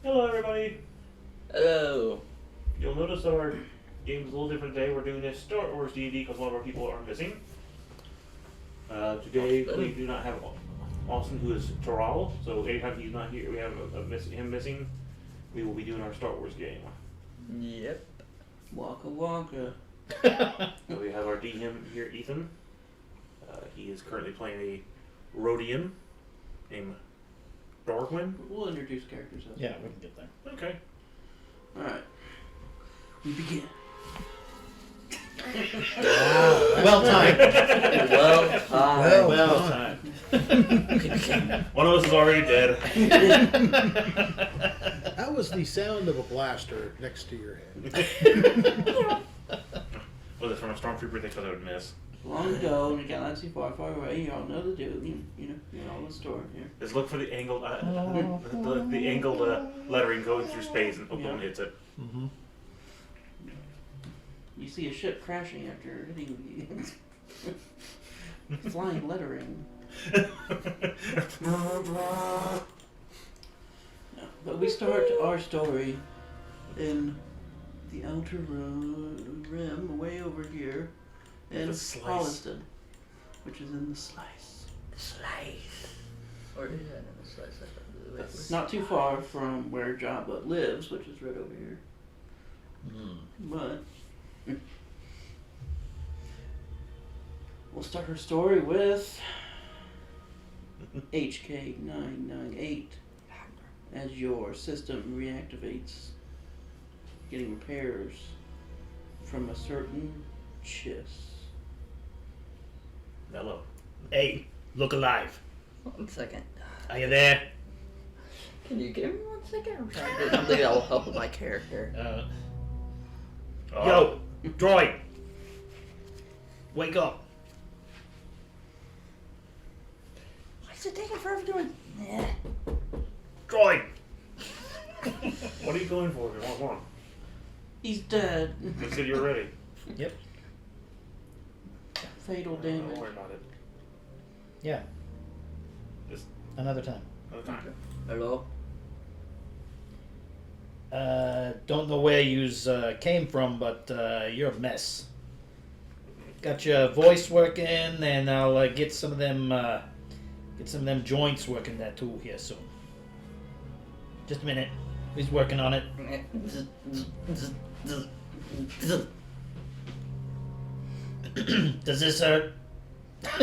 Hello, everybody. Hello. You'll notice that our game's a little different today. We're doing this Star Wars D&D because one of our people are missing. Today we do not have Austin, who is Taral. So anytime he's not here, we have him missing. We will be doing our Star Wars game. Yep. Waka waka. So we have our DM here, Ethan. He is currently playing a Rhodian named Darwin. We'll introduce characters. Yeah, we can get there. Okay. Alright. We begin. Well timed. Well timed. One of us is already dead. That was the sound of a blaster next to your head. Was it from a stormtrooper? They thought I would miss. Long ago, in a galaxy far, far away, you all know the deal. You know the story here. Just look for the angled, the angled lettering going through space, and Oklahoma hits it. Mm-hmm. You see a ship crashing after hitting the flying lettering. No, but we start our story in the outer rim, way over here, in The slice. Holliston, which is in the slice. Slice. Or is that in the slice? It's not too far from where Jabba lives, which is right over here. But we'll start her story with HK998 as your system reactivates, getting repairs from a certain chiss. Hello. Hey, look alive. 1 second. Are you there? Can you give me 1 second? I'm trying to do something that will help with my character. Yo, droid. Wake up. Why is it taking forever doing? Yeah. Droid. What are you going for? If you want one? He's dead. You said you were ready. Yep. Fatal Don't damage. worry about it. Yeah. Just Another time. another time. Hello. Don't know where yous came from, but you're a mess. Got your voice working, and I'll get some of them joints working there too here soon. Just a minute. He's working on it. Does this hurt? I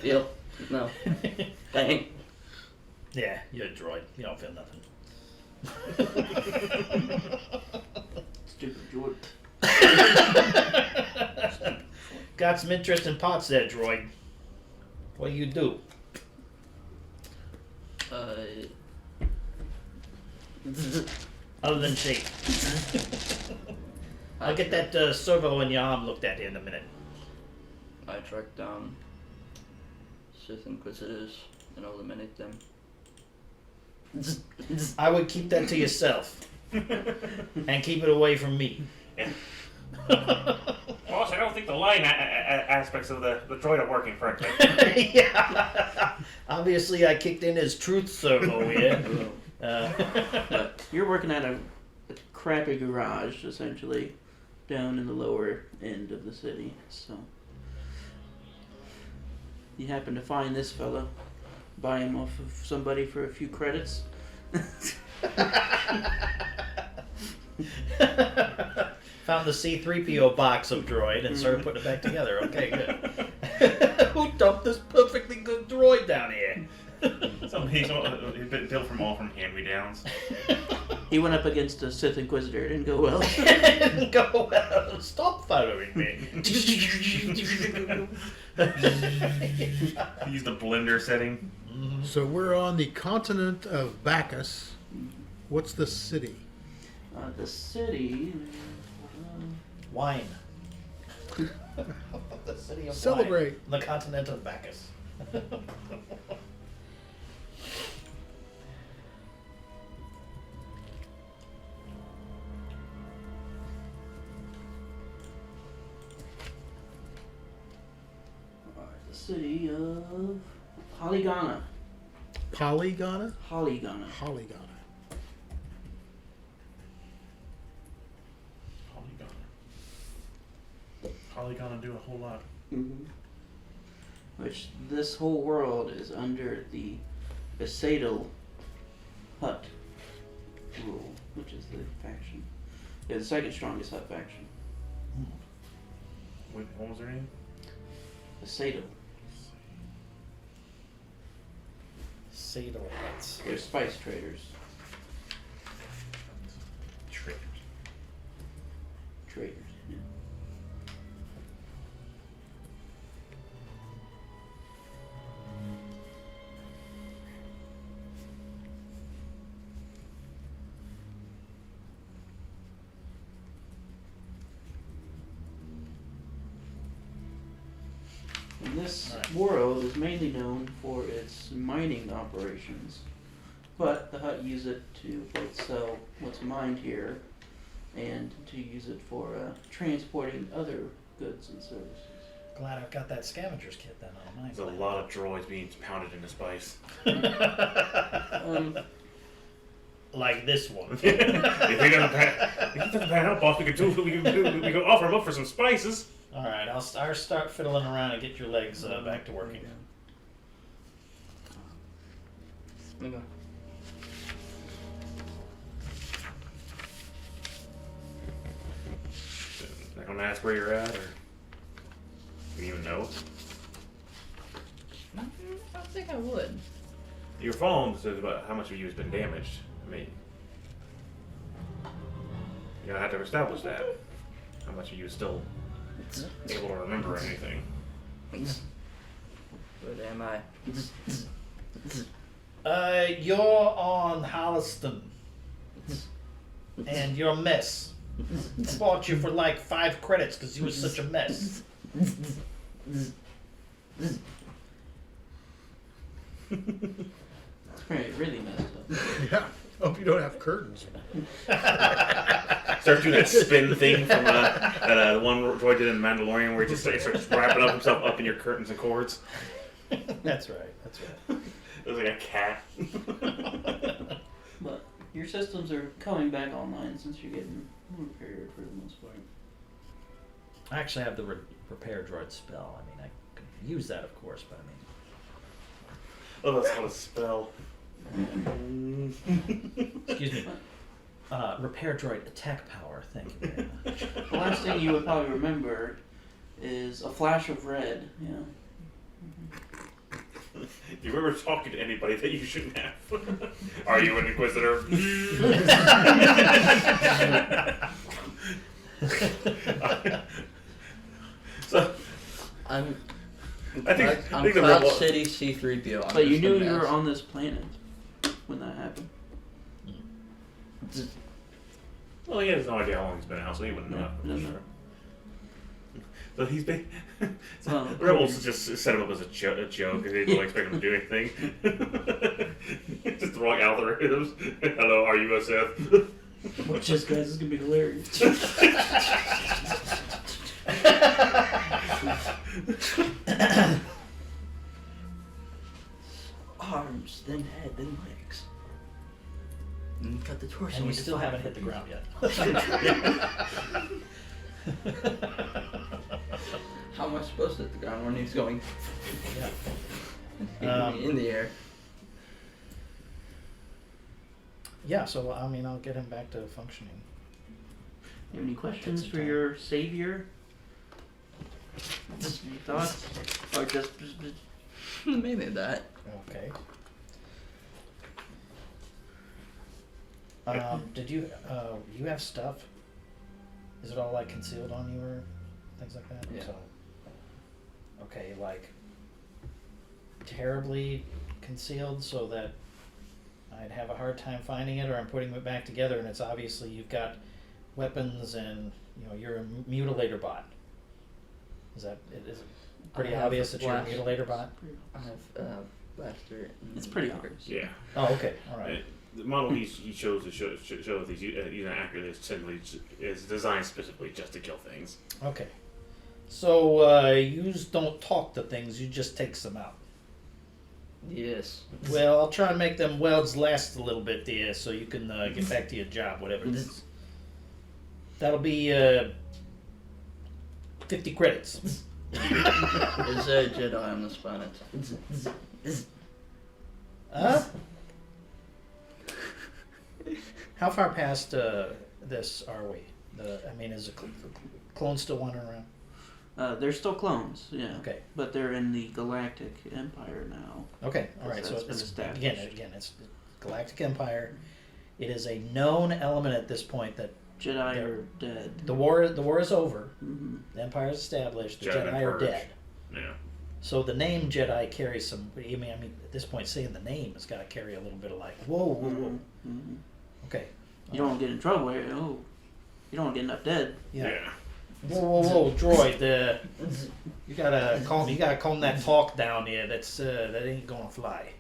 feel no pain. Yeah, you're a droid. You don't feel nothing. Stupid Jordan. Got some interesting parts there, droid. What do you do? Other than shape. I'll get that servo in your arm looked at here in a minute. I track down Sith Inquisitors and eliminate them. I would keep that to yourself. And keep it away from me. Yeah. Boss, I don't think the line aspects of the droid are working correctly. Yeah. Obviously, I kicked in his truth servo here. But you're working at a crappy garage, essentially, down in the lower end of the city. So you happen to find this fellow, buy him off of somebody for a few credits. Found the C-3PO box of droid and started putting it back together. Okay, good. Who dumped this perfectly good droid down here? He's built from hand-me-downs. He went up against a Sith Inquisitor. It didn't go well. Go well. Stop following me. Use the blender setting. So we're on the continent of Bacchus. What's the city? The city. Wine. The city of Celebrate. wine. The continent of Bacchus. The city of Haligana. Polygona? Polygona. Polygona. Polygon do a whole lot. Mm-hmm. Which this whole world is under the Besadal Hut rule, which is the faction. Yeah, the second strongest Hut faction. Wait, what was their name? Besadal. Sadal huts. They're spice traders. Traders. Traders, yeah. And this world is mainly known for its mining operations, but the Hut use it to both sell what's mined here and to use it for transporting other goods and services. Glad I've got that scavenger's kit then on mine. There's a lot of droids being pounded into spice. Like this one. If he doesn't pan out, boss, we could offer him up for some spices. All right, I'll start fiddling around and get your legs back to working. Let me go. Not gonna ask where you're at, or do you even know? I don't think I would. Your phone says about how much of you has been damaged. I mean, you're gonna have to establish that. How much of you is still able to remember anything? What am I? You're on Holliston. And you're a mess. Bought you for like 5 credits because you was such a mess. Right, really messed up. Yeah. Hope you don't have curtains. Start doing that spin thing from that one droid did in Mandalorian where he just starts wrapping up himself up in your curtains and cords. That's right. That's right. It was like a cat. But your systems are coming back online since you're getting repaired for the most part. I actually have the repair droid spell. I mean, I could use that, of course, but I Oh, that's how to spell. mean, excuse me. Repair droid attack power. Thank you very much. The last thing you would probably remember is a flash of red. Yeah. You remember talking to anybody that you shouldn't have? Are you an inquisitor? So, I'm I think the Cloud rebel- City C-3PO. I'm But you just a knew you mess. were on this planet when that happened. Well, he has no idea how long he's been out, so he wouldn't know. Yeah, For no. sure. So he's been. Well, The rebels just set him up as a joke. They didn't expect him to do anything. Just the wrong algorithms. Hello, are you a Sith? Watch this, guys. This is gonna be hilarious. Arms, then head, then legs. And cut the torso. And you into still 5 haven't hit the ground yet. How am I supposed to hit the ground when he's going Yeah. in the air? Yeah, so I mean, I'll get him back to functioning. You have any questions some for time. your savior? Any thoughts? Or just Maybe that. Okay. Did you you have stuff? Is it all like concealed on you or things like that? Yeah. So, okay, like terribly concealed so that I'd have a hard time finding it, or I'm putting it back together and it's obviously you've got weapons and you're a mutilator bot. Is it pretty I have obvious a that you're a flash. mutilator bot? I have blaster. And It's pretty daggers. Yeah. Oh, okay, all right. The model he shows that he's using accurately essentially is designed specifically just to kill things. Okay. So you don't talk to things; you just takes them out. Yes. Well, I'll try and make them welds last a little bit there, so you can get back to your job, whatever it is. That'll be 50 credits. Is there a Jedi on this planet? Huh? How far past this are we? Is the clone still wandering around? They're still clones, yeah. Okay. But they're in the Galactic Empire now. Okay. All right. So That's been it's established. again, it's Galactic Empire. It is a known element at this point that Jedi are dead. the war is over. Mm-hmm. The Empire is established. The Jedi Jedi are purged. dead. Yeah. So the name Jedi carries some. I mean, at this point, saying the name has got to carry a little bit of like, whoa, whoa, whoa. Mm-hmm. Okay. You don't want to get in trouble here. Oh, you don't want to get enough dead. Yeah. Whoa, whoa, droid! You gotta calm that talk down here. That ain't gonna fly.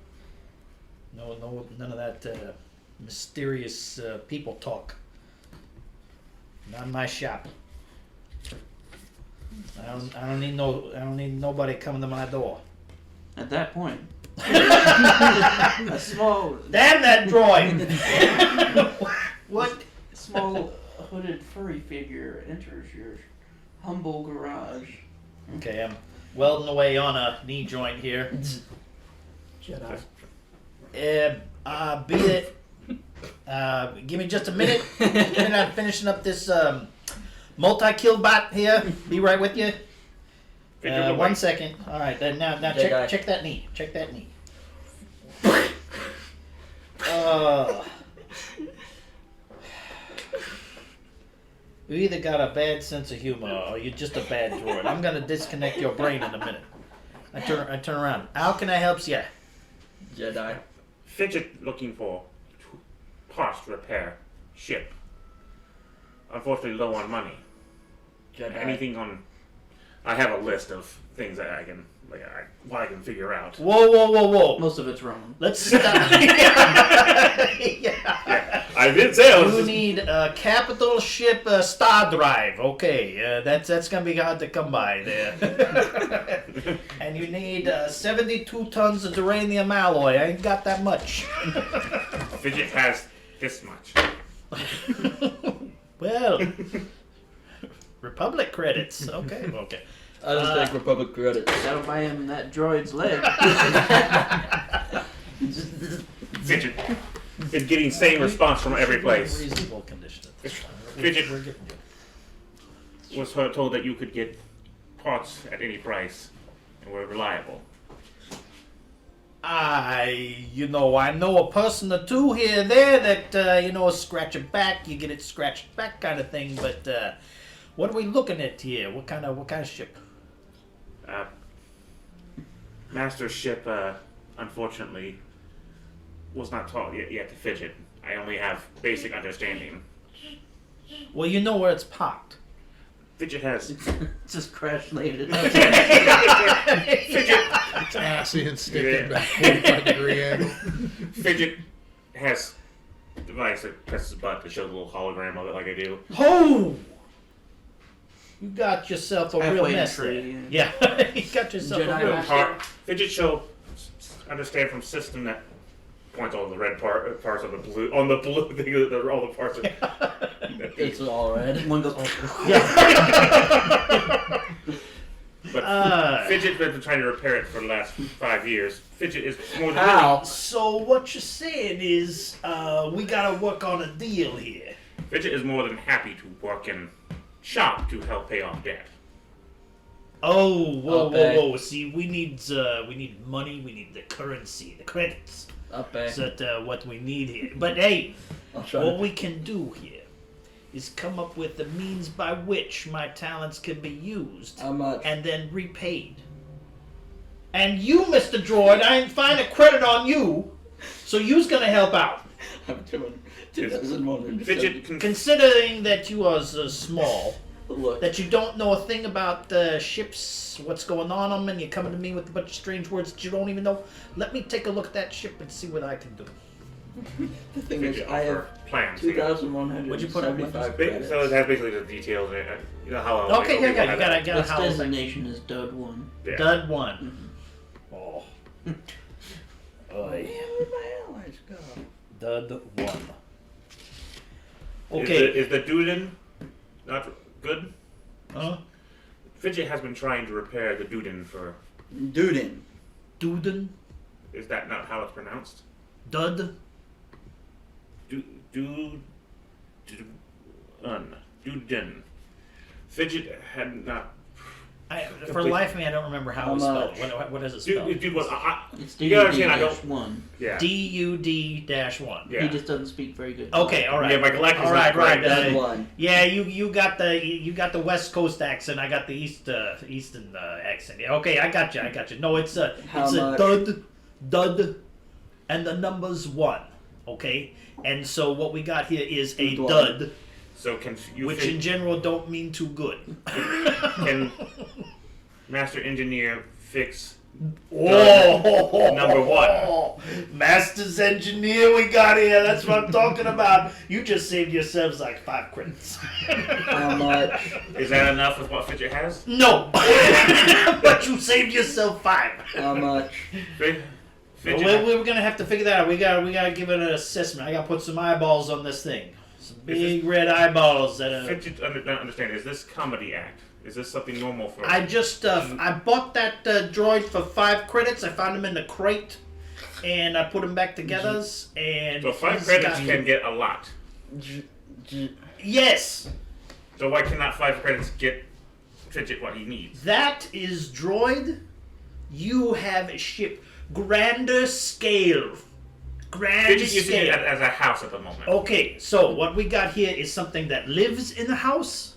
No, none of that mysterious people talk. Not in my shop. I don't need nobody coming to my door. At that point, a small Damn that droid! What? small hooded furry figure enters your humble garage. Okay, I'm welding away on a knee joint here. Jedi. Beat it. Give me just a minute. And I'm finishing up this multi-kill bot here. Be right with you. 1 second. All right. Now Jedi. check that knee. Check that knee. You either got a bad sense of humor or you're just a bad droid. I'm gonna disconnect your brain in a minute. I turn around. How can I help you? Jedi. Fidget looking for parts to repair ship. Unfortunately, low on money. Jedi. Anything on? I have a list of things that I can figure out. Whoa. Most of it's wrong. Let's stop. Yeah, I did say I was. You need a capital ship star drive. Okay, that's gonna be hard to come by there. And you need 72 tons of duranium alloy. I ain't got that much. Fidget has this much. Well, Republic credits. Okay. I just take Republic credits. That'll buy him that droid's leg. Fidget is getting same response from every place. Reasonable condition at this time. Fidget. We're getting there. Was told that you could get parts at any price and were reliable. I know a person or two here and there that, scratch a back, you get it scratched back kind of thing, but, what are we looking at here? What kind of ship? Master ship, unfortunately, was not taught yet to Fidget. I only have basic understanding. Well, you know where it's parked. Fidget has. Just crash landed. Fidget. Assy and sticking back 45-degree angle. Fidget has a device that presses a button to show the little hologram of it like I do. Oh! You got yourself a real Halfway in mess a there. tree, Yeah, you got yourself Jedi a real master. Fidget show understand from system that points all the red parts of the blue on the blue thing. All the parts. It's all red. One goes. But Fidget's been trying to repair it for the last 5 years. Fidget is more than How? So what you're saying is, we gotta work on a deal here. Fidget is more than happy to work in shop to help pay off debt. Oh, whoa. See, we need money. We need the currency, the credits. Up there. That's what we need here. But hey, I'll try what to... we can do here is come up with the means by which my talents can be used How much? and then repaid. And you, Mr. Droid, I ain't find a credit on you, so you's gonna help out. I'm doing 2,170. Fidget can Considering that you are so small, Look. that you don't know a thing about ships, what's going on them, and you're coming to me with a bunch of strange words that you don't even know, let me take a look at that ship and see what I can do. The thing is, Fidget I have offer plans. 2,175 credits. So it has basically the details. You know how. Okay, yeah, you gotta Its howl. designation is Dud 1. Yeah. Dud 1. Oh. boy. Where did my allies go? Dud 1. Is Okay. the Duden not good? Huh? Fidget has been trying to repair the Duden for. Duden. Duden? Is that not how it's pronounced? Dud? Duden. Fidget had not. For life of me, I don't remember how it's spelled. What does it spell? Dude, what? It's You gotta understand, I don't- DUD-1. Yeah. DUD-1. Yeah. He just doesn't speak very good. Okay, all right. Yeah, my Galactus All right, is not great. Dud 1. Yeah, you got the West Coast accent. I got the Eastern accent. Yeah, okay, I got you. No, it's a How much? dud, and the number's 1. Okay, and so what we got here is a Dud. dud, So can you which in general don't mean too good. can Master Engineer fix Oh, number 1? Master's engineer we got here. That's what I'm talking about. You just saved yourselves like 5 credits. How much? Is that enough with what Fidget has? No, but you saved yourself 5. How much? Fidget. We're gonna have to figure that out. We gotta give it an assessment. I gotta put some eyeballs on this thing. Some big red eyeballs that are. Fidget don't understand. Is this comedy act? Is this something normal for? I just I bought that droid for 5 credits. I found him in the crate, and I put them back together. And So 5 he's credits got- can get a lot. Yes, So why cannot 5 credits get Fidget what he needs? that is droid. You have a ship, grander scale, grand Fidget using it scale. as a house at the moment. Okay, so what we got here is something that lives in the house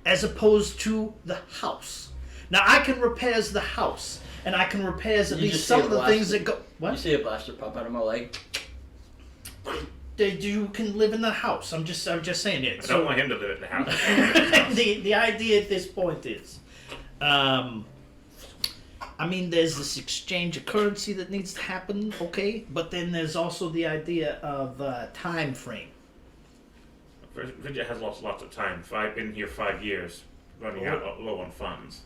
as opposed to the house. Now, I can repairs the house, and I can repairs at You least just some see of a the things blaster. that go... You What? see a blaster pop out of my leg. You can live in the house. I'm just saying it. I don't want him to live at the house. the idea at this point is, I mean, there's this exchange of currency that needs to happen, okay? But then there's also the idea of time frame. Fidget has lost lots of time. I've been here 5 years, running out low on funds.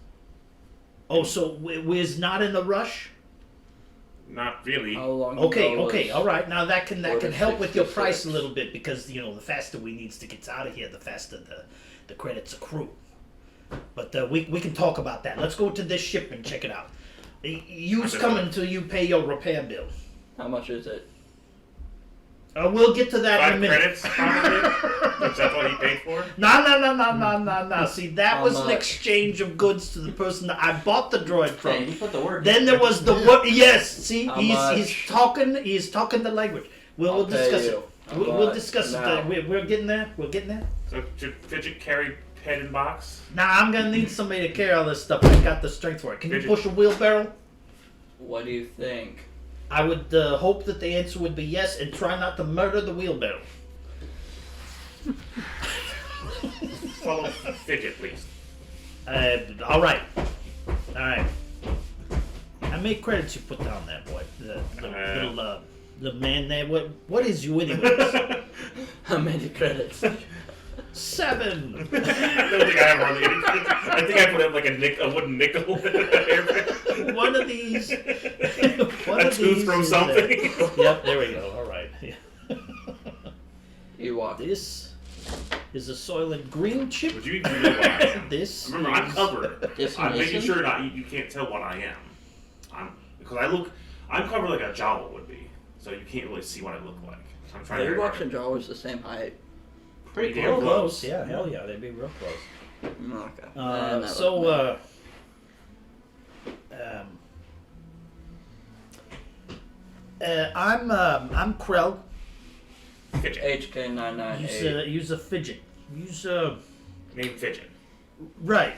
Oh, so we's not in a rush? Not really. How long Okay, ago okay, was- all right. Now that can 4 to help 6 with your to price 6. a little bit because the faster we needs to get out of here, the faster the credits accrue. But we can talk about that. Let's go to this ship and check it out. You's coming until you pay your repair bill. How much is it? We'll get to that in a 5 minute. credits, probably. Is that what he paid for? No. See, that How was an much? exchange of goods to the person that I bought the droid Hey, from. you put the word. Then there was the word. Yes, see, How he's much? talking the language. We'll I'll pay discuss you. it. How We'll much? discuss Now. it. We're getting there. We're getting there. So should Fidget carry head and box? Now I'm gonna need somebody to carry all this stuff. I got the strength for it. Can you Fidget. push a wheelbarrow? What do you think? I would hope that the answer would be yes, and try not to murder the wheelbarrow. Follow Fidget, please. All right. How many credits you put down there, boy? The little the man there. What is you anyways? How many credits? 7. I don't think I have hardly any credits. I think I put up like a wooden nickel. One of these. One A of tooth these from is, something. Yep, there we go. All right. Yeah. You walk. This is a Soylent Green chip. Would you even know what I am? This. Remember, I'm is- covered. I'm making Destination? sure you can't tell what I am. I'm covered like a Jawa would be, so you can't really see what I look like. I'm trying to. Airwalks and Jawas the same height. Pretty Real Real close. close. Yeah, hell yeah, they'd be real close. Okay. I'm Krell. Fidget. HK998. Use a fidget. Name Fidget. Right.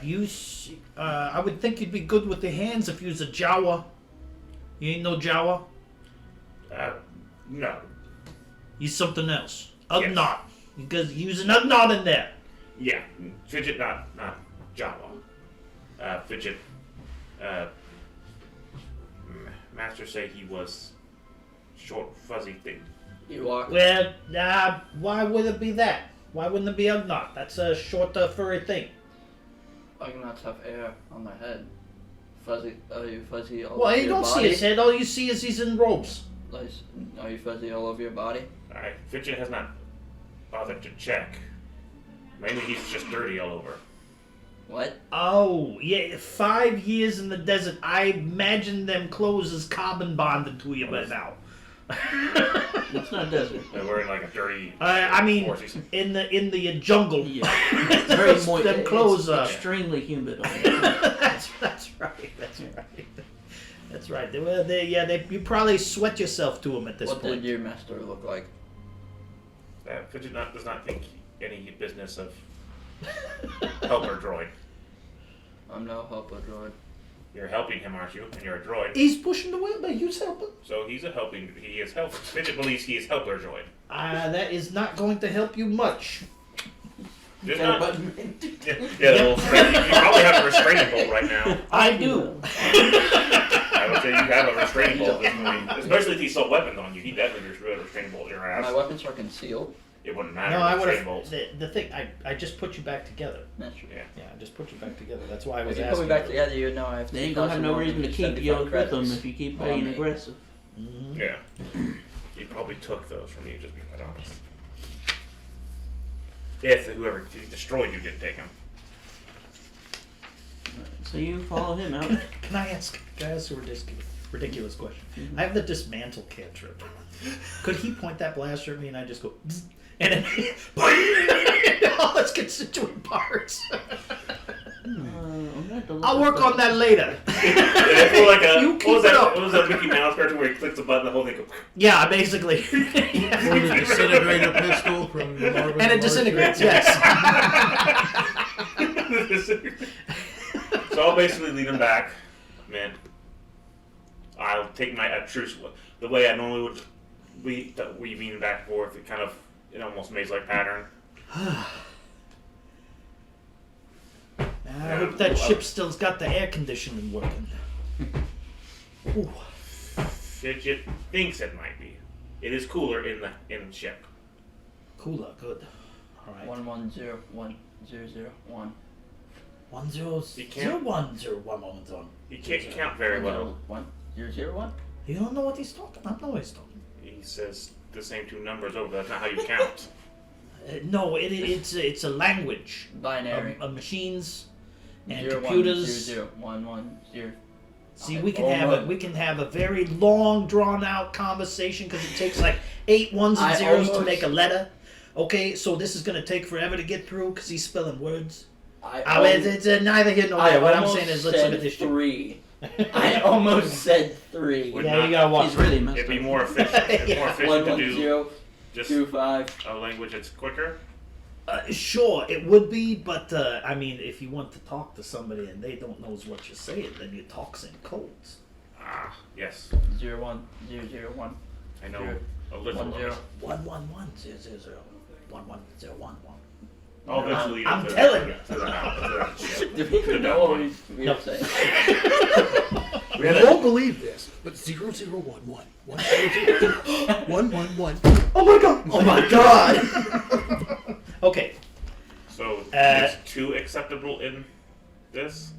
I would think you'd be good with the hands if you was a Jawa. You ain't no Jawa. No. He's something else. Yes. Ugnaught. Because use an Ugnaught in there. Yeah. Fidget, not Jawa. Fidget. Master say he was short, fuzzy thing. You walk. Well, why would it be that? Why wouldn't it be Ugnaught? That's a short, furry thing. Ugnaughts have hair on their head. Fuzzy. Fuzzy. All Well, over you your don't see body. his head. All you see is he's in robes. Are you fuzzy all over your body? Alright, Fidget has not bothered to check. Maybe he's just dirty all over. What? Oh, yeah, 5 years in the desert. I imagine them clothes is carbon bonded to you by now. It's not desert. They're wearing like a dirty. I mean, forces. in the jungle. Yeah. It's very moist. Them clothes it's are extremely humid on there. that's right. That's right. You probably sweat yourself to them at this What point. did your master look like? Fidget does not think any business of helper droid. I'm no helper droid. You're helping him, aren't you? And you're a droid. He's pushing the wheel, but you helping. So he's a helping. He is help. Fidget believes he is helper droid. That is not going to help you much. Just Got a not- button. Yeah, the little you probably have a restraining bolt right now. I do. I would say you have a restraining bolt at this point. Especially if he saw weapons on you. He definitely just put a restraining bolt in your My ass. weapons are concealed. It wouldn't matter. No, I with would restraining have. bolts. The thing, I just put you back together. That's true. Yeah. Yeah, I just put you back together. That's why I was If you asking. put me back together, you know I have. They ain't gonna have no reason to keep you with them credits. if you keep on being me. aggressive. Mhm. Yeah. He probably took those from you, just to be quite honest. If whoever destroyed you didn't take them. So you follow him out. Can I ask a ridiculous question? I have the dismantle cantrip. Could he point that blaster at me and I just go, "Bzz," and then all its constituent parts? I'll work on that later. It's more like a, You what keep was it that? up. What was that Mickey Mouse cartoon where he clicks the button, the whole thing goes. Yeah, basically. Or the disintegrator pistol from Marvin And it the disintegrates, Martian. yes. So I'll basically lead him back. Man, I'll take my truce. The way I normally would weaving back and forth, it kind of an almost maze-like pattern. I hope that ship still's got the air conditioning working. Ooh. Fidget thinks it might be. It is cooler in the ship. Cooler, good. All right. 11010001. 100101101. He can't count very well. 1001. You don't know what he's talking. I know what he's talking. He says the same two numbers over. That's not how you count. No, it's a language Binary. of machines and 0100 computers. 110. See, we can have a very long, drawn out conversation because it takes like 8 ones and I zeros to almost- make a letter. Okay, so this is gonna take forever to get through because he's spelling words. I It's neither here nor there. What I'm saying is, let's look at this shit. 3. I almost said 3. Would Yeah, not- you gotta watch. He's really messed It'd be up. more efficient. It's more efficient to do 110 just 25. a language that's quicker. Sure, it would be, but I mean, if you want to talk to somebody and they don't know what you're saying, then you talks in codes. Ah, yes. 01001. I know a little. 10. 11100110111. I'll eventually I'm lead him telling you. to the house. To the ship. Do people know what we No. were saying? We You had won't believe this, but 0011 111. Oh my god! Oh my god! Okay, So is 2 acceptable in this?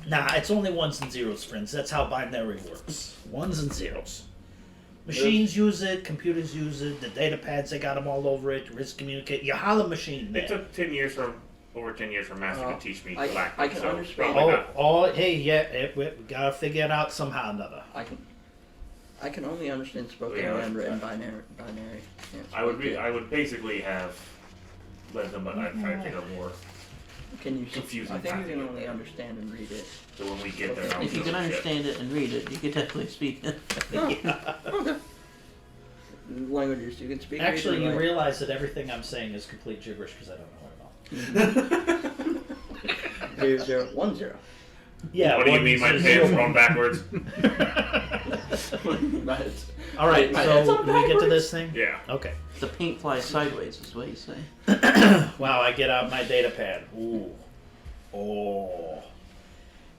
nah, it's only ones and zeros, friends. That's how binary works. Ones and zeros. Machines use it, computers use it, the data pads, they got them all over it, risk communicate. You holler machine It there. took over 10 years for Master to teach me I Galactic, can so understand. probably Oh, not. hey, yeah, we gotta figure it out somehow or another. I can only understand spoken Yeah, and written that's- binary. I would basically have led them, but I'd try to figure out more. Can you? confusing I think you time to can get only there. understand and read it. So when we get there, I'll If you know can shit. understand it and read it, you can definitely speak it. Okay. Languages you can speak. read, Actually, and you write. realize that everything I'm saying is complete gibberish because I don't know it at all. 0010. Yeah. What do you mean my pants are on backwards? Right. All right, My so head's on do we get to backwards. this thing? Yeah. Okay. The paint flies sideways is what you say. Wow, I get out my data pad. Ooh. Oh.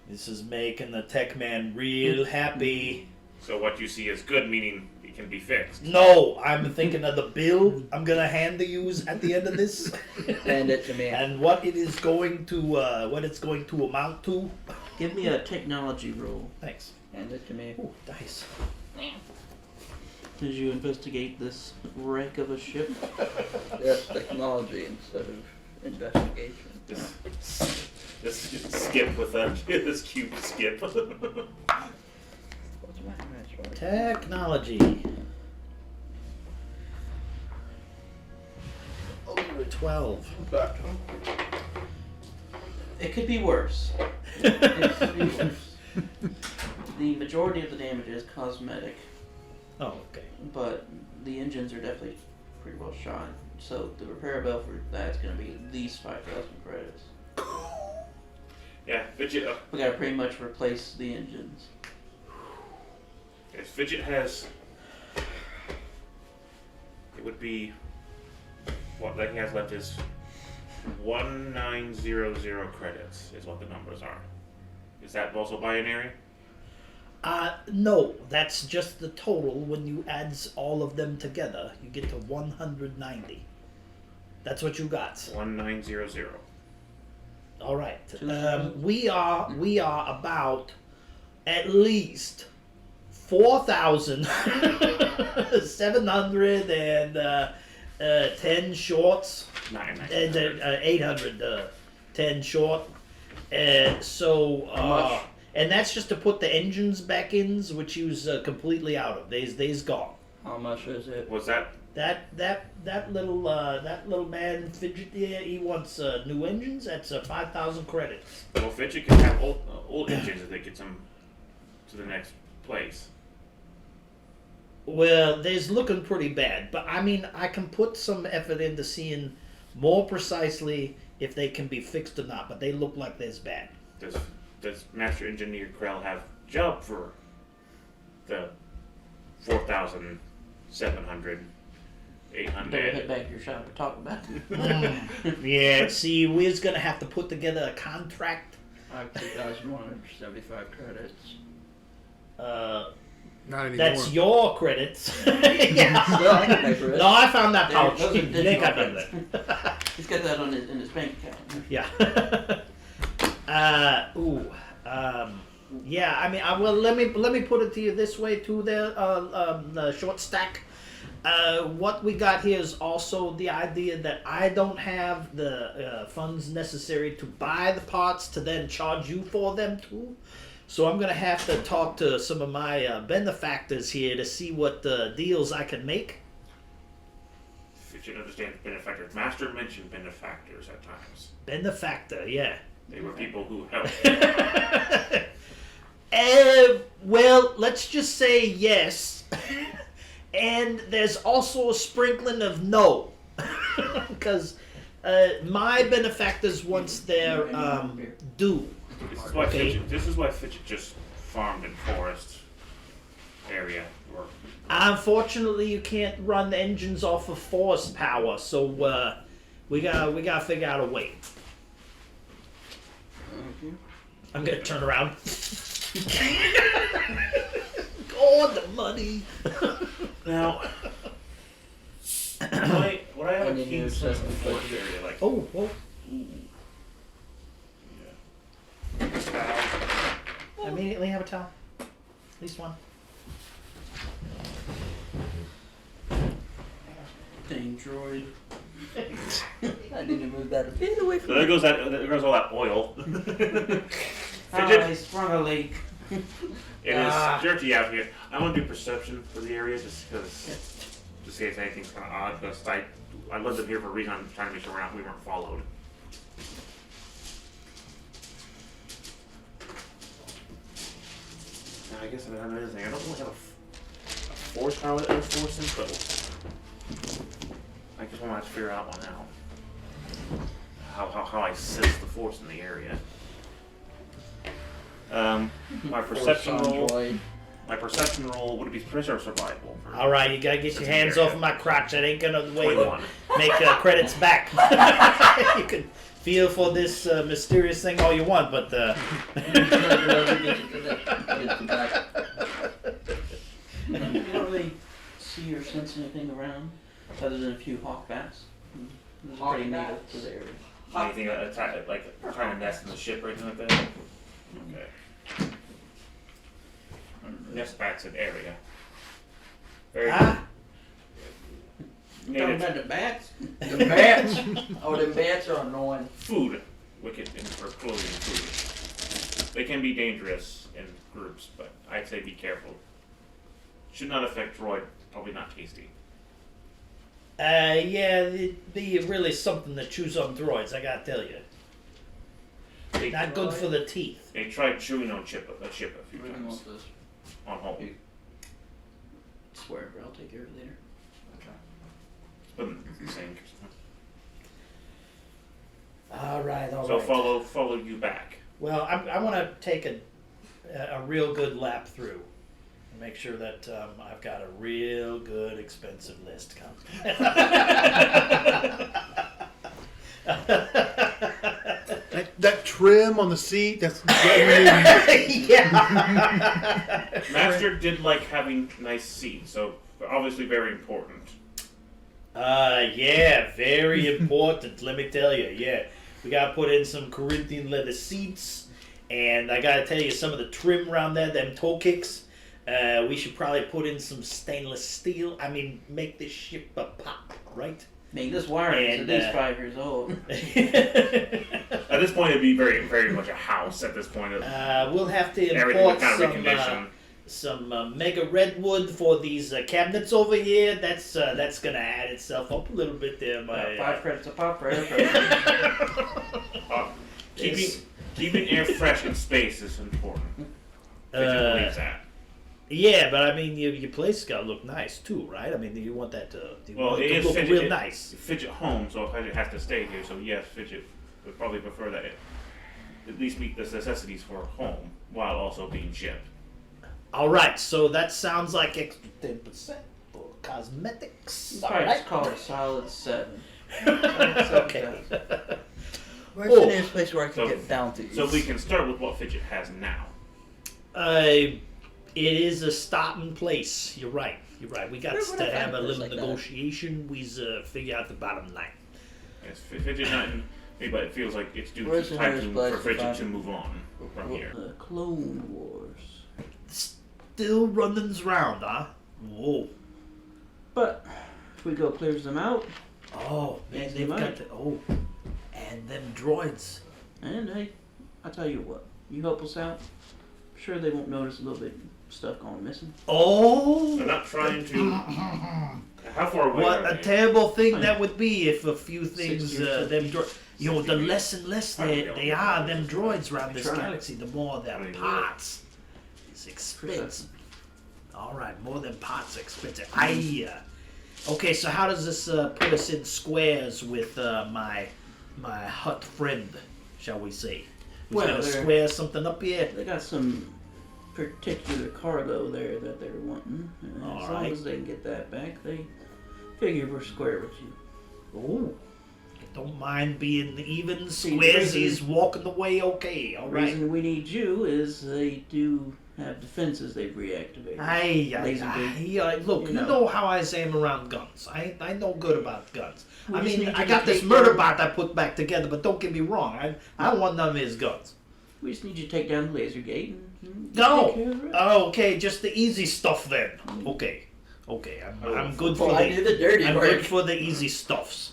This is making the tech man real happy. So what you see is good, meaning it can be fixed. No, I'm thinking of the bill I'm gonna hand to you at the end of this, Hand it to me. and what it's going to amount to. Give me a technology roll. Thanks. Hand it to me. Ooh, dice. Did you investigate this wreck of a ship? That's technology instead of investigation. Just skip with this cube skip. What's my match? Technology. Oh, 12. It could be worse. It could be worse. The majority of the damage is cosmetic, Oh, okay. but the engines are definitely pretty well shot. So the repair bill for that's going to be at least 5,000 credits. Yeah, Fidget. We got to pretty much replace the engines. If Fidget has, it would be what that he has left is 1900 credits is what the numbers are. Is that also binary? No, that's just the total. When you add all of them together, you get to 190. That's what you got. 1900. All right. We are about at least 4,710 shorts. 810 short. And that's just to put the engines back in, which he was completely out of. They's gone. How much is it? Was that? That little man Fidget there, he wants new engines. That's 5,000 credits. Well, Fidget can have old engines if they get them to the next place. Well, they's looking pretty bad, but I mean, I can put some effort into seeing more precisely if they can be fixed or not. But they look like they's bad. Does Master Engineer Krell have job for the 4,700, Better head 800? back to your shop and talk about it. Yeah, see, we're gonna have to put together a contract. I have 2,175 credits. Not anymore. That's your credits. Yeah. Well, I can pay for it. No, I found that pouch. Those are You ain't got none digital of that. He's got that in his bank account. Yeah. Yeah. I mean, let me put it to you this way too. There, the short stack. What we got here is also the idea that I don't have the funds necessary to buy the parts to then charge you for them too. So I'm gonna have to talk to some of my benefactors here to see what deals I can make. Fidget understands benefactors. Master mentioned benefactors at times. Benefactor, yeah. They were people who helped. Well, let's just say yes. And there's also a sprinkling of no. Because my benefactors, once they're due. This is why Fidget just farmed in forest area. Unfortunately, you can't run the engines off of force power, so we gotta figure out a way. I'm gonna turn around. Oh, the money. Now, what I have When a you keen use sense system of forest area, like Oh, immediately have a towel. At least one. Dang droid. I need to move that a bit away So from there goes all that oil. I Fidget, sprung a leak. it is dirty out here. I want to do perception for the area just because, to see if anything's kind of odd. Because I lived in here for a reason. I'm trying to make sure we weren't followed. Now, I guess another thing. I don't really have a force power that they're forcing, but I just want to figure out one now. How I sense the force in the area. My perception roll. My perception roll would it be pressure or survival? All right, you gotta get your hands off of my crotch. That ain't gonna wait. 21. Make credits back. You can feel for this mysterious thing all you want, but Get back. You don't really see or sense anything around, other than a few hawk bats. This is pretty native to the area. Anything like trying to nest in the ship or anything like that? Okay. Nest bats in area. Very You talking native about the bats? The bats. Oh, the bats are annoying. food. Wicked and for clothing food. They can be dangerous in groups, but I'd say be careful. Should not affect droid. Probably not tasty. Yeah, it'd be really something to choose on droids, I gotta tell you. They, Not good for the teeth. they tried chewing on a chip a few Where do you times want this? on home. Swear, I'll take care of it later. But it's the same. All right. So follow you back. Well, I want to take a real good lap through and make sure that I've got a real good expensive list coming. That trim on the seat, that's Yeah. Master did like having nice seats, so obviously very important. Yeah, very important. Let me tell you. Yeah, we gotta put in some Corinthian leather seats, and I gotta tell you some of the trim around there, them toe kicks. We should probably put in some stainless steel. I mean, make this ship a pop, right? Man, this wiring is And, at least 5 years old. At this point, it'd be very, very much a house. At this point, We'll have to everything import was kind of reconditioned. some mega redwood for these cabinets over here. That's gonna add itself up a little bit there. My 5 credits a pop, right? Keeping air fresh in space is important. Fidget believes that. Yeah, but I mean, your place got to look nice too, right? I mean, you want that to, Well, it to is look Fidget, real nice. Fidget home, so Fidget has to stay here. So yes, Fidget would probably prefer that it at least meet the necessities for home while also being shipped. All right, so that sounds like extra 10% for cosmetics. All Probably right. just call it a solid 7. Okay. Where's Oh. the nearest place where I can So- get down to? So we can start with what Fidget has now. It is a starting place. You're right. You're right. We got Where would to I have find a a place little like that? negotiation. We figure out the bottom line. Yes, Fidget not in, but it feels like it's due Where's to the time nearest for place to Fidget find- to move on from here. The Clone Wars. Still runnings round, huh? Whoa. But if we go clears them out, Oh, man, Yes, they've they got might. the, and them droids. and hey, I'll tell you what, you help us out, I'm sure they won't notice a little bit stuff going missing. Oh, I'm not trying to. How far away what are a they? terrible thing that would be if a few 60 things, or them droids, you know, 60 the less and less they are, them droids around this Try. galaxy, the more their I mean, parts is expensive. All right, more than parts are expensive. Okay, so how does this put us in squares with my hut friend, shall we say? We Well, gonna they're- square something up here? They got some particular cargo there that they're wanting. And as long Alright. as they can get that back, they figure we're square with you. Oh, don't mind being even See, the squares. reason- He's walking the way okay. All The right. reason we need you is they do have defenses they've reactivated. Laser gate. Look, You you know. know how I am around guns. I know good about guns. We I just mean, need I you got to this take murder down- bot I put back together, but don't get me wrong. I don't want none of his guns. We just need you to take down the laser gate and No. take care of it. Okay, just the easy stuff then. Okay, I'm good for Well, I the. do the dirty I'm work. good for the easy stuffs.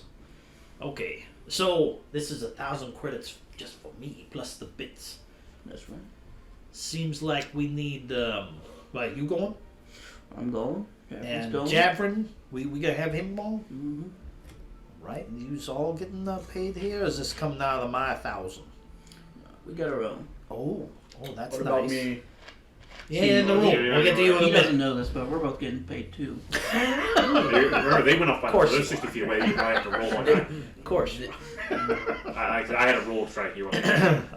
Okay, so this is 1,000 credits just for me plus the bits. That's right. Seems like we need. Right, you going? I'm going. Captain's And going. Javrin, we gonna have him on, Mm-hmm. right? And you's all getting paid here. Or is this coming out of my 1,000? We got our own. Oh, that's What nice. about me? Yeah, in the room. Yeah, We'll get to you in a He minute. doesn't know this, but we're both getting paid too. Remember, they went off by Of course they're you 60 are. feet away. You probably have to roll one time. Of course. I had a roll to try to heal.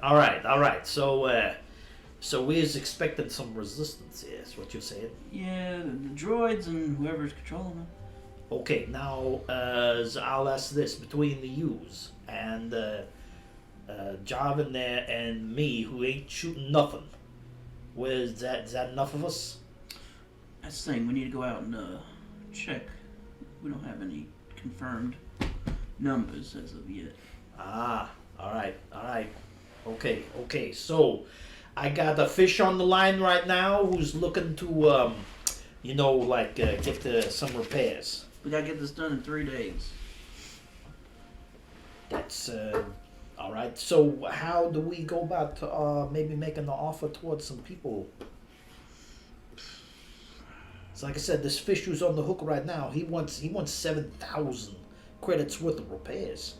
all right. So we is expecting some resistance here. Is what you're saying? Yeah, the droids and whoever's controlling them. Okay, now I'll ask this between the yous and Jarvin there and me, who ain't shooting nothing. Is that enough of us? That's the thing. We need to go out and check. We don't have any confirmed numbers as of yet. Ah, all right. Okay. So, I got a fish on the line right now who's looking to get some repairs. We gotta get this done in 3 days. That's all right. So how do we go about maybe making the offer towards some people? So like I said, this fish who's on the hook right now, he wants 7,000 credits worth of repairs.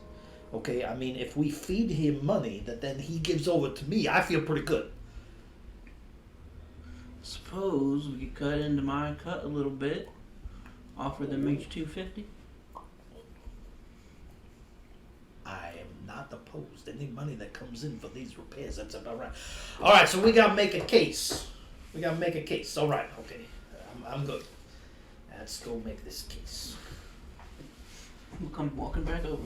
Okay, I mean, if we feed him money that then he gives over to me, I feel pretty good. Suppose we could cut into my cut a little bit. Offer them each 250. I am not opposed. Any money that comes in for these repairs, that's about right. All right, so we gotta make a case. All right, okay, I'm good. Let's go make this case. We'll come walking back over.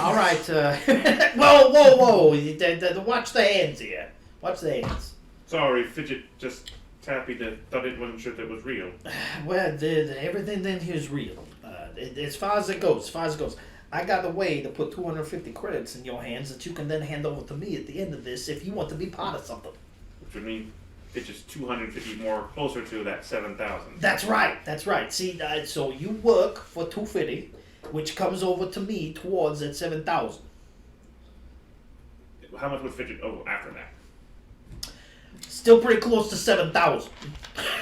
All right. Whoa! Watch the hands here. Watch the hands. Sorry, Fidget just happy that thought it wasn't sure that it was real. Well, everything in here is real. As far as it goes, I got a way to put 250 credits in your hands that you can then hand over to me at the end of this if you want to be part of something. Which would mean Fidget's 250 more closer to that 7,000. That's right. See, so you work for 250, which comes over to me towards that 7,000. How much would Fidget owe after that? Still pretty close to 7,000.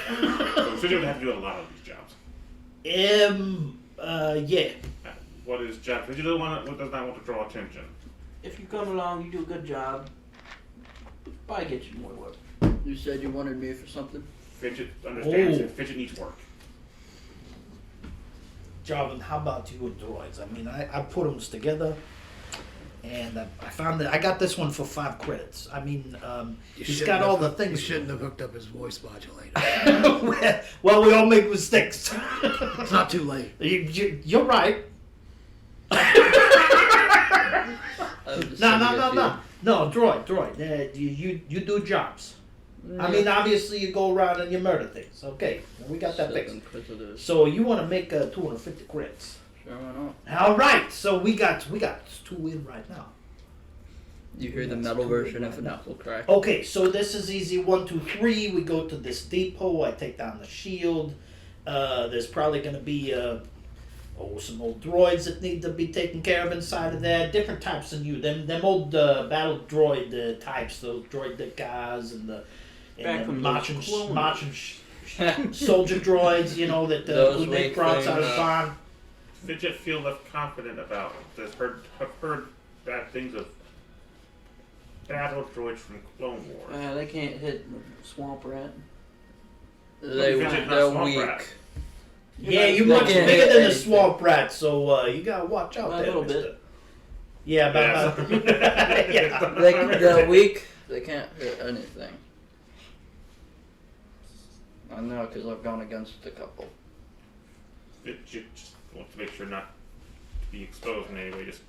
So Fidget would have to do a lot of these jobs. Yeah. What is job? Fidget does not want to draw attention. If you come along, you do a good job. Probably get you more work. You said you wanted me for something? Fidget understands Oh. that Fidget needs work. Jarvin, how about you and droids? I mean, I put them together, and I found that I got this one for 5 credits. I mean, he's got all the You things. shouldn't have hooked up his voice modulator. Well, we all make mistakes. It's not too late. You're right. No, droid. You do jobs. I mean, obviously you go around and you murder things. Okay, we got that fixed. So you want to make 250 credits? Sure, why not? All right. So we got 2 in right now. You hear the metal version of a knuckle crack. Okay, so this is easy. 1, 2, 3. We go to this depot. I take down the shield. There's probably going to be some old droids that need to be taken care of inside of there. Different types than you. Them old battle droid types. Those droid guys and the marching soldier droids. You know that Those who they weak brought out of things. barn. Fidget feel less confident about this. Have heard bad things of battle droids from Clone Wars. They can't hit the swamp rat. They're Fidget, not swamp weak. rat. Yeah, you're They much can't bigger hit than the anything. swamp rat, so you gotta watch out Well, a there, little mister. bit. Yeah, Yeah, but so- yeah. They're weak. They can't hit anything. I know, because I've gone against a couple. Fidget just wants to make sure not to be exposed in any way. Just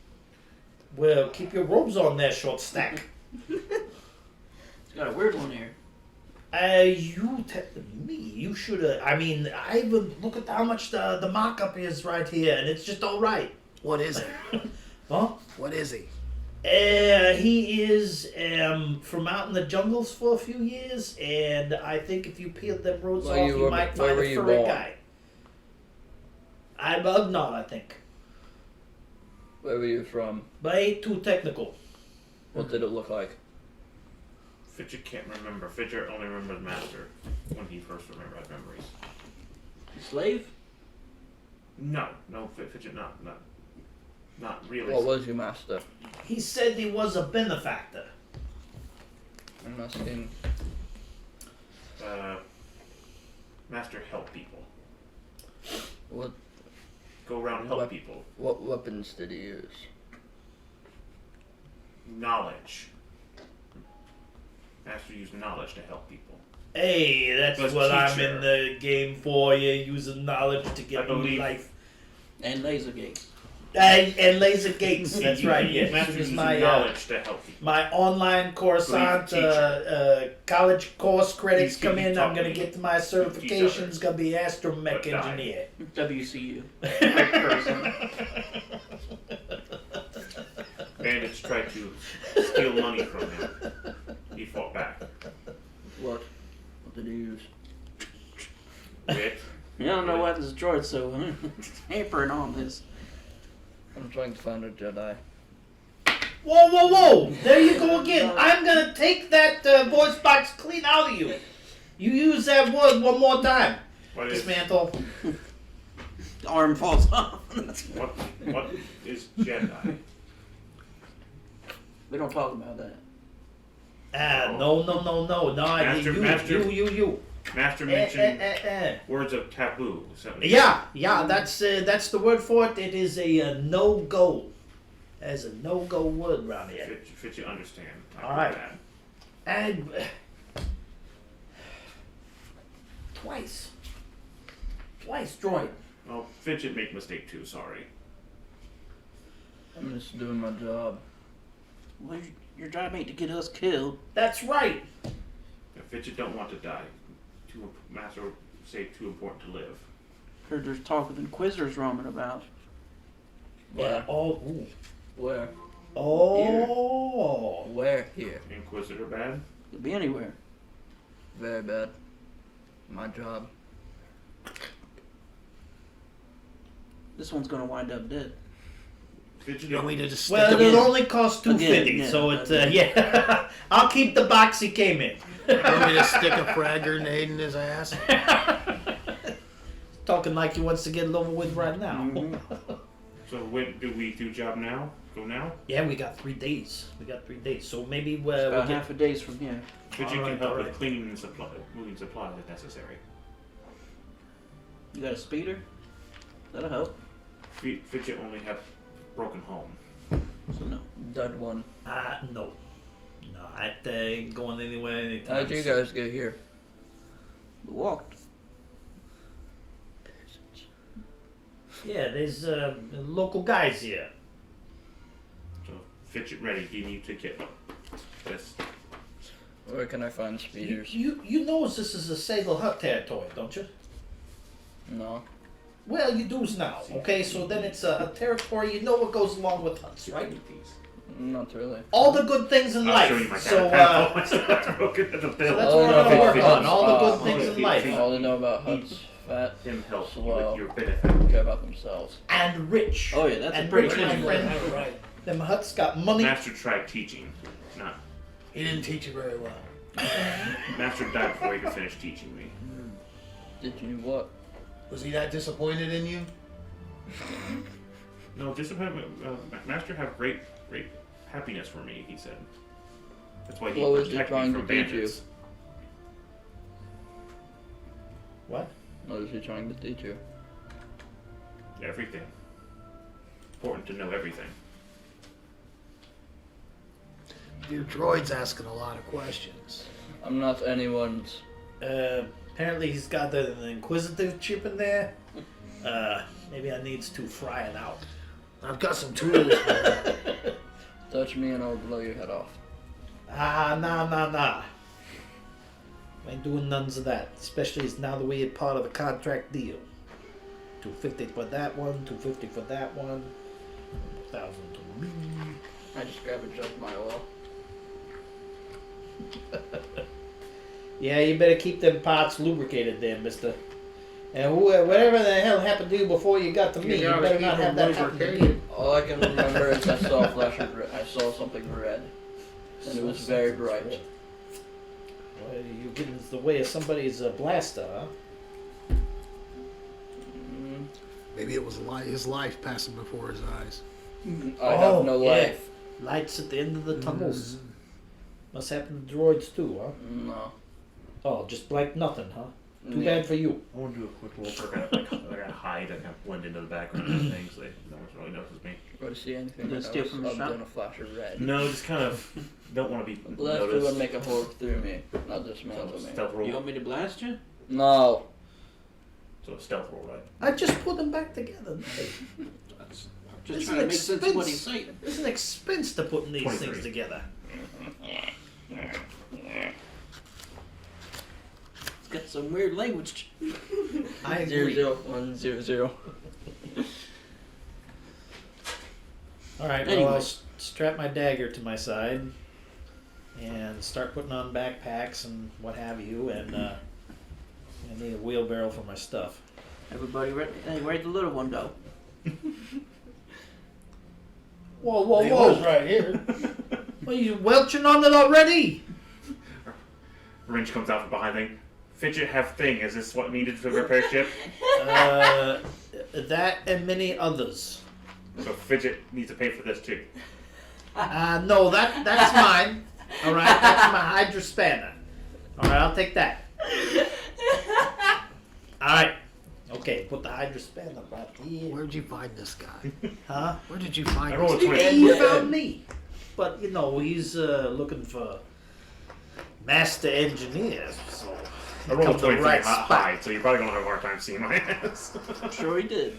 Well, keep your robes on there, short stack. It's got a weird one here. You me. You should have. I mean, I even look at how much the markup is right here, and it's just all right. What is it? Huh? What is he? He is from out in the jungles for a few years, and I think if you peeled them roads Where off, you you were- might where find were a you furry born? guy. I'm Ugnaught, I think, Where were you from? but I ain't too technical. What did it look like? Fidget can't remember. Fidget only remembers Master when he first remembered memories. Slave? No, Fidget not really. What was your master? He said he was a benefactor. I'm asking. Master help people. What Go around help people. what weapons did he use? Knowledge. Master used knowledge to help people. Hey, that's Was what I'm teacher. in the game for. You using knowledge to I get believe- life. And laser gates. And laser gates. That's right. Yeah, Master this is uses my knowledge to help people. my online Coruscant Teacher. college course credits He's gonna come be in. I'm talking gonna to get to my certifications. Gonna be astromech But die. engineer. WCU. Right person. Bandits tried to steal money from him. He fought back. What? to use. Wit. You don't know what this droid, so hampering on this. I'm trying to find a Jedi. Whoa, whoa, whoa! There you go again. I'm gonna take that voice box clean out of you. You use that word one more time. What is Dismantle. The arm falls off. what is Jedi? We don't talk about that. No. Master- You. Master mentioned words of taboo. Yeah, that's the word for it. It is a no-go. As a no-go word around here. Fit you understand. All right. And twice, droid. Well, Fidget make mistake too. Sorry. I'm just doing my job. Well, your job ain't to get us killed. That's right. Fidget don't want to die. Master say too important to live. Heard there's talk of Inquisitors roaming about. Yeah. Oh. Where? Oh. Where? Here. Inquisitor bad? Could be anywhere. Very bad. My job. This one's gonna wind up dead. Fidget You want me to just stick Well, them it in? only costs $250, Again, so yeah. it's yeah. I'll keep the box he came in. You want me to stick a frag grenade in his ass? Talking like he wants to get it over with right now. Mhm. So when do we do job now? Go now? Yeah, we got 3 days. So maybe It's we'll about get. half a days from here. Fidget Alright, can help alright. with cleaning and moving supplies if necessary. You got a speeder? That'll help. Fidget only have broken home. So no. Dead one. No, I ain't going anywhere anytime. How'd you guys get here? We walked. Yeah, there's local guys here. So Fidget ready. You need to get this. Where can I find speeders? You know this is a Sable Hut territory, don't you? No. Well, you do's now. Okay, so then it's a territory. You know what goes along with huts, right? Not really. All the good things in I'll show you life. my So that's broken at the so bill. that's Oh, what no, I'm gonna work it's on. huts. All the good things in life. All they know about huts, fat, Him help you Slow. with your benefit. care about themselves. And rich. Oh yeah, that's And a pretty rich, my good friend. Right. Them huts got money. Master tried teaching. Not He didn't teach you very well. Master died before he could finish teaching me. Did you what? Was he that disappointed in you? No, disappointment. Master have great happiness for me. He said. That's why he What was he protected me trying from to teach you? bandits. What? What is he trying to teach you? Everything. Important to know everything. Your droid's asking a lot of questions. I'm not anyone's. Apparently he's got an inquisitive chip in there. Maybe I needs to fry it out. I've got some tools. Touch me and I'll blow your head off. Nah. Ain't doing none of that. Especially as now that we had part of the contract deal. $250 for that one, $250 for that one, $1,000 to me. I just grab a jug of my oil. Yeah, you better keep them parts lubricated then, mister. And whatever the hell happened to you before you got to me, you better not have that happen to me. All I can remember is I saw a flash of red. I saw something red, and it was very bright. Well, you're getting in the way of somebody's blaster, huh? Mm, Maybe it was his life passing before his eyes. I have no yeah. life. Lights at the end of the tunnels. Must happen to droids too, huh? No. Oh, just like nothing, huh? Too Yeah. bad for you. I want to do a quick little trick. I got hide. I kind of blend into the background of things. So no one really notices me. Go to see anything. Did it steal from the other shop? than a flash of red. No, just kind of don't want to be Blast noticed. would make a hole through me, not dismantle So me. stealth roll. You want me to blast you? No. So stealth roll, right? I just put them back together. Just It's trying an to make sense of what he's expense. saying. It's an expense to putting these 23. things together. It's got some weird language. I agree. 00100. All right, well, Anyway. I'll strap my dagger to my side and start putting on backpacks and what have you, and I need a wheelbarrow for my stuff. Everybody ready? Hey, where'd the little one go? Whoa, He was right here. Are you welching on it already? Wrench comes out from behind thing. Fidget have thing. Is this what needed to repair ship? That and many others. So Fidget needs to pay for this too. No, that's mine. All right, that's my Hydra spanner. All right, I'll take that. All right. Okay, put the Hydra spanner right here. Where'd you find this guy? Huh? Where did you find I this rolled a guy? 20. He found me. But, you know, he's looking for master engineers, so... I rolled a come to 20 the right high, so you're probably gonna have a hard time seeing my ass. I'm sure he did.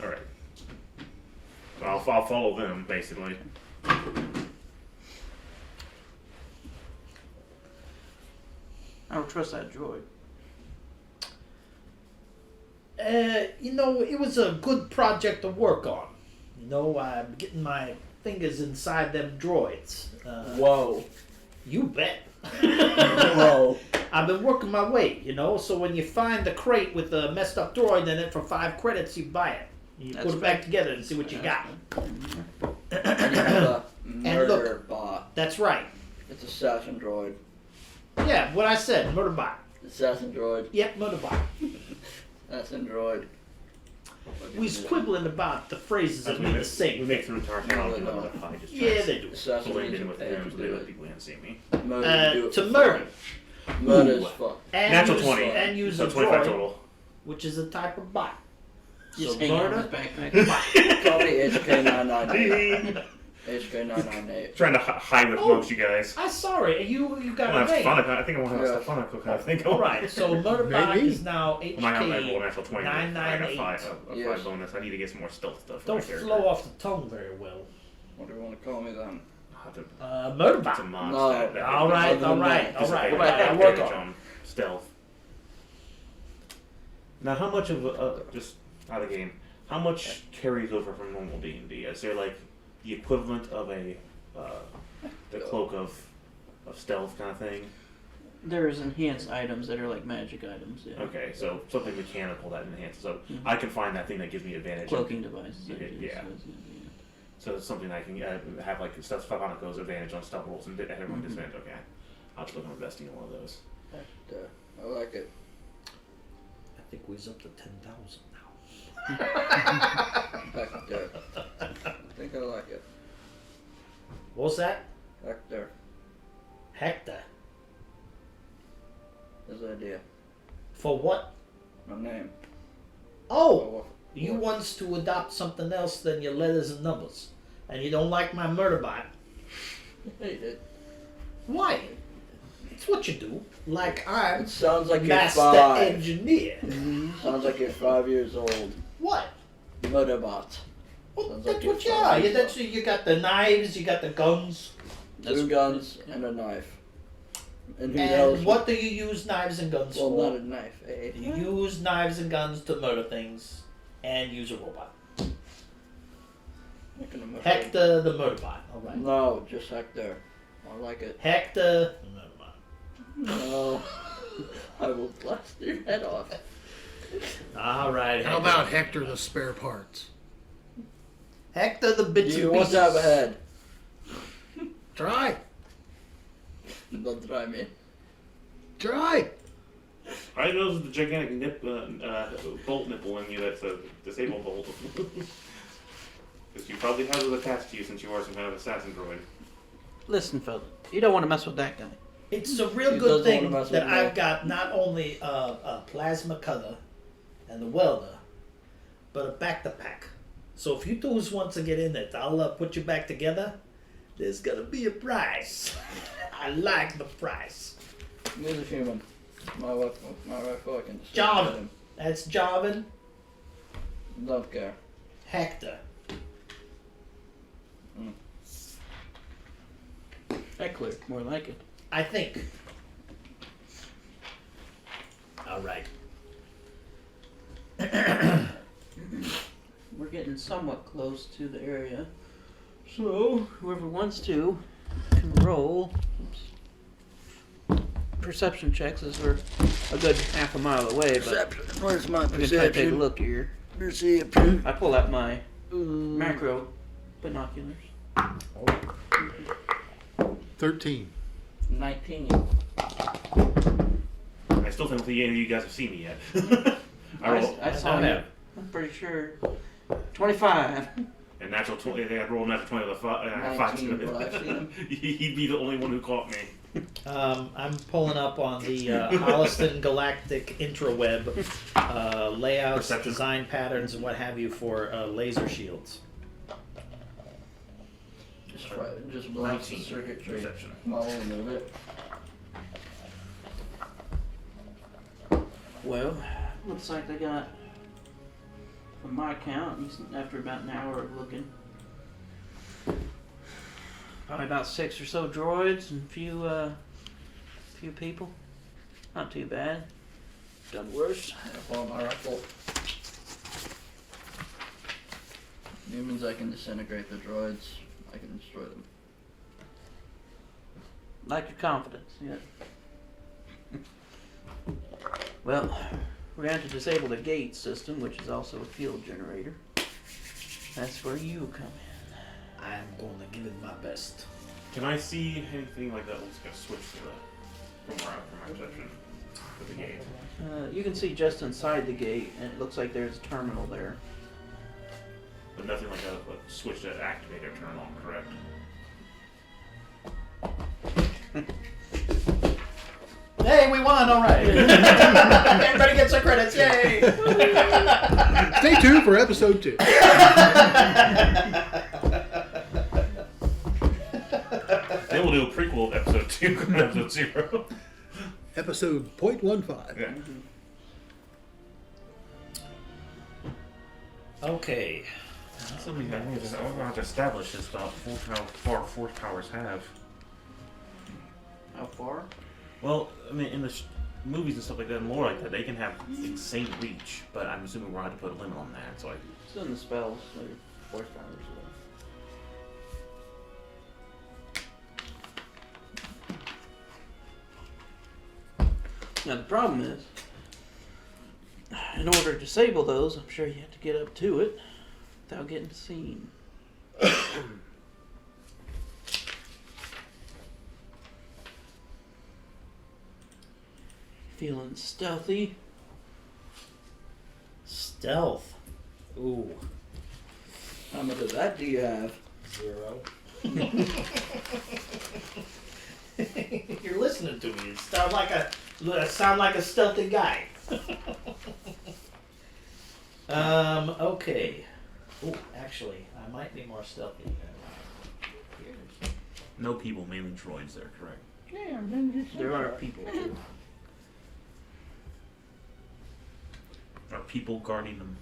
All right. So I'll follow them basically. I don't trust that droid. You know, it was a good project to work on. You know, I'm getting my fingers inside them droids. Whoa. You bet. Whoa. I've been working my way, you know, so when you find the crate with the messed up droid in it for 5 credits, you buy it. You That's put it back together and see what you got. And you have a And look. murder bot. That's right. It's assassin droid. Yeah, what I said, Murderbot. Assassin droid. Yep, Murderbot. Assassin droid. We was quibbling about the phrases that mean the We same. make through to our town. No, no. I just Yeah, they do. Assassin blend means in you with pay them to so do they let it. people can't see me. Murder, you do it To for murder. fun. Murder is Ooh. fun. And Natural use, 20. And use So a 25 droid, total. which is a type of bot. Just So hang out in murder, his backpack. bot. Probably HK998. Ding. HK998. Trying to hide with Oh. amongst you guys. I'm sorry, you got Well, a that's name. fun. I think I want to have Yeah. fun. I kind of think. Alright, so Murderbot Maybe. is now I rolled a natural 20. I got 998. 5. A Yes. 5 bonus. I need to get some more stealth stuff. For Don't my character. flow off the tongue very well. What do you want to call me then? I'll have to- It's a Murderbot. mod No. stat that- Alright, Other than alright, that, alright. Disadvantage I'll work on it. on stealth. Now, how much of just out of the game? How much carries over from normal D&D? Is there like the equivalent of a the cloak of stealth kind of thing? There's enhanced items that are like magic items, yeah. Okay, so something mechanical that enhances. So Mhm. I can find that thing that gives me advantage. Cloaking devices. Yeah, actually, yeah. so it's gonna be- So it's something I can have like stuff goes advantage on stealth rolls and everyone Mhm. disadvantage. Okay, I'll just look at investing in one of those. I like it. I think we're up to 10,000 now. Back there. I think I like it. What's that? Back there. Hector. His idea. For what? My name. Oh, you wants to adopt something else than your letters and numbers. And you don't like my Murderbot. Hate it. Why? It's what you do. Like I'm It sounds like you're master 5. engineer. Sounds like you're 5 years old. What? Murderbot. Well, Sounds that's like you're what you are. fine. You, that's, you got the knives, you got the guns. Two guns and a knife. And who And knows? what do you use knives and guns Well, for? not a knife. You use knives and guns to murder things and use a robot. Making a murder. Hector the Murderbot. Alright. No, just Hector. I like it. Hector the Murderbot. No. I will blast your head off. Alright. How about Hector the spare parts? Hector the bits You and want pieces. to have a head. Try. Don't try me. Try. I know the gigantic bolt nipple in you that's a disabled bolt. Because you probably have it attached to you since you are some kind of assassin droid. Listen, fella, you don't want to mess with that guy. It's a real He good doesn't thing wanna mess that with me. I've got not only a plasma cutter and a welder, but a back-to-pack. So if you dudes want to get in it, I'll put you back together. There's gonna be a price. I like the price. He's a human. My wife fucking. Jarvin. That's Jarvin. Don't care. Hector. Heckler, more like it. I think. All right. We're getting somewhat close to the area. So, whoever wants to can roll. Oops. perception checks as we're a good half a mile away, but Where's my I'm gonna try to take a perception? look here. Perception. I pull out my macro binoculars. 13. 19. I still don't think any of you guys have seen me yet. I saw you. have. I'm pretty sure. 25. And natural 20. They had rolled natural 20 with a 5. 19, but I've seen him. He'd be the only one who caught me. I'm pulling up on the Holliston Galactic Intraweb layouts, Perception. design patterns, and what have you for laser shields. Just blocks the 19 circuitry perception. while we move it. Well, looks like they got, from my count, after about an hour of looking, probably about 6 or so droids and a few people. Not too bad. Done worse. Upon my rifle. Humans, I can disintegrate the droids. I can destroy them. Like your confidence, yeah. Well, we're going to disable the gate system, which is also a fuel generator. That's where you come in. I'm going to give it my best. Can I see anything like that? Let's go switch to the from my perception to the gate. You can see just inside the gate, and it looks like there's a terminal there. But nothing like a switch to activate or turn on, correct? Hey, we won! All right. Everybody gets their credits! Yay! Stay tuned for episode 2. Then we'll do a prequel of episode 2 and episode 0. Episode .15. Yeah. Okay. Something that I'm going to have to establish is about how far force powers have. How far? Well, I mean, in the movies and stuff like that, and lore like that, they can have insane reach, but I'm assuming we're going to have to put a limit on that. So It's in the spells, so your force powers. Now the problem is, in order to disable those, I'm sure you have to get up to it without getting seen. Feeling stealthy. Stealth. Ooh. How much of that do you have? 0. You're listening to me. You sound like a stealthy guy. Okay. Oh, actually, I might be more stealthy than no people, mainly droids there, correct? Yeah, There are people too. Are people guarding them?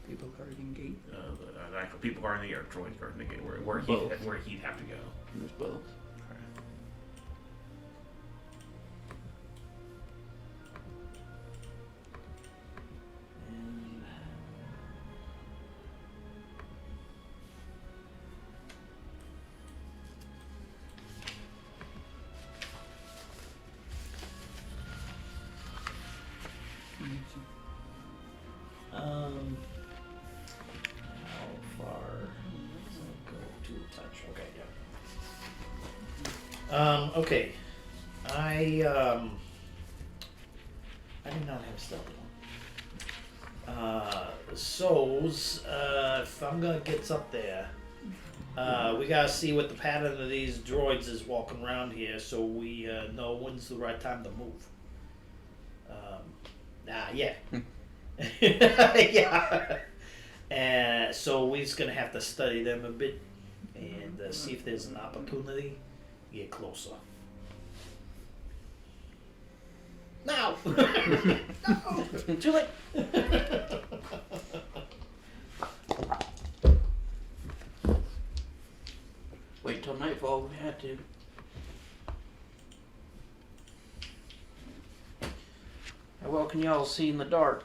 people guarding gate. The actual people guarding the gate or droids guarding the gate? Where Both. he'd have to go. There's both. And how far does it go to touch? Okay, yeah. Okay. I do not have a stealthy one. If I'm gonna get up there, we gotta see what the pattern of these droids is walking around here, so we know when's the right time to move. Yeah. Yeah. So we're just gonna have to study them a bit and see if there's an opportunity to get closer. Now. No. too late. Wait till nightfall. We had to. How well can y'all see in the dark?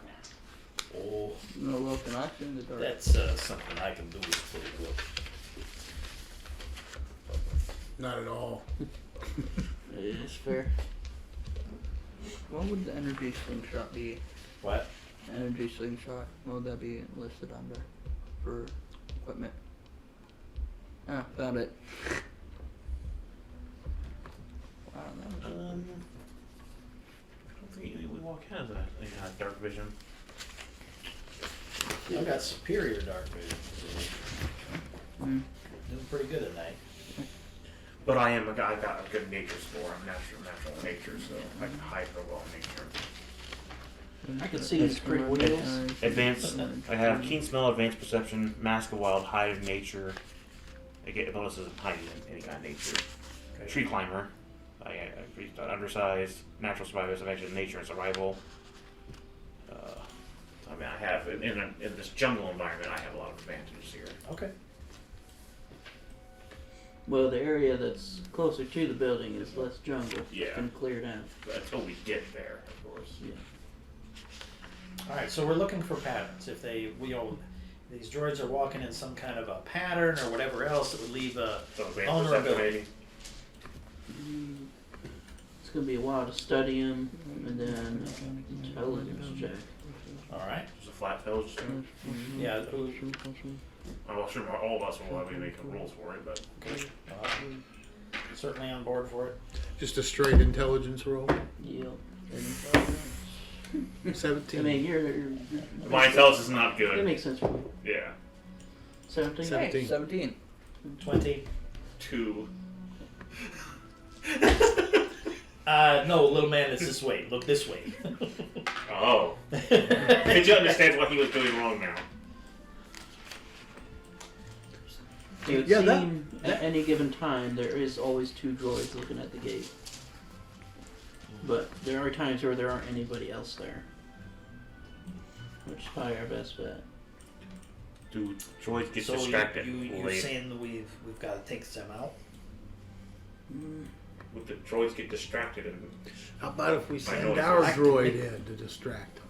Oh, No, well, can I see in the dark? that's something I can do with full look. Not at all. It's fair. What would the energy slingshot be? What? Energy slingshot. What would that be listed under for equipment? Ah, found it. Wow, that was I don't think we walk has that. They got dark vision. I've got superior dark vision. Mm. Doing pretty good at night. But I got a good nature score. I'm natural nature, so I can hide real well in nature. I can see his pretty wheels. Advanced. I have keen smell, advanced perception, mask of wild, hide of nature. I get bonuses of hiding in any kind of nature. Okay. Tree climber. I increased undersized, natural survival, adventure, nature, and survival. I mean, I have in this jungle environment, I have a lot of advantages here. Okay. Well, the area that's closer to the building is less jungle. Yeah. It's been cleared out. But until we get there, of course. Yeah. All right, so we're looking for patterns. If these droids are walking in some kind of a pattern or whatever else, it would leave a So advanced vulnerability. perception, It's gonna be a while to study them, and then intelligence check. All right. just a flat tail. Just, Yeah. I'm not sure all of us will have any making rules for it, but Certainly on board for it. Just a straight intelligence roll. Yep. 17. I mean, you're my intelligence is not That good. makes sense for me. Yeah, 17? Seven. Hey, 17. 20. 2. No, little man, it's this way. Look this way. Oh, did you understand what he was doing wrong now? It would Yeah, that- seem at any given time there is always two droids looking at the gate. But there are times where there aren't anybody else there. Which is probably our best bet. Do droids get So distracted? you're Will they- saying that we've got to take them out? Would the droids get distracted and How about if we send know it's our black. droid in to distract them?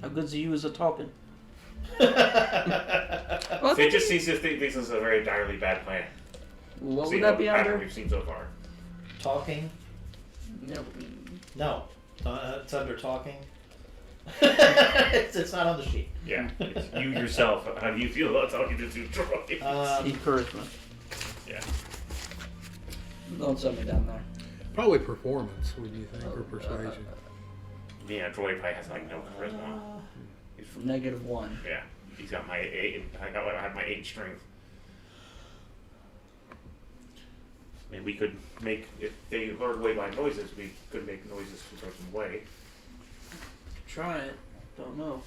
How good's you as a talking? it just seems to think this is a very direly bad plan. What Seeing would that be pattern under? we've seen so far. Talking? Yep. No. It's under talking. it's not on the sheet. Yeah, it's you yourself. How do you feel about talking to two droids? Need charisma. yeah. Don't send me down there. Probably performance, would you think, or persuasion? Yeah, droid probably has like no charisma. He's -1. yeah, he's got my 8. I have my 8 strength. I mean, we could make if they lured away by noises, we could make noises to throw them away. Try it. Don't know.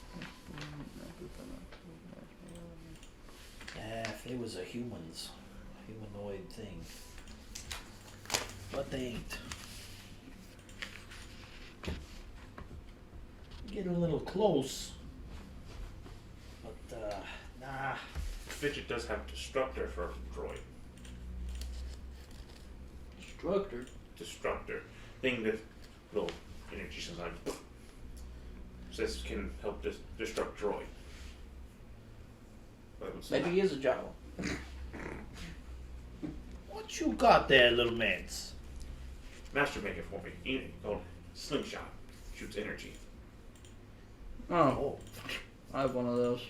If it was a humanoid thing. But they ain't. Get a little close. But, nah. Fidget does have destructor for a droid. Instructor. Destructor thing that little energy sometimes. So this can help destruct droid. But it was Maybe he is a Jawa. What you got there, little mans? Master make it for me. Called slingshot. Shoots energy. Oh, I have one of those.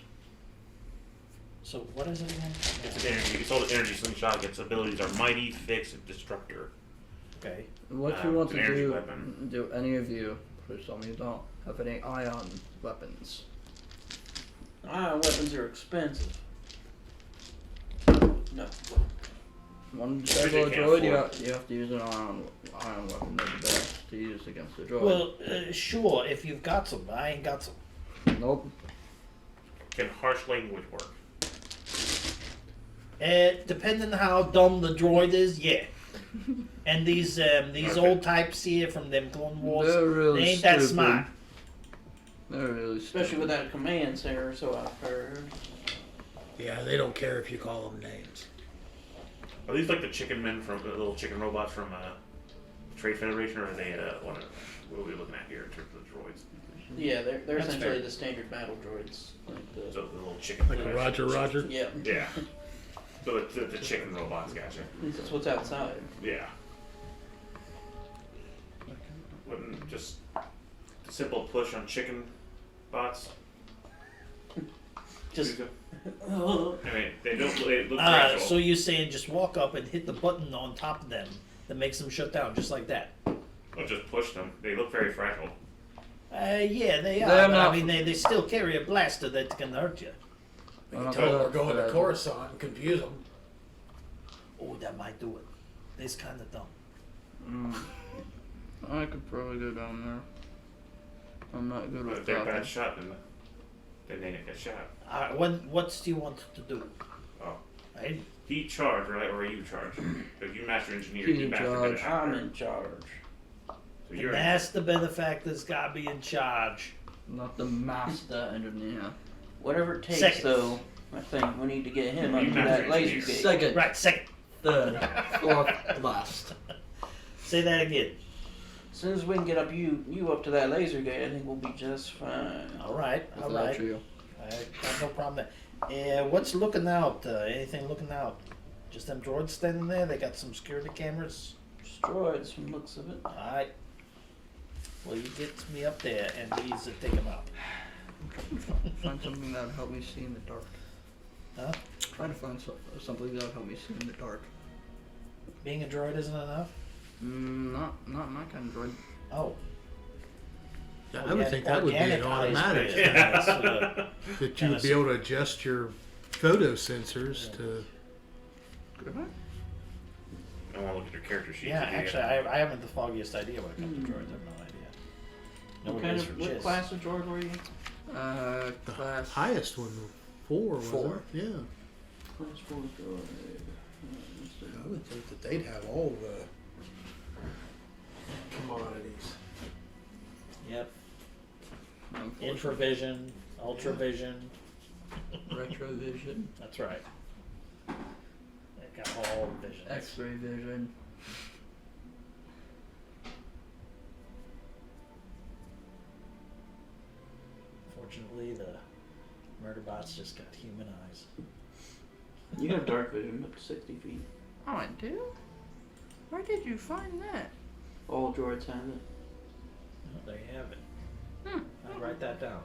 So what is it again? It's an energy. It's all the energy slingshot. Its abilities are mighty, fix, and destructor. Okay. What you want it's to an energy do? weapon. Do any of you? Please tell me you don't have any ion weapons. Ion weapons are expensive. No. One Fidget disabled can't droid, afford you have to use an ion weapon. They're the best to use against the droid. Well, sure, if you've got some. I ain't got some. Nope. Can harsh language work? Depending on how dumb the droid is, yeah. And these Okay. old types here from them Clone Wars, They're really they ain't that stupid. smart. They're really Especially stupid. without a command center, so I've heard. Yeah, they don't care if you call them names. Are these like the chicken men from the little chicken robots from Trade Federation, or are they what are we looking at here in terms of droids? Yeah, they're That's essentially fair. the standard battle droids. Like the, So the little chicken. Like a Roger. yeah. Yeah. So it's the chicken robots, gotcha. At least that's what's outside. Yeah. simple push on chicken bots. Just. I mean, they look fragile. So you're saying just walk up and hit the button on top of them that makes them shut down, just like that? Or just push them. They look very fragile. Yeah, they are. They're But not- I mean, they still carry a blaster that can hurt you. We can tell them we're going to Coruscant and confuse them. Oh, that might do it. This kind of dumb. I could probably go down there. I'm not good But with if they're a bad talking. shot, then they get shot. All right, what do you want to do? Oh. Right? He charge, right? Or you charge? If you master engineer, He's you in master charge. benefactor. I'm in charge. So And you're that's the benefactor's got to be in charge. Not the master engineer. Whatever it takes, Second. though, I think we need to get him You up to master that laser engineer. gate. Second, Right, second. third, fourth, last. Say that again. As soon as we can get up you up to that laser gate, I think we'll be just fine. All right, all Without right. you. I got no problem there. What's looking out? Anything looking out? Just them droids standing there? They got some security cameras? Destroyed from the looks of it. Alright. Well, you get me up there and please take them out. Find something that would help me see in the dark. Huh? Try to find something that would help me see in the dark. Being a droid isn't enough? Not my kind of droid. Oh. I would think that would be an Organic eyes, automatic. but, yeah, That you would be able to adjust your photo sensors to. Could I? I want to look at your character sheet. yeah, to do actually, that. I haven't the foggiest idea when it comes to droids. I have no idea. No What one is kind for of what jizz. class of droid were you? The Class. highest one, 4, was Four. it? Yeah. Class 4 droid. I would think that they'd have all the commodities. Yep. Unfortunately. Infravision, ultravision. Retrovision. That's right. They've got all visions. X-ray vision. Fortunately, the murder bots just got human eyes. You have dark vision up to 60 feet. Oh, I do? Where did you find that? All droids have it. Oh, there you have it. Hmm. I'll write that down.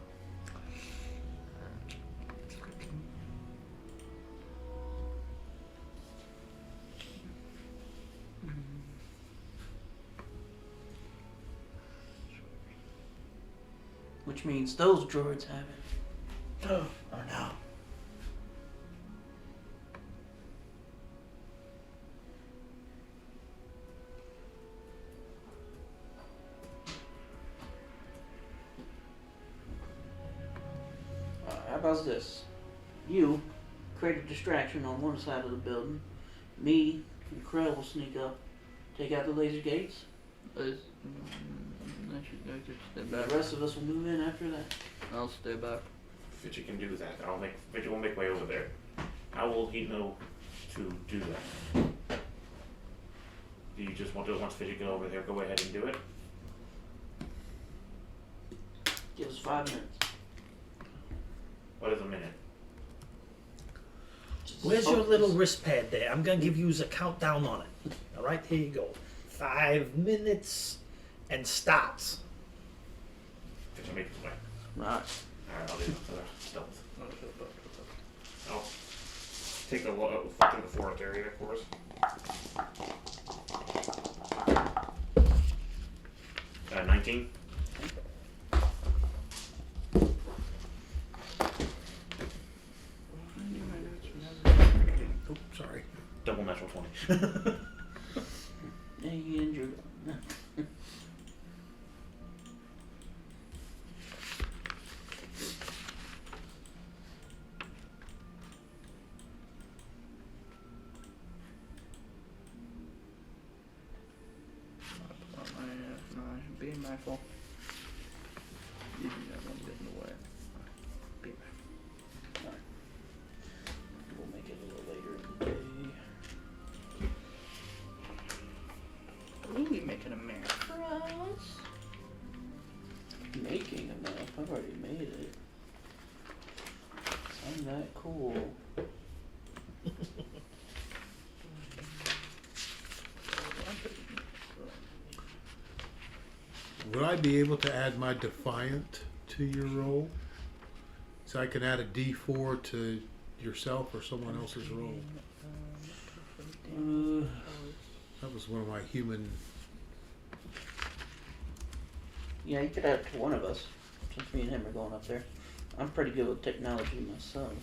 Which means those droids have it. Oh no. How about this? You create a distraction on one side of the building. Me and Krell will sneak up, take out the laser gates. I should stay The back. rest of us will move in after that. I'll stay back. Fidget can do that. Fidget will make way over there. How will he know to do that? Do you just want to, once Fidget get over there, go ahead and do it? Give us 5 minutes. What is a minute? Just Where's your focus. little wrist pad there? I'm gonna give you a countdown on it. All right, here you go. 5 minutes and starts. Fidget make his way. Right. Alright, I'll do the stealth. I'll take through the forest area, of course. Uh, 19. Oh, sorry. Double natural 20. Yeah, you injured. My beam rifle. Using that one get in the way. Beam rifle. We'll make it a little later in the day. Ooh, we making a mare fries. Making a map. I've already made it. I'm that cool. would I be able to add my Defiant to your roll? So I can add a D4 to yourself or someone else's roll. That was one of my human. Yeah, you could add it to one of us, since me and him are going up there. I'm pretty good with technology myself.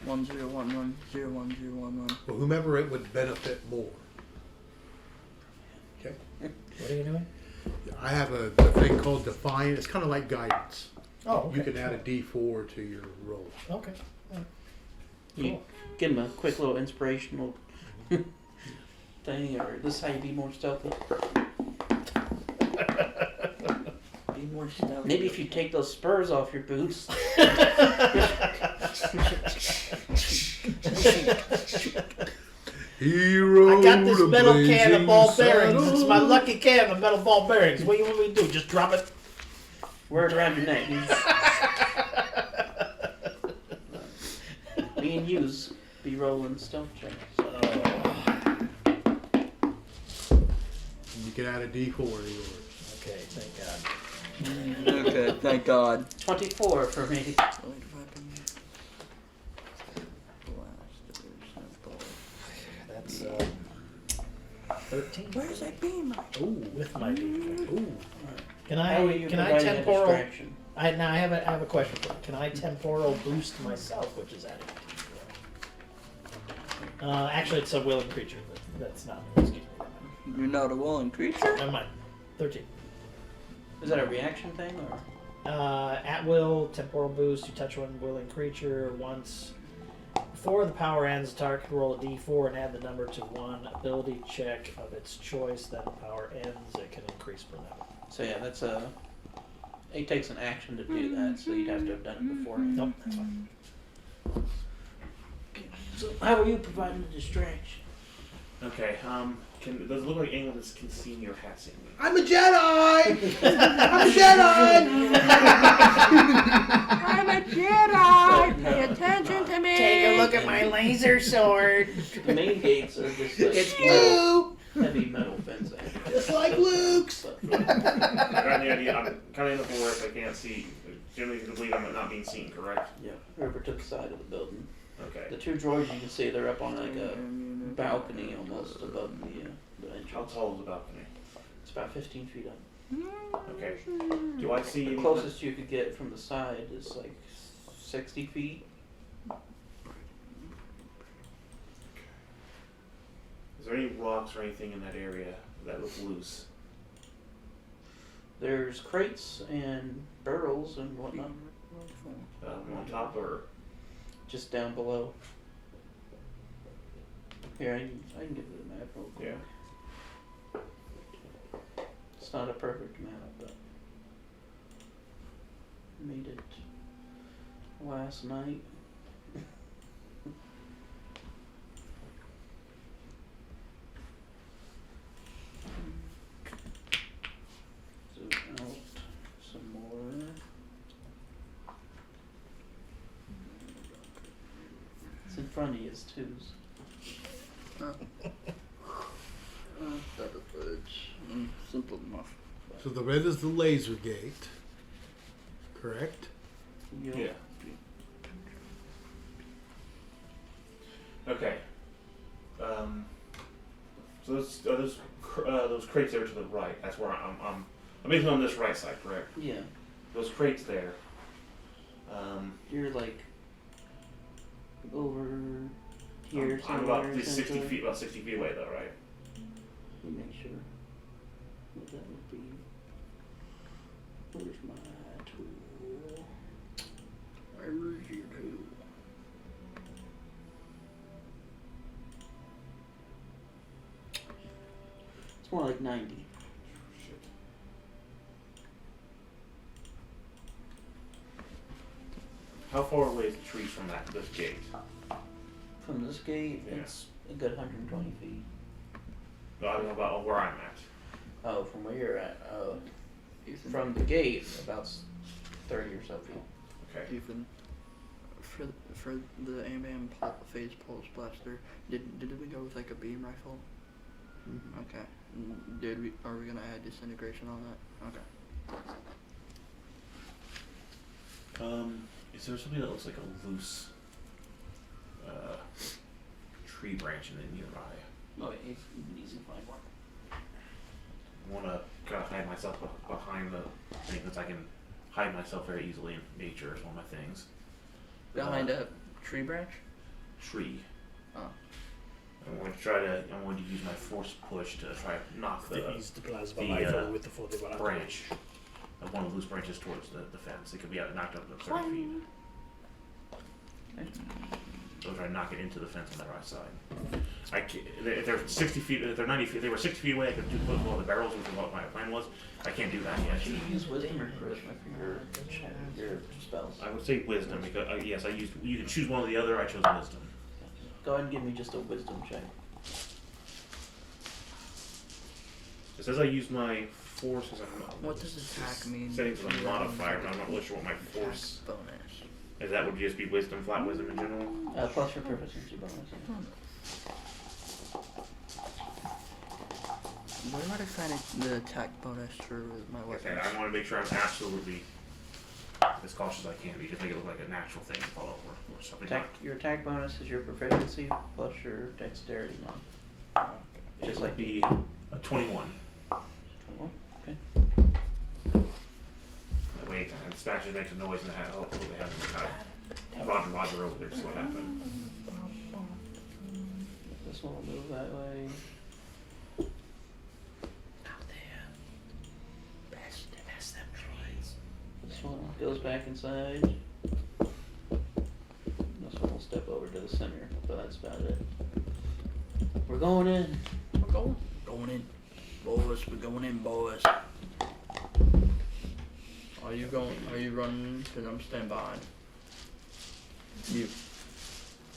10110111. Well, whomever it would benefit more. Okay. What are you doing? I have a thing called Defiant. It's kind of like guidance. Oh, okay. You can add a D4 to your roll. Okay. You give him a quick little inspirational thing, or this is how you be more stealthy. Be more stealthy. Maybe if you take those spurs off your boots. Hero. I got this the metal can of blazing ball bearings. It's my saddle. lucky can of metal ball bearings. What do you want me to do? Just drop it? Wear it around your neck. Me and you's be rolling stealth checks. You can add a D4 to yours. Okay, thank God. Okay, thank God. 24 for me. That's 13. Where's that beam? Ooh, with my D4. Ooh. Can How are I you can I providing a temporal? distraction? I have a question for you. Can I temporal boost myself, which is adding a D4? Actually, it's a willing creature, but that's not. Excuse me. You're not a willing creature? Never mind. 13. Is that a reaction thing, or? At will, temporal boost. You touch one willing creature once. Before the power ends, the target can roll a d4 and add the number to one ability check of its choice. Then the power ends, it can increase per level. So yeah, that's a. It takes an action to do that, so you'd have to have done it beforehand. Nope, that's fine. So how are you providing the distraction? Okay, does it look like anyone can see me or has seen me? I'm a Jedi! I'm a Jedi! I'm a Jedi! Pay attention to me! Take a look at my laser sword. The main gates are just like It's heavy metal fencing. Just like Luke's! I got the idea. I'm kind of in the forest. I can't see. Generally, you can believe I'm not being seen, correct? Yeah, over to the side of the building. Okay. The two droids you can see, they're up on like a balcony almost above the How entrance. tall is the balcony? It's about 15 feet up. Okay. Do I see The any? closest you could get from the side is like 60 feet. Is there any rocks or anything in that area that look loose? There's crates and barrels and whatnot On top or? just down below. Here, I can give it a map real quick. Yeah. It's not a perfect map, but made it last night. Zoom out some more. It's in front of you, too. Simple enough. So the red is the laser gate. Correct? Yeah. Okay. So those crates there to the right. That's where I'm basically on this right side, correct? Yeah, Those crates there. you're like over here I'm somewhere. about 60 essentially. feet, about 60 feet away, though, right? Let me make sure what that would be. Where's my tool? Where's your tool? It's more like 90. Shit. How far away is the tree from this gate? From this gate, Yeah. it's a good 120 feet. No, I don't know about where I'm at. Oh, from where you're at? Oh, Ethan. from the gate, about 30 or so feet. Okay. Ethan. For the phase pulse blaster, did we go with like a beam rifle? Mm-hmm. Okay. Are we gonna add disintegration on that? Okay. Is there something that looks like a loose tree branch in the nearby? Oh, yeah, you can easily find one. I want to kind of hide myself behind the thing, because I can hide myself very easily in nature. Is one of my things. Behind a tree branch? Tree. Oh. I'm going to use my force push to try to knock Use the plasma the, rifle with the 40 branch of one of the loose branches towards the fence. It could be knocked up to 30 feet. So I'll try to knock it into the fence on the right side. If they're 60 feet, if they're 90 feet, if they were 60 feet away, I could put one of the barrels, which is what my plan was. I can't do that yet. Do you use wisdom or charisma for your spells? I would say wisdom because yes, you can choose one or the other. I chose wisdom. Go ahead and give me just a wisdom check. It says I use my force as a What does attack mean? Settings as a modifier, but I'm not really sure what my force. Bonus. Is that would just be wisdom, flat wisdom in general? Plus your proficiency bonus. Where might I find the attack bonus for my Like I weapons? said, I want to make sure I'm absolutely as cautious as I can be, just make it look like a natural thing to follow or something. Your attack bonus is your proficiency plus your dexterity mod. Just like the 21. 21? Okay. That way, it dispatches makes a noise and that hopefully they have Roger over there. Just what happened. This one will move that way. This one goes back inside. This one will step over to the center, but that's about it. We're going in. We're going. Going in. Boys, we're going in, boys. Are you going? Are you running? Because I'm staying behind. You.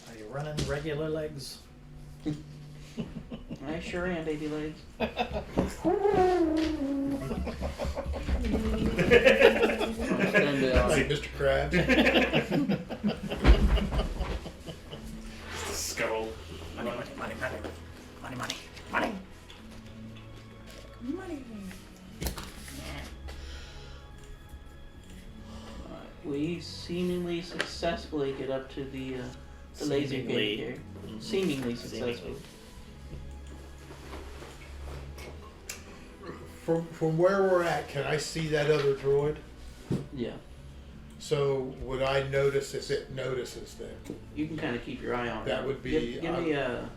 Are you running regular legs? I sure am, baby legs. Stand behind. Hey, Mr. Krabs. Skull. Money. We seemingly successfully get up to the laser Seemingly. gate here. Seemingly successful. From where we're at, can I see that other droid? Yeah. So would I notice if it notices then? You can kind of keep your eye on it. That would be, Give me a.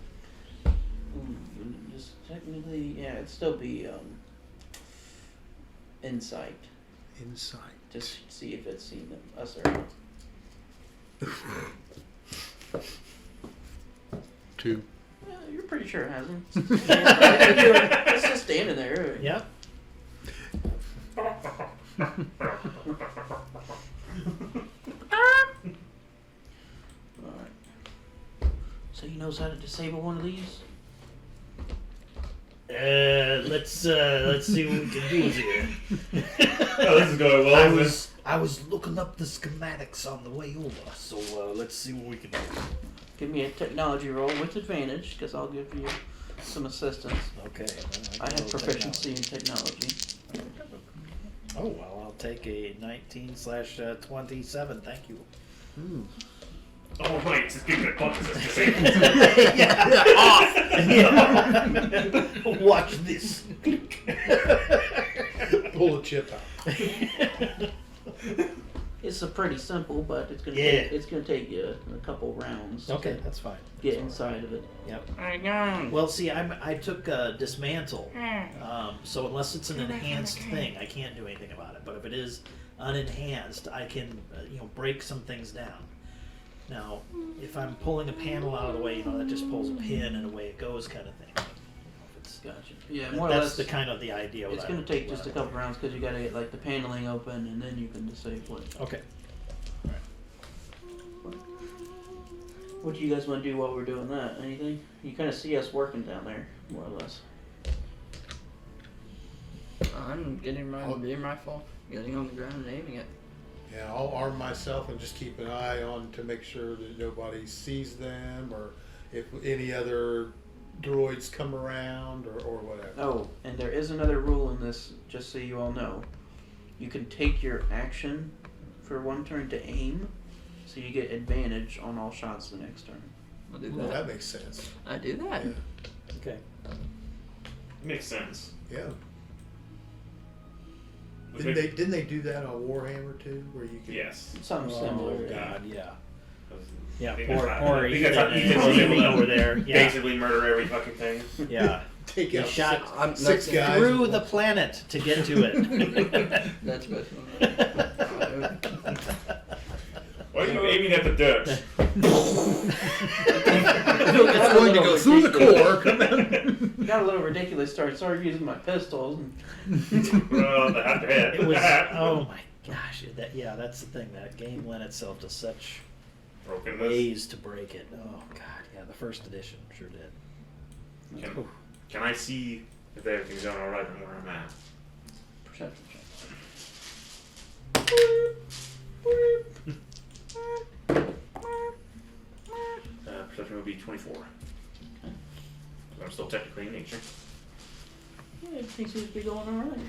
Just technically, yeah, it'd still be insight. Insight. Just see if it's seen us or not. 2. Yeah, you're pretty sure it hasn't. It's just standing there. Yep. Alright. So he knows how to disable one of these? Let's see what we can do here. Oh, this is going well. I was looking up the schematics on the way over, so let's see what we can do. Give me a technology roll with advantage, because I'll give you some assistance. Okay. I have proficiency in technology. Oh well, I'll take a 19/27. Thank you. Oh wait, it's getting good buttons. Off. Watch this. Pull the chip out. It's a pretty simple, but it's gonna take you a couple rounds. Okay, to that's fine. get inside of it. Yep. Well, see, I took dismantle, so unless it's an enhanced thing, I can't do anything about it. But if it is unenhanced, I can break some things down. Now, if I'm pulling a panel out of the way, that just pulls a pin and away it goes, kind of thing. Gotcha. Yeah, more or That's less. the kind of the idea. It's going to take just a couple rounds because you got to get like the paneling open and then you can disable it. Okay. What do you guys want to do while we're doing that? Anything? You kind of see us working down there, more or less. I'm getting my beam rifle, getting on the ground and aiming it. Yeah, I'll arm myself and just keep an eye on to make sure that nobody sees them or if any other droids come around or whatever. Oh, and there is another rule in this, just so you all know. You can take your action for one turn to aim, so you get advantage on all shots the next turn. I'll do Well, that. that makes sense. I do that. Yeah. Okay. Makes sense. Yeah. Which Didn't they do that on Warhammer too, where you could? Yes. Something Oh similar. God, yeah. Yeah, I think poor, that's poor I think that's how Ethan Ethan was living able to over there. Yeah, basically murder every fucking thing. yeah. Take He out shot six guys. through the planet to get to it. That's best one. Why are you aiming at the dirt? It's going to go through the core. Got a little ridiculous. Started using my pistols. And Well, the head. It was. Oh my gosh. That's the thing. That game lent itself to such Brokenness. ways to break it. Oh god, yeah. The first edition sure did. Can I see if everything's going alright and where I'm at? perception check. Perception would be 24. I'm still technically in nature. Yeah, everything seems to be going alright.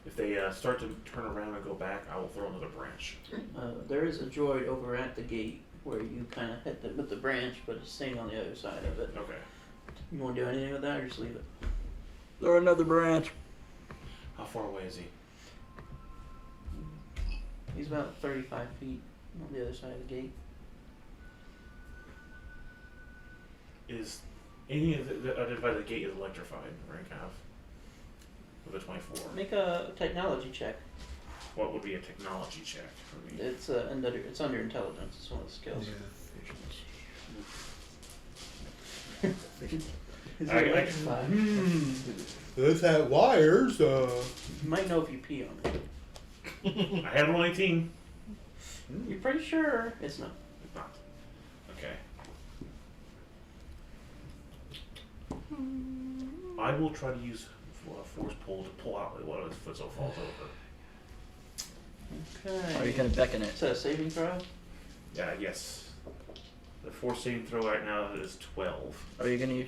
If they start to turn around and go back, I will throw another branch. There is a droid over at the gate where you kind of hit with the branch, but it's staying on the other side of it. Okay. You want to do anything with that, or just leave it? Throw another branch. How far away is he? He's about 35 feet on the other side of the gate. Is any of the identify the gate is electrified, rank half? With a 24. Make a technology check. What would be a technology check for me? It's under intelligence. It's one of the skills. Is it I- electrified? Those have wires. You might know if you pee on it. I had one 18. You're pretty sure it's not. It's not. Okay. I will try to use force pull to pull out one of his foot so it falls over. Okay. Are you gonna beckon it? Is that a saving throw? Yeah, yes. The force saving throw right now is 12. Are you gonna use?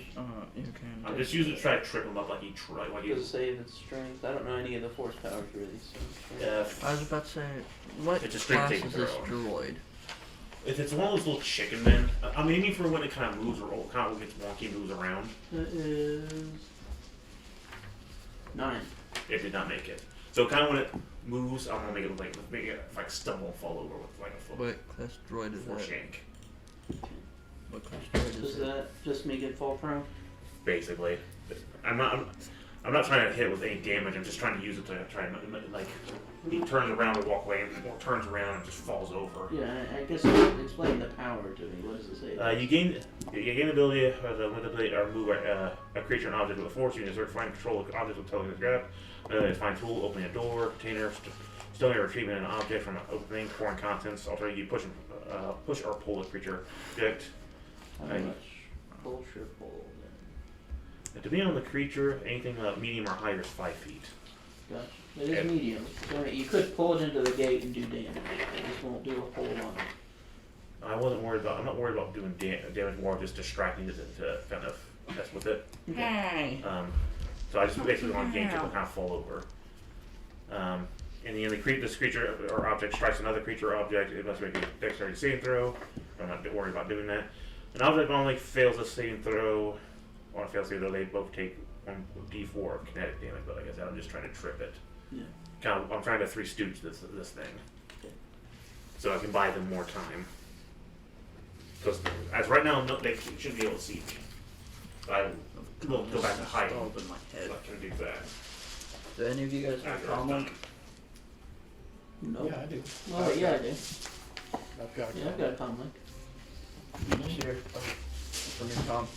You can. I'm just using it to try to trip him up like he tried. Like he Does it save its strength? I don't know any of the force powers really. So I was about to say, what It's a straight class take is this throw. droid? if it's one of those little chicken men, I'm aiming for when it kind of moves or kind of gets wonky, moves around. That is 9. It did not make it. So kind of when it moves, I'm gonna make it like stumble and fall over with like a foot. What class droid is Force that? yank, What class droid is Does that? that just make it fall prone? basically. I'm not trying to hit it with any damage. I'm just trying to use it to try and like he turns around to walk away and turns around and just falls over. Yeah, I guess explain the power to me. What does it say? You gain the ability to manipulate or move a creature and object with a force. You can assert find control of objects with telling this grab. Find tool, opening a door, container, stealing or retrieving an object from an opening, pouring contents. Alternatively, you push or pull a creature object. How much bullshit pull then? Depending on the creature, anything medium or higher is 5 feet. Gotcha. It is medium. So you could pull it into the gate and do damage. It just won't do a whole lot. I'm not worried about doing damage, more just distracting it to kind of mess with it. Okay. So I just basically want to yank it to kind of fall over. In the end, this creature or object strikes another creature or object. It must make a dexterity saving throw. I'm not worried about doing that. An object only fails a saving throw. On a fail saving throw, they both take 1d4 of kinetic damage. But like I said, I'm just trying to trip it. Yeah. I'm trying to Three Stooge this thing, so I can buy them more time. Because as right now, they shouldn't be able to see me. I will go back to hiding. Stalled in my head. So I can do that. Do any of you guys have After I'm common? done. No. Yeah, I do. Well, yeah, I do. I've got Yeah, I've got a common. Here, from your com.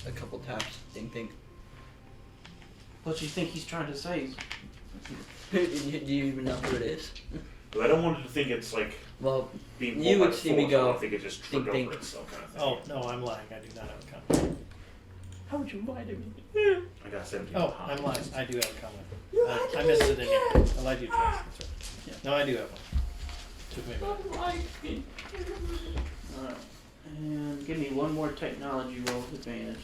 A couple taps. Ding ding. What do you think he's trying to say? Do you even know who it is? But I don't want it to think it's like Well, being you pulled by would the see me force. go, I think it just tripped ding, over ding. itself kind of thing. Oh, no, I'm lying. I do not have a comment. How would you lie to me? I got 17. Oh, I'm lying. I do have a comment. I missed it in here. I lied to you twice. That's right. Yeah. No, I do have one. Took me a minute. Alright. And give me one more technology roll with advantage.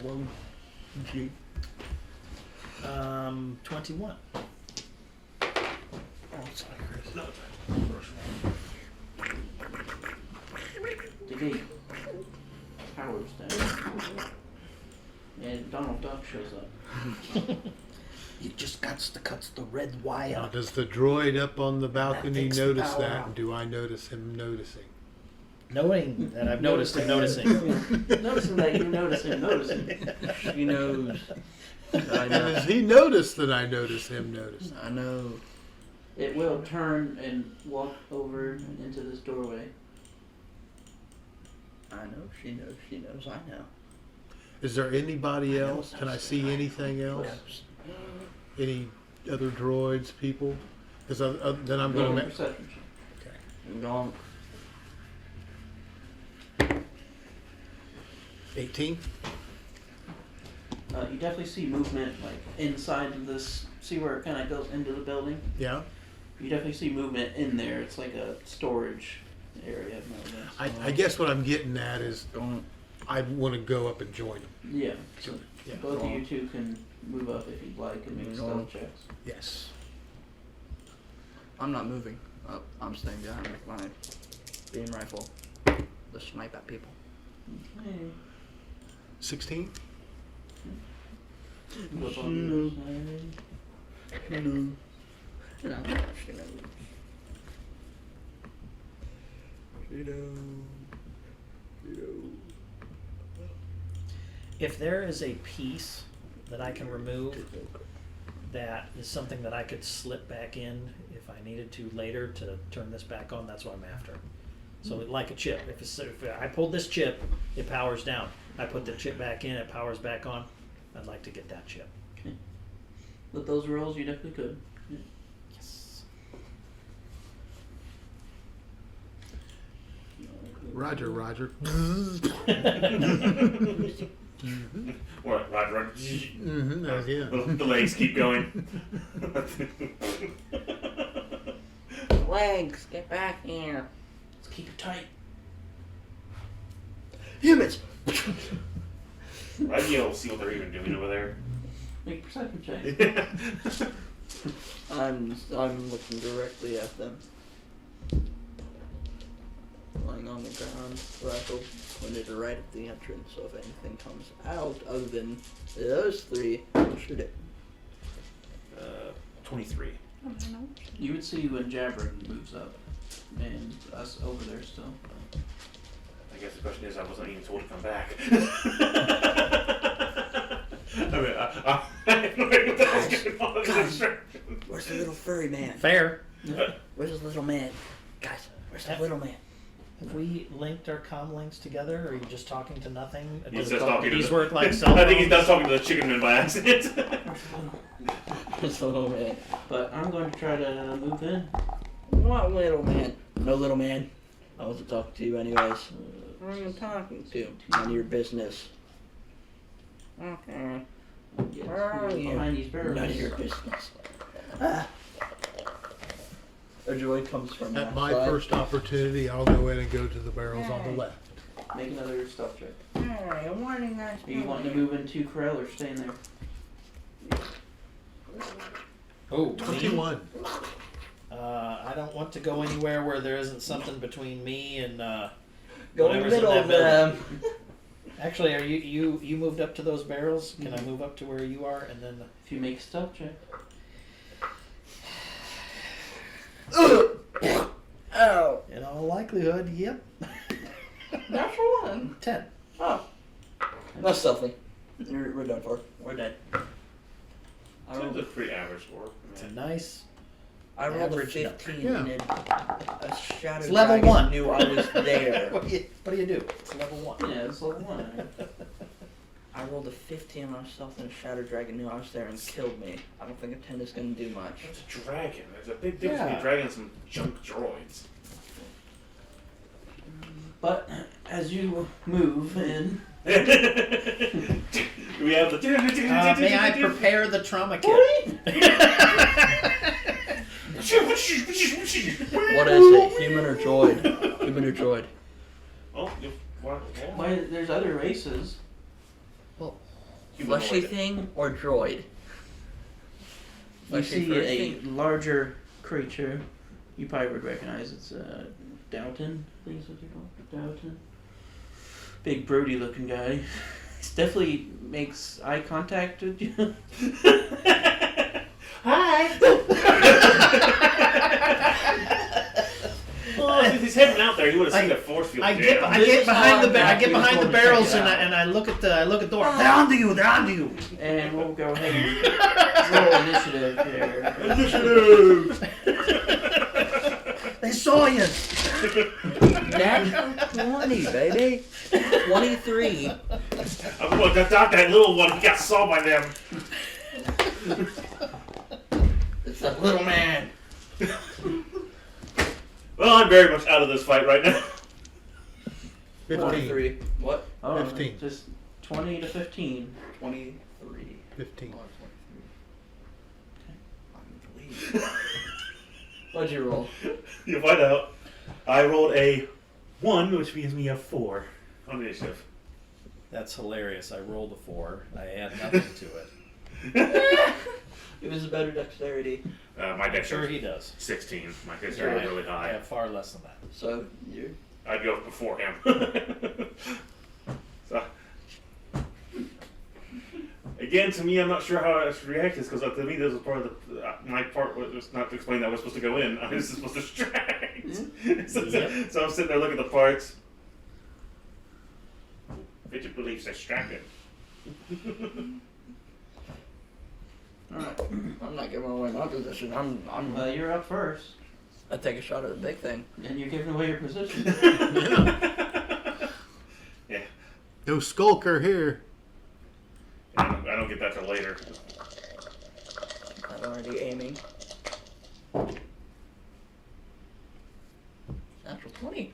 Well, gee. 21. Oh, sorry, Chris. The gate powers down. And Donald Duck shows up. You just got to cut the red wire. Now, does the droid up on the balcony takes the notice power that? out. And do I notice him noticing? Knowing that I've noticed him noticing. Noticing that you notice him noticing. She knows. I And know. does he notice that I notice him noticing? I know. It will turn and walk over into this doorway. I know. She knows. She knows. I know. Is there anybody else? Can I see anything else? Any other droids, people? Because then I'm Roll going a to. perception check. I'm gone. 18. You definitely see movement like inside of this. See where it kind of goes into the building? Yeah. You definitely see movement in there. It's like a storage area. More or less. I guess what I'm getting at is Gone. I want to go up and join them. Yeah. So Yeah. both of you two can move up if you'd like and make stealth checks. Yes. I'm not moving. Oh, I'm staying behind with my beam rifle. The snipe at people. Hey. 16. Look on the other side. She knows. She knows. She knows. If there is a piece that I can remove that is something that I could slip back in if I needed to later to turn this back on, that's what I'm after. So like a chip. If I pulled this chip, it powers down. I put the chip back in, it powers back on. I'd like to get that chip. With those rolls, you definitely could. Yeah. Yes. Roger, Roger. What, Roger? Yeah. The legs keep going. Legs, get back here. Let's keep it tight. Humans! I'd be able to see what they're even doing over there. Make a perception check. I'm looking directly at them. Lying on the ground, rifle pointed right at the entrance, so if anything comes out other than those three, I'll shoot it. 23. You would see when Jabrin moves up, and us over there still. I guess the question is, I wasn't even told to come back. I mean, I have no idea what the hell's going on. Guys. Where's the little furry man? Fair. Where's the little man? Guys, where's the little man? Have we linked our comm links together, or are you just talking to nothing? He's Does just talking to these the- work like cell I think he phones? does talking to the chicken man by accident. Where's the little man? But I'm going to try to move in. What little man? No little man. I wasn't talking to you anyways. Who are you talking to? None of your business. Okay. Get Where are you? behind these barrels. None of your business. Ah. A droid comes from At my outside. first opportunity, I'll go in and go to the barrels on the left. Make another stealth check. Hey, what are you guys Are you wanting to move into Krell or staying there? Oh, 21. I don't want to go anywhere where there isn't something between me and Go in the whatever's middle that of building. them. Actually, are you moved up to those barrels? Can I move up to where you are and then? If you make a stealth check. Ow. In all likelihood, yep. Natural one. 10. Oh. That's something. We're done for. We're dead. I Sounds rolled, a pretty average score. It's a nice. I rolled a average 15 number. and a shadow It's level dragon 1. knew I was there. What do you do? It's level 1. Yeah, it's level 1. I rolled a 15 on myself and a shadow dragon knew I was there and killed me. I don't think a 10 is going to do much. It's a dragon. There's a big difference Yeah. between a dragon and some junk droids. But as you move in, We have the. May I prepare the trauma kit? What is it? Human or droid? Human or droid? Oh, what? Why? There's other races. Fleshy thing or droid? You Fleshy see furry a thing? larger creature, you probably would recognize it's Downton. I think is what you call it. Downton. Big broody looking guy. He definitely makes eye contact with you. Hi. Well, if he's heading out there, he would have seen the force field. I get This is behind how the I get exactly behind the before we check barrels it and out. I look at the door. They're onto you. They're onto you. And we'll go ahead and roll initiative here. Initiative. They saw you. Natural 20, baby. 23. I'm going to adopt that little one. He got saw by them. It's that little man. Well, I'm very much out of this fight right now. 15. 23. What? Oh, 15. Just 20 to 15. 23. 15. Oh, 23. What'd you roll? You'll find out. I rolled a 1, which gives me a 4 on initiative. That's hilarious. I rolled a 4. I add nothing to it. It was a better dexterity. My I'm sure dexterity he does. 16. My dexterity is really I high. have far less than that. So you. I'd go before him. So, again, to me, I'm not sure how I should react to this because to me, this was part of the my part was not to explain that I was supposed to go in. I was just supposed to distract. So I'm sitting there looking at the parts. Fidget believes distracted. Alright. I'm not giving away my position. I'm You're up first, I take a shot at the big thing. and you're giving away your position. Yeah. No skulker here. I don't get that till later. I'm already aiming. Natural 20.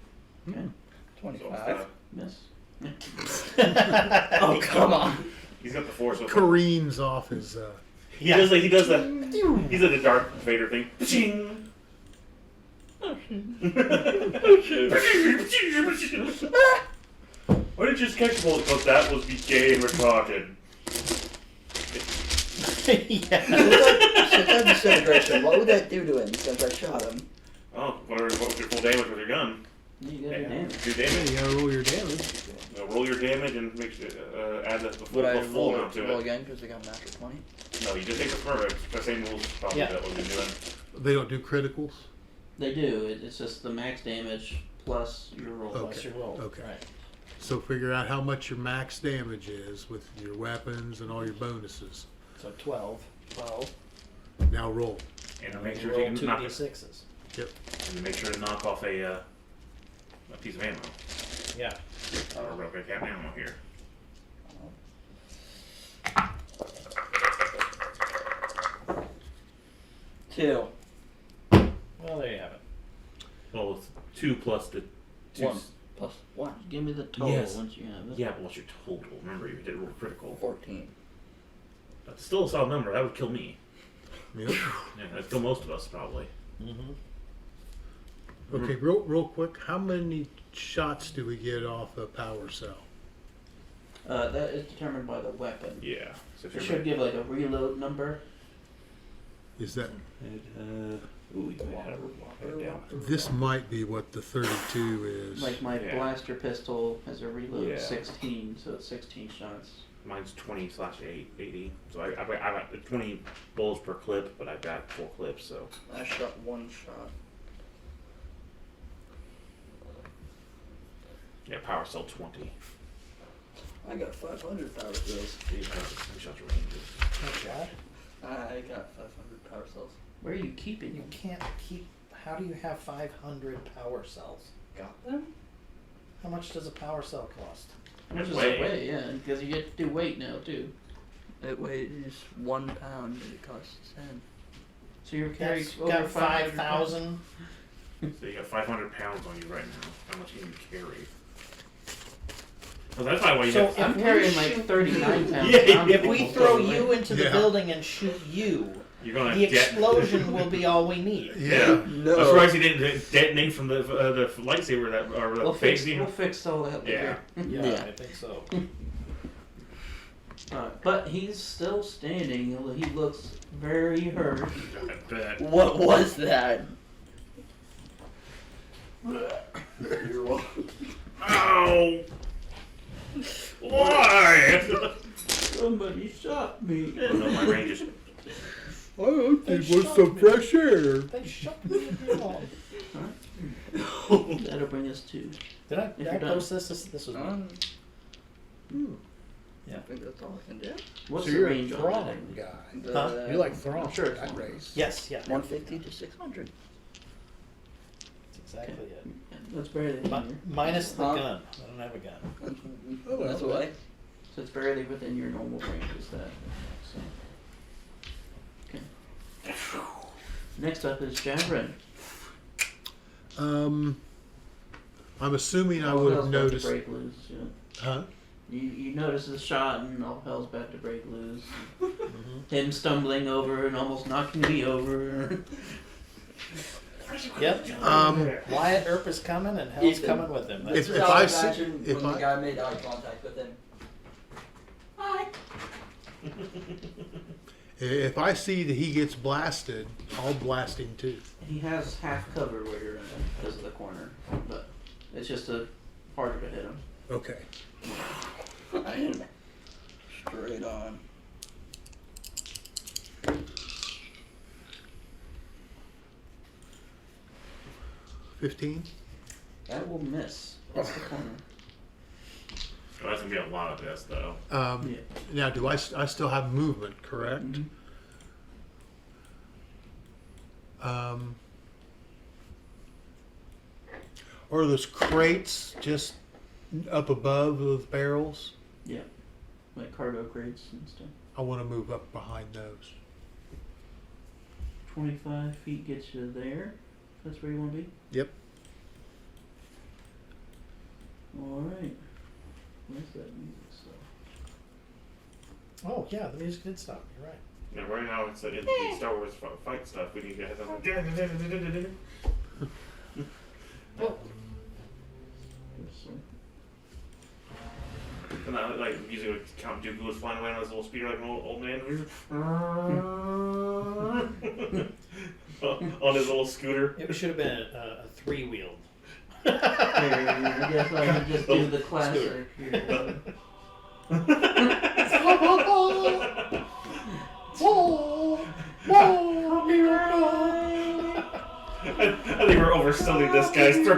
Okay. So 25. Miss. Oh, come on. he's got the force with him. Careens off his. He does the he's a Darth Vader thing. Ching. Why did you just catch bullet? Because that was be gay and retarded. Yeah. Since I'm disintegration, what would that do to him since I shot him? Oh, what was your full damage with your gun? You got your damage. Do Yeah, damage. you gotta roll your damage. Roll your damage and make sure, add the full, Would I the full roll, amount to roll it. again because I got a natural 20? No, you just take the permit. The same rules probably Yeah. that what you're doing. They don't do criticals. They do. It's just the max damage plus your roll. Okay. Plus your roll. Okay. Right. So figure out how much your max damage is with your weapons and all your bonuses. So 12. 12. Now roll. And make You sure roll you can 2 knock d6s. and make sure to knock off a piece of ammo. Yeah. Or a cap ammo here. Two. Well, there you have it. Well, it's 2 plus the 2. 1 plus 1. Give me the total Yes. once you have it. Yeah, but what's your total? Remember, you did roll critical. 14. That's still a solid number. That would kill me. Yep. Yeah, that'd kill most of us probably. Mm-hmm. Okay, real quick. How many shots do we get off a power cell? That is determined by the weapon. Yeah. So if It you're should give like a reload number. Is that ooh, you may have to walk that down. this might be what the 32 is? Like my Yeah. blaster pistol has a reload Yeah. of 16, so it's 16 shots. Mine's 20/80. So I got 20 bullets per clip, but I've got 4 clips. So I shot 1 shot. yeah, power cell 20. I got 500 power cells. These shots are ranges. Oh, God. I got 500 power cells. Where are you keeping You them? can't keep. How do you have 500 power cells? Got them? How much does a power cell cost? How much does Weight. it weigh? Yeah, because you get to do weight now too. It weighs 1 pound and it costs 10. So you're carrying That's over got 5,000. 5,000. So you got 500 pounds on you right now. How much can you carry? Well, that's probably why you So have. I'm If we carrying like shoot 39 pounds. Yeah, I'm If we almost throw totally. you into the Yeah. building and shoot you, You're gonna The explosion will be all we need. Yeah. No. I'm surprised he didn't detonate from the lightsaber that or the We'll phase fix, beam. we'll fix all that later. Yeah, Yeah. I think so. But he's still standing. He looks very hurt. I bet. What was that? You're welcome. Ow! Why? Somebody shot me. No, my range is. All I did was some fresh air. They shot me in the arm. That'll bring us to. Did I If you're done. post this? This was mine. I think that's all I can do. What's So the you're a range on Thrawn that? guy. Huh? You like Thrawn? I'm sure it's that fine. race. Yes, yeah. 150 to 600. That's exactly it. That's barely Mi- within your, minus the Huh? gun. I don't have a gun. Oh, well. That's why. so it's barely within your normal range. Is that? So. Okay. Next up is Javrin. I'm assuming I All would hell's have about to noticed. break loose. Yeah. Huh? You notice the shot and all hell's about to break loose. Him stumbling over and almost knocking me over. Yep. Wyatt Earp is coming and Hell's Ethan. coming with him. That's If This is I how I see- imagine if when I- the guy made eye contact with him. Hi. If I see that he gets blasted, I'll blast him too. He has half cover where you're in because of the corner, but it's just harder to hit him. Okay. I am straight on. $15. That will miss. It's the corner. Oh, that's gonna be a lot of this though. Yeah. Now, do I still have movement, correct? Mhm. Are those crates just up above those barrels? Yeah. Like cargo crates and stuff. I want to move up behind those. 25 feet gets you there. That's where you want to be? Yep. Alright. Where's that music stuff? Oh yeah, the music did stop. You're right. Now, right now it's in the Star Wars fight stuff. We need to have something. And I like usually when Count Dooku was flying away on his little speeder like an old man. On his little scooter. It should have been a three-wheeled. I guess I can just do the classic. I think we're overselling this guy's the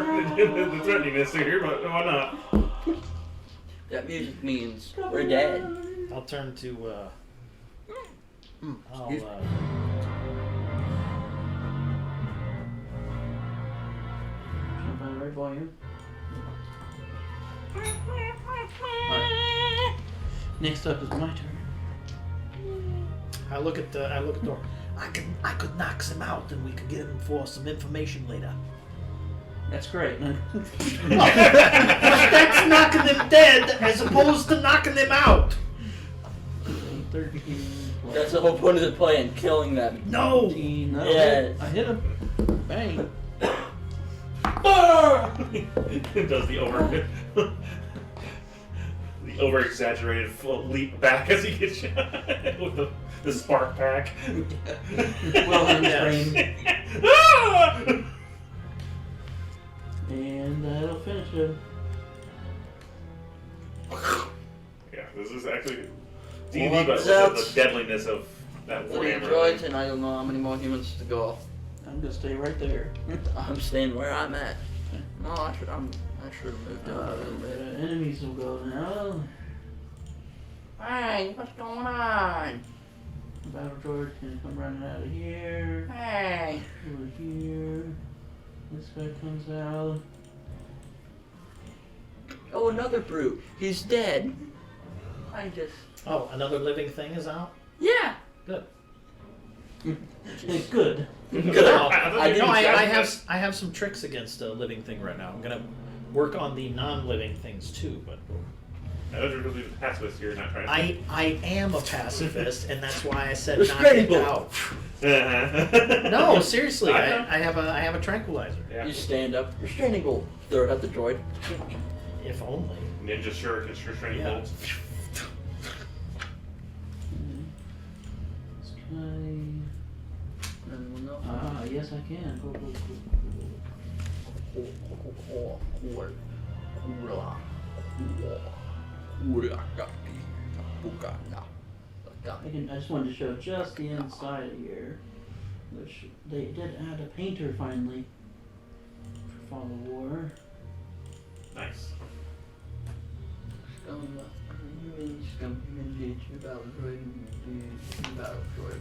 threateniness here, but why not? That music means we're dead. I'll turn to. I'll. Excuse me. Jump on the right volume. Next up is my turn. I look at Thor. I could knock him out, and we could get him for some information later. That's great. That's knocking them dead, as opposed to knocking them out. 13 plus That's the whole point of the plan, killing them. No. 14. No, Yes. I hit him. Bang. It does the over exaggerated leap back as he gets shot with the spark pack. Well, I'm Yes. trained. And that'll finish him. Yeah, this is actually D&D, Well, but that's- the deadliness of that 3 warhammer. droids, and I don't know how many more humans to go. I'm gonna stay right there. I'm staying where I'm at. No, I should have moved out a little bit. Enemies will go now. Hey, what's going on? Battle droid can come running out of here. Hey. Over here. This guy comes out. Oh, another brute. He's dead. I just. Oh, another living thing is out. Yeah. Good. Good. Good. I No, didn't I have some tricks against a living thing right now. I'm gonna work on the non-living things too, but I was really the pacifist here, not trying to. I am a pacifist, and that's why I said knock Restraining it bolt. out. No, seriously, I know. I have a tranquilizer. Yeah. You stand up, restraining bolt, throw it at the droid. If only. Ninja shurikens, restraining Yeah. bolts. Anyone know? Ah, yes, I can. Go, go, go. I just wanted to show just the inside of here, which they did add a painter finally for Fall of War. Nice.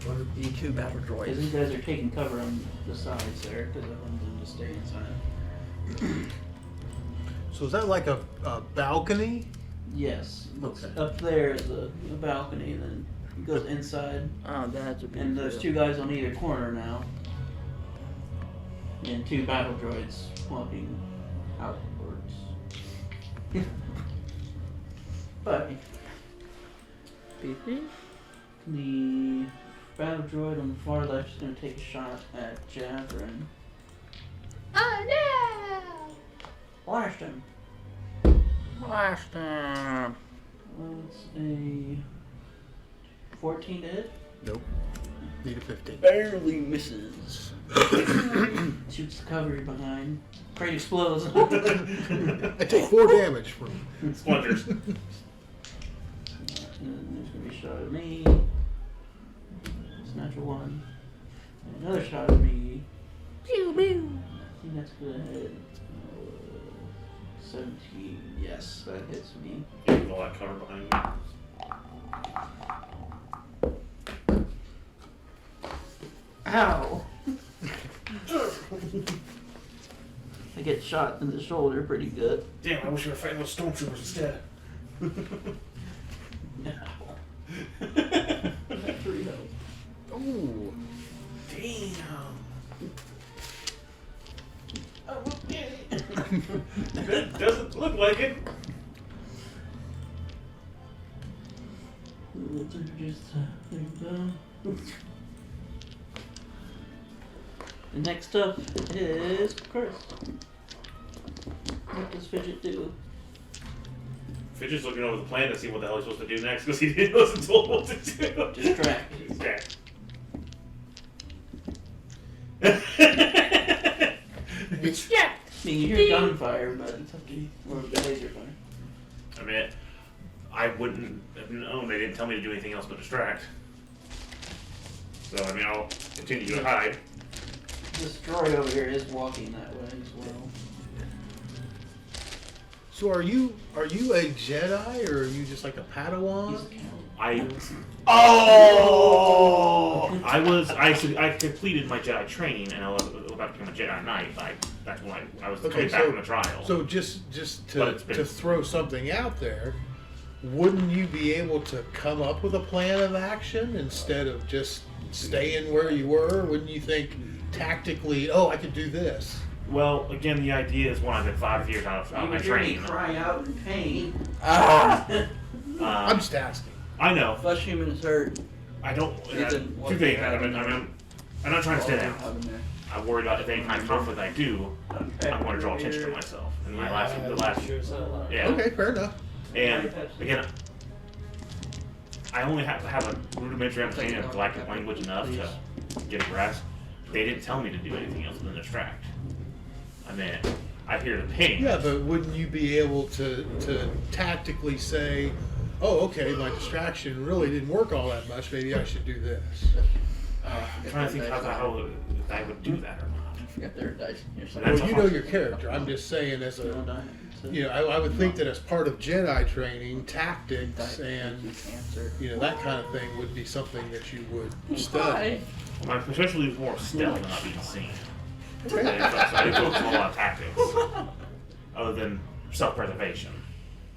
What are B2 battle Because these droids? guys are taking cover on the sides there, because I wanted them to stay inside. So is that like a balcony? Yes. Okay. Up there is a balcony, and then it goes inside. Oh, that's a And there's two guys on either corner now. And two battle droids walking outwards. But PP? the battle droid on the far left is going to take a shot at Javrin. Oh Blast him! no! Blast him! That's a 14 to hit. Nope. Need a 15. Barely misses. Shoots the cover behind. Crate explodes. I take 4 damage from Splinters. And there's going to be a shot at me. It's a natural one. And another shot at me. Pew pew! I think that's going to hit. 17. Yes, that hits me. Give all that cover behind me. Ow! I get shot in the shoulder pretty good. Damn, I wish we were fighting those stormtroopers instead. Three health. Ooh. Damn. It doesn't look like it. Let's introduce there you go. And next up is Chris. What does Fidget do? Fidget's looking over the plan to see what the hell he's supposed to do next because he wasn't told what to do. Distract. Okay. Yeah! I mean, you hear gunfire, but it's up to you. Or laser fire. I mean, I wouldn't have known. They didn't tell me to do anything else but distract. So, I mean, I'll continue to hide. This droid over here is walking that way as well. So are you a Jedi or are you just like a Padawan? He's a count. I completed my Jedi training and I was about to become a Jedi Knight. That's when I was Okay, coming back from the trial. So just But it's been- to throw something out there, wouldn't you be able to come up with a plan of action instead of just staying where you were? Wouldn't you think tactically, oh, I could do this? Well, again, the idea is when I've been 5 years out of You my would hear me training. cry out in pain. I'm just asking. I know. Flesh human is hurt. I don't. Ethan, what Two do you things. have in there? I'm not trying to stay down. Out in there. I'm worried about if any kind of conflict I do, I'm going to draw attention to myself. And my last, yeah. Okay, fair enough. And again, I only have a rudimentary understanding of galactic language enough to get a grasp. They didn't tell me to do anything else than distract. I mean, I hear the ping. Yeah, but wouldn't you be able to tactically say, oh, okay, my distraction really didn't work all that much. Maybe I should do this. I'm trying to think how I would do that or not. Forgot their dice. Here's some. That's Well, you a- know your character. I'm just saying as No a, dying. So- you know, I would think that as part of Jedi training, tactics and, Cancer. you know, that kind of thing would be something that you would study. My specialty is more stealth than not being seen. So Okay. I didn't focus on a lot of tactics, other than self-preservation.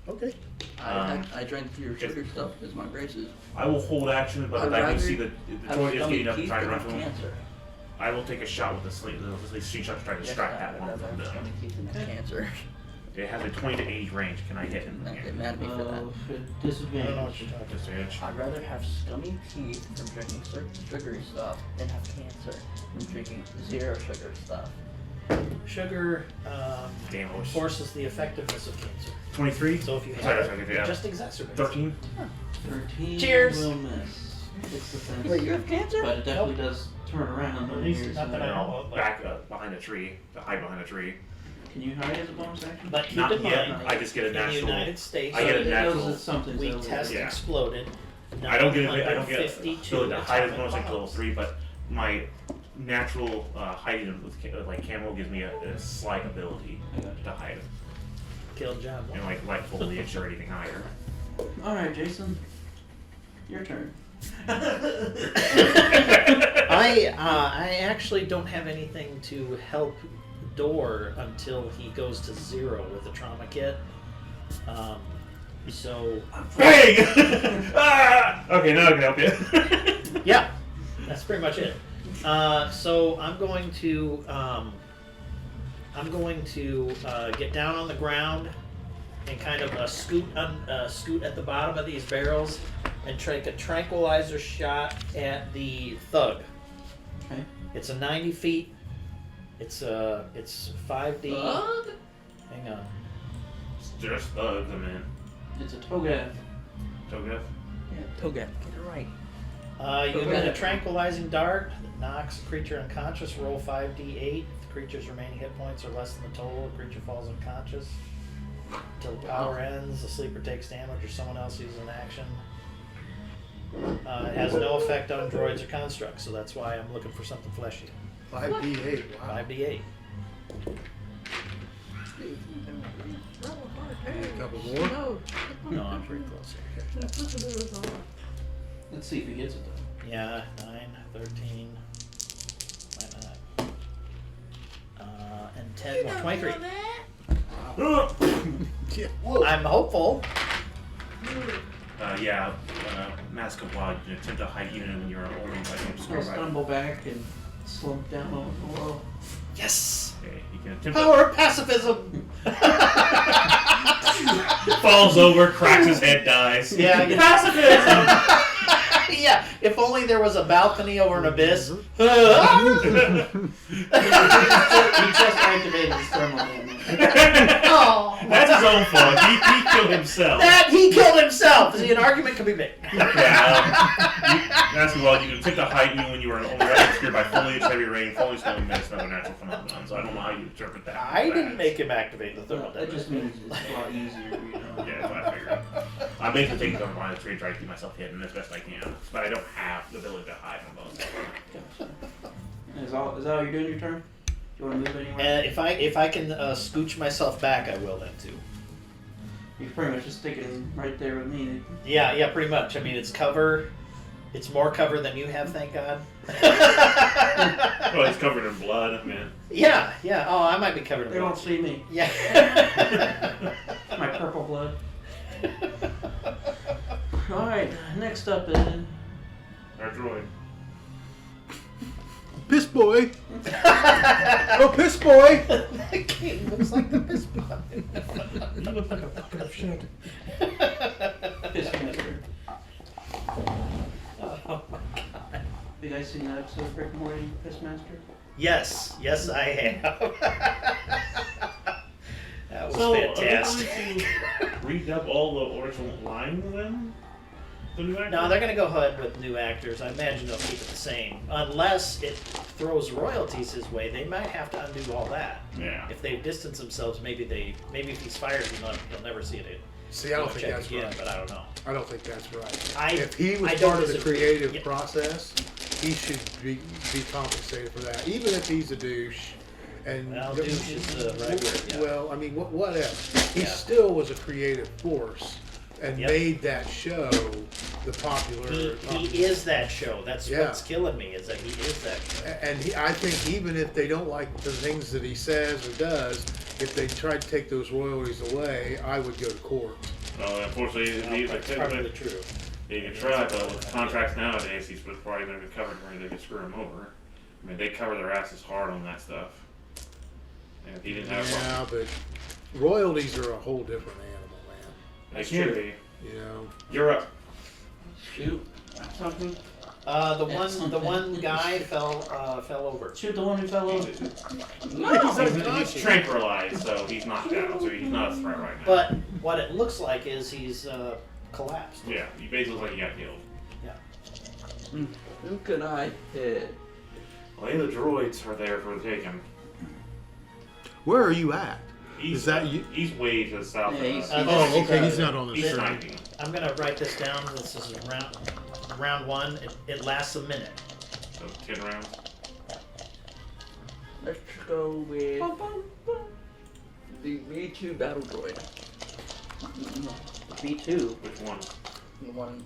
Okay. I drank your sugar stuff because my braces. I will hold action, but if I can see the droid is getting up and trying to run from him, Cancer. I will take a shot with the slingshot to try to distract that one from them. Cancer. It has a 20 to 80 range. Can I hit him? Don't get mad at me for that. At I don't know what disadvantage. you're talking Disadvantage. I'd rather have scummy teeth from drinking certain sugary stuff than have cancer from drinking zero sugar stuff. Sugar Damn, I was forces the effectiveness of cancer. 23. So if you Sorry, have sorry, it, yeah. it just exacerbates. 13. 13 Cheers. will miss. It's defense. Wait, you have cancer? But it definitely does turn around. At when least you're not that I somewhere. know of. Back behind a tree. To hide behind a tree. Can you hide as a bonus action? But keep Not in yet. mind, I just get a in the natural. United States, I get a it knows natural. that something's we over test there. Yeah. exploded. I don't get ability to 952 hide as atomic bonus until level bombs. 3, but my natural hiding with like camo gives me a slight ability I got you. to hide Killed John. and like light foliage or anything higher. Alright, Jason. Your turn. I actually don't have anything to help Door until he goes to 0 with the trauma kit. So Bang! Ah! Okay, now I can help you. yeah, that's pretty much it. So I'm going to get down on the ground and kind of scoot at the bottom of these barrels and take a tranquilizer shot at the thug. Okay. It's a 90 feet. It's 5D. Hang on. It's just thugs, I mean. It's a Togath. Togev. Toga, get it right. You get a tranquilizing dart that knocks a creature unconscious. Roll 5d8. If the creature's remaining hit points are less than the total, the creature falls unconscious. Until the power ends, the sleeper takes damage or someone else uses an action. It has no effect on droids or constructs, so that's why I'm looking for something fleshy. 5d8. Wow. 5d8. A couple more. No, I'm pretty close here. Let's see if he gets it though. Yeah, 9, 13. Why not? And 10, well, 23. Yeah. I'm hopeful. Mask of Wild, you attempt to hide even when you're only by I'll obscure by. stumble back and slump down on the wall. Yes! Okay, you can attempt Power of pacifism! falls over, cracks his head, dies. Yeah, you- Pacifism! Yeah, if only there was a balcony over an abyss. He just activated his thermal damage. Oh. That's his own fault. He killed himself. That he killed himself. See, an argument can be made. That's well. You can attempt to hide even when you are only obscured by foliage, heavy rain, falling snow, and mist, another natural phenomenon. So I don't know how you interpret that. I didn't make him activate the thermal That just damage. means it's a lot easier, you know. Yeah, that's what I figured. I'm basically taking cover behind the tree, trying to keep myself hidden as best I can, but I don't have the ability to hide from those. Gotcha. Is that all you're doing your turn? Do you want to move anywhere? And if I can scooch myself back, I will then too. You're pretty much just sticking right there with me. Yeah, pretty much. I mean, it's cover. It's more cover than you have, thank God. Well, it's covered in blood, man. Yeah. Oh, I might be covered in They blood. don't see me. Yeah. My purple blood. Alright, next up then. Our droid. Piss boy. Oh, piss boy. That game looks like the piss boy. You look like a bucket of shit. Fistmaster. Oh my God. Have you guys seen that episode of Rick and Morty, Fistmaster? Yes, I have. That was So, fantastic. are they going to redub all the original lines then? The new actor? No, they're going to go ahead with new actors. I imagine they'll keep it the same. Unless it throws royalties his way, they might have to undo all that. Yeah. If they distance themselves, maybe if he's fired, he'll never see it. See, I don't think Check that's again, right. but I don't know. I don't think that's right. I- If he was I don't part of the disagree. creative Yeah. process, he should be compensated for that, even if he's a douche. And Well, douche is the right word, yeah. Well, I mean, whatever. He Yeah. still was a creative force and Yep. made that show the popular. He is that show. That's Yeah. what's killing me, is that he is that show. And I think even if they don't like the things that he says or does, if they tried to take those royalties away, I would go to court. Unfortunately, That's probably true. he can try, but with contracts nowadays, he's probably going to be covered where they could screw him over. I mean, they cover their asses hard on that stuff. And if he didn't have Yeah, but royalties are a whole different animal, man. They should be. You know. You're up. Shoot something. The one guy fell over. Shoot the one who fell over. He's tranquilized, so he's knocked out. So he's not a threat right now. But what it looks like is he's collapsed. Yeah, he basically looks like he got killed. Who can I hit? Well, the droids are there for the taking. Where are you at? Is that you? He's way to the south Yeah, of he's- us. Oh, okay. He's not on the He's screen. sniping. I'm gonna write this down. This is round one. It lasts a minute. So 10 rounds. Let's go with the V2 battle droid. B2. Which one?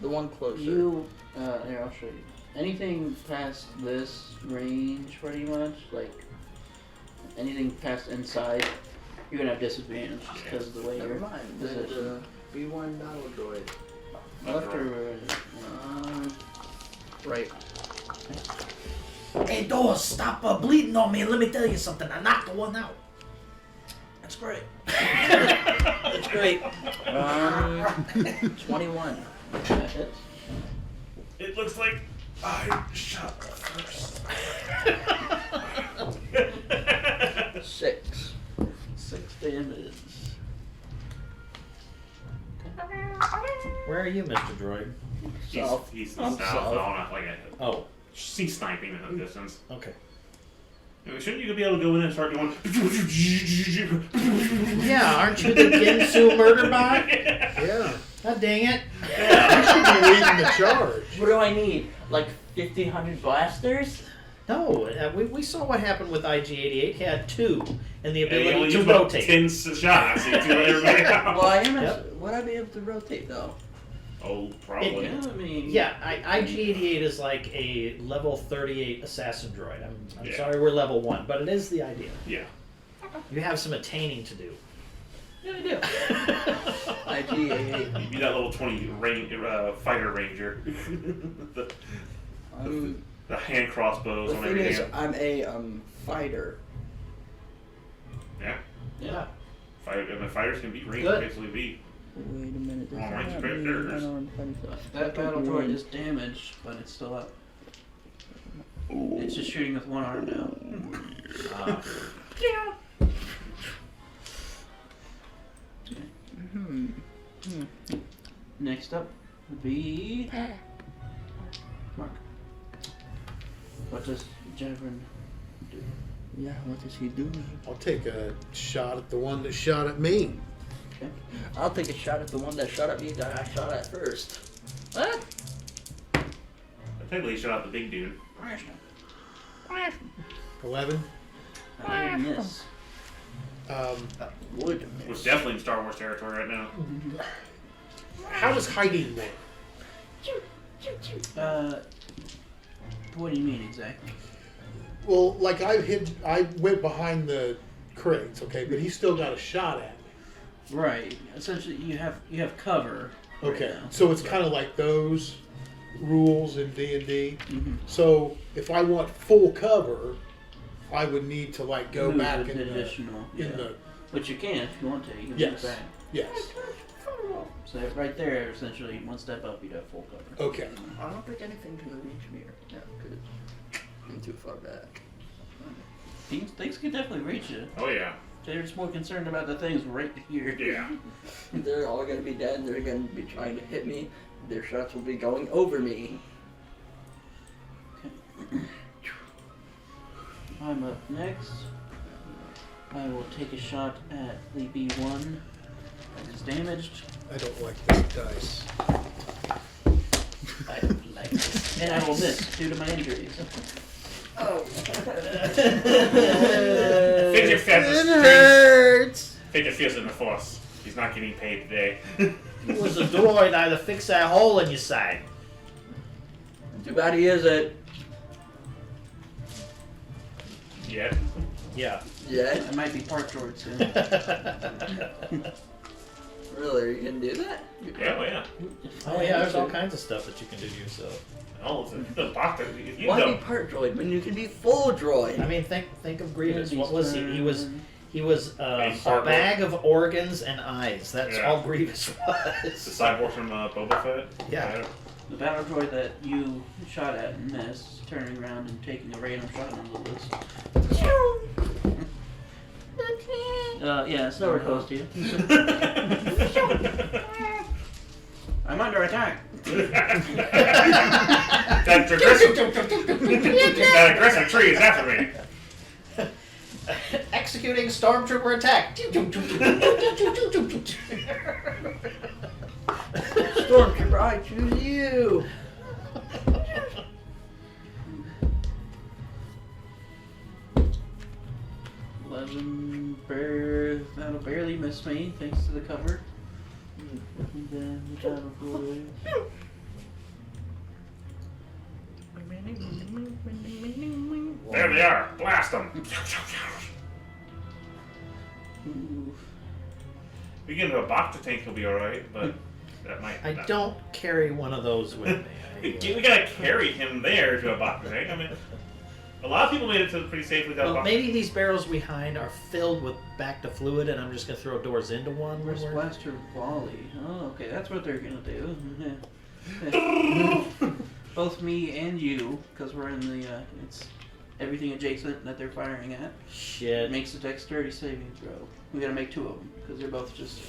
The one closer. You, here, I'll show you. Anything past this range, pretty much, like, anything past inside, you're gonna have disadvantage just because of the way Never you're mind. positioned. The V1 battle droid. Left or right? Right. Hey, Doors, stop bleeding on me and let me tell you something. I knocked the one out. That's great. That's great. 21. That hits. It looks like I shot first. 6. 6 damage. Where are you, Mr. Droid? South. He's the I'm south. south. No, not like a. Oh, See sniping in the distance. okay. Shouldn't you be able to go in and start doing? Yeah, aren't you the Ginsu murder bot? Yeah. God dang it. You should be leading the charge. What do I need? Like 1,500 blasters? No, we saw what happened with IG-88. He had 2 and the And he only ability to used about rotate. 10 shots to let everybody out. Well, I am. Yep. Would I be able to rotate though? Oh, probably. Yeah, I mean, Yeah, IG-88 is like a level 38 assassin droid. I'm Yeah. sorry we're level 1, but it is the idea. Yeah. You have some attaining to do. Yeah, I do. IG-88. You'd be that level 20 fighter ranger. the hand crossbows The on thing every is, hand. I'm a fighter. Yeah. Yeah. And the fighters can beat range. Good. Basically beat. Wait a minute. Well, mine's great characters. that battle droid is damaged, but it's still up. It's just shooting with one arm now. Next up would be Mark. What does Jennifer do? Yeah, what does he do? I'll take a shot at the one that shot at me. I'll take a shot at the one that shot at me that I shot at first. What? I technically he shot out the big dude. 11. I miss. Would Which definitely in Star Wars territory right now. How does hiding work? What do you mean exactly? Well, like I went behind the crates, okay, but he still got a shot at me. Right. Essentially, you have cover. right Okay, now. so it's kind of like those rules in D&D. Mhm. So if I want full cover, I would need to like go Move back an in additional. the, in the Which you can if you want to. You can Yes. move back. yes. So right there, essentially, one step up, you'd have full cover. Okay. I don't think anything can reach me. Yeah, because I'm too far back. Things can definitely reach you. Oh yeah. They're just more concerned about the things right here. Yeah. They're all gonna be dead. They're gonna be trying to hit me. Their shots will be going over me. I'm up next. I will take a shot at the B1 that is damaged. I don't like this dice. I don't like this. And I will miss due to my injuries. Oh. Fidget Fizz hurts. Fidget Fizz in the force. He's not getting paid today. It was a droid. I'd have fixed that hole in your side. Too bad he isn't. Yeah. Yeah. Yeah. I might be part droid soon. Really? Are you gonna do that? Yeah, yeah. Oh yeah, there's all kinds of stuff that you can do to yourself. Oh, the doctor. If you Why know. be part droid when you can be full droid? I mean, think of Grievous. What was he? He was a bag of organs and eyes. That's all Grievous was. The cyborg from Boba Fett? Yeah. The battle droid that you shot at and missed, turning around and taking a random shot at Lewis. Yeah, it's nowhere close to you. I'm under attack. That aggressive tree is after me. Executing stormtrooper attack. Stormtrooper, I choose you. That'll barely miss me, thanks to the cover. And then the battle droid. There they are. Blast them. Ooh. We get into a box tank, he'll be alright, but that might. I don't carry one of those with me. We gotta carry him there to a box tank. I mean, a lot of people made it to pretty safely without a Well, box maybe these barrels behind are filled with back to fluid, and I'm just gonna throw doors into one. Where's when we're- Blaster Volley? Oh, okay, that's what they're gonna do. Both me and you, because we're in the, it's everything adjacent that they're firing at. It Shit. makes a dexterity saving throw. We gotta make 2 of them, because they're both just...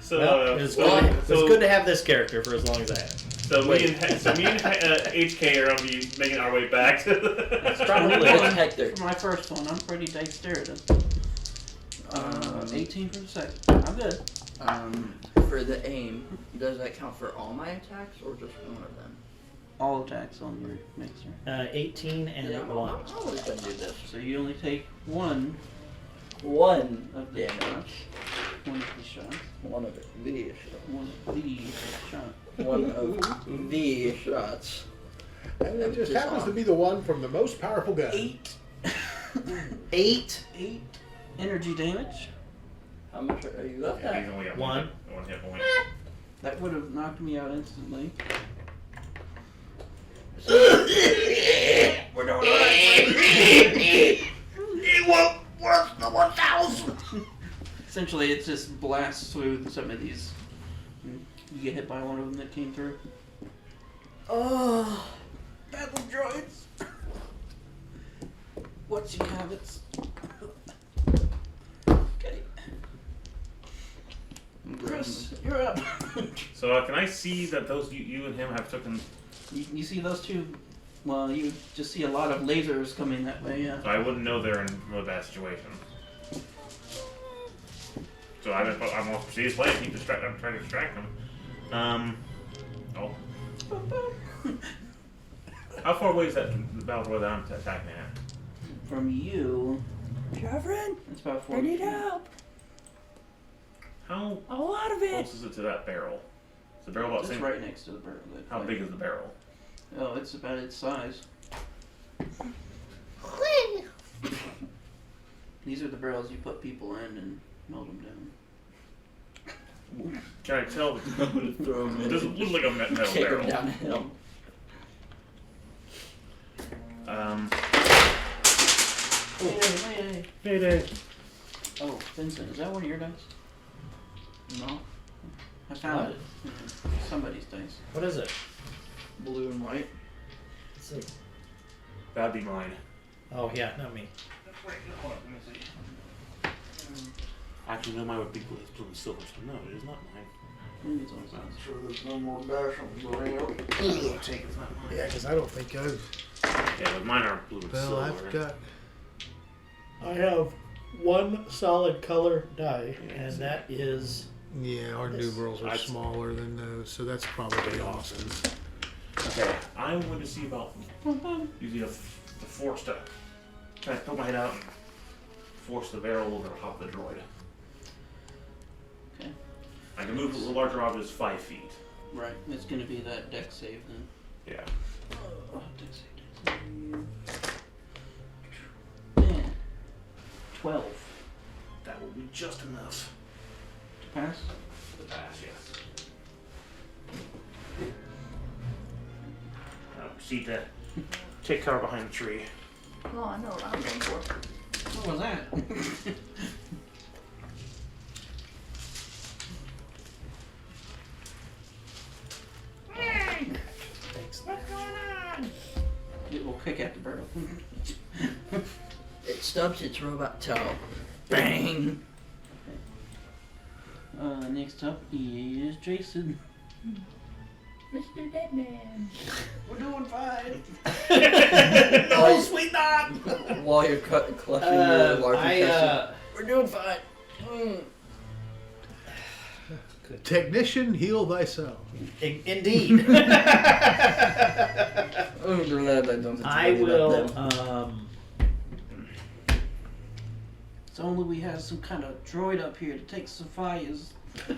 So, Well, it's good to have this character for as long as I have. So me and HK are gonna be making our way back to the. It's probably Hector. For my first one, I'm pretty dexterous. 18 for the second. I'm good. For the aim, does that count for all my attacks or just one of them? All attacks on your mixer. 18 and Yeah, 1. I'll always gonna do this. So you only take 1 One of the damage. shots. 1 of the shots. One of the shots. 1 of the shots. One of the shots. And it just happens to be the one from the most powerful gun. 8. 8. 8 energy damage. How much are you left Yeah, at? he's only got One. one hit point. That would have knocked me out instantly. We're doing alright. It won't work the 1,000. Essentially, it just blasts through some of these. You get hit by one of them that came through. Oh. Battle droids! What's your habits? Okay. Chris, you're up. So can I see that those you and him have taken? You see those two? Well, you just see a lot of lasers coming that way, yeah. So I wouldn't know they're in a really bad situation. So I'm gonna proceed his plan. I'm trying to distract him. Oh. How far away is that battle droid that I'm attacking at? From you, Chevron, it's about I 40 need feet. help. How A lot of it. close is it to that barrel? Is the barrel about the It's same? right next to the barrel. How big is the barrel? Oh, it's about its size. These are the barrels you put people in and melt them down. Can I tell? Throw him It doesn't look like a metal Kick him barrel. downhill. Mayday. Oh, Vincent, is that one of your dice? No. I found What? it. Somebody's dice. What is it? Blue and white. Let's see. That'd be mine. Oh, yeah, not me. Hold on, let me see. Actually, no, mine would be blue and silver. So no, it is not mine. Maybe it's on his dice. Sure there's no more dash on the rail. Take it's not mine. Yeah, because I don't think I've. Yeah, but mine are blue and Well, silver. I've got. I have one solid color die, Yeah, and see. that is... Yeah, our This- numerals are I'd- smaller than those, so that's probably Austin's. Okay, I'm going to see about using the force to kind of put my head out and force the barrel over top the droid. Okay. I can move the larger objects 5 feet. Right, it's gonna be that deck save then. Yeah. Oh, deck save, deck save. Yeah. 12 That will be just enough to pass. to pass, yes. I'll proceed to take cover behind the tree. Oh, I know what I'm going for. What was that? What's going on? It will kick at the barrel. It stubs its robot toe. Bang! Next up is Jason. Mr. Deadman. We're doing fine. No, sweet not. While you're clutching your large intestine. We're doing fine. Technician, heal thyself. Indeed. I'm glad I don't have to I worry will. about them. It's only we have some kind of droid up here to take Sophia's. If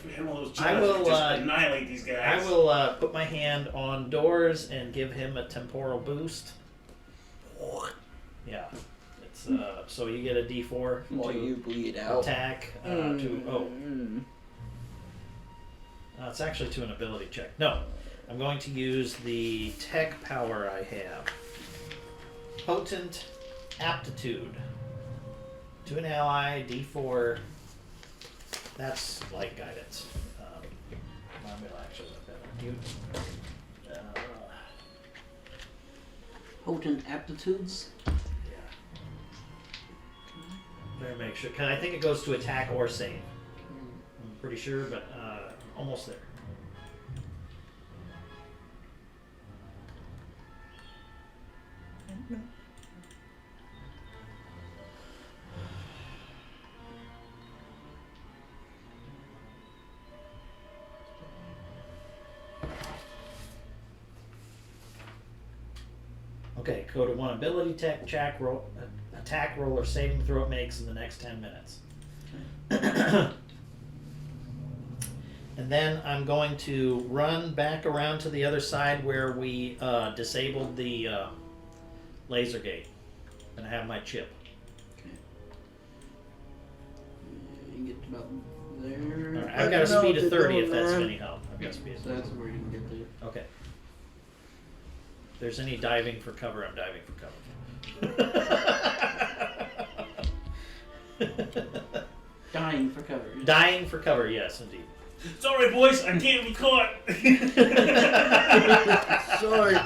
we had one of those I Jedi, will, we could just uh, annihilate these guys. I will put my hand on doors and give him a temporal boost. Yeah, it's so you get a D4 While to you bleed out. attack it's actually to an ability check. No, I'm going to use the tech power I have. Potent aptitude. To an ally, D4. That's light guidance. Mine will actually look better. You, Potent aptitudes. yeah. Better make sure. Cause I think it goes to attack or save. I'm pretty sure, but almost there. Okay, go to one ability tech, attack roll or saving throw it makes in the next 10 minutes. And then I'm going to run back around to the other side where we disabled the laser gate. And I have my chip. Okay. You can get about there. All right, I've got a speed of 30 if that's of any help. I've got a speed of So 30. that's where you can get there. Okay. If there's any diving for cover, I'm diving for cover. Dying for cover. Dying for cover, yes, indeed. It's alright, boys. I can't be caught. Sorry.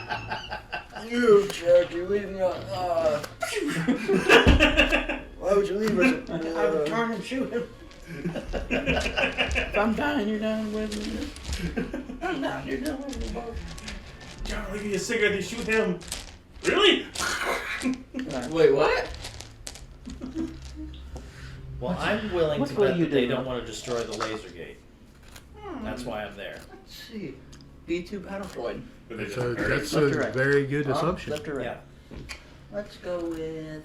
You jerk, you're leaving us. Why would you leave us? I would turn and shoot him. If I'm dying, you're dying with me. I'm down, you're down with me, both. John, I'll give you a cigarette. They shoot him. Really? Wait, what? Well, I'm willing what to will bet you that they do? don't want to destroy the laser gate. That's why I'm there. Let's see. B2 battle droid. But they just So buried that's him. a Left or right? very good assumption. Left or right? Yeah. Let's go with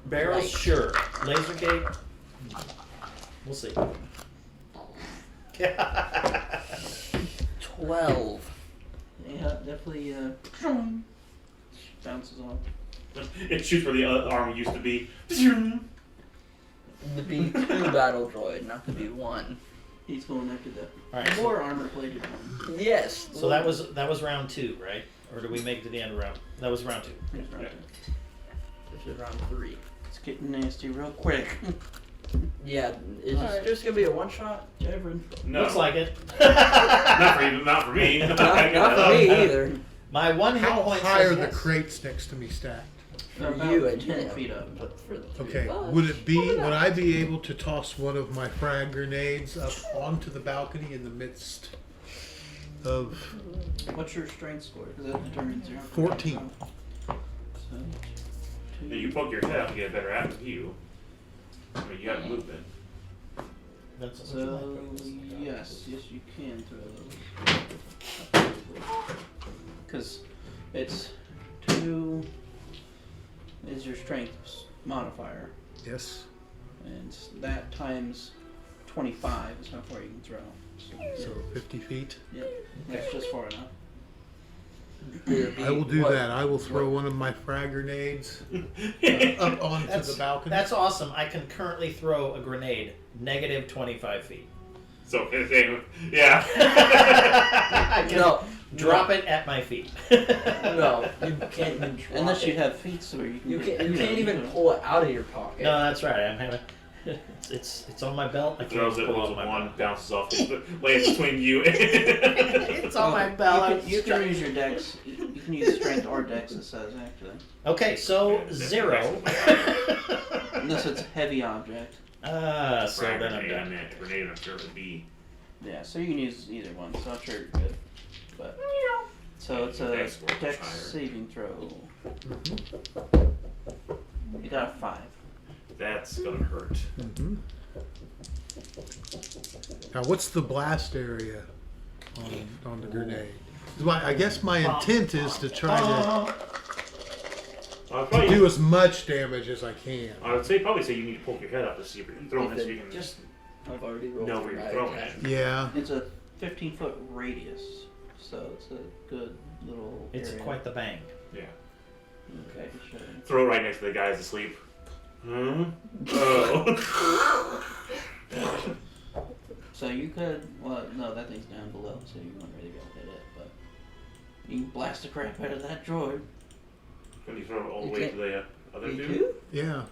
Barrels, right. sure. Laser gate, we'll see. 12. Yeah, definitely bounces off. It shoots where the arm used to be. The B2 battle droid, not the B1. He's going after the Alright, so, more armor plated one. Yes. so that was round 2, right? Or did we make it to the end of round? That was round 2. Here's round Yeah. two. This is round 3. It's getting nasty real quick. Yeah, is this just gonna be a one shot, Jevron? No. Looks like it. Not for me. Not for me either. My one hit How point high says are the yes. crates next to me stacked? For About you, I 10 didn't. feet up. But for the three Okay, of us, would I be able to toss one of my frag grenades up onto the balcony in the midst of What's your strength score? Because that determines your 14? So, Yeah, you poke your head out to get a better view. I mean, you have movement. That's what you So like. yes, you can throw those. Because it's 2 is your strength modifier, Yes. and that times 25 is how far you can throw. So 50 feet. Yep, that's just far enough. it'd be I will do what? that. I will throw one of my frag grenades up onto the balcony. That's awesome. I can currently throw a grenade negative 25 feet. So, yeah. I can No, drop it at my feet. no, you can't even drop Unless you it. have feet so you can. You get can't. You through can't it. even pull it out of your pocket. No, that's right. I'm having. It's on my belt. I can't Throws it pull with it on my one, belt. bounces off, lays between you. It's on my belt. You can use your dex. You can use strength or dex. It says actually, Okay, so 0. unless it's a heavy object. So Frag then I'm grenade, done. and grenade, I'm sure it would be. Yeah, so you can use either one. So I'm sure you're good. But so it's a Dex score is dex higher. saving throw. You got a 5. That's gonna hurt. Mm-hmm. Now, what's the blast area on the grenade? I guess my intent is to try to do as much damage as I can. I would say probably say you need to poke your head up to see where you're throwing it, so you can Just I've already rolled. know for where you're my throwing attack. it. Yeah. It's a 15-foot radius, so it's a good little. It's area. quite the bang. Yeah. Okay, sure. Throw it right next to the guys asleep. Hmm? Oh. So you could. Well, no, that thing's down below, so you won't really be able to hit it. But you can blast the crap out of that droid. Can you throw it all the You way can't- to the other You dude? do? Yeah.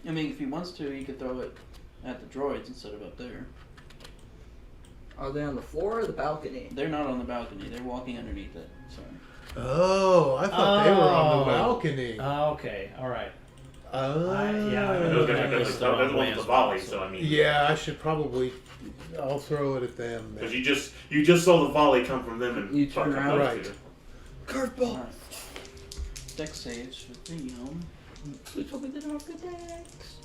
I mean, if he wants to, he could throw it at the droids instead of up there. Are they on the floor or the balcony? They're not on the balcony. They're walking underneath it. Sorry. Oh, I thought they were on the Oh. balcony. Okay, all right. Oh. yeah, Those guys I are missed the the wrong ones way with the as well, volley, so- so I mean. Yeah, I should probably. I'll throw it at them. Because Then. you just saw the volley come from them and You turn fuck up around. those Right. two. Curveball. Alright. Dex saves for Theon. We told me they don't have good decks.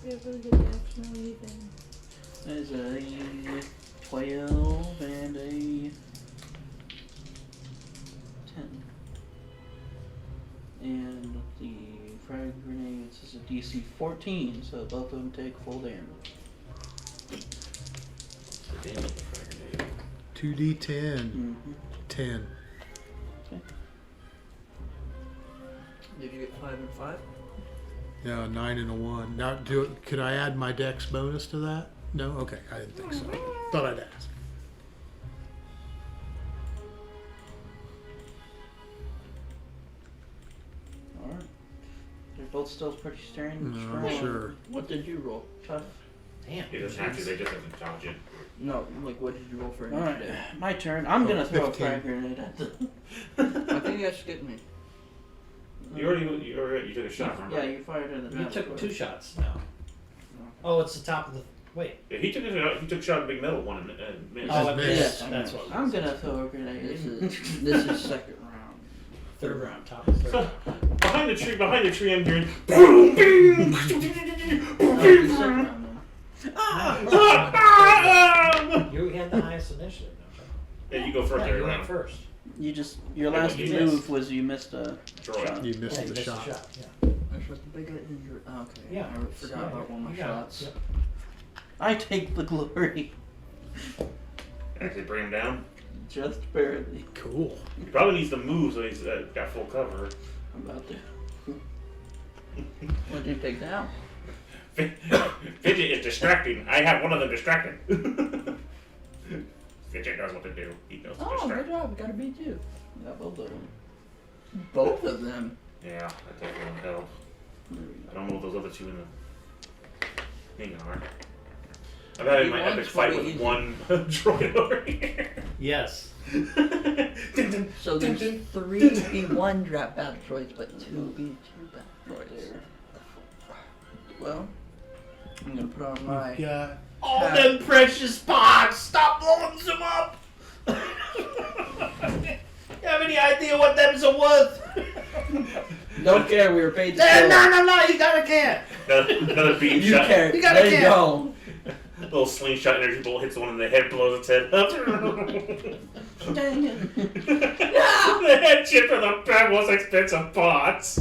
We have really good decks now, even. That is a 12 and a 10. And the frag grenades is a DC 14, so both of them take full damage. The damage of the frag grenade. 2d10. Mm-hmm. 10. Did you get 5 and 5? No, 9 and a 1. Now, could I add my dex bonus to that? No? Okay, I didn't think so. Thought I'd ask. Alright. They're both still pretty strong. No, I'm sure. What did you roll? Tough. Damn. He doesn't have to, they just have to dodge it. No, like what did you roll for Alright, initiative? my turn. I'm gonna throw 15. a frag grenade at the. I think you guys skipped me. You took a shot from Yeah, him. you fired at the You took 2 shots now. Oh, it's the top of the. Wait. Yeah, he took a shot at the big metal one and missed. Oh, I missed. missed. That's what. I'm gonna throw a grenade. This is second round. Third round, top of the third. Behind the tree, I'm hearing boom, bing, No, it's second round then. You had the highest initiative, don't Yeah, you go first you? every You went round. first. You just your Yeah, last you move missed. was you missed a Droid. shot. You missed Yeah, you the missed shot. the shot. Yeah. That's what the big injury. Okay. Yeah. I forgot Yeah, about one of my you got it. shots. Yep. I take the glory, Actually bring him down. just barely. Cool. He probably needs to move so he's got full cover. I'm about to. What did you take down? Fidget is distracting. I have one of them distracting. Fidget knows what to do. He knows to Oh, good distract. job. Gotta beat you. Got both of them. Both of them. Yeah, that definitely won't help. There we I go. don't know what those other two in the thing are. I've had in my epic fight with one droid over here. Yes. So there's 3 B1 drop battle droids, but 2 B2 battle Right droids. there. Well, I'm gonna put on my. Yeah. All them precious pots! Stop blowing them up! You have any idea what them's are worth? Don't care. We were paid to No, kill. no, you gotta care. Another beam You shot. care. You gotta There you care. go. Little slingshot energy bolt hits the one in the head, blows its head up. Dang it. The head chip of the most expensive pots.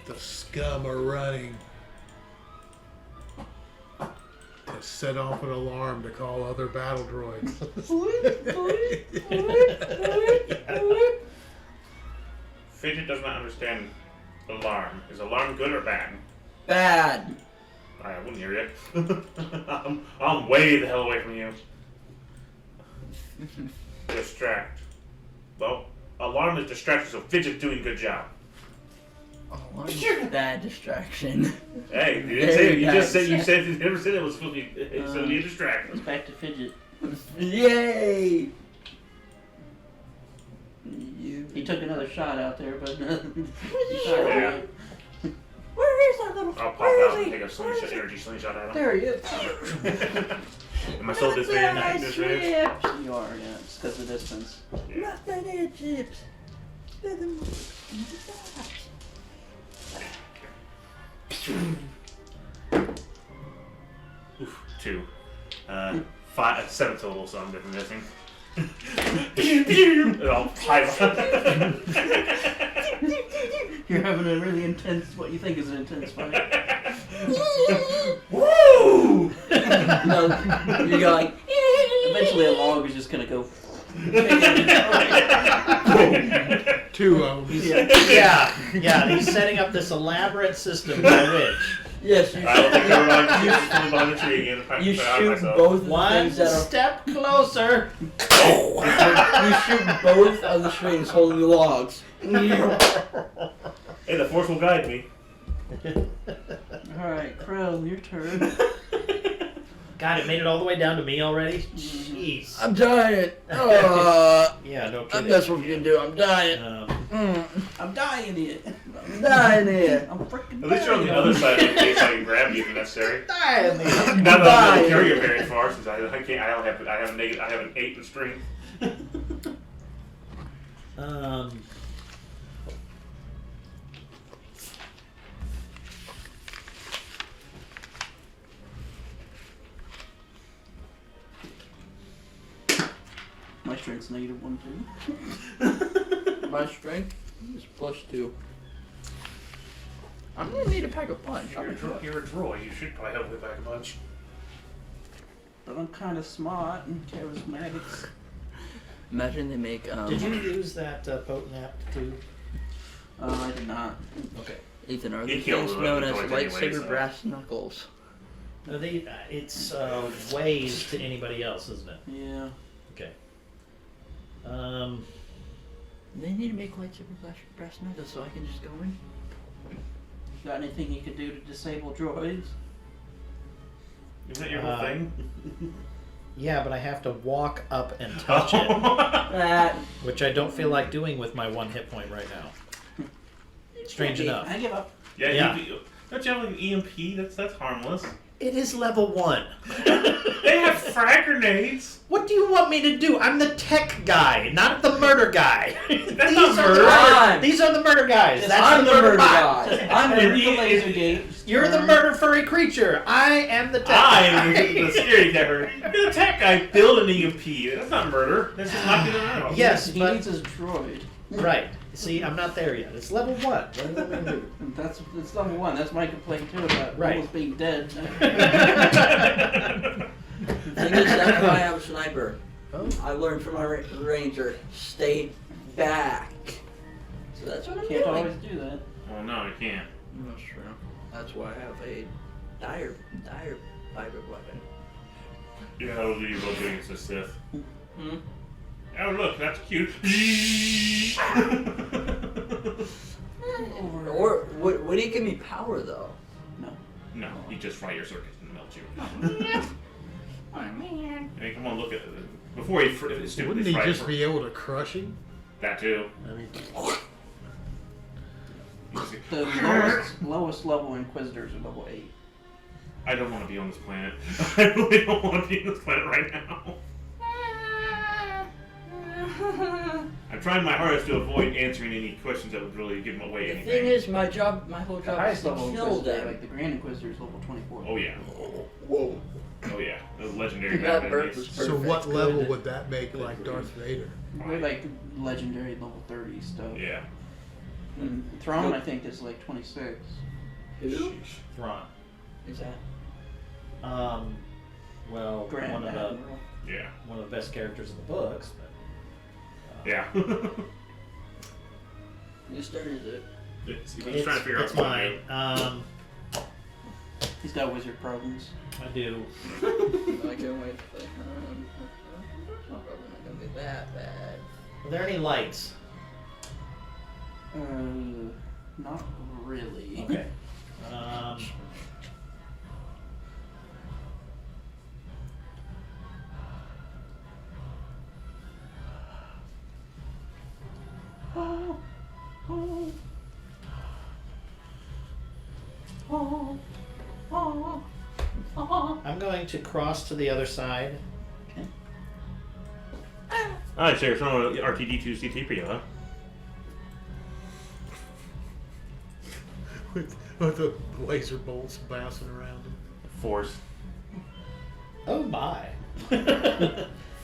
The scum are running. 10 to set off an alarm to call other battle droids. Fidget does not understand alarm. Is alarm good or bad? Bad. I wouldn't hear it. I'm way the hell away from you. Distract. Well, alarm is distraction, so Fidget's doing a good job. Bad distraction. Hey, you didn't say it. You just said you never said it was supposed to be. It's supposed to be a distraction. It's back to Fidget. Yay! He took another shot out there, but Yeah. Where is that little? I'll pop where out is and he? take a slingshot, energy slingshot at him. There he is. Am I still this very night? This rich? you are, yeah, it's because of the distance. Nothing in chips. Oof, 2. 5, 7 total, so I'm definitely missing. I'll 5. You're having a really intense, what you think is an intense fight. Woo! No, you go like. Eventually a log is just gonna go. 2 of them. Yeah. He's setting up this elaborate system by which Yes, you I will take cover behind the tree again. You to hide shoot myself. both of the one things that are. step closer. You shoot both of the strings holding the logs. Hey, the force will guide me. Alright, Crow, your turn. God, it made it all the way down to me already? Jeez. I'm dying. Yeah, no I kidding. guess what we can do. I'm dying. I'm dying here. I'm dying here. I'm freaking At least you're on the dying. other side of the case, I can grab you if necessary. Dying. Not that I don't carry you very far, since I can't. I have an 8 in strength. My strength's -1 too. My strength is +2. I'm gonna need a pack of punch. You're a droid. You should probably help me back a bunch. But I'm kind of smart and charismatic. Imagine they make. Did you use that potent aptitude? I did not. Okay. Ethan, are He these killed things the known as droids anyway, lightsaber so. brass knuckles? No, it's ways to anybody else, isn't it? Yeah. Okay. They need to make lightsaber brass knuckles so I can just go in. Got anything you could do to disable droids? Isn't that your whole thing? Yeah, but I have to walk up and touch it, That. which I don't feel like doing with my 1 hit point right now. Strange enough. I give up. Yeah. Yeah. Don't you have like an EMP? That's harmless. It is level 1. They have frag grenades. What do you want me to do? I'm the tech guy, not the murder guy. That's not murder. These are the murder guys. That's I'm the murder bot. guy. I'm And the he- laser gate. You're the murder furry creature. I am the tech I'm guy. the scary guy. You're the tech guy. Build an EMP. That's not murder. That's just knocking it around. Yes, He but needs his droid. right. See, I'm not there yet. It's level 1. What do you want me to do? It's number 1. That's my complaint too about Right. almost being dead. Thing is, that's why I have a sniper. I learned from my ranger, stay back. So that's what I'm Can't doing. always do that. Well, no, you can't. That's true. That's why I have a dire fiber weapon. Yeah, how do you roll against the Sith? Hmm? Oh, look, that's cute. Or would he give me power though? No, he just fry your circuits and melt you. I mean, come on, look at it. Before he stupidly Wouldn't he fried just for- be able to crush him? That too. I mean, The lowest level Inquisitors are level 8. I don't want to be on this planet. I really don't want to be on this planet right now. I'm trying my hardest to avoid answering any questions that would really give them away The anything. thing is, my whole The job is highest to level kill Inquisitor, them. like the Grand Inquisitor, is level 24. Oh yeah. Whoa. Oh yeah. Those legendary That bad bird enemies. was so what perfect. level Good. would that make like Darth Vader? They're like legendary level 30 stuff. Yeah. And Thrawn, I think, is like 26. Who? Thrawn. Is that? Well, Grand one of Admiral. Yeah. the best characters in the books. But, Yeah. Whose turn is it? He's trying to figure out it's what to mine. do. He's got wizard problems. I do. I can't wait to play. It's not probably not gonna be that bad. Are there any lights? Not really. Okay. I'm going to cross to the other side. Alright, so you're throwing RTD2 CT huh? with the laser bolts bouncing around him. Force. Oh my.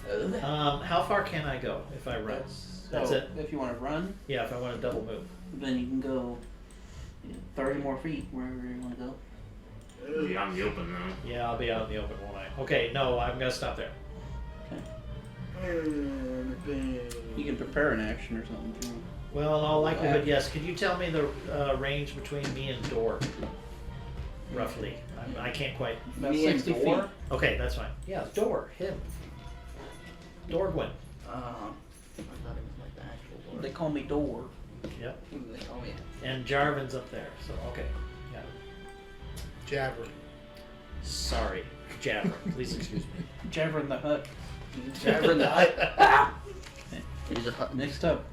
How far can I go if I run? That's it? If you want to run, Yeah, if I want to double move. then you can go 30 more feet wherever you want to go. Be out in the open now. Yeah, I'll be out in the open, won't I? Okay, no, I'm going to stop there. You can prepare an action or something if you want. Well, in all likelihood, yes. Could you tell me the range between me and Door? Roughly. I can't quite. About Me and 60 feet. Door? Okay, that's fine. Yeah, Door. Him. Dorgwin. I thought it was like the actual door. They call me Door. Yep. They call me. And Jarvan's up there. So, okay. Yeah. Jabber. Sorry. Jabber. Please excuse me. Jabber in the hut. Jabber in the hut. He's a hut. Next up,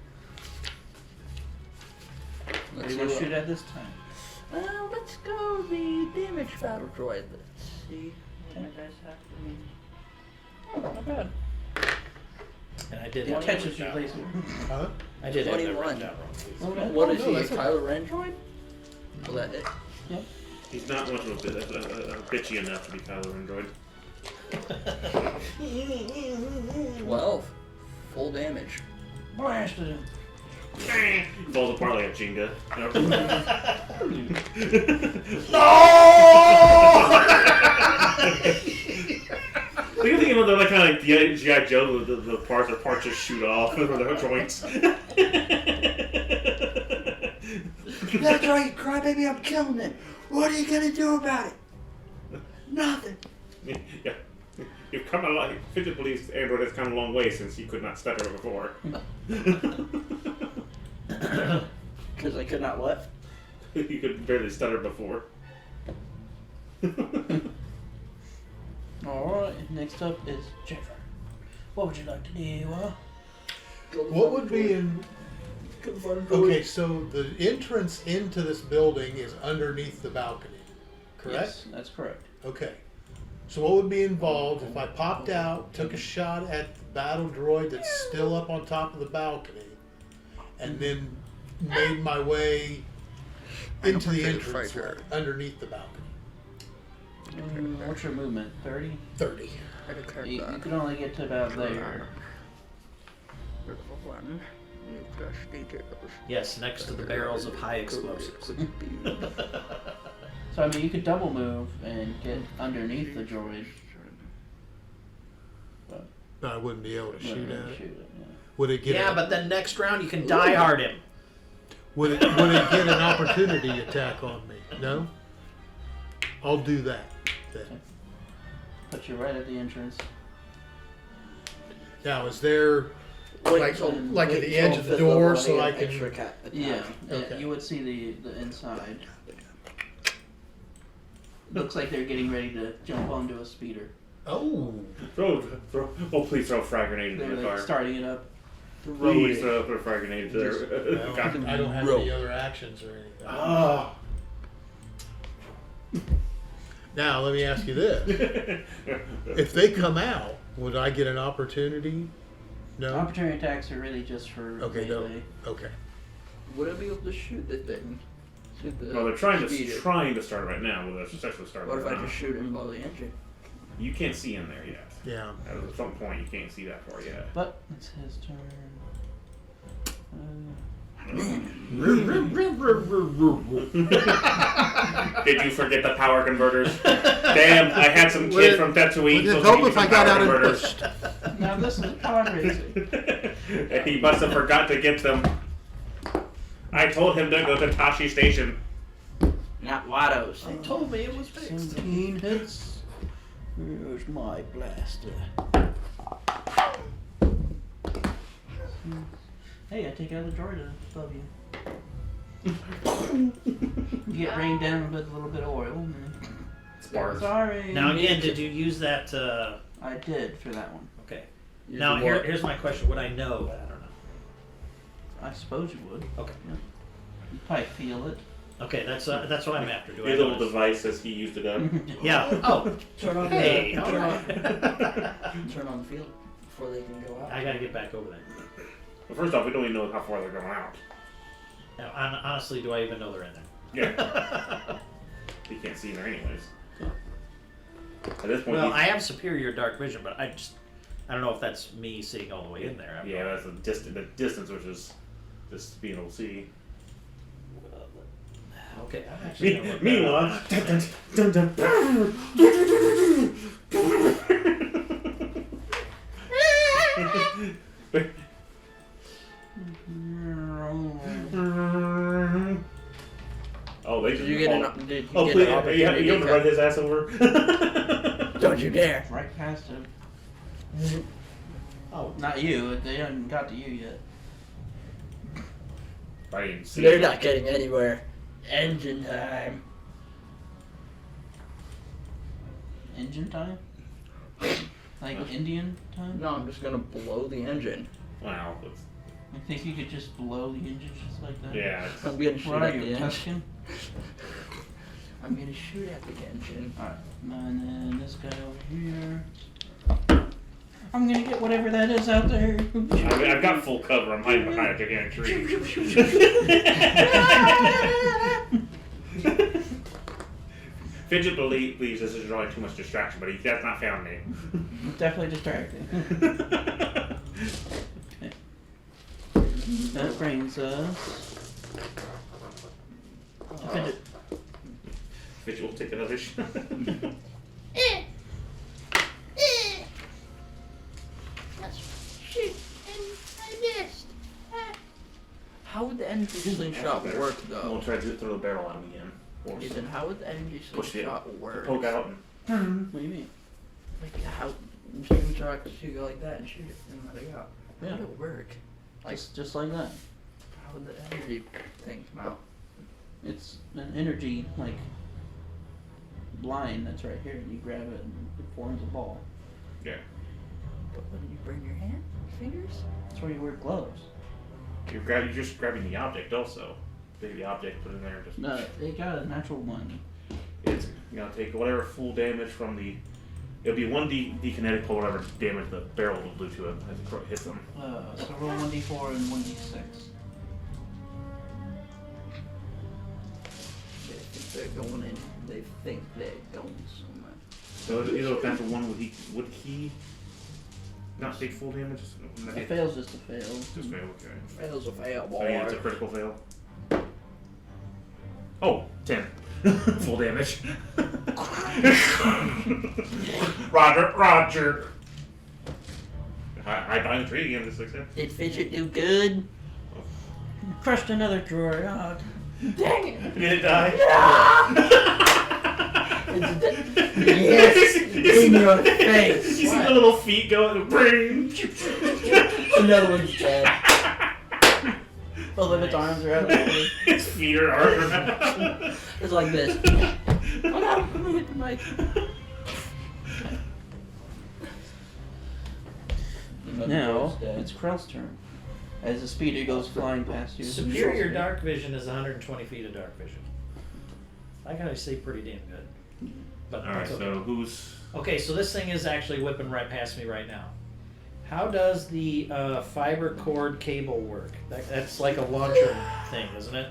what do you want to shoot at this time? Let's go the damage battle droid. Let's see. What my dice have for me. Oh, not bad. And I did It have catches that you wrong. laser. Huh? I did have that 21. written down wrong. Please. What is no, he? A that's okay. Kylo Ren droid? Will that hit? Yep. He's not much of a bitchy enough to be Kylo Ren droid. 12. Full damage. Blasted him. Falls apart like a Jenga. Look at thinking about that, like kind of like G.I. Joe, the parts just shoot off from the joints. That's right, crybaby, I'm killing it. What are you gonna do about it? Nothing. Yeah. You've come a long, Fidget believes Android has come a long way since he could not stutter before. Because I could not what? He could barely stutter before. Alright, next up is Jeffrey. What would you like to do, What would be in... Okay, so the entrance into this building is underneath the balcony, correct? Yes, that's correct. Okay. So what would be involved if I popped out, took a shot at the battle droid that's still up on top of the balcony, and then made my way into the entrance underneath the balcony? What's your movement? 30? 30. You can only get to about there. Yes, next to the barrels of high explosives. So I mean, you could double move and get underneath the droid. But I wouldn't be able to shoot at it. yeah. Would it get? Yeah, but then next round you can die hard him. Would it get an opportunity attack on me? No. I'll do that then. Put you right at the entrance. Now, is there like at the edge of the door so I can? Yeah, Okay. you would see the inside. Looks like they're getting ready to jump onto a speeder. Oh. Oh, please throw a frag grenade into They're the like car. starting it up. Please throw a frag grenade into Well, their... I don't have any other actions or anything. Oh. Now, let me ask you this. If they come out, would I get an opportunity? No? Opportunity attacks are really just for Okay, no. melee. Okay. Would I be able to shoot the thing? Shoot the Well, they're trying to speeder? start right now, but they're successfully starting What if right I now. just shoot him while the engine? You can't see in there yet. Yeah. At some point, you can't see that far yet. But it's his turn. Did you forget the power converters? Damn, I had some kid from Tatooine. Would so it help he if I some got power out and converters. pushed? Now this is pod racing. And he must have forgot to get them. I told him to go to Tashi Station. Not Watto's. They told me it was fixed. 17 hits. Here's my blaster. Hey, I take out the droid above you. You get rained down with a little bit of oil. And Sparks. sorry. Now again, did you use that? I did for that one. Okay. Use Now the what? here's my question: would I know that or not? I suppose you would. Okay. You probably feel it. Okay, that's what I'm after. Do I Your little notice? device says he used a gun. Yeah. Oh. Turn on Hey. the all turn right. on, turn on the field before they can go out. I gotta get back over there. Well, first off, we don't even know how far they're going out. Now, honestly, do I even know they're in there? Yeah. You can't see in there anyways. At this point, Well, he's- I have superior dark vision, but I don't know if that's me seeing all the way in there. yeah, that's the distance, which is just being able to see. Okay, I'm actually gonna look Meanwhile, that up. dun, dun, oh, they Did just you get fall. an? Did you Oh, get please! an opportunity? You have to run his ass over. Don't you dare! Right past him. Oh, Not you. They haven't got to you yet. I didn't see. They're it. not getting anywhere. Engine time. Engine time? Like Indian time? No, I'm just gonna blow the engine. Wow. I think you could just blow the engine just like that. Yeah. it's- I'm gonna shoot What are at the you, engine. Tuscan? I'm gonna shoot at the engine. Alright, and then this guy over here. I'm gonna get whatever that is out there. I mean, I've got full cover. I'm hiding behind a gigantic tree. Fidget believes this is drawing too much distraction, but he has not found me. Definitely distracting. That brings us. Fidget. Fidget will take another shot. Shoot, and I missed. How would the energy slingshot work We'll though? try to throw the barrel at him again. Or Ethan, how would the energy push it, slingshot work? poke out. And, What do you mean? Like how slingshot could you go like that and shoot it and let it go? How Yeah. would it work? Like Just like that. how would the energy thing come out? It's an energy like line that's right here, and you grab it and it forms a ball. yeah. But wouldn't you burn your hand, fingers? That's why you wear gloves. You're just grabbing the object also. Take the object, put it in there, and just. No, they got a natural one. It's gonna take whatever full damage from the. It'll be 1d kinetic for whatever damage the barrel will do to it as it hits them. So roll 1d4 and 1d6. They think they're going in. They think they're going somewhere. So either if natural one, would he not take full damage? A fail's just a fail. Just fail, okay. Fails a fail, So yeah, it's a boy. critical fail. Oh, 10. Full damage. Roger. I bind the tree again, this looks good. Did Fidget do good? Crushed another droid. Oh, Dang it! Did it die? Yes! In your You face! see the little feet go and bring. Another one's dead. both of its arms are out. Its feet are armed. It's like this. Oh no! I'm gonna hit the mic. Now it's Krell's turn. As the speeder goes flying past you. superior dark vision is 120 feet of dark vision. I gotta say, pretty damn good. But Alright, that's okay. so who's. Okay, so this thing is actually whipping right past me right now. How does the fiber cord cable work? That's like a launcher thing, isn't it?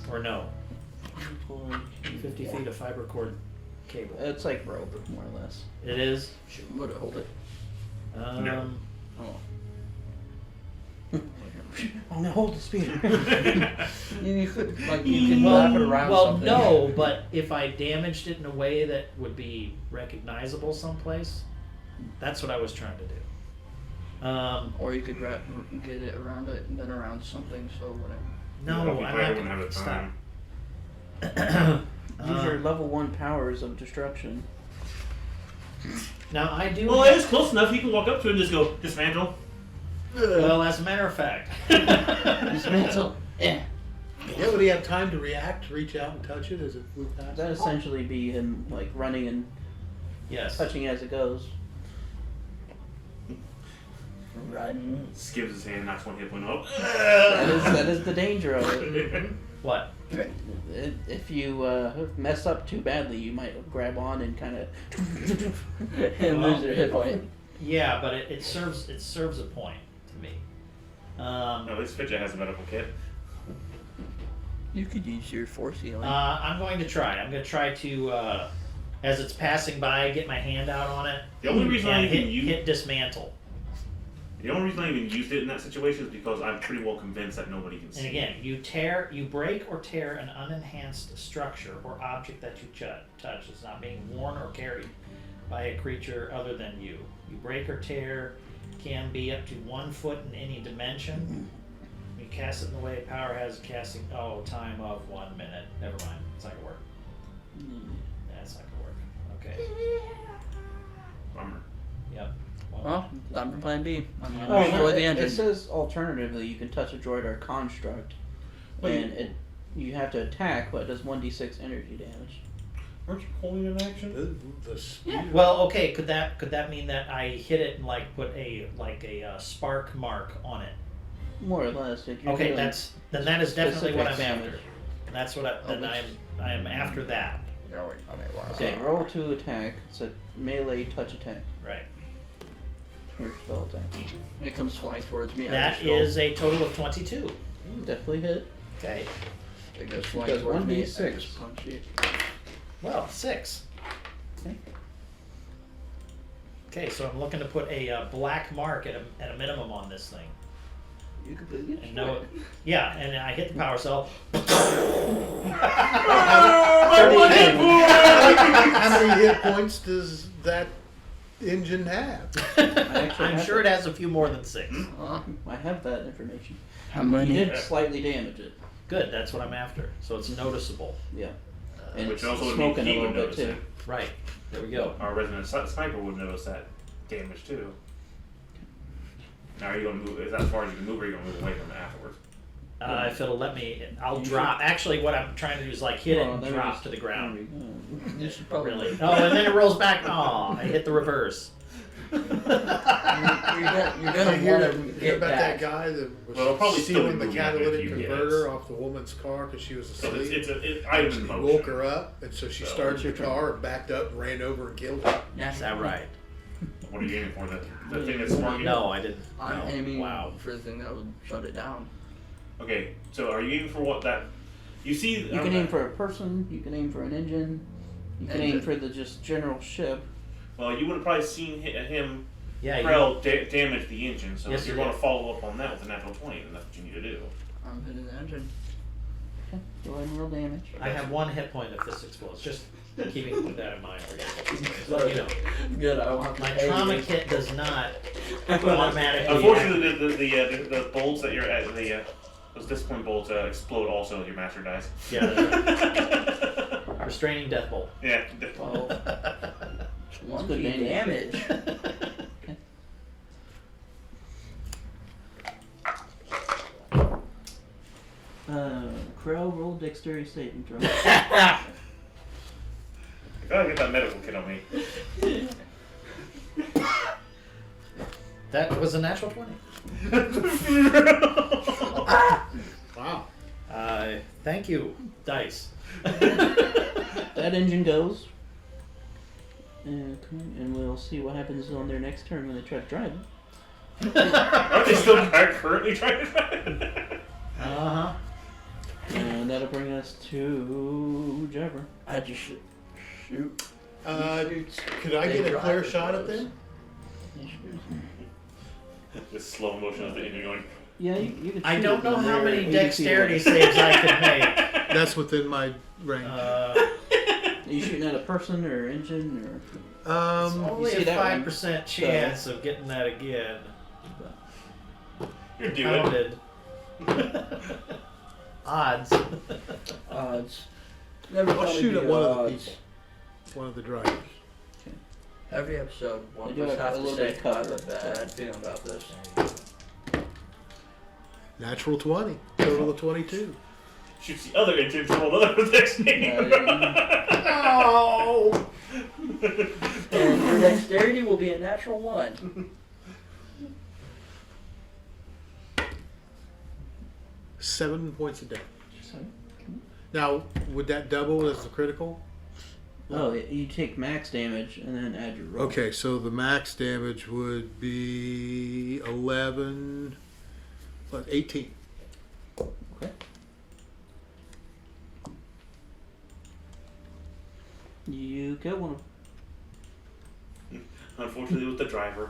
Or no? 50 feet of fiber cord cable. It's like rope, more or less. It is? Would it hold it? No. Oh. I'm gonna hold the spear. You could, like, you can wrap it around well, something. no, but if I damaged it in a way that would be recognizable someplace, that's what I was trying to do. Or you could get it around it and then around something, so whatever. No, If you I'm play, I not wouldn't have gonna the time. stop. Use your level 1 powers of destruction. Now I do. Well, it is close enough. You can walk up to it and just go dismantle. Well, as a matter of fact. Dismantle. Yeah. Yeah, would he have time to react, reach out and touch it as it flew past? That essentially be him like running and Yes. touching as it goes. Riding. Skips his hand, knocks one hit point off. That is the danger of it. What? If you mess up too badly, you might grab on and kind of. And lose your hit point. Yeah, but it serves a point to me. No, this Fidget has a medical kit. You could use your force healing. I'm going to try. I'm going to try to, as it's passing by, get my hand out on it. The only reason I and even used hit dismantle. the only reason I even used it in that situation is because I'm pretty well convinced that nobody can see. And again, you break or tear an unenhanced structure or object that you touch that's not being worn or carried by a creature other than you. You break or tear can be up to 1 foot in any dimension. You cast it in the way power has a casting time of 1 minute. Never mind. It's not gonna work. That's not gonna work. Okay. Bummer. Yep. Well, time for plan B. I'm Oh, gonna destroy the it engine. says alternatively you can touch a droid or construct, and you have to attack, but it does 1d6 energy damage. Aren't you holding an action? The spear. Well, okay. Could that mean that I hit it and like put a spark mark on it? More or less. If you're Okay, doing that is definitely what I'm specific after. damage. That's what I am after that. Okay, roll to attack. It's a melee touch attack. Right. Or spell attack. It comes flying towards me. That is a total of 22. Definitely hit. Okay. It goes flying Does towards me. 1d6. I just punch it. Well, 6. Okay. Okay, so I'm looking to put a black mark at a minimum on this thing. You completely And yeah, and I hit the power cell. How many hit points does that engine have? I'm sure it has a few more than 6. I have that information. How You many? did slightly damage it. Good, that's what I'm after. So it's noticeable. Yeah. And Which it's also would mean smoking a he would little bit notice too. it. Right. There we go. Our resident sniper would notice that damage too. Now, are you going to move? Is that as far as you can move, or are you going to move away from it afterwards? If it'll let me, I'll You drop. Actually, what I'm trying to do is like hit it Well, and there drop is- to the ground. there we go. You should probably. Really? Oh, and then it rolls back. Oh, I hit the reverse. You're gonna I hear, want to hear get about back. that guy that was Well, it'll probably still stealing be the moving after catalytic you get converter it. off the woman's car because she was So asleep. it's items in He motion. woke her up, and so she So, started it's the your turn. car and backed up and ran over and killed her. Is that right? What are you aiming for? The thing that's smart? No, I didn't. I'm No. aiming Wow. for the thing that would shut it down. Okay, so are you aiming for what that? You see? You can aim for a person, you can aim for an engine, you can aim Engine. for the just general ship. Well, you would have probably seen him. Yeah. Krell damage the engine, so Yes, if you're you going did. to follow up on that with a natural 20, then that's what you need to do. I'm hitting the engine. Okay, go ahead and roll damage. I have 1 hit point if this explodes. Just keeping that in mind. Let you know. Good. I want My to trauma kit does not automatically. Unfortunately, the bolts that you're at those discipline bolts explode also with your master dice. Yeah. Restraining death bolt. Yeah. Well, one good damage. Crow, roll dexterity saving throw. I gotta get that medical kit on me. That was a natural 20. Wow. Thank you, dice. That engine goes. And we'll see what happens on their next turn when they try to drive it. Are they still currently trying to drive it? Uh-huh. And that'll bring us to Jabber. I just shoot. Could I get a clear shot at them? This slow motion of the engine going. Yeah, you could. I shoot don't it know when how they're many 80 feet dexterity away. saves I can make. That's within my range. Are you shooting at a person or engine or? It's Um, only see a that one? 5% chance of getting that again. You're doing. Counted. Odds. Odds. Never I'll thought it'd shoot be at one of the odds. people. One of the drivers. Every episode, one They of do us have has a to little say, bit of I have cover, a bad feeling about this. Natural 20. Total of 22. Shoots the other engine from another next name. No! And your dexterity will be a natural 1. 7 points of damage. So- Now, would that double as the critical? Oh, you take max damage and then add your roll. Okay, so the max damage would be 11 plus 18. Okay. You get one of Unfortunately, with the driver.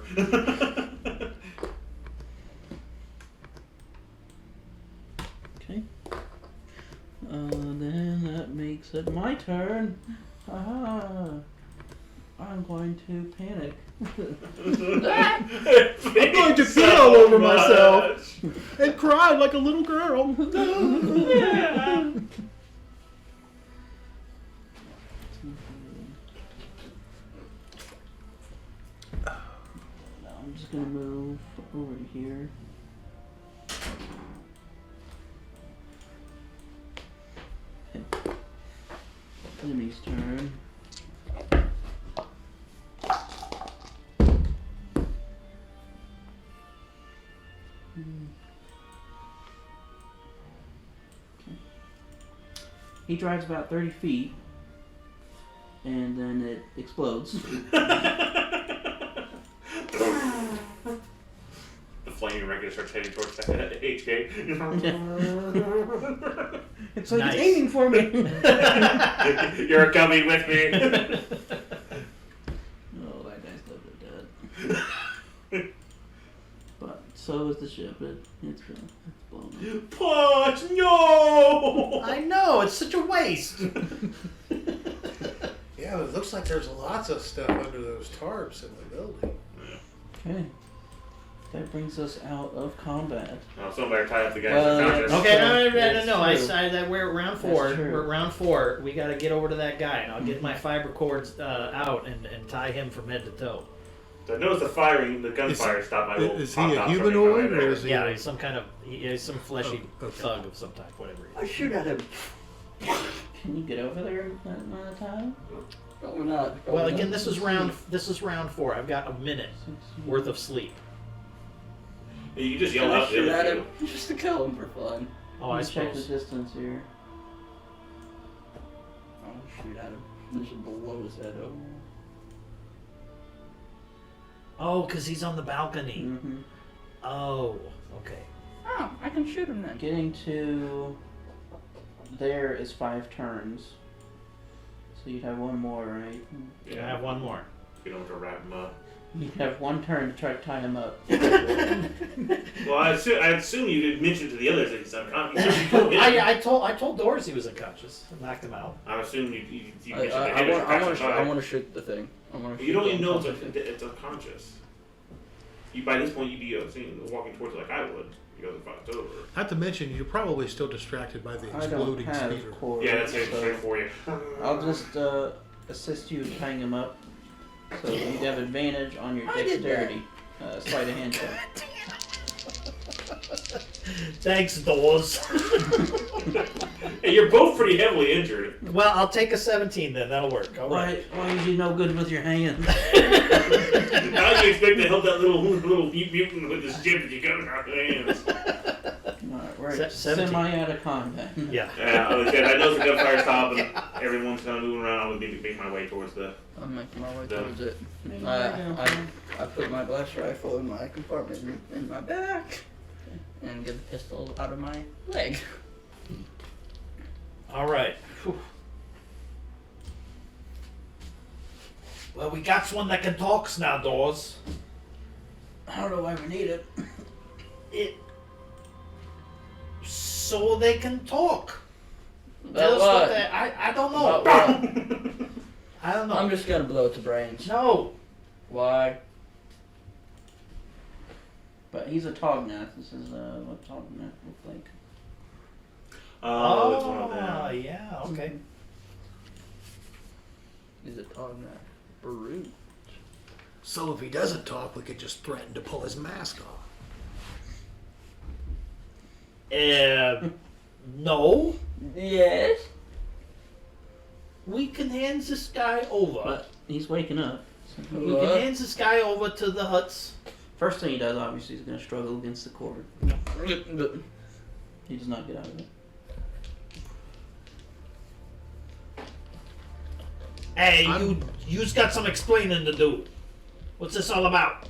Okay. Then that makes it my turn. Haha. I'm going to panic. I'm going to pee all over myself. And cried like a little girl. Now I'm just gonna move over to here. Okay. Enemy's turn. Okay. He drives about 30 feet, and then it explodes. The flaming regular starts heading towards that HK. It's like Nice. it's aiming for me. You're coming with me. Oh, that guy's definitely dead. But so is the ship. It's blown up. Punch! No! I know, it's such a waste. Yeah, it looks like there's lots of stuff under those tarps in the building. Okay. That brings us out of combat. Oh, somebody tie up the guys Well, that conscious. Okay, no. That's I true. decided that we're at round That's 4. true. We're at round 4. We got to get over to that guy, and I'll get my fiber cords out and tie him from head to toe. So I noticed the firing, the gunfire stopped my little Is he pop a tops humanoid right or there. is he? Yeah, he's some kind of he's some fleshy Oh, okay. thug of some type, whatever he I is. shoot at him. Can you get over there that amount of time? Probably not. Well, Probably again, not. this is round 4. I've got a minute worth of sleep. You can just Can yell I out the shoot at other him just to kill him for fun? Oh, I Let me check the suppose. distance here. I'll shoot at him. Just blow his head up. Oh, because he's on the balcony. Mm-hmm. Oh, okay. Oh, I can shoot him then. Getting to there is 5 turns. So you'd have one more, right? I have one more. You don't have to wrap him up. You'd have one turn to try to tie him up. Well, I assume you did mention to the others that he's unconscious. You told him. I told Doris he was unconscious. I knocked him out. I assume you I mentioned to him want as to. I unconscious. want to shoot the thing. I want to. You don't even know it's unconscious. By this point, you'd be walking towards it like I would. You go the over. Not to mention, you're probably still distracted by the I don't exploding have speeder. cords. Yeah, that's it so for you. I'll just assist you in tying him up. So you'd have advantage on your I did dexterity. Sleight of hand check. Thanks, Doors. Hey, you're both pretty heavily injured. Well, I'll take a 17 then. That'll work. All right. Why is you no good with your hands? Now you expect to help that little mutant with his jib that you got in our hands. Alright, we're Se- at 17. semi out of combat. Yeah. Yeah, like I said, I know the gunfire stopped and everyone's kind of moving around. I would need to make my way towards the. I'm making my way Done. towards it. Maybe I right now. put my blast rifle in my compartment in my back, and get the pistol out of my leg. All right. Whew. Well, we got one that can talk now, Doors. I don't know why we need it. So they can talk. About Tell us what what? they, I don't know. About what? I don't know. I'm just gonna blow its brains. No. Why? But he's a Tognath. This is what Tognath look like. Oh, it's one of them. yeah, okay. He's a Tognath. Brute. So if he doesn't talk, we could just threaten to pull his mask off. No. Yes. We can hand this guy over. But he's waking up. So We can hand this guy over to the huts. first thing he does, obviously, he's going to struggle against the cord. He does not get out of it. Hey, I'm- you's got some explaining to do. What's this all about?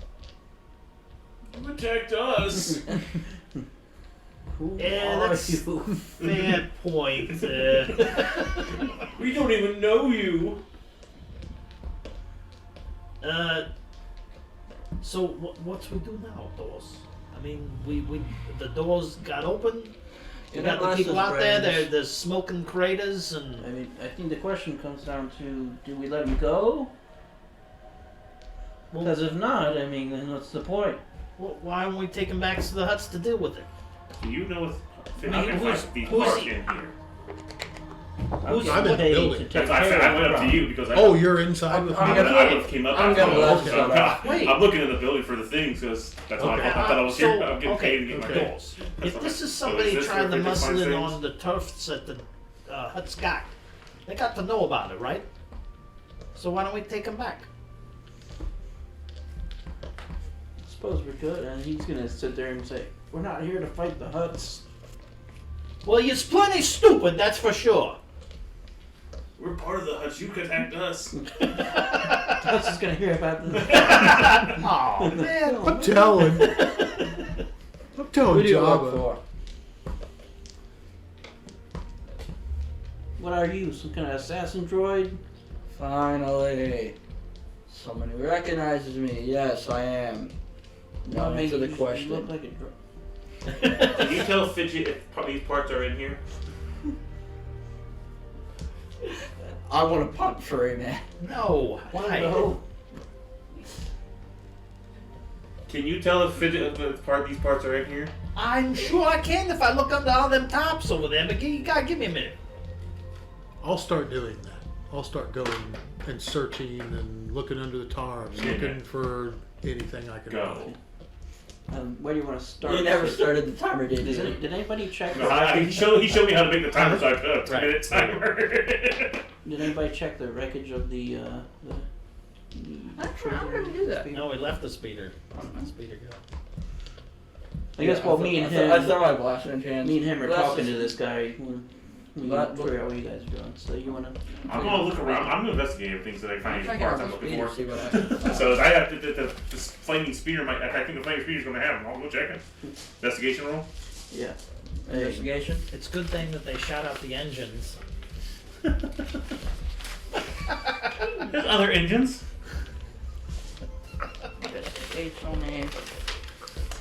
You attacked us. Who Yeah, are that's you? fair point. We don't even know you. So what we do now, doors? I mean, we the doors got open. We got the people out there. They're smoking craters and. I mean, I think the question comes down to, do we let him go? Because if not, I mean, then what's the point? Well, why don't we take him back to the huts to deal with it? Do you know if I mean, I can who's- find these who's parts he- in here? Who's- I'm in the paid building. to take That's why care I of went the up to you because I. Oh, you're inside with I'm me? gonna- I would have came up. I'm after gonna let that. this I'm, one off. Wait. I'm looking in the building for the things because that's what Okay. I thought I was here. I'm getting okay, paid to get my okay. doors. If this is somebody So is this trying to where they muscle find in things? on the turfs that the huts got, they got to know about it, right? So why don't we take him back? I suppose we could, and he's gonna sit there and say, "We're not here to fight the Huts." Well, you're plenty stupid, that's for sure. We're part of the huts. You attacked us. The Huts is gonna hear about this. Oh man! I'm telling. I'm Who telling do you work Jabba. for? What are you, some kind of assassin droid? Finally. Someone who recognizes me. Yes, I am. Now Well, answer the you look question. like a droid. Can you tell Fidget if these parts are in here? I want to punt furry man. No. One I- of the whole. Can you tell if Fidget these parts are in here? I'm sure I can if I look under all them tops over there, but you gotta give me a minute. I'll start doing that. I'll start going and searching and looking under the tarps, Yeah. looking for anything I can Go. find. Where do you want to start? You never started the timer, did Did, you? did anybody check? No, he showed me how to make the timer, so I put a 2-minute timer. Did anybody check the wreckage of the I'm gonna do that. No, we left the speeder. The speeder go. I guess while me and him, I thought my blaster in hands. me and him are That's talking just- to this guy. We But- figure out what you guys are doing. So you wanna? I'm gonna look around. I'm gonna investigate everything so I I'm find any checking parts out I'm the looking speeder, for. see what happens. So I have to, this flaming speeder might. I think the flaming speeder's gonna have them. I'll go check it. Investigation roll. Yeah. Investigation. It's a good thing that they shot out the engines. There's other engines. Investigation.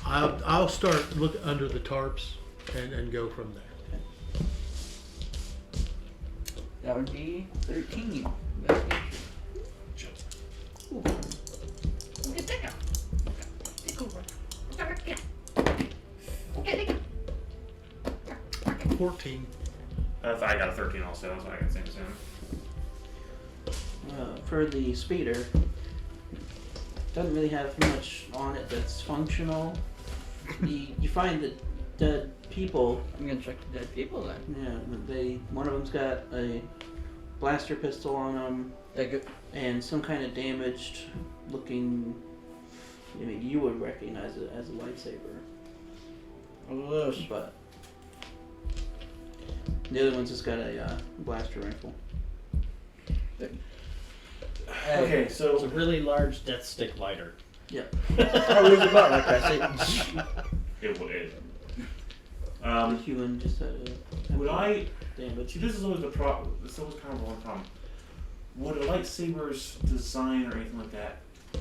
I'll start look under the tarps and go from there. That would be 13. Investigation. 14. I got a 13 also. That's what I can say. For the speeder, doesn't really have much on it that's functional. You find that dead people. I'm gonna check the dead people then. Yeah, one of them's got a blaster pistol on them That good. and some kind of damaged looking. I mean, you would recognize it as a lightsaber, but the other one's just got a blaster rifle. Okay, It's so a really large death stick lighter. Oh, where's the butt like I say? it would. The human just had a Would I? damage. See, this is always the problem. This is always kind of a long problem. Would a lightsaber's design or anything like that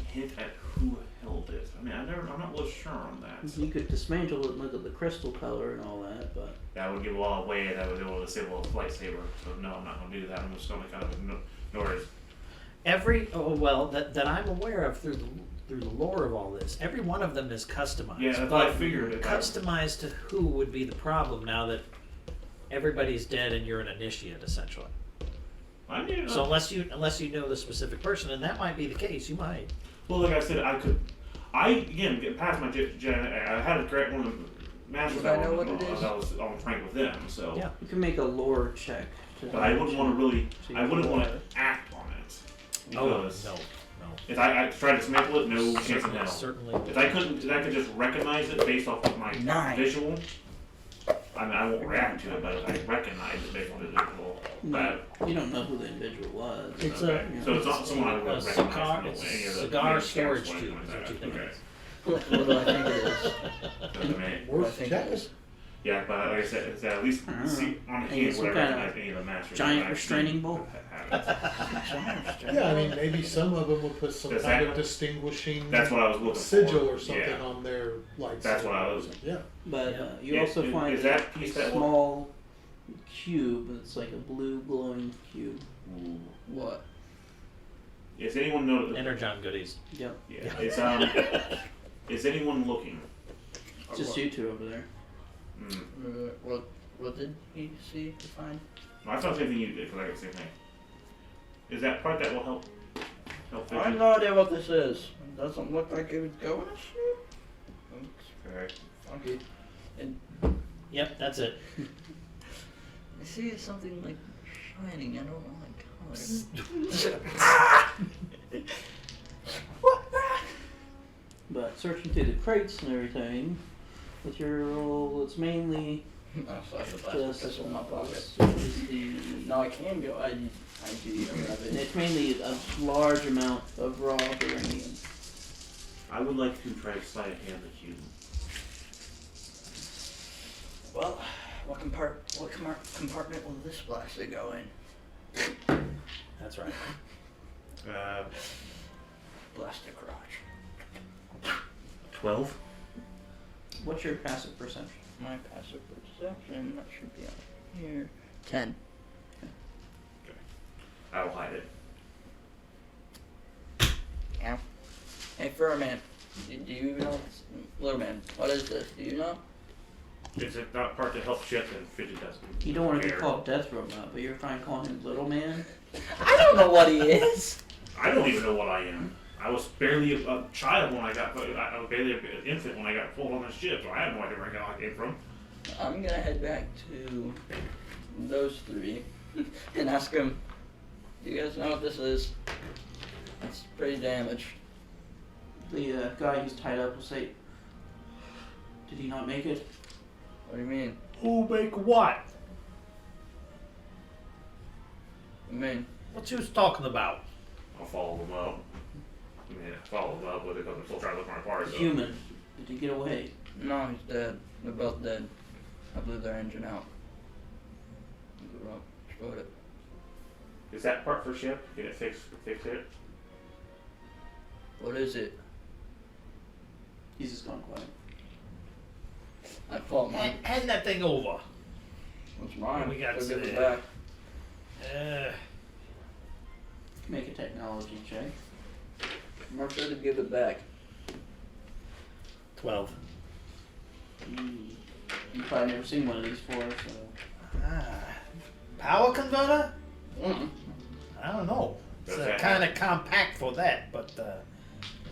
hint at who held it? I I'm not really sure on that. You could dismantle it and look at the crystal color and all that, but That would give a lot away, and I would be able to disable a lightsaber. So no, I'm not going to do that. I'm just going to kind of ignore it. That I'm aware of through the lore of all this, every one of them is customized. Yeah, that's what I figured. Customized to who would be the problem now that everybody's dead and you're an initiate, essentially. I mean, So unless you know the specific person, and that might be the case, you might. well, like I said, again, get past my I had to correct one of the masters Would I know what it is? I was on rank with them, so. Yeah. you can make a lore check. But I wouldn't want to really, See I wouldn't want lore. to act on it. Oh Because no. if I tried to dismantle it, no chance in hell. Certainly. If I could just recognize it based off of my 9. visual, I mean, I won't react to it, but if I recognize it based on the visual, No, you don't know who the individual was. It's okay. a- So it's not someone I would a recognize. cigar, no, it's any a of the- cigar any of the storage scouts, tube. like Is what you that. think it Okay. is. What do I think it is? Doesn't matter. What I Worth think it checking. is. Yeah, but like I said, it's at least I don't see on Maybe hand some would I kind of recognize any of the masters. giant that I've restraining seen bolt? have it. Yeah, I mean, maybe some of them would put some Does kind that- of distinguishing That's what I was looking sigil for. or something Yeah. on their lightsaber. That's what I was- Yeah. But Yeah. you Yeah, also is find that a piece that one? small cube. It's like a blue glowing cube. What? Is anyone know? Energon goodies. Yep. Yeah. It's Is anyone looking? It's just you two over there. Mm. What did he see to find? I thought the same thing you did because I got the same thing. Is that part that will help? I have no idea what this is. It doesn't look like it would go in a shoe. Okay. Funky. Yep, that's it. I see something like shining. I don't know what color. But searching through the crates and everything, with your roll, it's mainly Oh, so I have the plastic just pistol in my pocket. is the. No, I can go. I do. It's mainly a large amount of raw uranium. I would like to try to slide a hand the cube. Well, what compartment will this plastic go in? That's right. Plastic crotch. 12. What's your passive perception? My passive perception, that should be on here. 10. I will hide it. Yeah. Hey, Furman, do you know, little man, what is this? Do you know? It's not part to help ship, and Fidget doesn't. You don't want to be care. called Death Robot, but you're fine calling him Little Man. I don't know what he is. I don't even know what I am. I was barely a child when I was barely an infant when I got pulled on the ship, so I have no idea where I came from. I'm gonna head back to those three and ask them, do you guys know what this is? It's pretty damaged. The guy who's tied up will say, "Did he not make it?" What do you mean? Who make what? I mean, What you was talking about? I'll follow them up. I mean, follow them up, but they're still trying to look for my parts. So. Human. Did he get away? no, he's dead. They're both dead. I blew their engine out. Blew up, exploded it. Is that part for ship? Can it fix it? What is it? He's just gone quiet. I fought mine. Hand that thing over. It's mine. We got Go give it some- back. Make a technology check. Mark said to give it back. 12. You've probably never seen one of these before, so. Power converter? Mm-mm. I don't know. It's Does that kind of have- compact for that, but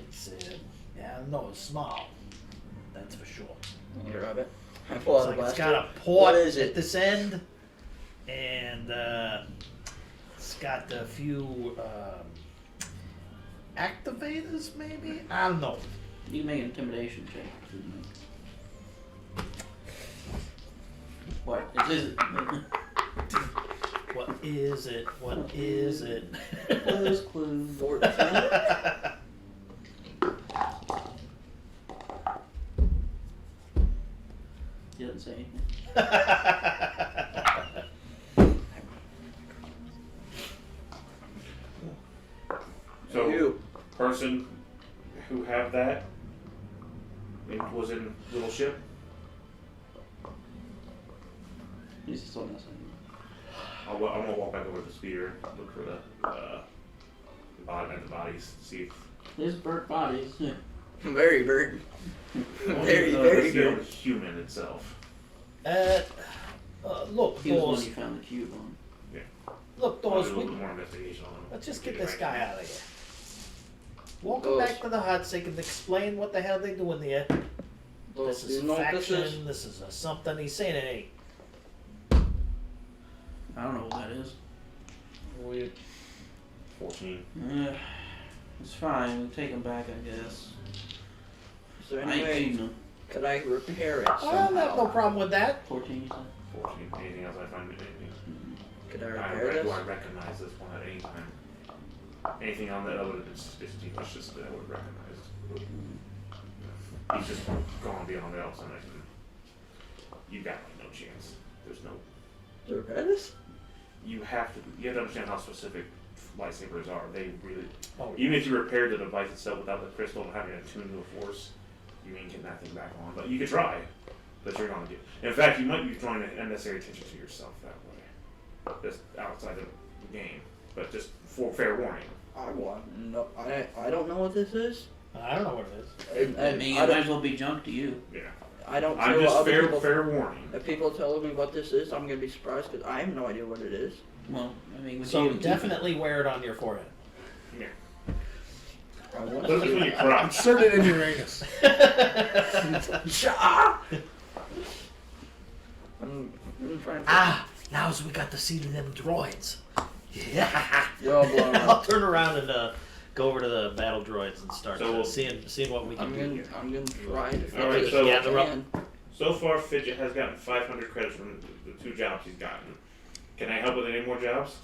it's yeah, I don't know, it's small. That's for sure. I'll grab it. I pull It's out like the it's blaster. got a port What is at it? this end, and it's got a few activators, maybe. I don't know. You can make an intimidation check. What is it? What is it? What is it? Clues, clues. 14. He doesn't say anything. So, You. person who have that, was in little ship. He's still missing. I'm gonna walk back over to the speeder, look for the bodies, see if There's burnt bodies. Yeah. Very bird. Very, let's very see on good. the human itself. Look, He was the one Dawes. you found the cube on. Look, I'll Dawes. do a little bit more investigation on them. Let's just get Get this it guy right. out of here. Walk him Dawes. back to the hut so he can explain what the hell they're doing there. This is You a know what this faction. is? This is a something. He's saying it ain't. I don't know what that is. Weird. 14. It's fine. We'll take him back, I guess. Is there I any ain't way feeding him. could I repair it I don't have no somehow? problem with that. 14, you said? 14. Anything else I find? Anything? Could I Do repair this? I recognize this one at any time? Anything on that other than it's just that I would recognize. He's just gone beyond else, and you got like no chance. There's no. To repair this? You have to understand how specific lightsabers are. They really, Oh, even if you repair the device itself without the crystal having it tuned to a force, you ain't getting that thing back on. But you could try, but you're gonna get. In fact, you might be drawing unnecessary attention to yourself that way, just outside of the game. But just for fair warning. I don't know what this is. I don't know what it is. And, I mean, I it might as don't, well be junk to you. Yeah, I don't I'm care what just other people. fair warning. If people tell me what this is, I'm gonna be surprised because I have no idea what it is. Well, I mean, with So you, definitely wear it on your forehead. Yeah, I want put it between your crotch. Insert it in Uranus. I'm trying to. Now we got to see them droids. Yeah. You're all blown I'll up. turn around and go over to the battle droids and start So we'll- seeing what we can I'm do gonna here. try to fix Alright, this so- if I Gather up. can. So far, Fidget has gotten 500 credits from the 2 jobs he's gotten. Can I help with any more jobs?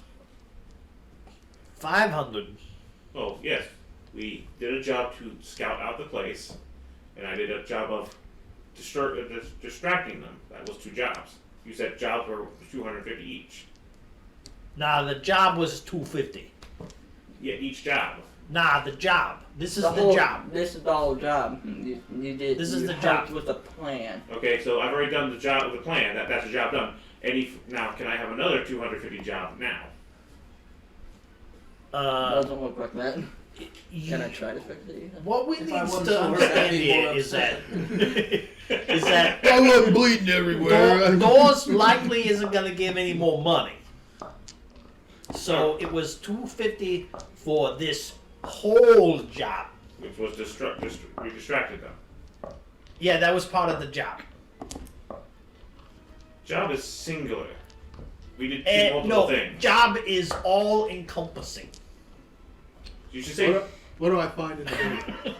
500. Oh, yes. We did a job to scout out the place, and I did a job of distracting them. That was 2 jobs. You said jobs were 250 each. Nah, the job was 250. Yeah, each job. Nah, the job. This is the whole job. This is the whole job. You did. This is you the helped job. with the plan. Okay, so I've already done the job with the plan. That's a job done. Now, can I have another 250 job now? Doesn't look like that. you- Can I try to fix it? What we If need I wasn't to so hurt, I'd understand be more here is that upset. is that I wasn't bleeding everywhere. Dawes likely isn't gonna give any more money. So it was 250 for this whole job. Which was we distracted them. Yeah, that was part of the job. Job is singular. We did multiple No, things. job is all encompassing. You should say. What do I find in the video?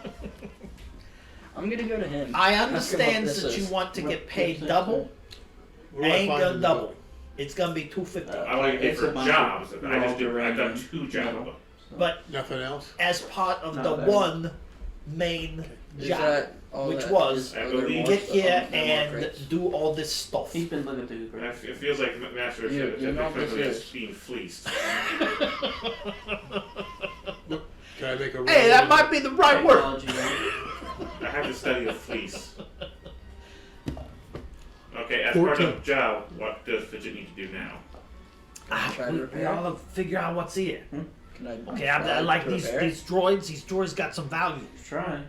I'm gonna go to him. I Ask him understand what this that you is. want to get paid double. What do I Ain't find gonna in the double. book? It's gonna be 250. I want to get It's a different bunch of jobs. I've done Roger 2 jobs. Raymond. But Nothing else? as part of Not the bad. one main Is job, that all which that was is? I Are there believe- more get stuff? here Are there more and crates? do all this stuff. He's been looking through the It crates. feels like Master You know what this is is. being fleeced. Can I make a roll? Hey, that might be the right word. Technology, right? I have to study a fleece. Okay, as part 14. of the job, what does Fidget need to do now? Try to We repair. gotta figure out what's here. Can I? Okay, try I like to these repair? droids. These droids got some value. Try.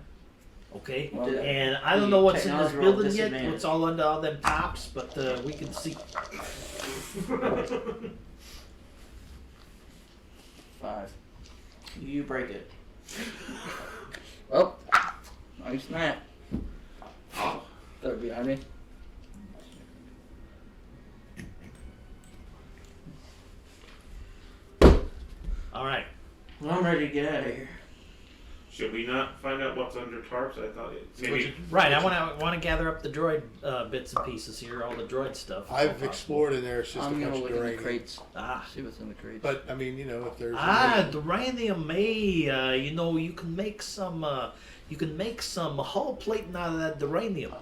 Okay, Well, and I don't The know what's in this technology are all building yet. disadvantaged. What's all under all them tops, but we can see. 5. You break it. Oh, nice snap. Oh, They're behind me. All right. Well, I'm ready to get out of here. should we not find out what's under tarps? I thought maybe. Right, I want to gather up the droid bits and pieces here, all the droid stuff. I've explored in there. It's just I'm a gonna bunch of look in the uranium. crates. Ah, See what's in the crates. But I mean, if there's duranium. Hey, you can make some hull plating out of that duranium.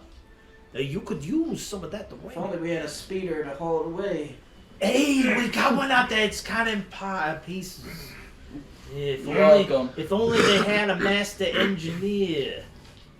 You could use some of that If only duranium. we had a speeder to haul it away. Hey, we got one out there. It's kind of in pieces. If You're only, welcome. if only they had a master engineer.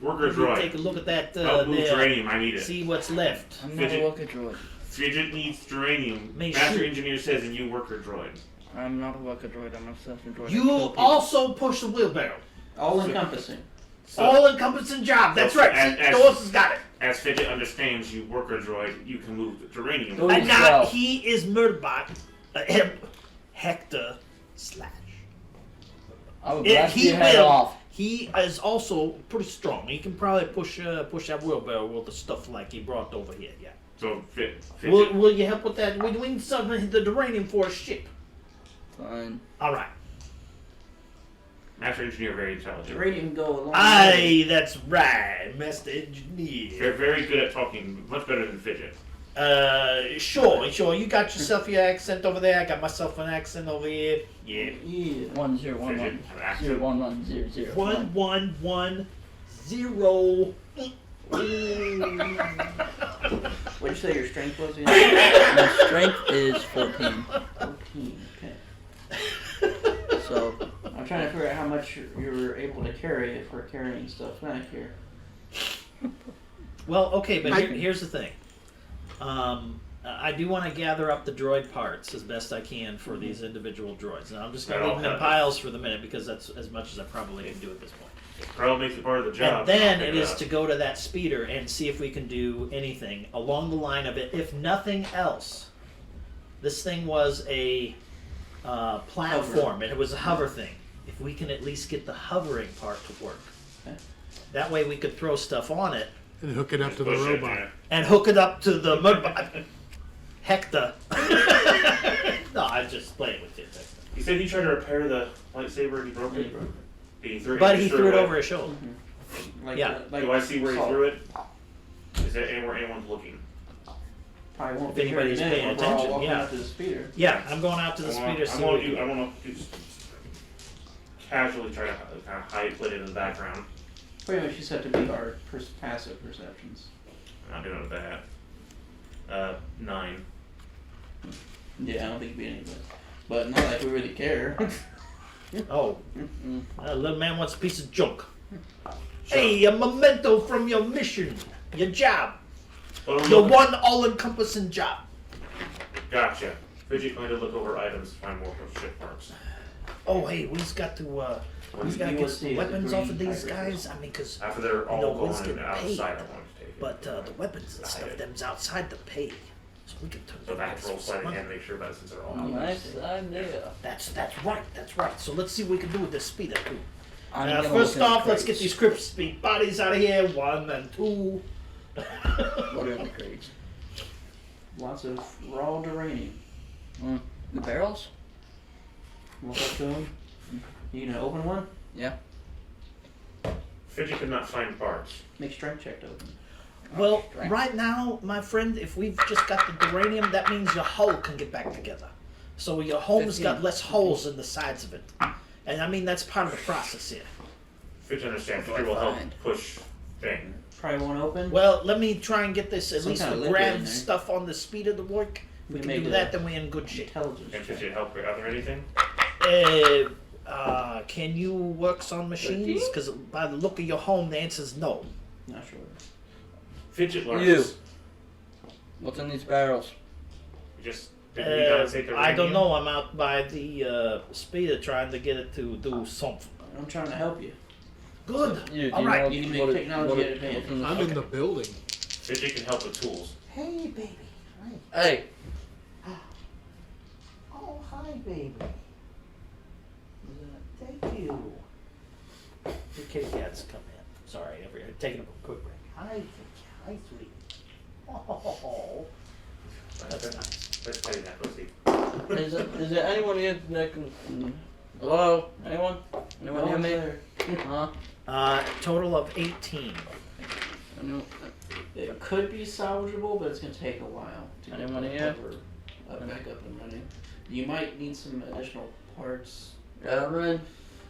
Worker Let me droid. take a look at that Help move there. geranium. I need it. See what's left. I'm not a Fidget. worker droid. Fidget needs geranium. May Master shoot. Engineer says, and you worker droid. I'm not a worker droid. I'm a self-droid. I kill You people. also push the wheelbarrow. All encompassing. So, All-encompassing job. That's So, right. as- Doris has got it. as Fidget understands, you worker droid, you can move the geranium. Oh, And now wow. he is Murderbot. Hector Slash. I will If blast he your head will. off. He is also pretty strong. He can probably push that wheelbarrow with the stuff like he brought over here. Yeah. So Fidget. Will you help with that? We need something the uranium for a ship. Fine. All right. Master Engineer, very intelligent. Uranium go along. Aye, that's right, Master They're Engineer. very good at talking, much better than Fidget. Sure. You got yourself your accent over there. I got myself an accent over here. Yeah. Yeah. 1011 Fidget, an accent. 01100. 1110. What'd you say your strength was again? My strength is 14. 14. Okay. So I'm trying to figure out how much you're able to carry if we're carrying stuff back here. Well, okay, but here's the thing. I do want to gather up the droid parts as best I can for these individual droids. Now I'm just going to leave them in piles for the minute because that's as much as I probably can do at this point. Carl makes it part of the job. And then Pick it is up. to go to that speeder and see if we can do anything along the line of it. If nothing else, this thing was a platform. It was a hover thing. If we can at least get the hovering part to work. Okay. That way we could throw stuff on it And hook it up to the Push it, robot. yeah. and hook it up to the mudbot. Hector. No, I'm just playing with you. He said he tried to repair the lightsaber and he broke it. He threw it, But he threw it away. over his shoulder. Like, Yeah. like Do I see where he salt. threw it? Is there anywhere anyone's looking? Probably won't If be here in a anybody's minute paying when we're all attention, walking yeah. up to the speeder. Yeah, I'm going out to the speeder. See what we can- I want to just casually try to kind of hide, put it in the background. Pretty much just have to be our passive perceptions. I'm not doing that. 9. Yeah, I don't think it'd be any good. But not like we really care. Oh, mm-mm. little man wants a piece of junk. Hey, a memento from your mission, your job, your one all-encompassing job. Gotcha. Fidget going to look over items to find more ship parts. Oh, hey, we've got to You get will some see weapons the off of green these tiger guys. I mean, because After they're all know, gone Wiz and getting outside, paid. I want to take it. but the weapons and stuff, them's outside the pay, so we can turn So them that's into roll some sleight of money. hand, make sure that since they're all out. Nice idea. That's right. So let's see what we can do with this speeder too. I'm gonna First look in the off, let's get crates. these crispy bodies out of here. 1 and 2. What are in the crates? Lots of raw uranium. The barrels? Walk up to them. You gonna open one? Yeah. Fidget could not find parts. Make strength check to open. Well, Strength. right now, my friend, if we've just got the uranium, that means your hull can get back together. So your home's 15. got less holes in the sides of it. And I mean, that's part of the process here. Fidget understands What do Fidget will I help find? push thing. Probably won't open. Well, let me try and get this, at Some least kind the of liquid in grav there. stuff on the speeder to work. If we We can made do a- that, then we're in good shape. Intelligence Can check. Fidget help with other anything? Can you work on machines? Because by the look of your home, the answer is no. Not sure. Fidget learns. You. What's in these barrels? Just didn't we gotta take the I don't uranium? know. I'm out by the speeder trying to get it to do something. I'm trying to help you. Good. You, All you right. know You can make what technology what advance. what's in the- I'm in the building. Fidget can help with tools. Hey, baby. Hey, Oh, hi, baby. Thank you. The kitty cats come in. Sorry, taking a quick break. Hi, hi, sweetie. Oh, that's nice. Let's tell you that, Lucy. is there anyone here that can? Hello? Anyone? Anyone hear me? there. Huh? Total of 18. Anyone? It could be salvageable, but it's gonna take a while to get Anyone the here? cover back up and running. You might need some additional parts. Gentlemen?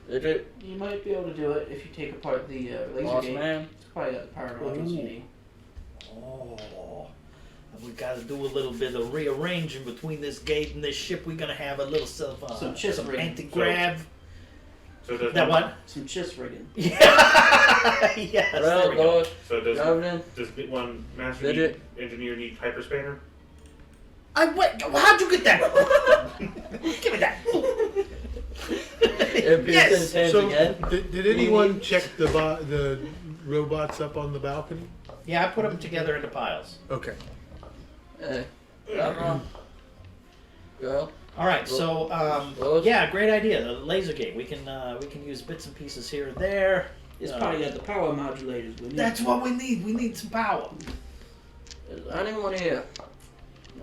Is it You might be able to do it if you take apart the laser boss gate. man? It's probably got the power modules you Ooh. need. Oh, we got to do a little bit of rearranging between this gate and this ship. We're gonna have a little Some chest rigging. anti-grav. So there's That one, what? Some chest rigging. Yeah. Yes, there Well, we go. those, So does Revenant, one master Fidget. engineer need hyperspanner? Wait, how'd you get that? Give me that. it beats Yes. his hands So, again. did anyone check the robots up on the balcony? Yeah, I put them together into piles. Okay. Hey, Revenant. Go. All right, so Those? yeah, great idea. The laser gate. We can use bits and pieces here and there. It's probably got the power modulators we need. That's what we need. We need some power. Is anyone here?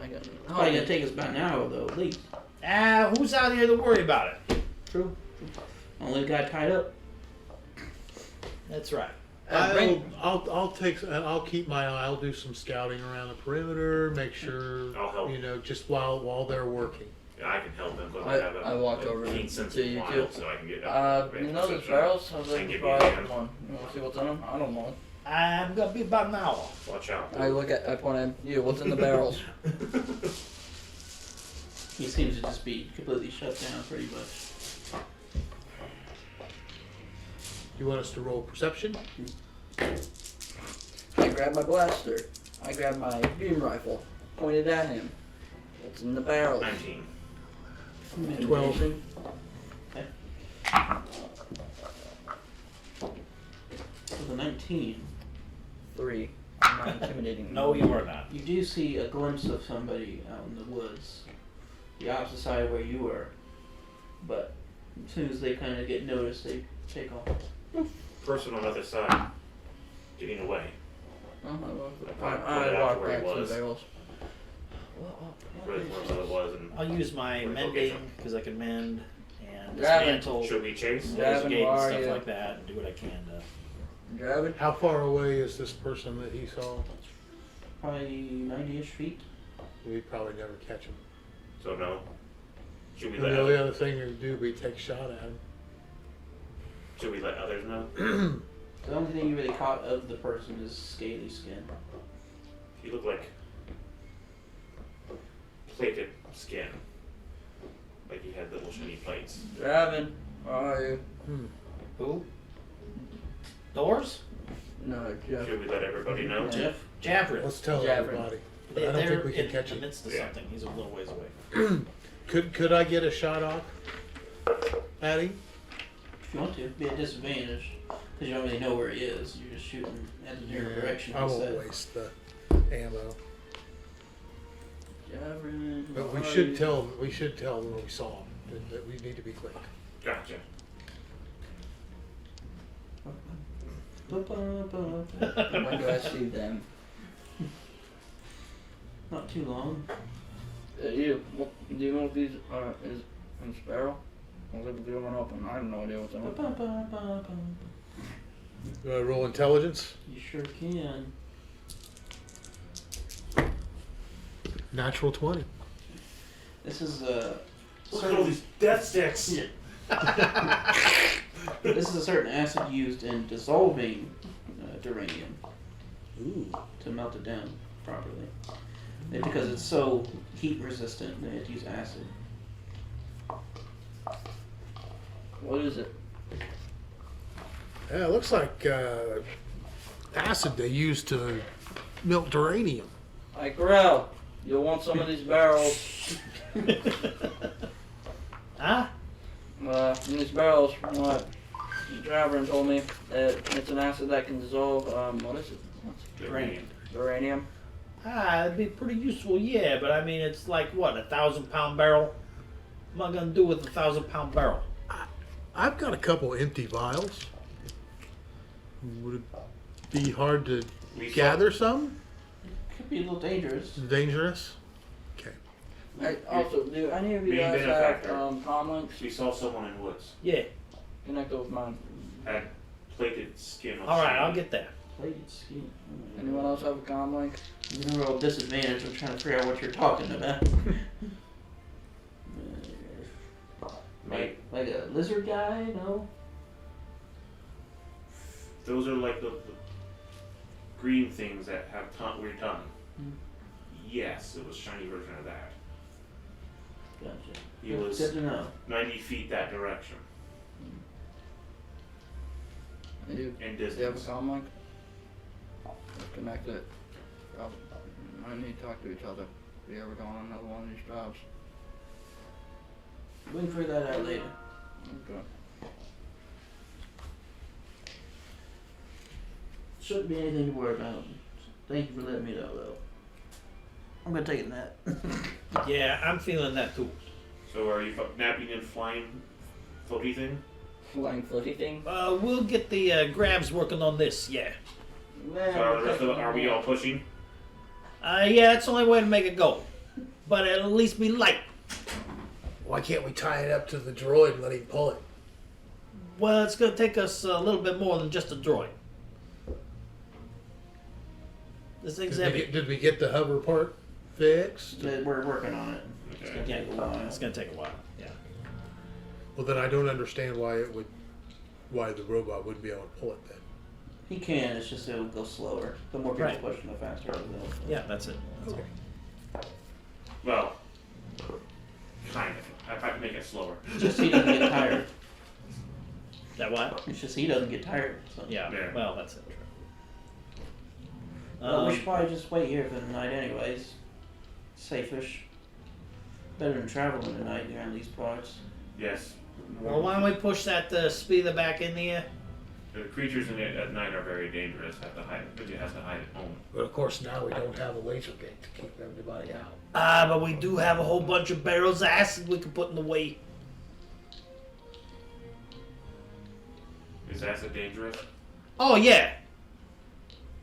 I got Probably gonna take us about an hour though, at least. Who's out here to worry about it? True. Only guy tied up. That's right. I'll keep my eye. I'll do some scouting around the perimeter. Make sure I'll help. just while they're working. Yeah, I can help them, but I- I have a I walk a over keen to sense you of two. wild, so I can get You know those barrels? How's I they can give you fry a up hand. one? You wanna see what's in them? I don't know. I'm gonna be about an hour. Watch out. I point at you. What's in the barrels? He seems to just be completely shut down pretty much. You want us to roll perception? I grab my blaster. I grab my beam rifle. Pointed at him. What's in the barrels? 19. 12. Ammunition? With a 19, 3. I'm not intimidating. No, you are not. you do see a glimpse of somebody out in the woods, the opposite side of where you were. But as soon as they kind of get noticed, they take off. Person on the other side. Getting away. I walk back to the barrels. Where it was. And I'll use my Where'd it go, mending Jason? because I can mend and Gavin. dismantle should we chase? Yeah. laser gate and Gavin, stuff where are you? like that, and do what I can to. Grab it. How far away is this person that he saw? Probably 90-ish feet. We'd probably never catch him. So no. Should we And let the only others, other thing to do would be take a shot at him. should we let others know? The only thing you really caught of the person is scaly skin. He looked like plated skin. Like he had little shiny plates. Gavin, where are you? Who? Doors? No, Jeff. Should we let everybody know? Jeff? Javrin. Let's tell Javelin. everybody. But I don't They're think we can in catch the him. midst of Yeah. something. He's a little ways away. Could I get a shot off at him? If you want to. Be a disadvantage. Because you don't really know where he is. You're just shooting at the different direction. I won't instead. waste the ammo. Gavin, But we where are should you? tell them when we saw him that we need to be quick. Gotcha. When do I see them? Not too long. You. Do you know if these are is in this barrel? I'll leave the one open. I have no idea what's in it. You want to roll intelligence? You sure can. Natural 20. This is a Look at all these death sticks. this is a certain acid used in dissolving duranium Ooh. to melt it down properly. And because it's so heat resistant, they had to use acid. What is it? Yeah, it looks like acid they use to melt duranium. Hey, Corral, you'll want some of these barrels. Huh? In these barrels, what Javrin told me that it's an acid that can dissolve, what is it? Uranium. Uranium. It'd be pretty useful, yeah, but I mean, it's like, what, 1,000-pound barrel? What am I gonna do with a 1,000-pound barrel? I've got a couple empty vials. Would it be hard to We saw- gather some? Could be a little dangerous. Dangerous? Okay. Hey, also, do any of you Being guys have benefactor. comlinks We saw someone in woods. Yeah. connected with mine? Had plated skin. on All right, shiny. I'll get that. Plated skin. Anyone else have a comlink? You're a real disadvantage. I'm trying to figure out what you're talking about. like a lizard guy? No. Those are like the green things that have weird tongue. Hmm. Yes, it was a shiny version of that. Gotcha. He was Good to know. 90 feet that direction. You and do you have a distance. comm link? Let's connect it. I need to talk to each other. If you ever go on another one of these jobs. We can figure that out later. Okay. Shouldn't be anything to worry about. Thank you for letting me know, though. I'm gonna take a nap. Yeah, I'm feeling that too. So are you napping and flying floaty thing? Flying footy thing? We'll get the grabs working on this. Yeah. So are, the rest of, are we all pushing? Yeah, it's the only way to make it go. But it'll at least be light. Why can't we tie it up to the droid and let him pull it? Well, it's gonna take us a little bit more than just a droid. This thing's heavy. Did we get the hover part fixed? We're working on it. It's Okay. gonna Yeah, take a while. it's gonna take a while. Yeah. Well, then I don't understand why the robot wouldn't be able to pull it then. He can, it's just it'll go slower. The more people Right. push him, the faster it'll go. Yeah, that's it. That's all. Well, kind of. If I can make it slower. It's just he doesn't get tired. That what? It's just he doesn't get tired. So. Yeah. Yeah. Well, that's it. Well, we should probably just wait here for the night anyways. Safe-ish. Better than traveling tonight around these parts. Yes. Well, why don't we push that speeder back in the air? The creatures in it at night are very dangerous. Have to hide. But you have to hide at home. But of course now we don't have a laser gate to keep everybody out. But we do have a whole bunch of barrels of acid we can put in the way. Is acid dangerous? Oh yeah.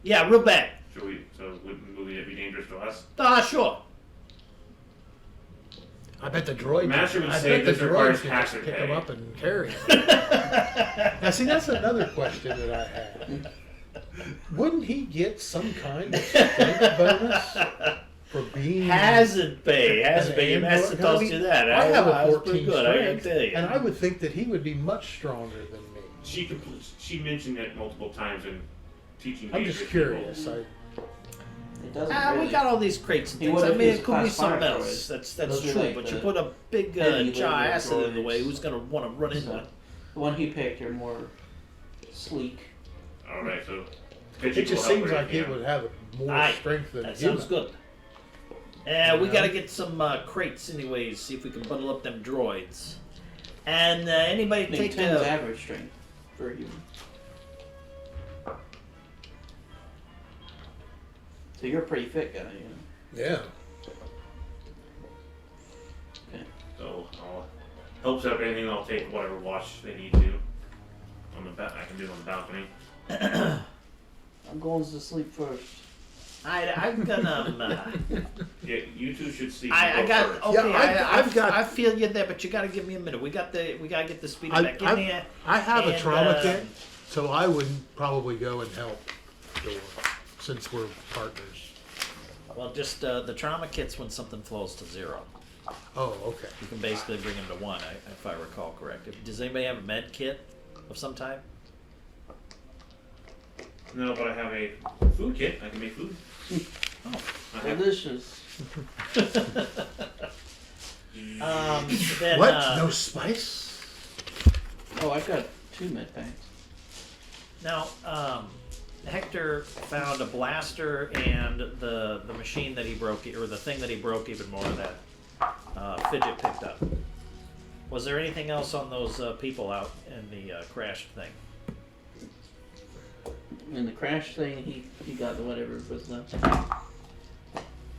Yeah, real bad. Should we? So would it be dangerous to us? Sure. I bet the droid. Master would I say bet the this requires droid can just hazard pick pay. them up and carry them. Now, see, that's another question that I had. Wouldn't he get some kind of strength bonus for being Hazard pay. Hazard pay. Your an master android? tells I mean, you that. I have That a was pretty 14 good, I gotta strength, tell you. and I would think that he would be much stronger than me. She mentioned it multiple times in teaching. I'm dangerous just people. curious. It doesn't really. We got all these crates and He things. would I if mean, he was it could be class something fire else. droids. That's Those are true. like But the you put a big heavy jar of laser acid in the way. droids. Who's gonna want to run into So, it? the one he picked are more sleek. All right. So It just seems like it would have more Aye, strength than That human. sounds good. We Yeah. gotta get some crates anyways. See if we can bundle up them droids. And anybody I think take 10's the. average strength for a human. So you're a pretty fit guy, you know. Yeah. So I'll help set up anything. I'll take whatever watch they need to. On the I can do it on the balcony. I'm going to sleep first. I'm gonna. Yeah, you two should sleep. I Go got first. okay. Yeah, I've got- I feel you there, but you gotta give me a minute. We gotta get the speeder back in there. I have a And, trauma kit, so I would probably go and help Dora, since we're partners. Well, just the trauma kits when something flows to 0. Oh, okay. You can basically bring them to 1, if I recall correct. Does anybody have a med kit of some type? No, but I have a food kit. I can make food. Oh. I have, Delicious. Then, What? No spice? Oh, I've got 2 med packs. Now, Hector found a blaster and the machine that he broke, or the thing that he broke even more that Fidget picked up. Was there anything else on those people out in the crash thing? In the crash thing, he got the whatever was left.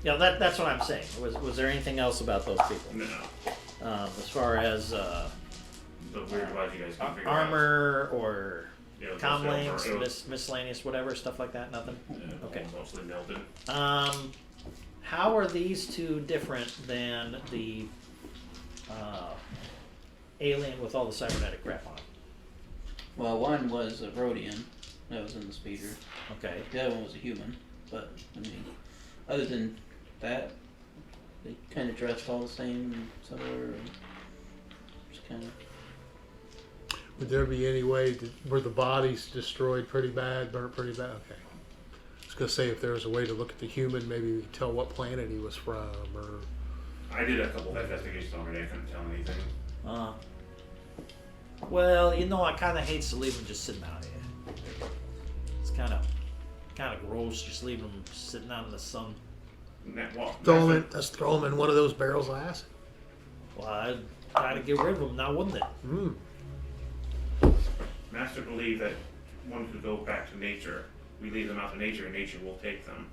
Yeah, that's what I'm saying. Was there anything else about those people? no. As far as The weird wise you guys can figure armor or out. Yeah, comm just links, silver. It was, miscellaneous, whatever, stuff like that? Nothing? Okay. Mostly melted. How are these two different than the alien with all the cybernetic crap on it? Well, one was a Rhodian that was in the speeder. Okay. The other one was a human. But, I mean, other than that, they kind of dressed all the same and similar. And just kind of. Would there be any way were the bodies destroyed pretty bad, burnt pretty bad? Okay. I was gonna say if there was a way to look at the human, maybe we could tell what planet he was from, or I did a couple of investigations already. I couldn't tell anything. Well, I kind of hate to leave them just sitting out here. It's kind of gross just leaving them sitting out in the sun. Well, Let's throw them in one of those barrels of acid. Well, I'd try to get rid of them now, wouldn't it? Mm. Master believed that one could go back to nature. We leave them out to nature, and nature will take them.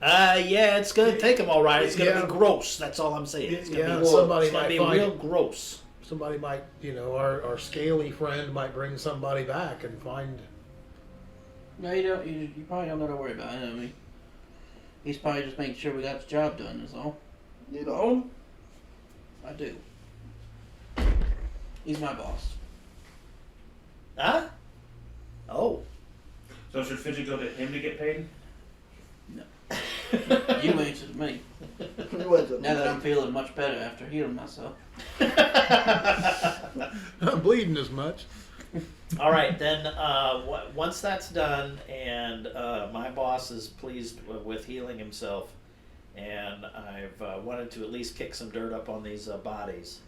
Yeah, it's gonna take them all right. It's gonna Yeah. be gross. That's all I'm saying. It's gonna Yeah, be, somebody it's gonna might be find real it. gross. Somebody might, our scaly friend might bring somebody back and find. No, you don't. You probably don't got to worry about it. I mean, he's probably just making sure we got the job done. Is all. You know? I do. He's my boss. Huh? Oh. So should Fidget go to him to get paid? You answer to me. Now that I'm feeling much better after healing myself. Not bleeding as much. All right, then once that's done and my boss is pleased with healing himself and I've wanted to at least kick some dirt up on these bodies,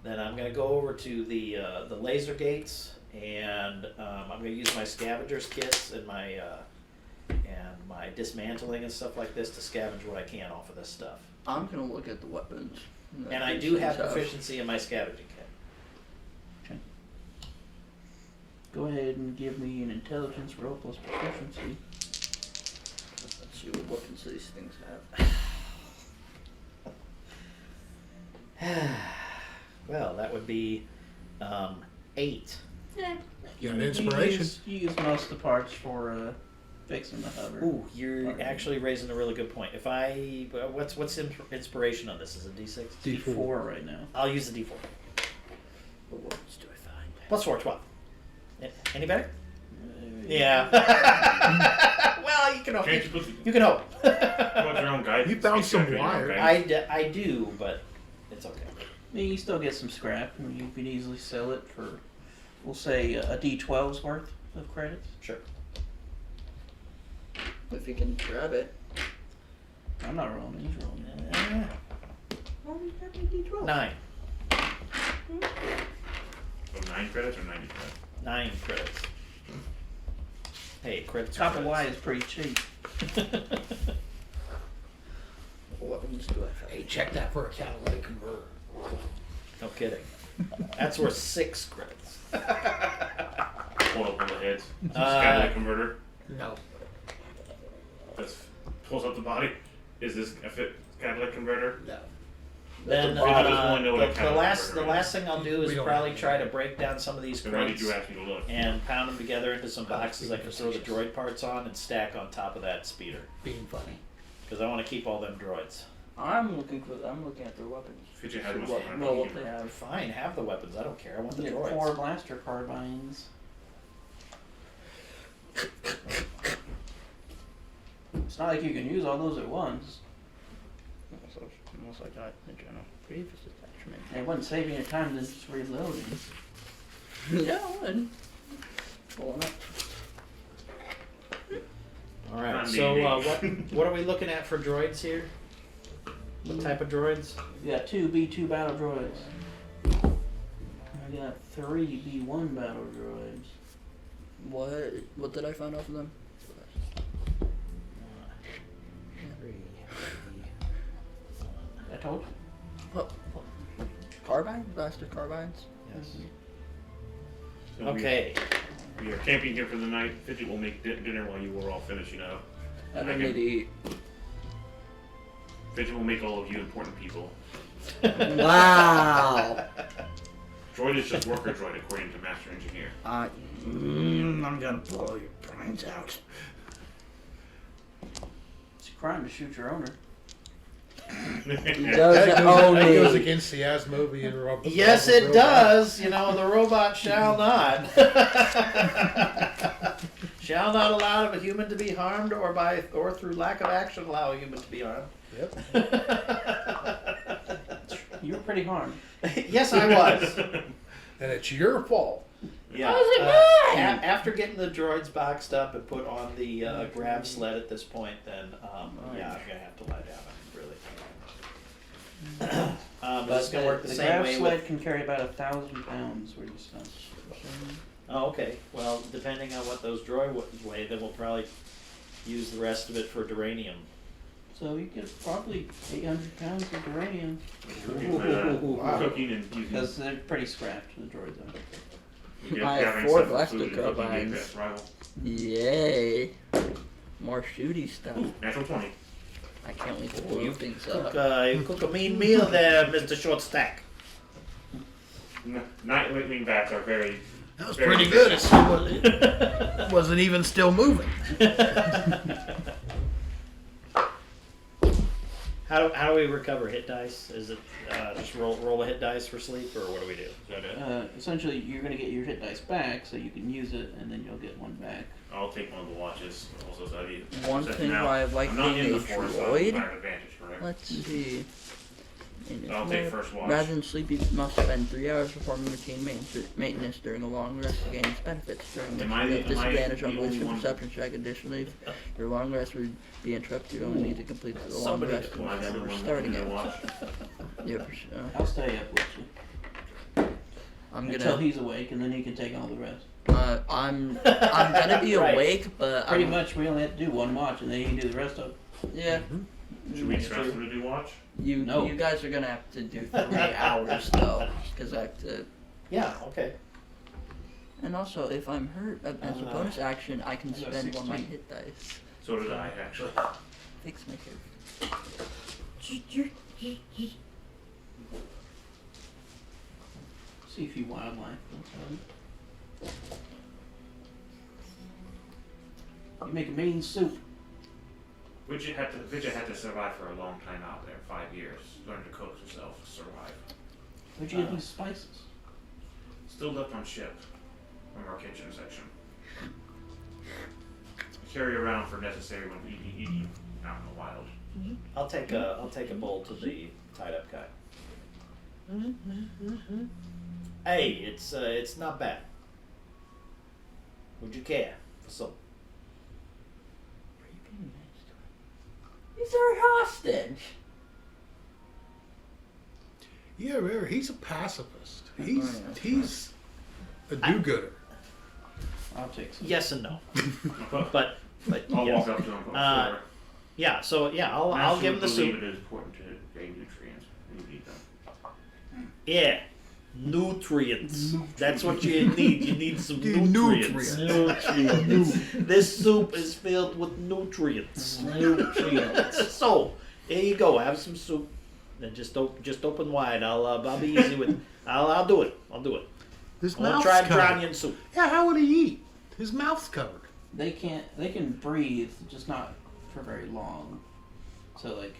then I'm going to go over to the laser gates and I'm going to use my scavenger's kits and my dismantling and stuff like this to scavenge what I can off of this stuff. I'm gonna look at the weapons. And I do have proficiency in my scavenging kit. Go ahead and give me an intelligence roll plus proficiency. Let's see what weapons these things have. Well, that would be 8. You got an inspiration. You use most of the parts for fixing the hover. Ooh, you're actually raising a really good point. If I, what's inspiration on this? Is it D6? D4 right now. I'll use the D4. What weapons do I find? Plus 4, 12. Any better? Yeah. Well, you can hope. Can't you put You can hope. you want your own guidance? You found You some got your own wire. guidance. I do, but it's okay. I mean, you still get some scrap. I mean, you could easily sell it for, we'll say, a D12's worth of credits. Sure. If you can grab it. I'm not rolling. He's rolling. Oh, you got me D12. 9. So 9 credits or 90 credits? 9 credits. Hey, credits. Top of credits. Y is pretty cheap. What weapons do I have? Hey, check that for a catalytic converter. No kidding. That's worth 6 credits. Pull up on the heads. Uh, Catalytic converter. No. That pulls up the body. Is this a fit catalytic converter? No. Then Fidget doesn't really know what a the catalytic last converter is. thing I'll do We is don't probably have try to. to break down some of these Then why did crates you ask me to look? and pound them together into some boxes I can throw the droid parts on and stack on top of that speeder. Being funny. Because I want to keep all them droids. I'm looking at their weapons. Fidget has See much what, fun. know what they have. Fine, have the weapons. I don't care. I want the You get droids. 4 blaster carbines. It's not like you can use all those at once. Almost like that in general. Previous attachment. It wouldn't save you any time than just reloading. Yeah, I would. Pulling up. All right. Not So me. what are we looking at for droids here? What type of droids? You got 2 B2 battle droids. I got 3 B1 battle droids. What did I find off of them? 3. I told you. Carbine? Blaster carbines? Yes. So Okay. We are camping here for the night. Fidget will make dinner while you were all finishing up. I don't need to eat. Fidget will make all of you important people. Wow! Droid is just worker droid according to Master Engineer. I'm gonna blow your brains out. It's a crime to shoot your owner. Doesn't own That goes me. against the Asmovie and Rob. Yes, it does. You know, the robot shall not. Shall not allow a human to be harmed, or through lack of action allow a human to be harmed. Yep. You were pretty harmed. Yes, I was. And it's your fault. Yeah. How's it mine? After getting the droids boxed up and put on the grab sled at this point, then yeah, I'm gonna have to lie down. Really. But it's gonna work the same grab way sled with. can carry about 1,000 pounds. Where you stuff. Oh, okay. Well, depending on what those droids weigh, then we'll probably use the rest of it for duranium. So you get probably 800 pounds of uranium. Cooking and using. Because they're pretty scrapped, the droids are. You I have having 4 stuff for blaster food and cooking, carbines. best rival. Yay! More shooty stuff. Ooh, natural 20. I can't wait to blow things up. You cook a mean meal there, Mr. Short Stack. Night wing bats are very. That was very pretty good. good. It still wasn't even still moving. How do we recover hit dice? Is it just roll a hit dice for sleep, or what do we do? Is that it? Essentially, you're going to get your hit dice back, so you can use it, and then you'll get one back. I'll take one of the watches. Also, so One thing why I like I'm not being in a the forest, so I droid. have advantage, correct? Let's see. In this I'll take mode, first watch. rather than sleep, you must spend 3 hours performing routine maintenance during a long rest to gain its benefits. During this, Am you I have the- am I disadvantage on the only wisdom one? perception check. Additionally, if your long rest would be interrupted, you only need to complete the long Somebody rest Am I the only before one starting to it. watch? Yep, I'll stay up with you I'm until gonna. he's awake, and then he can take all the rest. I'm gonna be Right. awake, but Pretty I'm, much, we only have to do one watch, and then you can do the rest of it. yeah. Should we trust him to do watch? You No. you guys are gonna have to do 3 hours though, because I have to. Yeah. Okay. And also, if I'm hurt, as a bonus action, I can I got spend one of my 16. hit dice. So did I, actually. Fix my character. See a few wildlife. That's all. You make a mean soup. Vidya had to survive for a long time out there, 5 years. Learned to cook herself, survive. Where'd you get these spices? Still left on ship from our kitchen section. Carry around for necessary when eating out in the wild. I'll take a bowl to the tied up guy. Hey, it's not bad. Would you care for some? He's our hostage. Yeah, remember, he's a pacifist. yeah, He's a do-gooder. I'll take some. Yes and no. but I'll yes. walk up to him. Uh, Yeah. So yeah, I'll give him the soup. It is important to gain nutrients when you eat them. Yeah. Nutrients. That's what you need. You need some You nutrients. Nutrients. This soup is filled with nutrients. Nutrients. So here you go. Have some soup. And just open wide. I'll be easy with. I'll do it. I'll do it. His I'm gonna mouth's try covered. Dranian soup. Yeah, how would he eat? His mouth's covered. They can breathe, just not for very long. So like,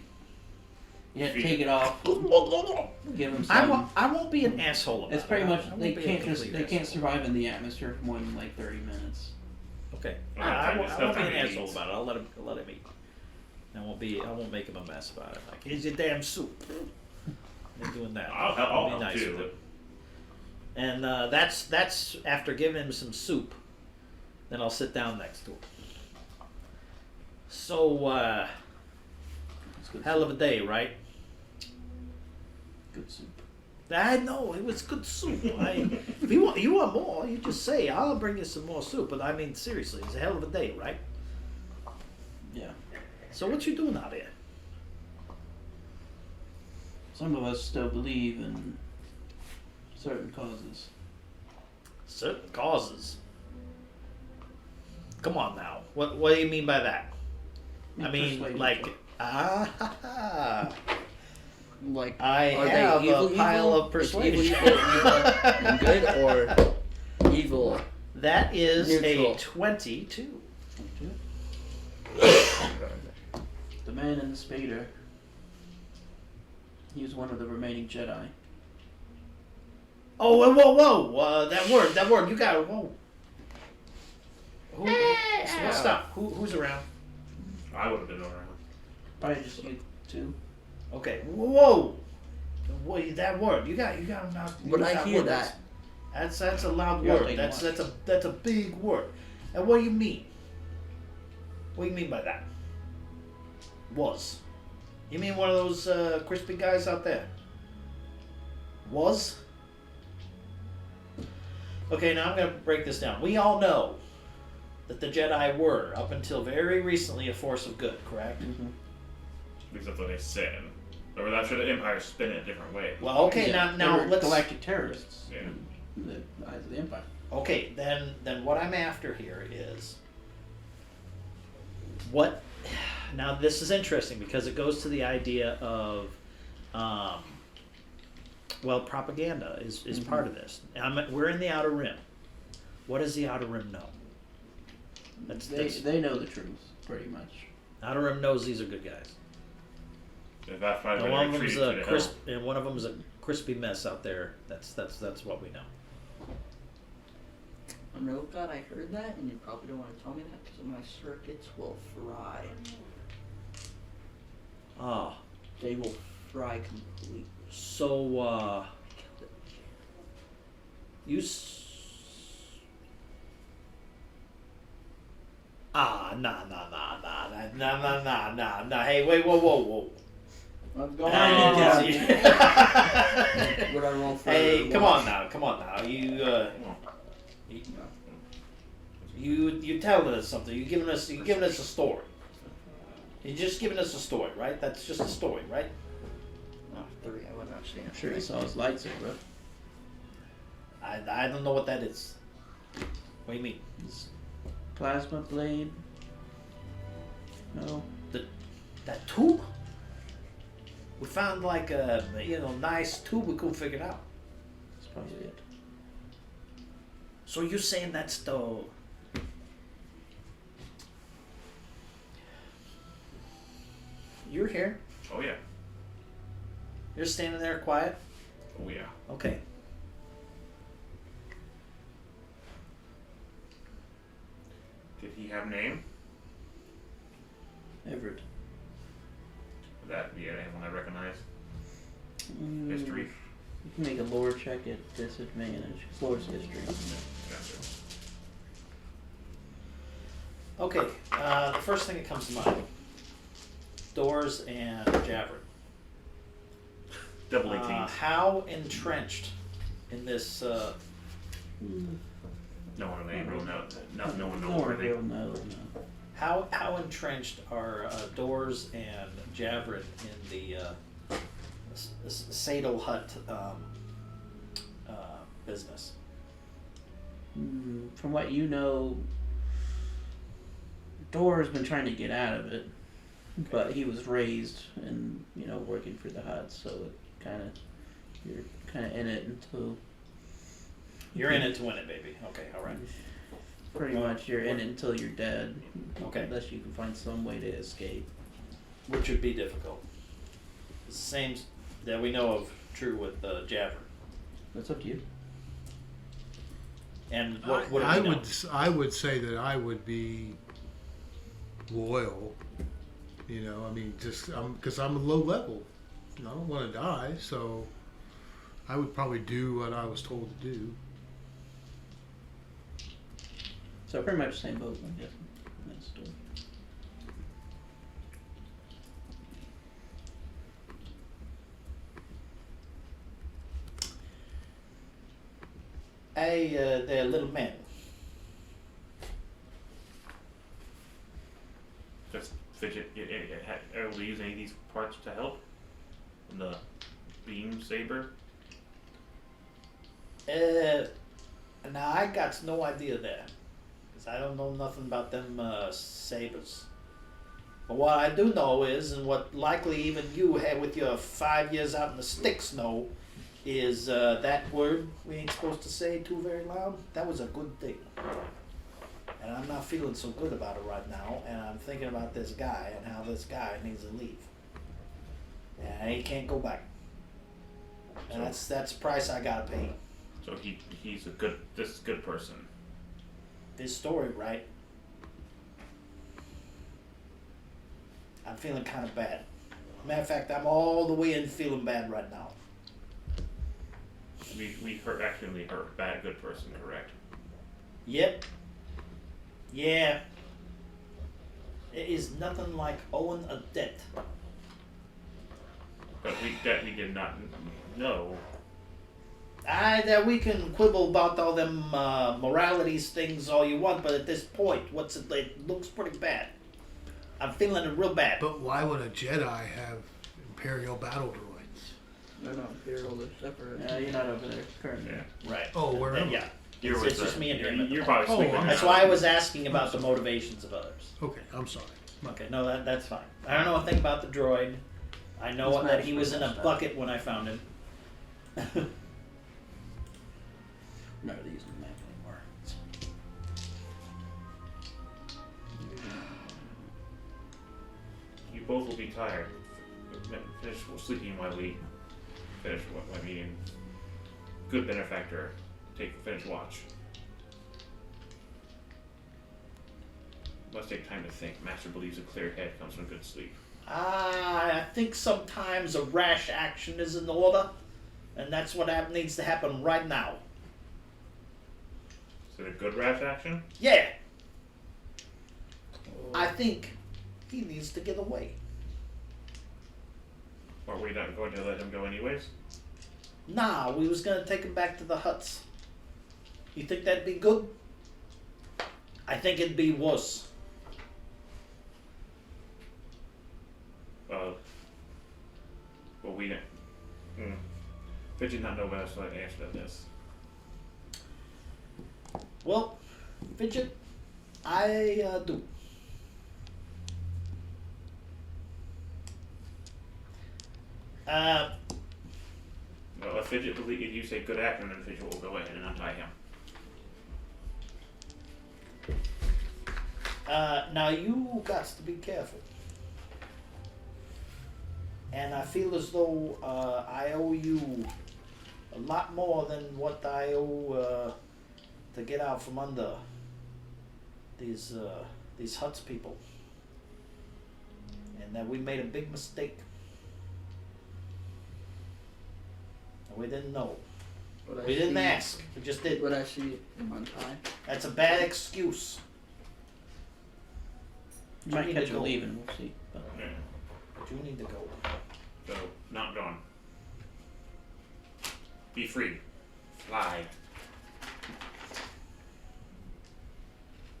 you have to take it off, give them some. I won't be an asshole about It's pretty it. much I won't they be a can't complete asshole. survive in the atmosphere for more than like 30 minutes. Okay. Well, I won't it's be no an time to asshole eat. about it. I'll let him eat. I won't make him a mess about it. Like, here's your damn soup. They're doing that. I'll be help nice too. with it. And that's after giving him some soup. Then I'll sit down next to him. So It's good hell soup. of a day, right? Good soup. I know it was good soup. If you want more, you just say I'll bring you some more soup. But I mean seriously, it's a hell of a day, right? Yeah. So what you doing out here? Some of us still believe in certain causes. Certain causes. Come on now. What do you mean by that? I mean, Persuade like, people. Like, I are have they evil, a pile evil? of persuasion. Is evil, and good, or evil? That is Neutral. a 22. The man in the speeder. He was one of the remaining Jedi. Oh, whoa! That word, you got it. Whoa. Stop. Who's around? I would have been around. Probably just you two. Okay. Whoa. That word. You got now. Would I hear that? That's a loud You gotta word. take That's a big word. And what do you mean? What do you mean by that? Was. You mean one of those crispy guys out there? Was? Okay, now I'm going to break this down. We all know that the Jedi were, up until very recently, a force of good, correct? Mm-hmm. Because that's what they said. Or I'm sure the Empire spin it a different way. Well, okay, Yeah, now they were let's... galactic terrorists. Yeah. In the eyes of the Empire. Okay, then what I'm after here is... What... Now, this is interesting because it goes to the idea of... well, propaganda is part of this. We're in the Outer Rim. What does the Outer Rim know? They know the truth, pretty much. Outer Rim knows these are good guys. That's probably And why one they of them's retreated a to crisp, and one of them's a crispy mess out there. That's what we know. I know, God, I heard that, and you probably don't want to tell me that because my circuits will fry. Ah, They will fry completely. so nah. Hey, wait, whoa. I'm going Uh, to Would I roll for Hey, come what? on now. You telling us something. You're giving us a story. You're just giving us a story, right? That's just a story, right? No, 3. I would not say I'm sure he saw his lightsaber. I don't know what that is. What do you mean? His plasma blade. No. That tube? We found like a nice tube we couldn't figure it out. That's probably it. So you're saying that's the... You're here. Oh yeah. You're standing there quiet. Oh yeah. Okay. Did he have a name? Everett. Would that be anyone I recognize? You History? can make a lore check at disadvantage. Lore's history. Gotcha. Okay. The first thing that comes to mind. Doors and Javelin. Double 18. How entrenched in this... No one really real know. No one No knows one where they. will know. No. How entrenched are Doors and Javelin in the Sadal Hut business? From what you know, Door's been trying to get out of it, but he was raised and working for the Hut, so it you're kind of in it until. You're in it to win it, baby. Okay, all right. Pretty much, you're in it until you're dead. Okay. Unless you can find some way to escape. Which would be difficult. It's the same that we know of true with Javelin. That's up to you. And what do I we know? I would say that I would be loyal. I mean, just because I'm a low level. I don't want to die, so I would probably do what I was told to do. So pretty much the same boat, I guess. In that story. Hey, there, little man. Just fidget. Able to use any of these parts to help? The beam saber. Now I got no idea there. I don't know nothing about them sabers. But what I do know is, and what likely even you had with your 5 years out in the sticks know, is that word we ain't supposed to say too very loud. That was a good thing. And I'm not feeling so good about it right now, and I'm thinking about this guy and how this guy needs to leave. And he can't go back. And that's the price I gotta pay. So he's a good person. This story, right? I'm feeling kind of bad. Matter of fact, I'm all the way in feeling bad right now. We actually hurt bad good person, correct? Yep. Yeah. It is nothing like owing a debt. But we did not know We can quibble about all them moralities things all you want, but at this point, it looks pretty bad. I'm feeling it real bad. But why would a Jedi have Imperial battle droids? They're not Imperial, they're separate. You're not over there currently. Yeah. Right. Oh, where am I? Yeah. You're It's with just the- me and him. You're probably Oh, sleeping. I'm That's now. why I was asking about the motivations of others. Okay, I'm sorry. Okay, no, that's fine. I don't know a thing about the droid. I know It's that he was in a magical stuff. bucket when I found him. Not really using the map anymore. You both will be tired. Finish sleeping while we finish my meeting. Good benefactor. Finish watch. Must take time to think. Master believes a clear head comes from good sleep. I think sometimes a rash action is in order, and that's what needs to happen right now. Is it a good rash action? Yeah. I think he needs to get away. Or are we not going to let him go anyways? Nah, we was gonna take him back to the huts. You think that'd be good? I think it'd be worse. Well, we don't. They did not know what else to answer to this. Well, Fidget, I do. Well, if Fidget believes you say good actor, then Fidget will go ahead and untie him. Now you got to be careful. And I feel as though I owe you a lot more than what I owe to get out from under these Huts people. And that we made a big mistake. And we didn't know. We didn't ask. We just did. Would I see him untie? That's a bad excuse. You might need catch to him go. leaving, we'll see. But Yeah. But you need to go. So, not gone. Be free. Fly.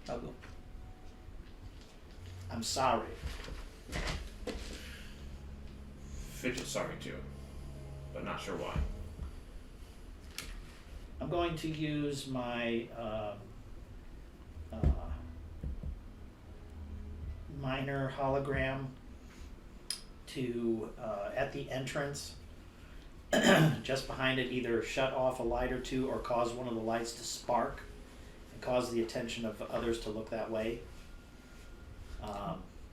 I'll go. I'm sorry. Fidget's sorry too, but not sure why. I'm going to use my minor hologram to, at the entrance, just behind it, either shut off a light or two or cause one of the lights to spark and cause the attention of others to look that way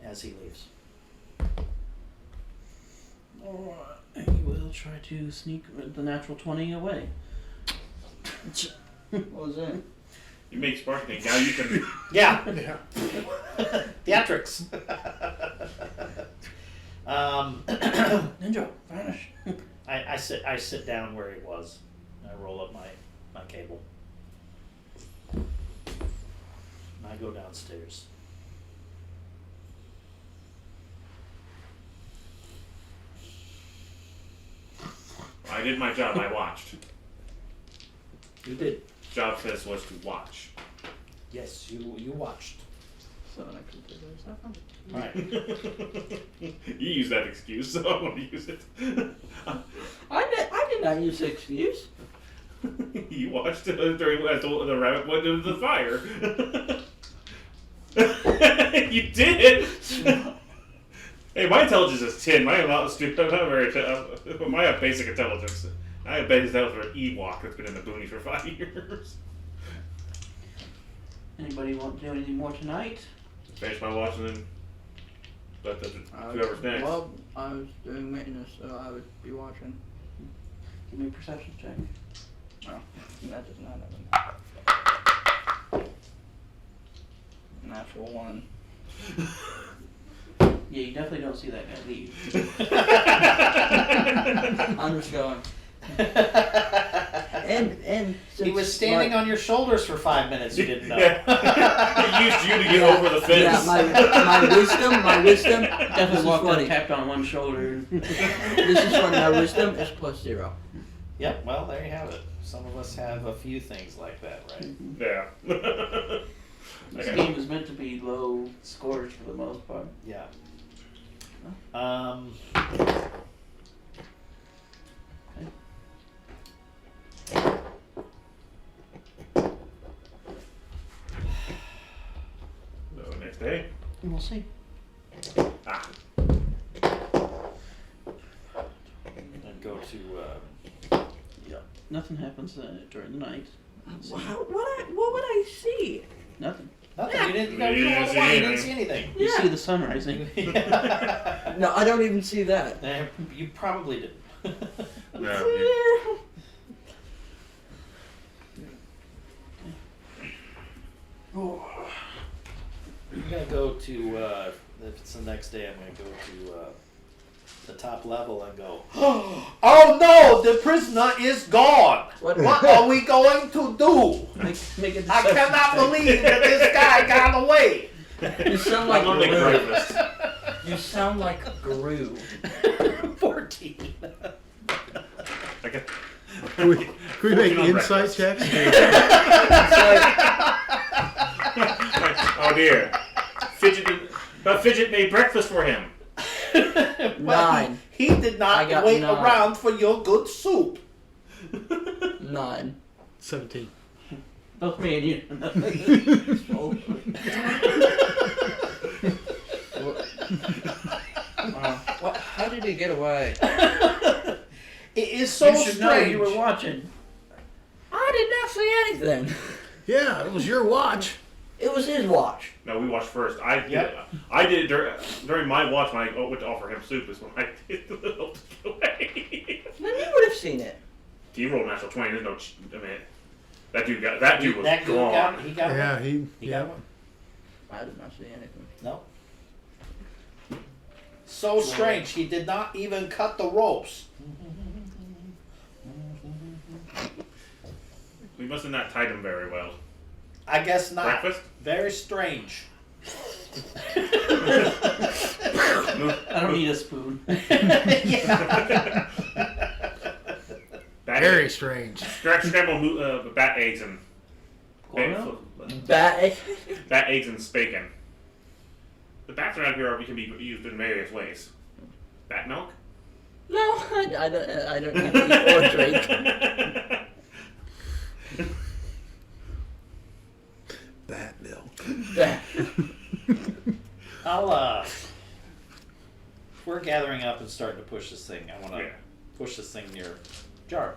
as he leaves. Or he will try to sneak the natural 20 away. What was that? You make sparkling. Now you can. Yeah, Yeah. theatrics. Ninja, vanish. I sit down where he was. I roll up my cable. And I go downstairs. I did my job. I watched. You did. Job says was to watch. Yes, you watched. So I can take those stuff on. Right. You use that excuse, so I'm gonna use it. I did not use the excuse. You watched during as the rabbit went into the fire. You did. Hey, my intelligence is 10. My not stupid. I'm not very. I have basic intelligence. I have basic intelligence for an Ewok that's been in the boonies for 5 years. Anybody want to do anything more tonight? Finish my watch and then let whoever's next. Well, I was doing maintenance, so I would be watching. Give me a perception check. Well, that does not happen. Natural 1. Yeah, you definitely don't see that guy leave. I'm just going. And He was standing on your shoulders for 5 minutes. You didn't know. He used you to get over the fence. Yeah, my wisdom Definitely This is walked up, funny. tapped on one shoulder. This is funny. My wisdom is +0. Yep. Well, there you have it. Some of us have a few things like that, right? Yeah. This Okay. game is meant to be low scores for the most part. Yeah. So next day. And we'll see. Ah. And go to. Nothing happens during the night. What would I see? Nothing. Nothing. You didn't. You You didn't see didn't anything. see anything. You Yeah. see the sun rising. No, I don't even see that. You probably didn't. No. I'm gonna go to. If it's the next day, I'm gonna go to the top level and go. Oh no! The prisoner is gone. What? What are we going to do? Make a I deception cannot check. believe that this guy got away. You sound I'm like gonna make Gru. breakfast. You sound like Gru. 14. Okay. Can we make 14 on insight breakfast. checks? Oh dear. Fidget made breakfast for him. Nine. He did I not got wait 9. around for your good soup. 9. 17. Both me and you. What? How did he get away? It is so you should know strange. you were watching. I did not see anything. Yeah, it was your watch. It was his watch. No, we watched first. I did. Yep. I did it during my watch when I went to offer him soup. Is when I did the little away. Then you would have seen it. He rolled natural 20. There's no. I mean, that dude was That dude gone. got, he got Yeah, one. he He yeah. got one. I did not see anything. No. So strange. He did not even cut the ropes. We must have not tied him very well. I guess not. Breakfast? Very strange. I don't need a spoon. Yeah. Very strange. Scrambled bat eggs and Cornmeal? Bat. bat eggs and bacon. The bats around here can be used in various ways. Bat milk? No, I don't need to eat or drink. Bat milk. Bat. I'll we're gathering up and starting to push this thing. I want to Yeah. push this thing near Jar.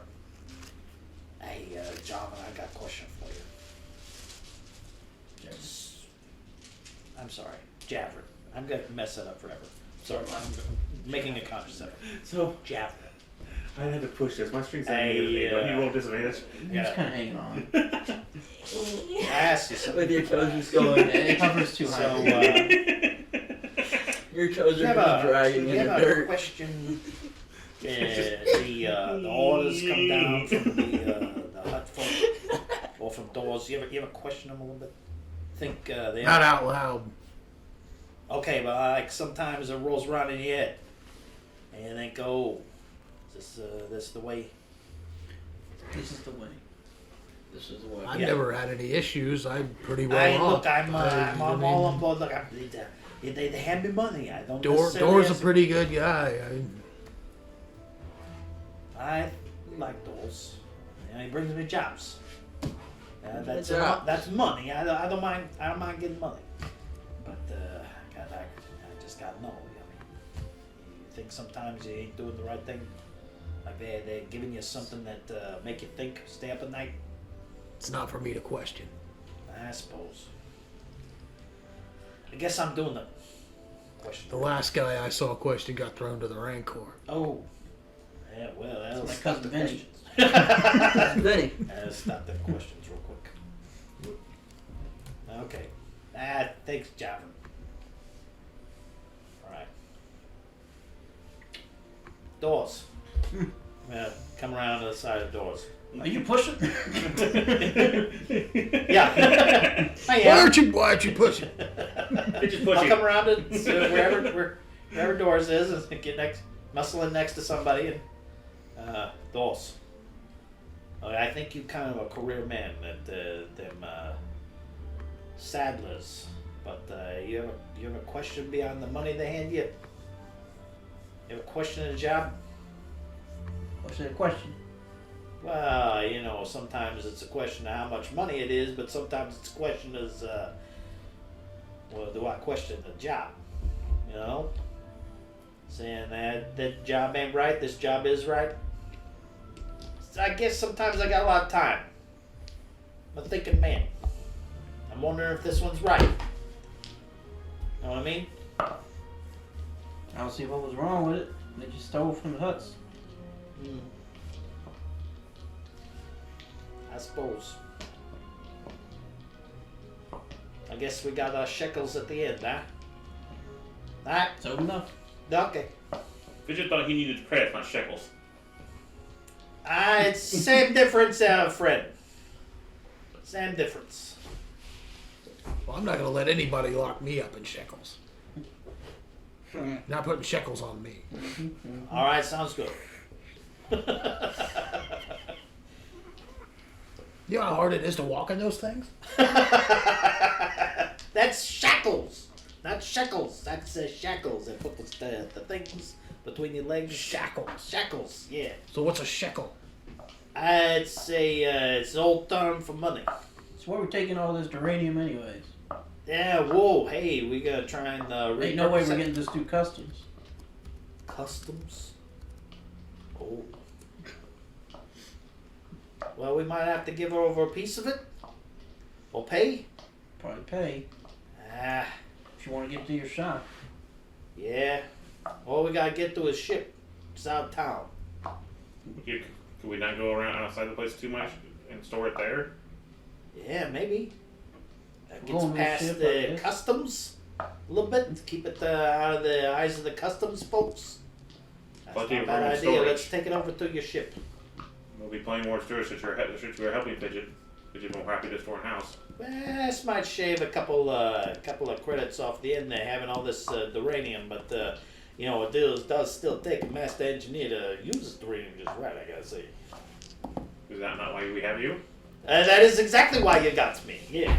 Hey, Jarvan, I got a question for you. I'm sorry, Javrin. I'm gonna mess that up forever. Sorry, I'm making a conscious effort. So, Javrin. I had to push this. My string's Hey, he rolled disadvantage. You're just kind of hanging on. I asked you something. With your toes just going. It hovers too high. So, Your toes you are have gonna be dragging you in the have a dirt. question. The orders come down from the hut folk or from doors. You ever question them a little bit? Think they Not out loud. okay, but like sometimes it rolls around in your head, and you think, "Oh, is this the way?" This is the way. This is what. I've Yeah. never had any issues. I'm pretty well off. Look, I'm I all mean, on board. Look, they hand me money. I don't. Door's necessarily a have to- pretty good guy. I like Doors. He brings me jobs. That's Jobs. that's money. I don't mind. I don't mind getting money. But I just got no. I mean, you think sometimes you ain't doing the right thing. Like they're giving you something that make you think, stay up at night. It's not for me to question. I suppose. I guess I'm doing the question. The last guy I saw question got thrown to the Rancor. Oh. Yeah, well, that'll My stop cousin the Benny. questions. Benny. That'll stop the questions real quick. Okay. Thanks, Javin. Alright. Doors. Come around to the side of the doors. Are you pushing? Yeah. I Why am. aren't you pushing? Just I'll push come around to wherever doors is, and get muscle in next to somebody, and doors. I think you kind of a career man at them saddlers. But you have a question beyond the money they hand you? You have a question of the job? What's the question? Well, you know, sometimes it's a question of how much money it is, but sometimes it's a question is, well, do I question the job? You know? Saying that job ain't right, this job is right. I guess sometimes I got a lot of time. I'm thinking, man, I'm wondering if this one's right. Know what I mean? I don't see what was wrong with it. They just stole from the huts. I suppose. I guess we got our shekels at the end, huh? Alright, So enough. okay. Fidget thought he needed credits, not shekels. It's same difference, friend. Same difference. Well, I'm not going to let anybody lock me up in shekels. Not putting shekels on me. Alright, sounds good. You know how hard it is to walk in those things? That's shackles, not shekels. That's shackles. They put the things between your legs. Shackles. Shackles, yeah. So what's a shekel? It's an old term for money. So where we taking all this uranium anyways? Yeah, whoa, hey, we gotta try and Ain't no way repurpose we're it. getting this through customs. Customs? Oh. Well, we might have to give her over a piece of it. Or pay. Probably pay Ah, if you want to get to your shop. yeah. All we gotta get to is ship. It's out of town. Could we not go around outside the place too much and store it there? Yeah, maybe. That Go gets on the past ship, I the guess. customs a little bit. Keep it out of the eyes of the customs folks. That's But not a the bad room idea. storage. Let's take it over to your ship. We'll be playing more storage since you're helping Fidget. Fidget more happy to store in house. Well, this might shave a couple of credits off the end there, having all this uranium, but you know, it does still take a master engineer to use the uranium just right, I gotta say. Is that not why we have you? That is exactly why you got me, yeah.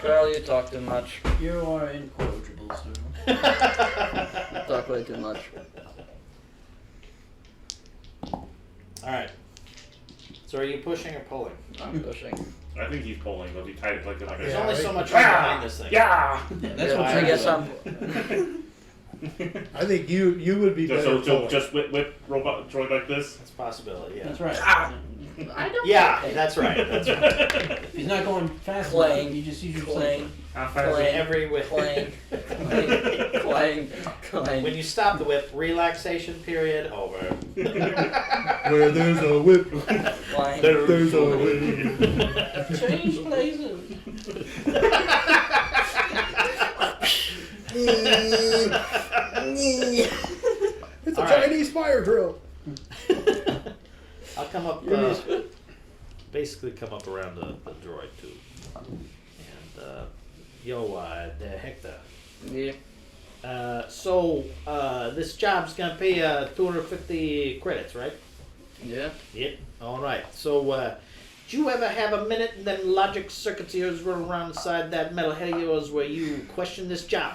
Carl, you talk too much. You are incorrigible, sir. You talk way too much. Alright. So are you pushing or pulling? I'm pushing. I think he's pulling, but he tied it like There's Yeah, only I so think- much room behind this thing. Yeah! That's Yeah, what I you're guess doing. I think you would be better. So pulling. just whip robot Troy like this? That's a possibility, yeah. That's right. I don't. Yeah, that's right, that's right. If he's not going fast Clang. enough, you just use your Clang, How fast Clang. Every whip. clang, clang, clang. When you stop the whip, relaxation period over. Where there's a whip, Clang. there's a whip. change places. It's a All right. Chinese fire drill. I'll come up, basically come up around the droid too. And, Hector. Yeah. So, this job's gonna pay 250 credits, right? Yeah. Yep. Alright, so, do you ever have a minute and then logic circuits of yours run around inside that metal head of yours where you question this job?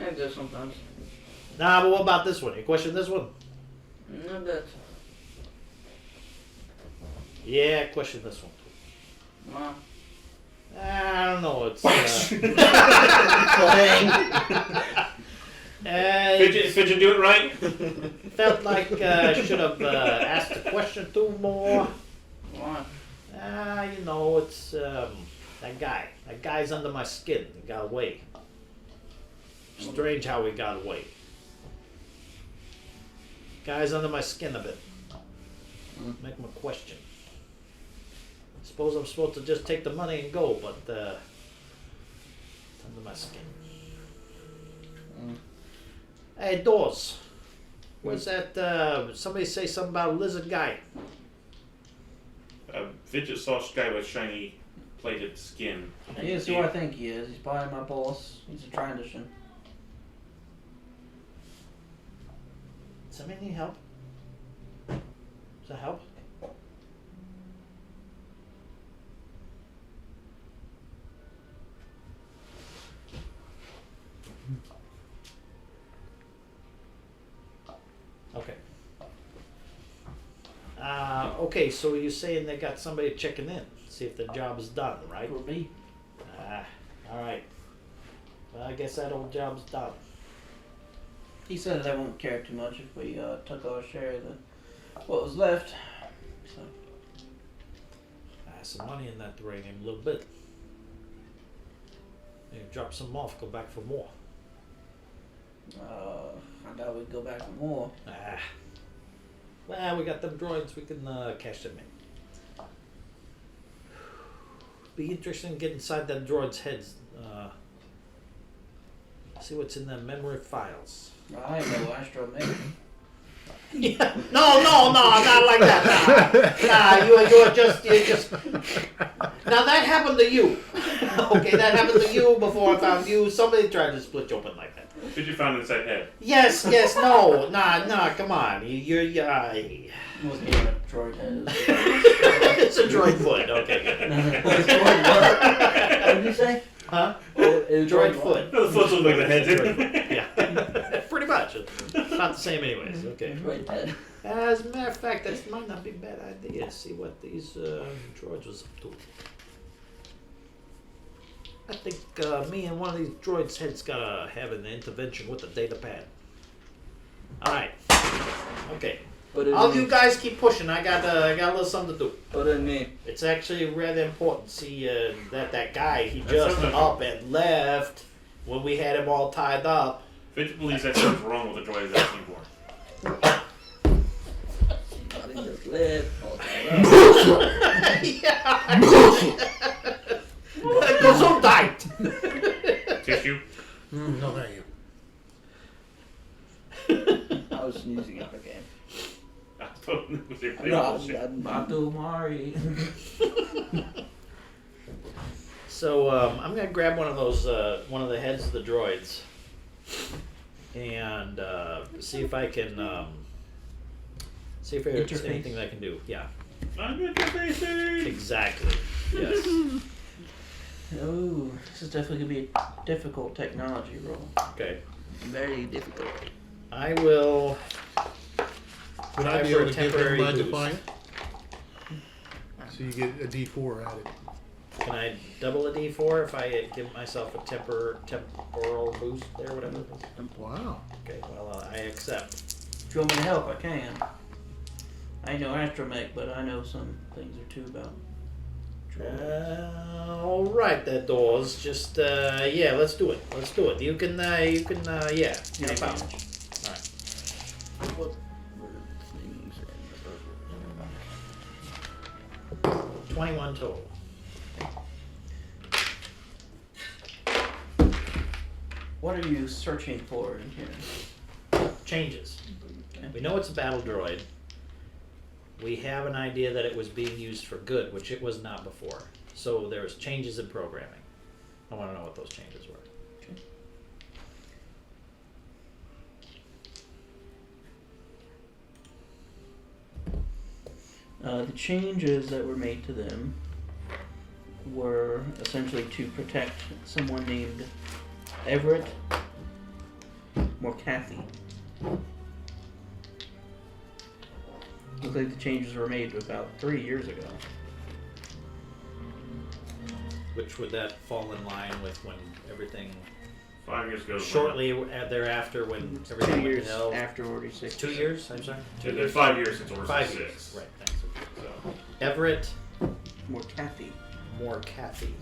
I do sometimes. Nah, but what about this one? You question this one? A bit. Yeah, question this one too. Well, I don't know, it's, clang. Fidget do it right? felt like I should have asked a question or two more. What? You know, it's that guy. That guy's under my skin. He got away. Strange how he got away. Guy's under my skin a bit. Make him a question. Suppose I'm supposed to just take the money and go, but it's under my skin. Hey, Dawes. Where's that? Somebody say something about a lizard guy. Fidget saw a guy with shiny plated skin. He is who I think he is. He's probably my boss. He's a transition. Somebody need help? Does that help? Okay. Okay, so you're saying they got somebody checking in, see if the job is done, right? For me. Alright. Well, I guess that old job's done. He said they won't care too much if we took our share of what was left. So Some money in that uranium, a little bit. You drop some off, go back for more. I doubt we'd go back for more. Well, we got them droids, we can cash them in. Be interesting to get inside that droid's heads. See what's in them memory files. I ain't no astromech. Yeah. No, not like that. Nah, you're just. Now that happened to you. Okay, that happened to you before I found you. Somebody tried to split you open like that. Did you find inside head? Yes, no, nah, come on. You're It wasn't even a droid head. It's a droid foot. Okay, good. What did you say? Huh? It was Droid foot. No, the foot's look like the head's in. Yeah. Pretty much. Not the same anyways. Okay. Droid head. As a matter of fact, that might not be a bad idea. See what these droids was up to. I think me and one of these droids' heads gotta have an intervention with the data pad. Alright. Okay. Put it All in you me. guys keep pushing. I got a little something to do. Put it in me. It's actually really important. See that guy, he That's just something. up and left when we had him all tied up. Fitch believes that's what's wrong with the droid is asking for. Somebody just lived. All that up. Yeah. So tight. Tissue? No, thank you. I was sneezing up again. I thought it was your thing. No, Bullshit. Batu Mari. So I'm gonna grab one of those, one of the heads of the droids, and see if I can, see if there's Interface. anything that I can do. Yeah, I'm interfacing! exactly. Yes. Oh, this is definitely gonna be a difficult technology roll. Okay. Very difficult. I will. Would try I be for able a to give temporary him my boost. defiant? So you get a D4 added. Can I double a D4 if I give myself a temporal boost there, whatever it is? Wow. Okay. Well, I accept. If you want me to help, I can. I ain't no astromech, but I know some things or two about droids. All right, there, doors. Just yeah, let's do it. Let's do it. You can yeah. Yeah, Help out. advantage. All right. What were things in 21 total. What are you searching for in here? Changes. Okay. We know it's a battle droid. We have an idea that it was being used for good, which it was not before. So there's changes in programming. I want to know what those changes were. The changes that were made to them were essentially to protect someone named Everett Morcathy. Looks like the changes were made about 3 years ago. Which would that fall in line with when everything 5 years ago. shortly thereafter when It's everything 2 went years to hell? after Order 6. 2 years? I'm sorry. Yeah, there's 5 years since Order 5 6. years. Right. Thanks. So, Everett Morcathy. Morcathy.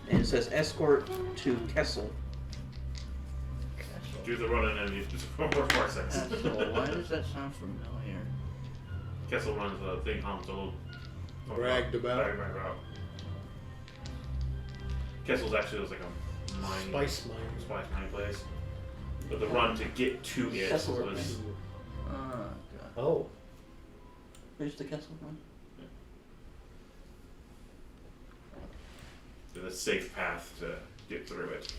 And it says escort to Kessel. do the running and use for more parsecs. Castle. Why does that sound familiar? Kessel runs the thing Han Solo Bragged about. bragged about. Kessel's actually was like a mine, Spice mine. spice mine place. But the run to get to it Kessel was God. Oh. Where's the castle from? the safe path to get through it.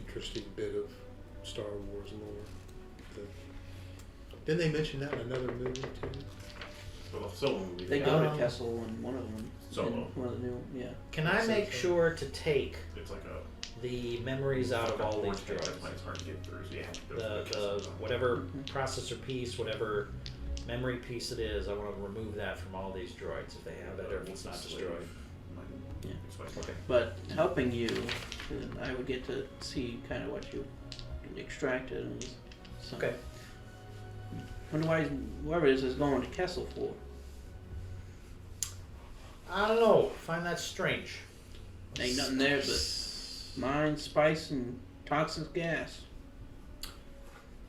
interesting bit of Star Wars lore. Didn't they mention that in another movie too? Well, Solo movie. They go to Kessel in one of them. Solo. In one of the new, yeah. Can I make sure to take It's like a. the memories out of all these That's droids? why it's hard to get through. So you have to go The through whatever processor piece, whatever memory piece it is, I want to remove that from all these droids if they have it or if it's not destroyed. Yeah. Okay. But helping you, I would get to see kind of what you extracted. And so. Okay. Wonder why whoever it is going to Kessel for. I don't know. Find that strange. Ain't nothing there but mine, spice, and toxic gas.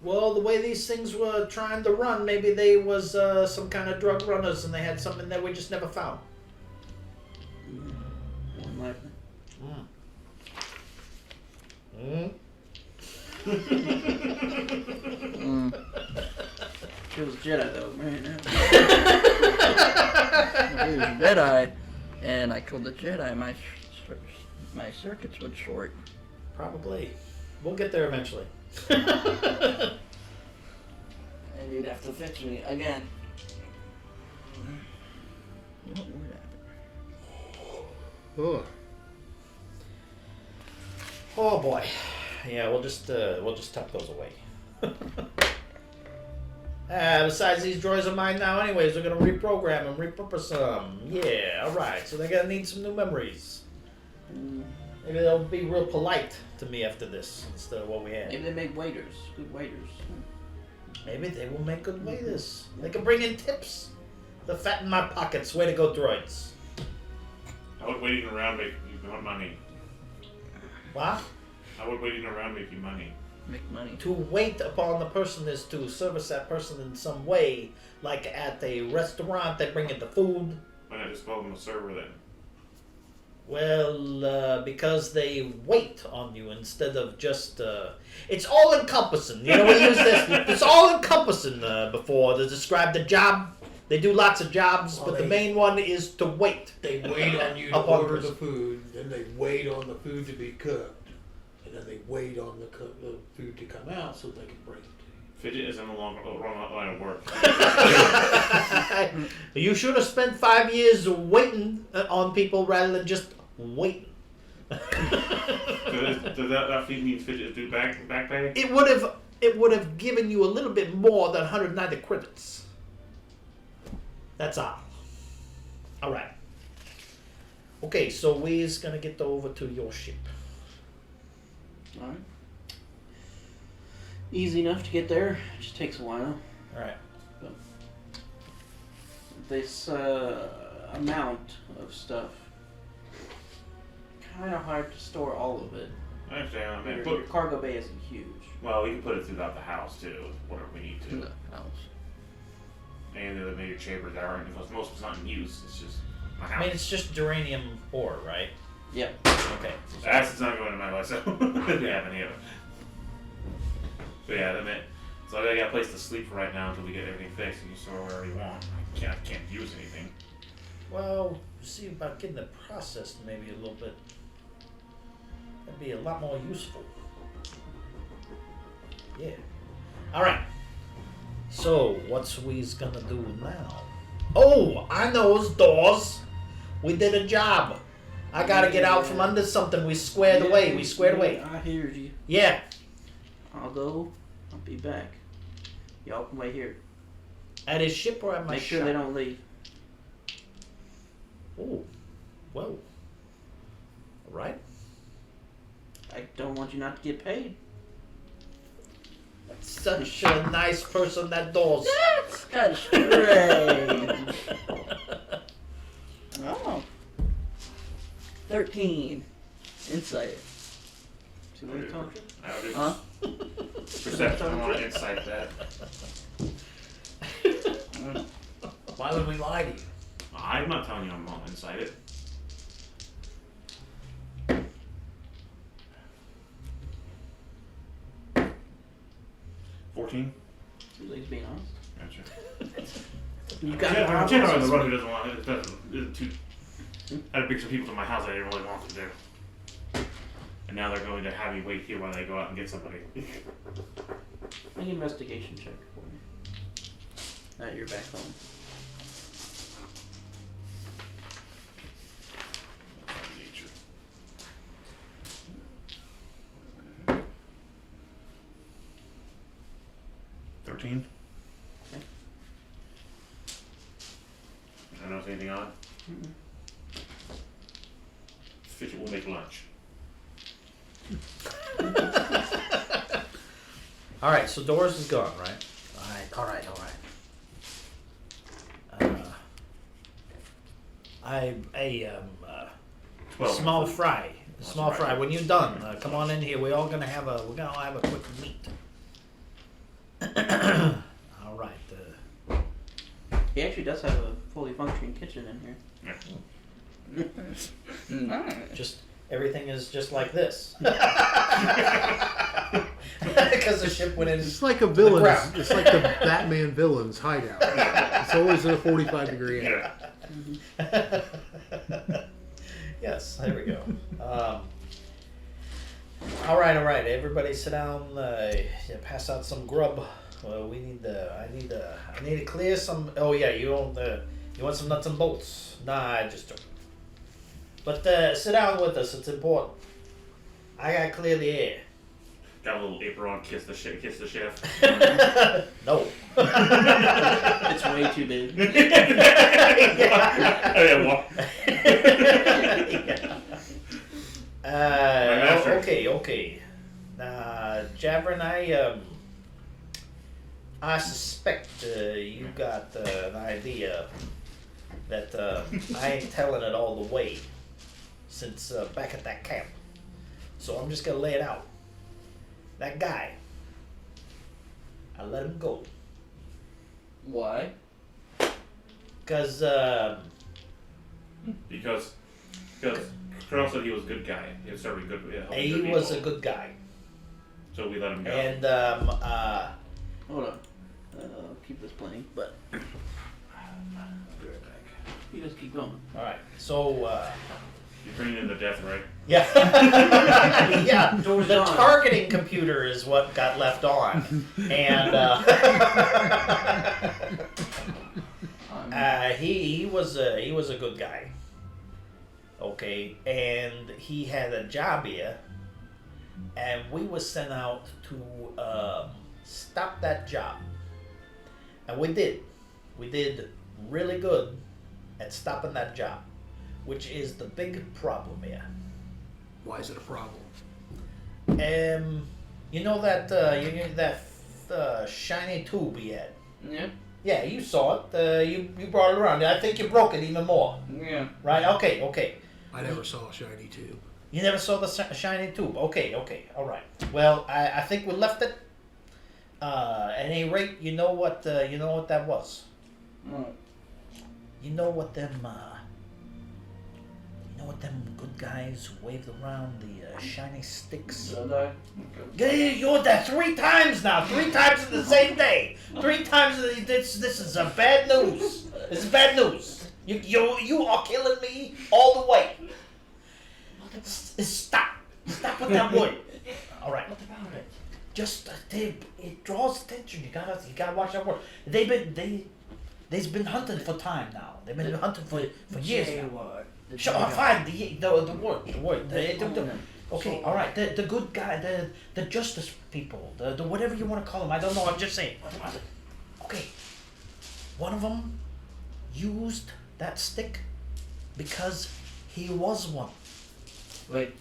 Well, the way these things were trying to run, maybe they was some kind of drug runners and they had something that we just never found. More than likely. She was a Jedi though, man. If he was a Jedi, and I killed the Jedi, my circuits would short. Probably. We'll get there eventually. And you'd have to fix me again. What would happen? Oh, Oh boy. Yeah, we'll just tuck those away. Besides, these droids are mine now anyways. We're gonna reprogram them, repurpose them. Yeah, alright. So they're gonna need some new memories. Maybe they'll be real polite to me after this instead of what we had. Maybe they make waiters, good waiters. Maybe they will make good waiters. They can bring in tips. The fat in my pockets. Way to go, droids. How would waiting around make you money? What? How would waiting around make you money? Make money. To wait upon the person is to service that person in some way. Like at a restaurant, they bring in the food. Why not just call them a server then? Well, because they wait on you instead of just, it's all encompassing. You know, we use this, it's all encompassing before to describe the job. They do lots of jobs, Well, but the main one is to wait. they wait on you to Upon order person. the food, then they wait on the food to be cooked, and then they wait on the food to come out so they can bring it to you. Fidget is in the wrong line of work. You should have spent 5 years waiting on people rather than just waiting. Does that mean Fidget is due back pay? It would have given you a little bit more than 190 credits. That's all. All right. Okay, so we's gonna get over to your ship. Alright. Easy enough to get there, just takes a while. All right. This amount of stuff, kind of hard to store all of it. I understand. I mean, Your cargo bay isn't huge. well, we can put it throughout the house too, whatever we need To to. the house. And the major chambers that aren't, because most of it's not in use. It's just my I house. mean, it's just duranium ore, right? Yeah. Okay. Acid's not going in my life, so it didn't happen here. So yeah, that meant. So I got a place to sleep for right now until we get everything fixed and you store wherever you want. I can't use anything. Well, see about getting it processed maybe a little bit. That'd be a lot more useful. Yeah. All right. So what's we's gonna do now? Oh, I know those doors. We did a job. I gotta get out from under something. We squared away. We squared away. I hear you. Yeah. I'll go. I'll be back. Y'all can wait here. At his ship or at my Make sure shop? they don't leave. Oh. Whoa. All right. I don't want you not to get paid. Such a nice person, that does. That's kind of strange. Oh. 13. Insight. See what I told you? Huh? Perception, I want to insight that. Why would we lie to you? I'm not telling you I'm wrong, insight it. $14. At least being honest. Gotcha. You I'm got generally on the problems. road who doesn't want it. Isn't too. I had to bring some people to my house I didn't really want to do. and now they're going to have me wait here while they go out and get somebody. Make an investigation check for me. Now you're back home. Okay. 13. Okay. I don't know if anything on. Mm-mm. Fisher will make lunch. All right, so Doors is gone, right? All right. Small fry. Small fry. When you're done, come on in here. We're gonna have a quick meet. All right. He actually does have a fully functioning kitchen in here. Nice. Just everything is just like this. Because the ship went in. It's like a villain. ground. It's like the Batman villain's hideout. It's always at a 45-degree angle. Yeah. Yes, there we go. All right. Everybody, sit down. Pass out some grub. We need. I need to clear some. Oh yeah, you don't. You want some nuts and bolts? Nah, I just don't. But sit down with us. It's important. I gotta clear the air. Got a little apron on. Kiss the chef. No. It's way too big. Oh, yeah, well. master. Okay. Javrin, I suspect you got an idea that I ain't telling it all the way since back at that camp. So I'm just gonna lay it out. That guy, I let him go. Why? Because Colonel said he was a good guy. He was certainly good. He was a good guy. So we let him go. And Hold on. Keep this playing, but I'll be right back. you just keep going. All right. So You're bringing in the death, right? yeah, yeah. Doors The on. targeting computer is what got left on, and he was a good guy. Okay, and he had a job here, and we were sent out to stop that job, and we did. We did really good at stopping that job, which is the big problem here. Why is it a problem? You know that shiny tube he had. Yeah. Yeah, you saw it. You brought it around. I think you broke it even more. Yeah. Right? Okay. I never saw a shiny tube. You never saw the shiny tube. Okay. All right. Well, I think we left it. At any rate, you know what that was. Right. You know what them good guys who waved around the shiny sticks. Did I? You're there 3 times now. 3 times in the same day. 3 times. This is a bad news. This is bad news. You are killing me all the way. Stop with that word. All right. What about it? Just it draws attention. You gotta watch that word. They've been hunting for time now. They've been hunting for years now. Sure, fine. The word. Okay, all right. The good guy, the justice people, the whatever you want to call them. I don't know. I'm just saying. Okay. One of them used that stick because he was one. Wait.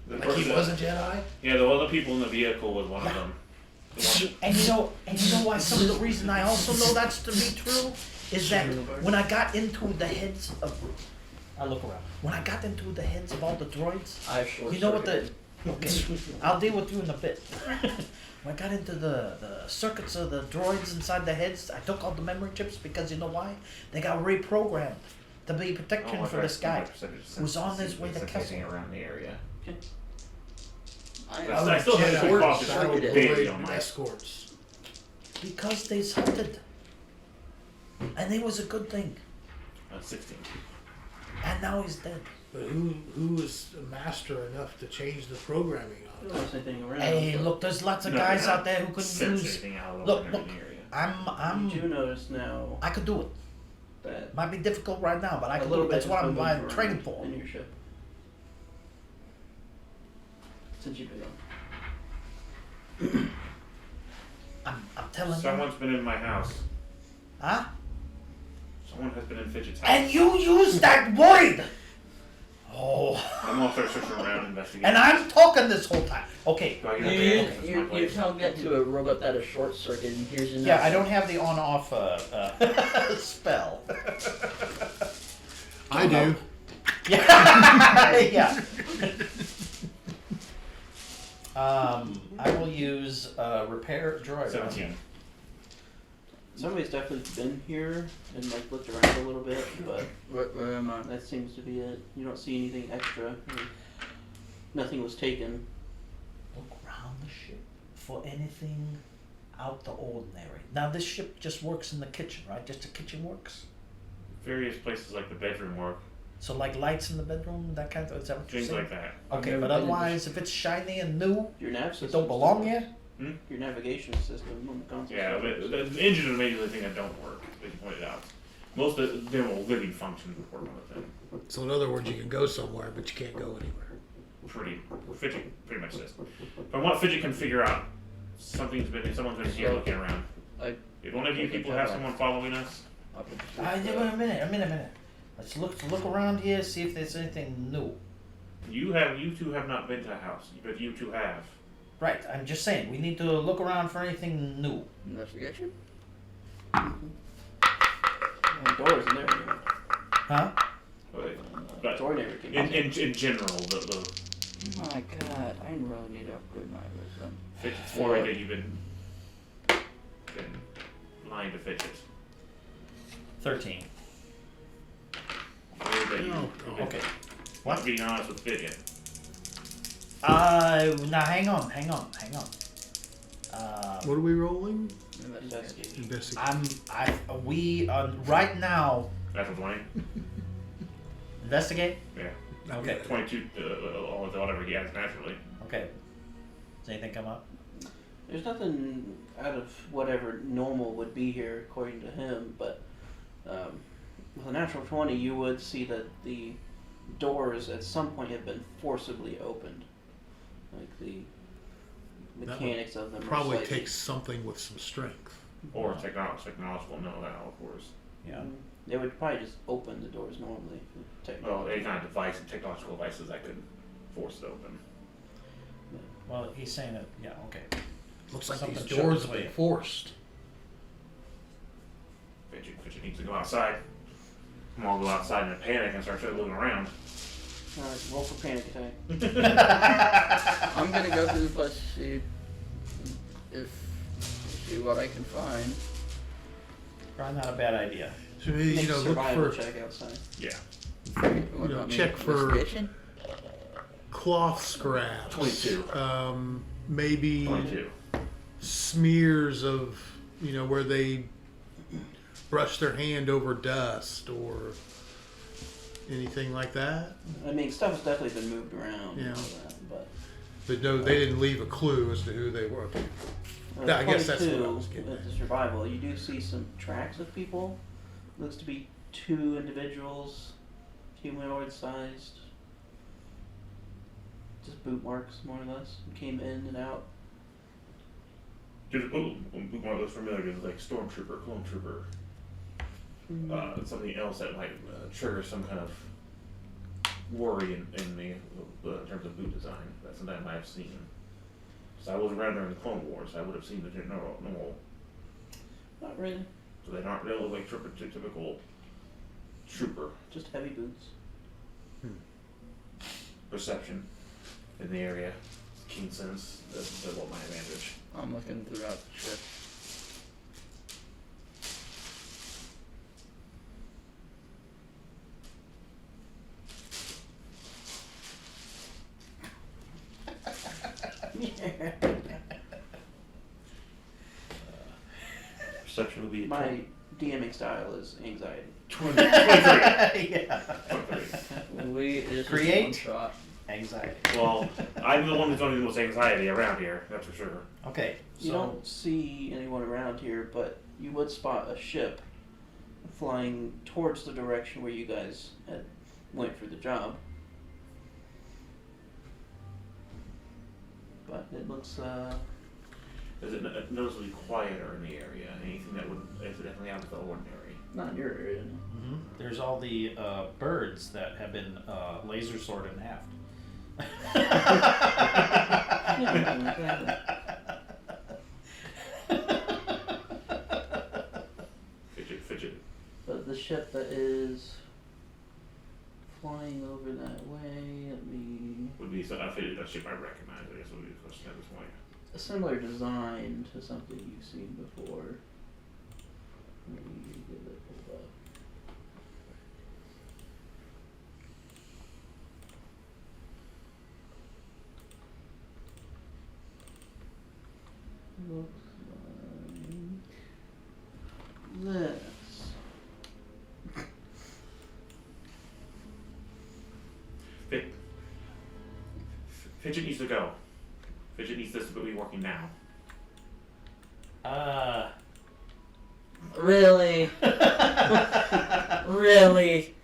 Like he was a Jedi? Yeah, the other people in the vehicle was one of them. And you know why some of the reason I also know that's to be true is that when I got into the heads of, I look around. When I got into the heads of all the droids, you know what the, okay, I'll deal with you in a bit. When I got into the circuits of the droids inside the heads, I took all the memory chips because you know why? They got reprogrammed to be protection for this guy who's on his way to Kessel. Around the area. I I still have to talk to I would some baby avoid on my escorts. Because they hunted. And it was a good thing. 16. And now he's dead. But who is a master enough to change the programming I on don't it? want to say anything around. Hey, but look, there's lots of No, guys they're out not there who could sense use. anything out of Look, in look. the area. I'm. You do notice now I could do it. that Might be difficult right now, but I a can do little it. bit That's what has I'm been moved training around for. in your ship since you've been gone. I'm telling you. Someone's been in my house. Huh? Someone has been in Fidget's house. And you use that word! Oh. I'm gonna start searching around investigating. And I'm talking this whole time. Okay. Do I get You, a you, vehicle? That's my you place. tell that to a robot that is short circuit and here's your Yeah, I don't have the on-off spell. I do. Yeah. Yeah. I will use repair droid. 17. Somebody's definitely been here and like looked around a little bit, but Where am I? that seems to be it. You don't see anything extra. Nothing was taken. Look around the ship for anything out the ordinary. Now this ship just works in the kitchen, right? Just the kitchen works. Various places like the bedroom work. So like lights in the bedroom, that kind of, is that what you're Things saying? like that. Okay, I've but never been in otherwise, if it's shiny and new, Your nav it system don't belong here. Your navigation system on the console. Yeah, but the engine is maybe the thing that don't work, that you pointed out. Most of the general living functions would work on the thing. So in other words, you can go somewhere, but you can't go anywhere. Fidget pretty much says. But what Fidget can figure out, someone's been here looking around. If one of you people have someone following us, Wait a minute. Let's look around here, see if there's anything new. you two have not been to a house, but you two have. Right, I'm just saying, we need to look around for anything new. Investigation? The door's in there anyway. Huh? But Door never came in general, the My god, I really need to upgrade my wisdom. Fidget's worried that you've been lying to Fidget. 13. Worried that you've been Okay. not being honest with Fidget. Now hang on. What are we rolling? Investigation. Investigate. We right now That's a 20. investigate. Yeah. Okay. 22, whatever he has naturally. Okay. Does anything come up? There's nothing out of whatever normal would be here, according to him, but with a natural 20, you would see that the doors at some point have been forcibly opened. Like the mechanics of them Probably are slightly... takes something with some strength. Or technological know-how, of course. Yeah. They would probably just open the doors normally. Well, any kind of device and technological devices that could force it open. Well, he's saying that. Yeah. Okay. Looks like Something these shows doors have way. been forced. Fidget needs to go outside. I'm all go outside in a panic and start looking around. Alright, roll for panic attack. I'm gonna go through the place to see what I can find. Probably not a bad idea. So maybe, Make a look survival for, check outside. Yeah. What know, about me? check for- Investigation? cloth scraps. 22. Maybe 22. smears of, where they brush their hand over dust or anything like that. I mean, stuff has definitely been moved around Yeah. and all that, but... But no, they didn't leave a clue as to who they were. Yeah, I guess that's what I was getting With the survival, you do see some tracks of people. Looks to be 2 individuals, humanoid-sized. Just boot marks, more or less. Came in and out. Just, one of those familiar, like Stormtrooper, Clone Trooper. Something else that might trigger some kind of worry in me in terms of boot design. That's something I might have seen. So I was around during the Clone Wars. I would have seen the normal. Not really. So they aren't really like typical trooper Just heavy boots. perception in the area. Keen sense. That's what my advantage. I'm looking throughout the ship. Perception would be My DMing style is anxiety. 23. Yeah. 23. This Create. is one shot. Anxiety. Well, I'm the one who's under the most anxiety around here, that's for sure. Okay. You don't see anyone around here, but you would spot a ship flying towards the direction where you guys had went for the job. But it looks Is it noticeably quieter in the area? Anything that would is definitely out of the ordinary? not in your area. No. Mm-hmm. There's all the birds that have been laser sorted in half. Fidget. But the ship that is flying over that way, let me Would be so, a ship I recognize, I guess would be the question at this point. a similar design to something you've seen before. Let me get it pulled up. Looks like this. Fidget needs to go. Fidget needs this to be working now. Really? Really?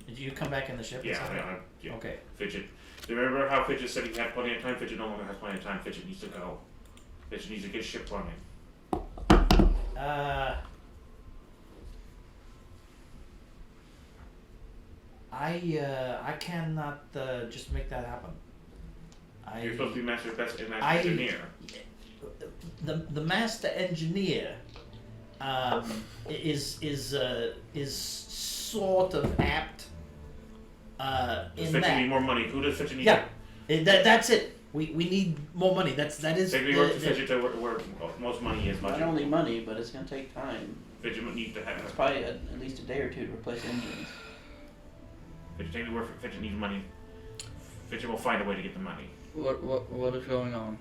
Did you come back in the ship? Yeah. Okay. Fidget. Do you remember how Fidget said he had plenty of time? Fidget no longer has plenty of time. Fidget needs to go. Fidget needs to get ship running. I cannot just make that happen. You're supposed to be master I- engineer. The master engineer is sort of apt Does in Fidget that. need more money? Who does Fidget need? Yeah, that's it. We need more money. That is. Fidget works to Fidget to where most money is. Not only money, but it's going to take time. Fidget needs to It's have. probably at least a day or two to replace engines. Fidget take the word for Fidget needs money. Fidget will find a way to get the money. What is going on?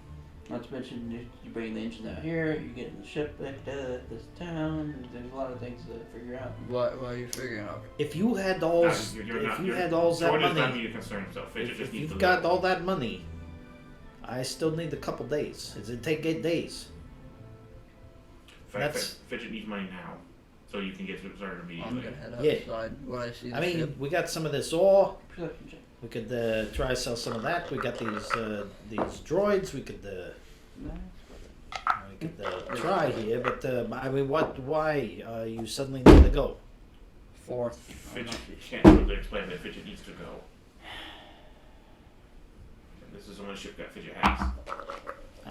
Not to mention, you bring the engines out here, you get the ship back to this town. There's a lot of things to figure out. What are you figuring out? If you had all, No, if you're not, you you're- had all that Jordan does not money, need to concern himself. Fidget if just needs you've to got live. all that money, I still need a couple days. It'd take 8 days. that's- Fidget needs money now, so you can get to started I'm immediately. gonna head Yeah. outside when I see the I mean, ship. we got some of this ore. Perception check. We could try to sell some of that. We got these droids. We could try here, but I mean, why you suddenly need to go? Fourth. Fidget can't really explain that Fidget needs to go. And this is the only ship that Fidget has.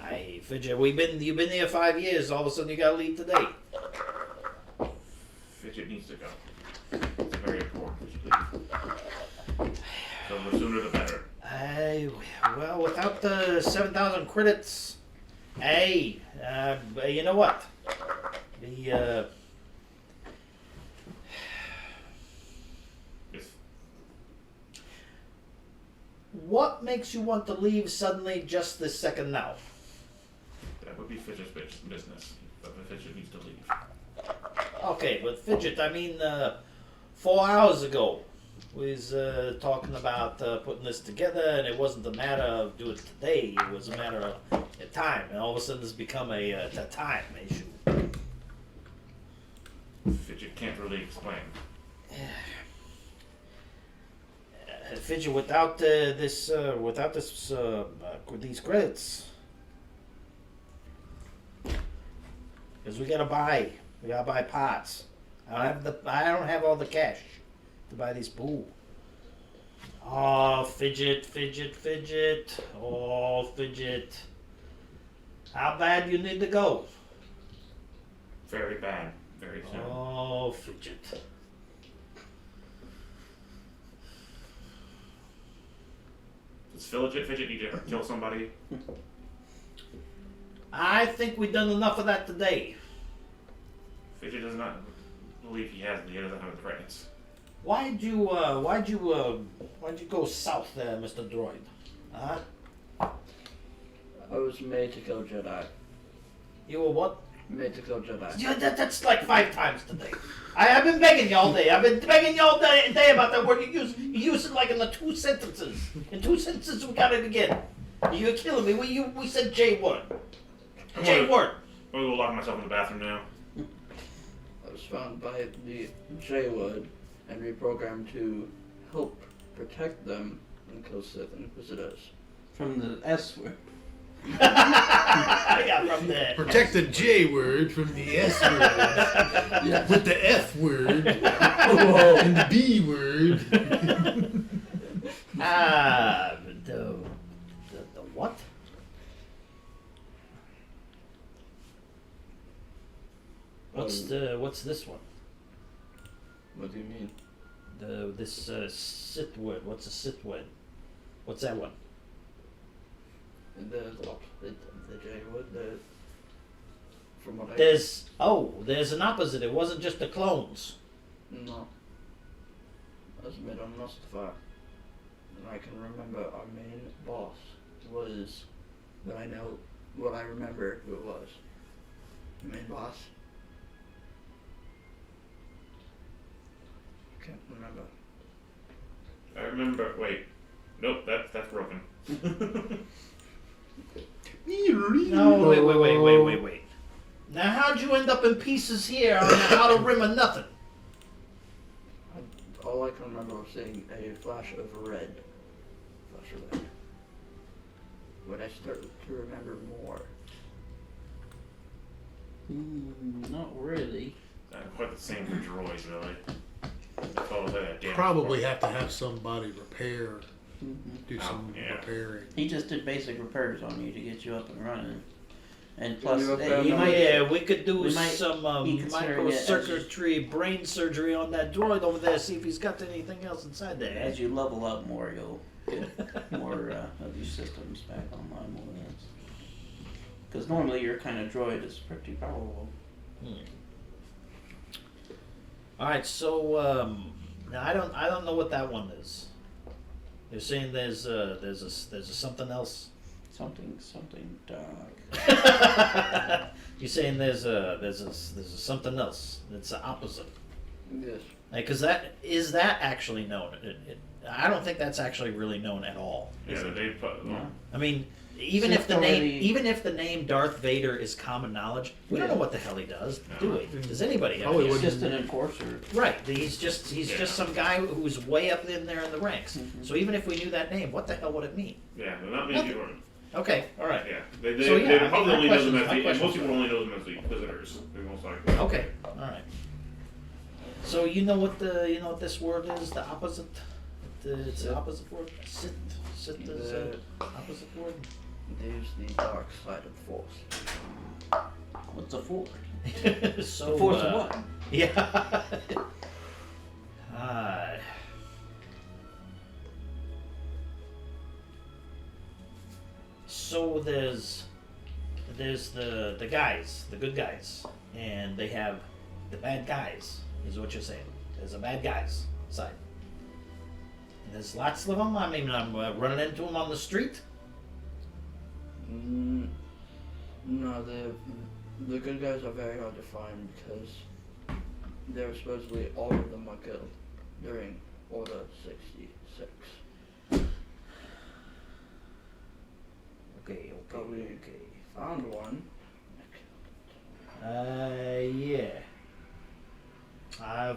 Hey, Fidget, you've been here 5 years. All of a sudden, you gotta leave today. Fidget needs to go. It's very important. Fidget. So the sooner the better. Well, without the 7,000 credits, hey, you know what? The Yes. what makes you want to leave suddenly just this second now? That would be Fidget's business. But Fidget needs to leave. Okay, but Fidget, I mean, 4 hours ago, we was talking about putting this together, and it wasn't a matter of doing it today. It was a matter of time, and all of a sudden, it's become a time issue. Fidget can't really explain. Fidget, without these credits, because we gotta buy parts. I don't have all the cash to buy these pool. Oh, Fidget. Oh, Fidget. How bad you need to go? Very bad. Very soon. Oh, Fidget. Does Fidget need to kill somebody? I think we've done enough of that today. Fidget does not believe he doesn't have the credits. Why'd you go south there, Mr. Droid? Huh? I was made to kill Jedi. You were what? Mythical Jedi. Yeah, that's like 5 times today. I've been begging you all day. I've been begging you all day about that word you use. You use it like in the 2 sentences. In 2 sentences, we got it again. You're killing me. We said J word. J word. I'm gonna go lock myself in the bathroom now. I was found by the J word and reprogrammed to help protect them and kill Sith Inquisitors. From the S word. Yeah, from there. Protect the J word from the S word. Yes. With the F word and the B word. The what? What's this one? What do you mean? This Sith word. What's a Sith word? What's that one? The J word. From what I There's an opposite. It wasn't just the clones. No. That's made on Mustafar. And I can remember our main boss was, but I know what I remember who it was. The main boss. Can't remember. I remember. Wait. Nope. That's broken. No, wait. Now, how'd you end up in pieces here on the outer rim of nothing? All I can remember was seeing a flash of red. When I started to remember more. Not really. Not quite the same for droids, really. Probably have to have somebody repair, do Oh, some yeah. repairing. He just did basic repairs on you to get you up and running. And plus, you found you out- might, we could do we might some be considering it as microcircuitry brain surgery on that droid over there, see if he's got anything else inside there. as you level up more, you'll get more of these systems back online more than this. Because normally your kind of droid is pretty powerful. Alright, so now I don't know what that one is. You're saying there's a something else? Something dark. You're saying there's a something else. It's the opposite. Yes. Because that actually known? I don't think that's actually really known at all. Yeah, they put. No. I mean, even Sith if the name Darth Vader is common knowledge, we don't know what the hell he does, do we? Does anybody? Oh, he He's wouldn't- just an enforcer. Right. He's just some guy who's way up in there in the ranks. Mhm. So even if we knew that name, what the hell would it mean? Yeah, they're not many people. Okay. All right. Yeah, they So, yeah, I mean, probably my only know them question's- as my the. Most question's people right. only know them as the visitors. They most likely. Okay. All right. So you know what this word is? The opposite. It's the opposite word. Sith is the opposite word. They use the dark side of the force. What's a force? So The force of what? Yeah. So there's the guys, the good guys, and they have the bad guys. Is what you're saying? There's a bad guys side. And there's lots of them. I mean, I'm running into them on the street. No, the good guys are very hard to find because they're supposedly all of them were killed during Order 66. Okay. But we found one. Yeah.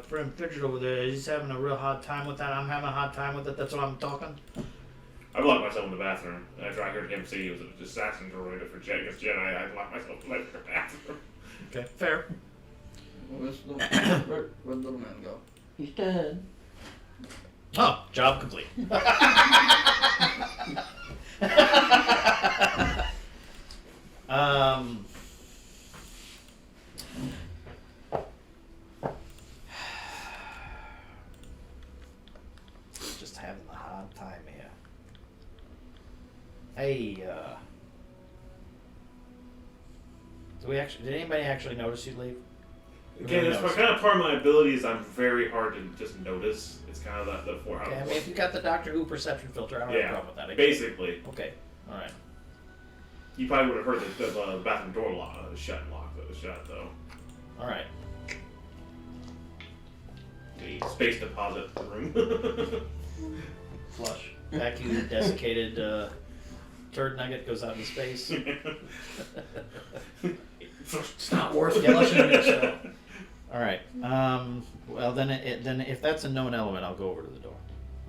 Friend Fidget over there, he's having a real hard time with that. I'm having a hard time with it. That's why I'm talking. I locked myself in the bathroom after I heard him say he was an assassin droid for against Jedi. I locked myself in the bathroom. Okay, fair. Where'd little man go? He's dead. Oh, job complete. Just having a hard time here. Hey, did anybody actually notice you leave? Again, that's kind of part of my ability is I'm very hard to just notice. It's kind of the four. Okay, I mean, if you got the Doctor Who perception filter, I don't have a problem with that. Basically. Okay, all right. You probably would have heard the bathroom door shut and locked. That was shut though. All right. The space deposit room. Flush. Vacuum desiccated turd nugget goes out into space. It's not worth flushing yourself. All right. Well, then if that's a known element, I'll go over to the door.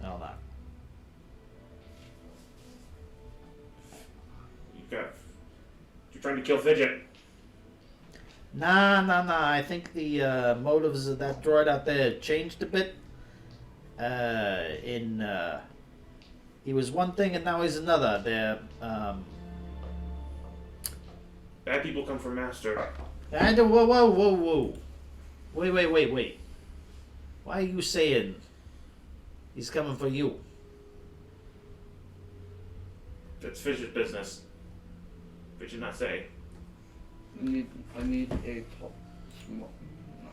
I'll knock. You're trying to kill Fidget. Nah. I think the motives of that droid out there changed a bit. He was one thing and now he's another. Bad people come from Master. Whoa. Wait. Why are you saying he's coming for you? That's Fidget's business. Fidget not say. I need a small. No.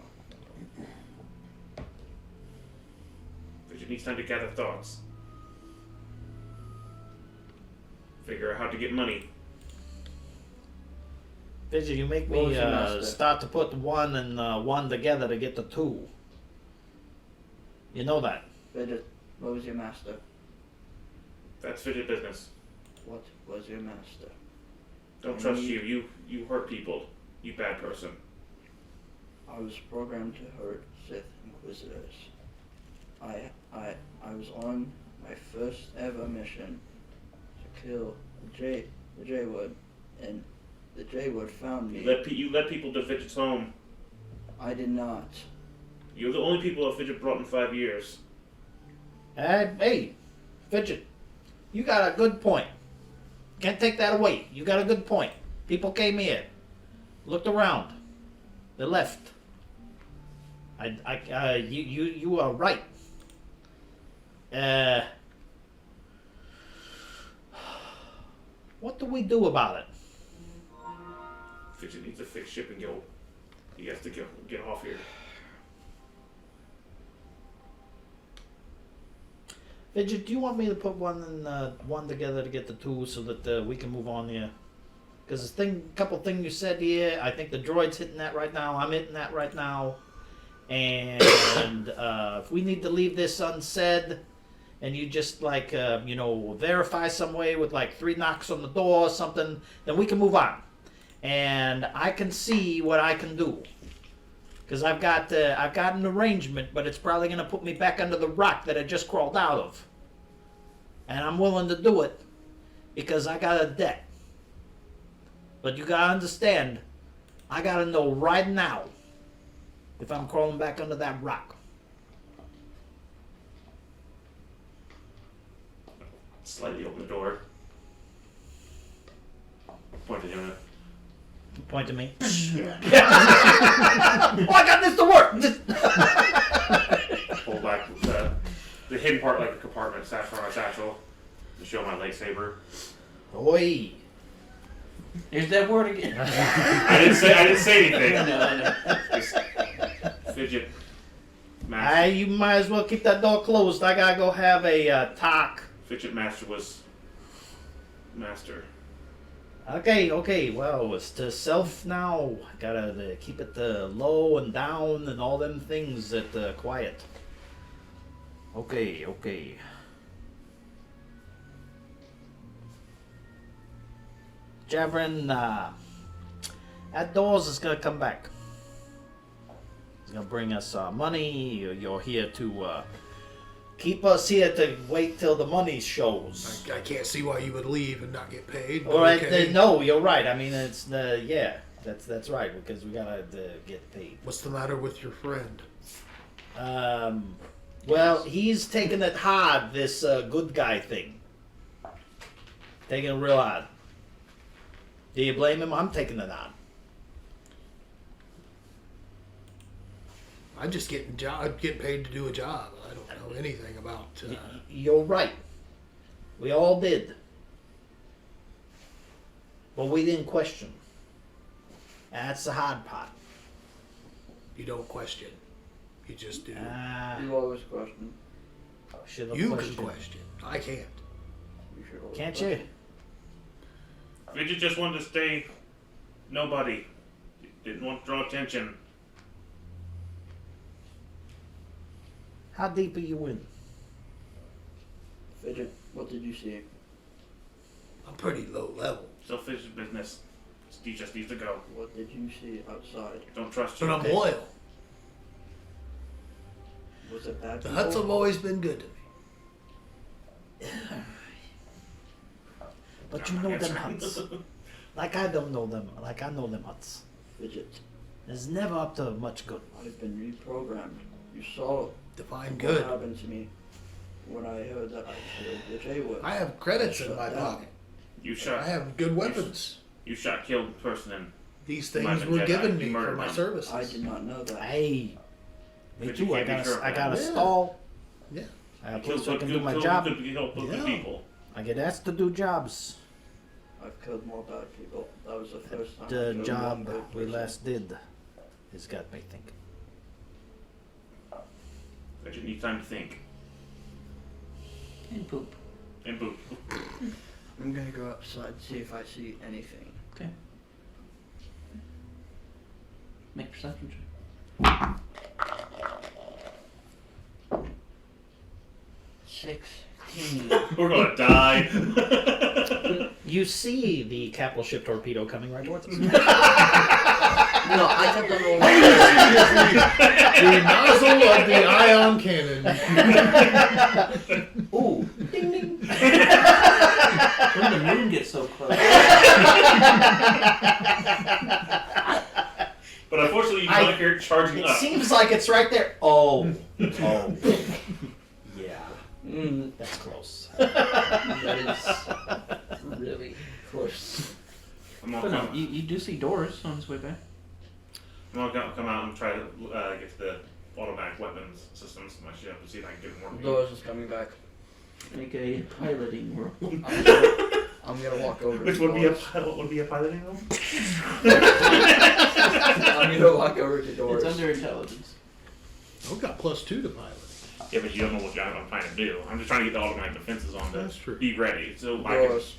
Fidget needs time to gather thoughts. Figure out how to get money. Fidget, you make What me was your master? start to put one and one together to get the two. You know that. Fidget, what was your master? That's Fidget business. What was your master? Don't trust you. You hurt people. You bad person. I was programmed to hurt Sith Inquisitors. I was on my first ever mission to kill the Jaywood, and the Jaywood found me. You led people to Fidget's home. I did not. You're the only people that Fidget brought in 5 years. Hey, Fidget, you got a good point. Can't take that away. You got a good point. People came here, looked around, they left. You are right. What do we do about it? Fidget needs to fix ship and go. He has to get off here. Fidget, do you want me to put one and one together to get the two so that we can move on here? Because couple things you said here, I think the droid's hitting that right now. I'm hitting that right now. And if we need to leave this unsaid, and you just verify some way with like 3 knocks on the door or something, then we can move on. And I can see what I can do. Because I've got an arrangement, but it's probably going to put me back under the rock that I just crawled out of. And I'm willing to do it because I got a debt. But you got to understand, I got to know right now if I'm crawling back under that rock. Slightly open the door. Point at him. Point to me. Oh, I got this to work! Pull back the hidden part like a compartment attached from my satchel to show my lightsaber. Oi! Here's that word again. I didn't say anything. I know. Just Fidget. Master. You might as well keep that door closed. I gotta go have a talk. Fidget Master was Master. Okay, well, it's to self now. Gotta keep it low and down and all them things that quiet. Okay. Javrin, that doors is gonna come back. It's gonna bring us money. You're here to keep us here to wait till the money shows. I can't see why you would leave and not get paid. All right, okay. no, you're right. I mean, it's that's right because we gotta get paid. What's the matter with your friend? Well, he's taking it hard. This good guy thing, taking it real hard. Do you blame him? I'm taking it hard. I'm just getting paid to do a job. I don't know anything about. You're right. We all did, but we didn't question. That's the hard part. You don't question. You just do. You always question. Should have You questioned. can question. I can't. You should always Can't question. you? Fidget just wanted to stay nobody. Didn't want to draw attention. How deep are you in? Fidget, what did you see? I'm pretty low level. So Fidget's business. He just needs to go. What did you see outside? Don't trust you. But I'm loyal. Was it bad The people? huts have always been good to me. But you know them huts. Like I don't know them. Like I know them huts. Fidget, It's never up to much good. I've been reprogrammed. You saw Define what good. happened to me when I heard that I killed the J-Wood. I have credits in my pocket. You shot. I have good weapons. You shot, killed a person, and These Might things have were Jedi. given You me for murdered my them. services. I did not know that. Hey, me But you too. I can't be got sure a, I got a of that. stall. Yeah. I have a killed place I can do good, my killed job. good, killed good Yeah. people. I get asked to do jobs. I've killed more bad people. That was the first time. I The killed job one good we person. last did has got me thinking. Fidget needs time to think. And poop. And boop. I'm gonna go outside and see if I see anything. Okay. Make perception check. 16. We're gonna die. You see the capital ship torpedo coming right towards us. No, I kept on rolling. The nozzle of the ion cannon. Ooh. Ding ding. When the moon gets so close. But unfortunately, you don't hear it charging It up. seems like it's right there. Oh. Oh. Yeah, that's close. That is really close. I'm But gonna no, you do see Doris on his way back. come out and try to get to the automatic weapons systems in my ship to see if I can get them working. Doors is coming back. Make a piloting roll. I'm gonna walk over. Which to would be a Doors. pilot? Would be a piloting room? I'm gonna walk over to Doors. It's under intelligence. I've got +2 to pilot. Yeah, but you don't know what I'm trying to do. I'm just trying to get the automatic defenses on to That's true. be ready. So I can. Doors.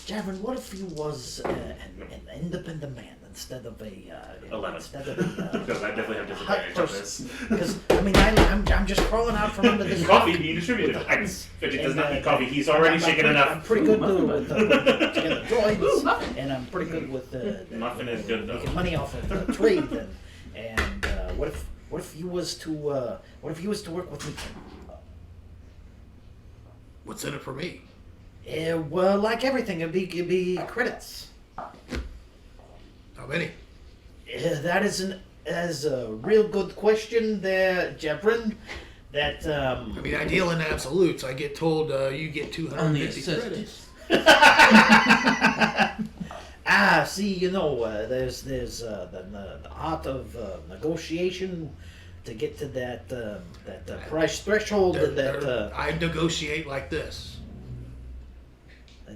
Javin, what if you was an independent man instead of a 11. Instead of a Because I definitely have hut disadvantage on person? this. Because I mean, I'm just crawling out from under this Coffee hut being distributed. with the I, huts. Fidget does And, not need coffee. He's already I'm shaken pretty- I'm enough. pretty good Ooh, with together droids, and I'm pretty good with Muffin is good, though. making money off of trade. And what if you was to work with me? What's in it for me? Well, like everything, it'd be credits. How many? That is a real good question there, Jebrin. That I mean, I deal in absolutes. I get told you get On the 250 assist. credits. see, there's the art of negotiation to get to that price threshold. I negotiate like this.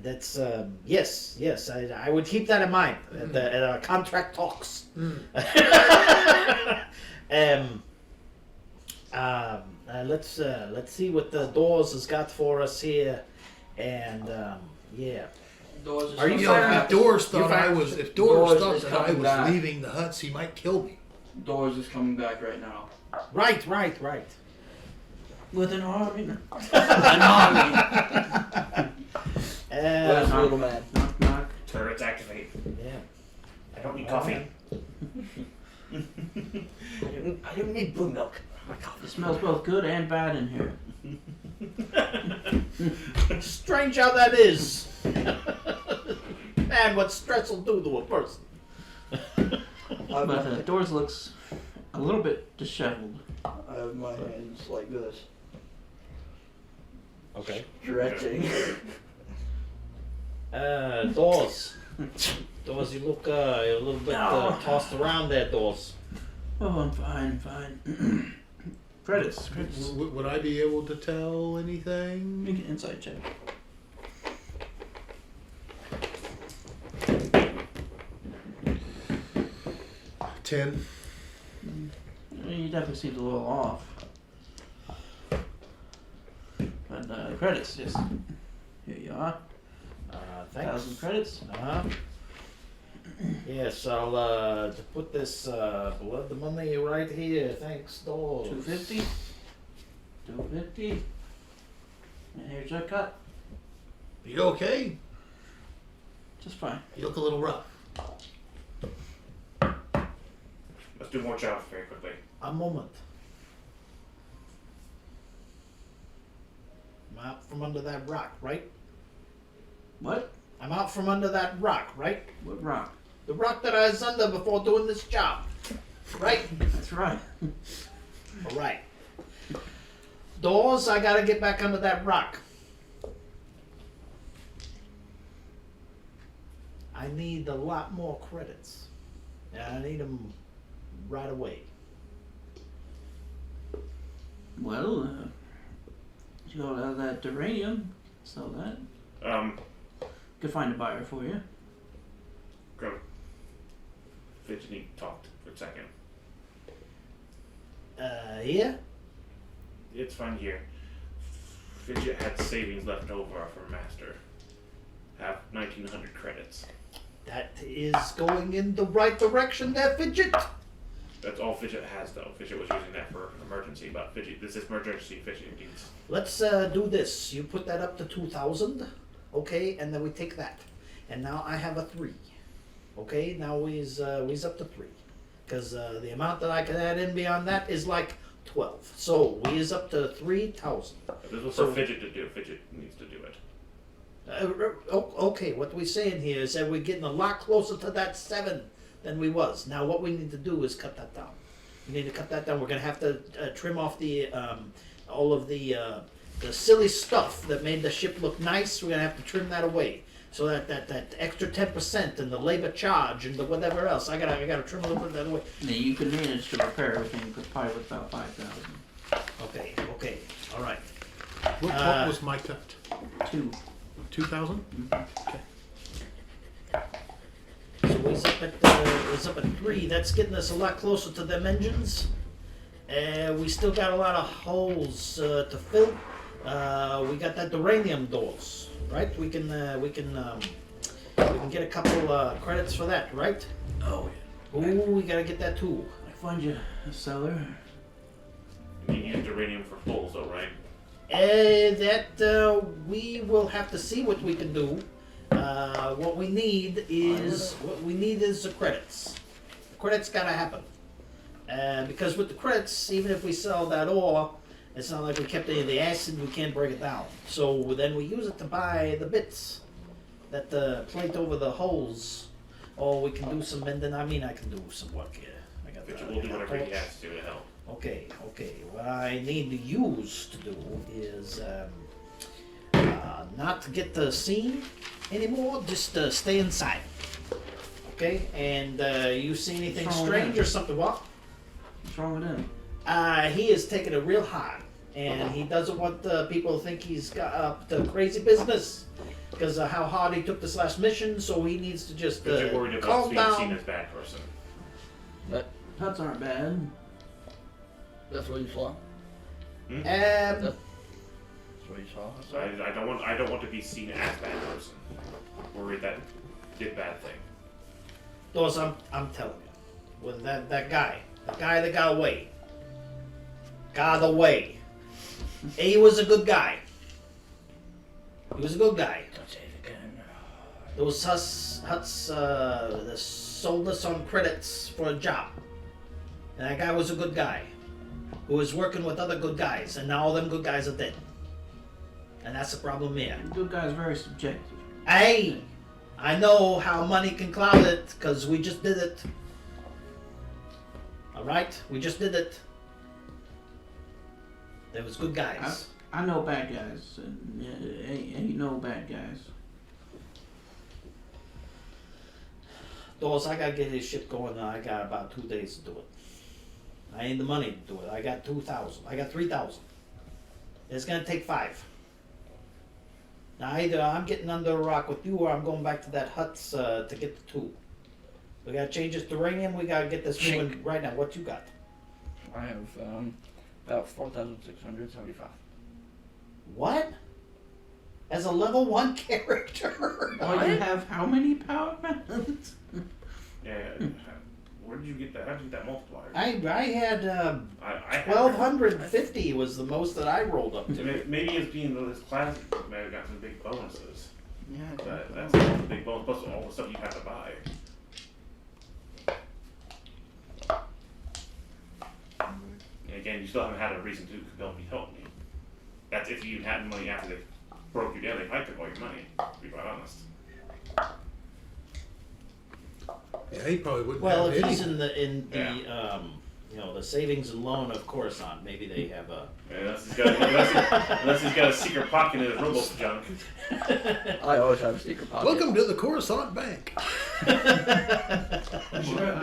That's yes. I would keep that in mind at our contract talks. Let's see what the doors has got for us here, and yeah. Doors is Are you coming You know, back. if Doris You're thought I fine. was, if Doris Doors thought is that I coming was back. leaving the huts, he might kill me. Doors is coming back right now. Right. With an army. An army. Where's Uh, little man? Knock knock. Turrets activate. yeah. I don't need coffee. I don't need blue milk. My coffee. It smells both good and bad in here. Strange how that is. Man, what stress will do to a person. But Doors looks a little bit disheveled. I have my hands like this, Okay. stretching. Doors. Doors, you look a little bit tossed around there, Doors. Oh, I'm fine. Credits. Would I be able to tell anything? Make an insight check. Ten. You definitely seemed a little off. But credits, just here you are. Thanks. 1,000 credits. Uh-huh. Yes, I'll to put this blood the money right here. Thanks, Dawes. 250. 250. And here's your cut. You okay? Just fine. You look a little rough. Let's do more jobs very quickly. A moment. I'm out from under that rock, right? What? I'm out from under that rock, right? What rock? The rock that I was under before doing this job. Right? That's right. Alright. Dawes, I gotta get back under that rock. I need a lot more credits. And I need them right away. Well, you got out of that uranium. Sell that. Could find a buyer for you. Go. Fidgety talked for a second. Here? It's fine here. Fidget had savings left over from Master. Have 1,900 credits. That is going in the right direction there, Fidget. That's all Fidget has, though. Fidget was using that for emergency, but Fidget, this is emergency Fidget needs. Let's do this. You put that up to 2,000, okay, and then we take that. And now I have a 3. Okay, now we's up to 3. Because the amount that I can add in beyond that is like 12. So we is up to 3,000. This was So- for Fidget to do. Fidget needs to do it. Okay, what we're saying here is that we're getting a lot closer to that 7 than we was. Now what we need to do is cut that down. We need to cut that down. We're gonna have to trim off the all of the silly stuff that made the ship look nice. We're gonna have to trim that away. So that extra 10% and the labor charge and the whatever else, I gotta trim a little bit of that away. Now you can manage to repair everything, but probably with about 5,000. Okay, all right. What was my cut? 2. 2,000? So he's up at 3. That's getting us a lot closer to them engines. We still got a lot of holes to fill. We got that uranium doors, right? We can get a couple credits for that, right? Oh, Ooh, we gotta get that too. I find you a seller. You need uranium for fulls, though, right? That we will have to see what we can do. What we need is the credits. The credits gotta happen. Because with the credits, even if we sell that ore, it's not like we kept any of the acid. We can't break it down. So then we use it to buy the bits that plate over the holes. Or we can do some mending. I mean, I can do some work here. I got Fidget will do whatever he has to help. Okay. What I need to use to do is not to get the scene anymore. Just stay inside. Okay. And you see anything What's wrong with strange him? or something? What? What's wrong with him? He is taking it real hard, and he doesn't want people to think he's got up to crazy business because of how hard he took this last mission. So he needs to just Fidget worried about calm being seen down. as a bad person. Huts aren't bad. That's what you saw. And That's what you saw. So I don't want to be seen as a bad person. Worried that did bad thing. those I'm telling you, with that guy that got away. He was a good guy. Don't say it again. Those huts that sold us on credits for a job. And that guy was a good guy who was working with other good guys, and now all them good guys are dead. And that's the problem here. Good guy's very subjective. Hey, I know how money can cloud it, because we just did it. Alright? We just did it. There was good guys. I know bad guys. And, ain't no bad guys. Dawes, I gotta get his ship going now. I got about 2 days to do it. I ain't the money to do it. I got 2,000. I got 3,000. It's gonna take 5. Now either I'm getting under a rock with you or I'm going back to that huts to get the 2. We gotta change this to uranium. We gotta get this moving right now. What you got? I have about 4,675. What? as a level 1 character. Well, you have how many power bands? Yeah. Where did you get that? How did you get that multiplier? I had I 1250 was the most that I rolled up to. Maybe it's being this class. May have got some big bonuses. Yeah. That's all the big bonus plus all the stuff you have to buy. And again, you still haven't had a reason to compel me to help me. That's if you had money after they broke you down. They probably took all your money. To be quite honest. Yeah, he probably wouldn't Well, have if any. he's in the the savings and loan of Coruscant, maybe they have a. Yeah, unless he's got a secret pocket in his robo junk. I always have a secret pocket. Welcome to the Coruscant Bank. Did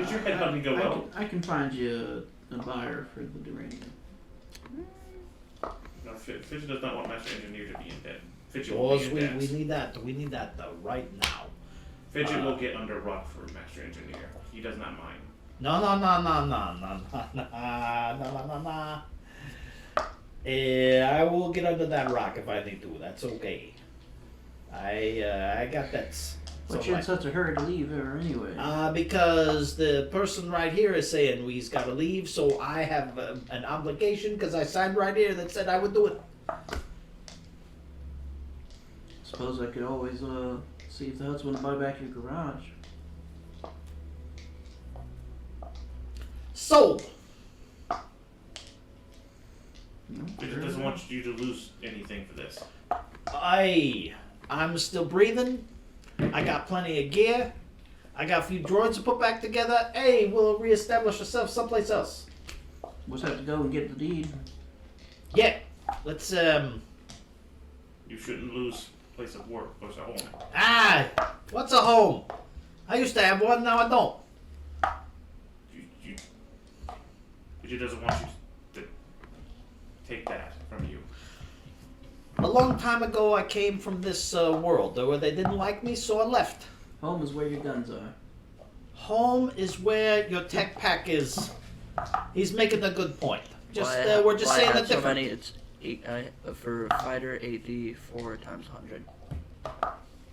your headhunting go well? I can find you a buyer for the Duranium. No, Fidget does not want Master Engineer to be in debt. Fidget will be Jaws, in debt. we need that. We need that though right now. Fidget will get under rock for Master Engineer. He does not mind. No. I will get under that rock if I need to. That's okay. I got that. But you're in such a hurry to leave her anyway. Because the person right here is saying he's got to leave, so I have an obligation because I signed right here that said I would do it. Suppose I could always see if the Huts want to buy back your garage. Sold. Fidget doesn't want you to lose anything for this. I'm still breathing. I got plenty of gear. I got a few droids to put back together. Hey, we'll reestablish ourselves someplace else. We'll just have to go and get the deed. Yeah. Let's You shouldn't lose place of work, place of home. What's a home? I used to have one, now I don't. Fidget doesn't want you to take that from you. A long time ago, I came from this world where they didn't like me, so I left. Home is where your guns are. Home is where your tech pack is. He's making a good point. Just we're just Well, saying I the had so difference. many. It's 8 for fighter 8D 4 times 100.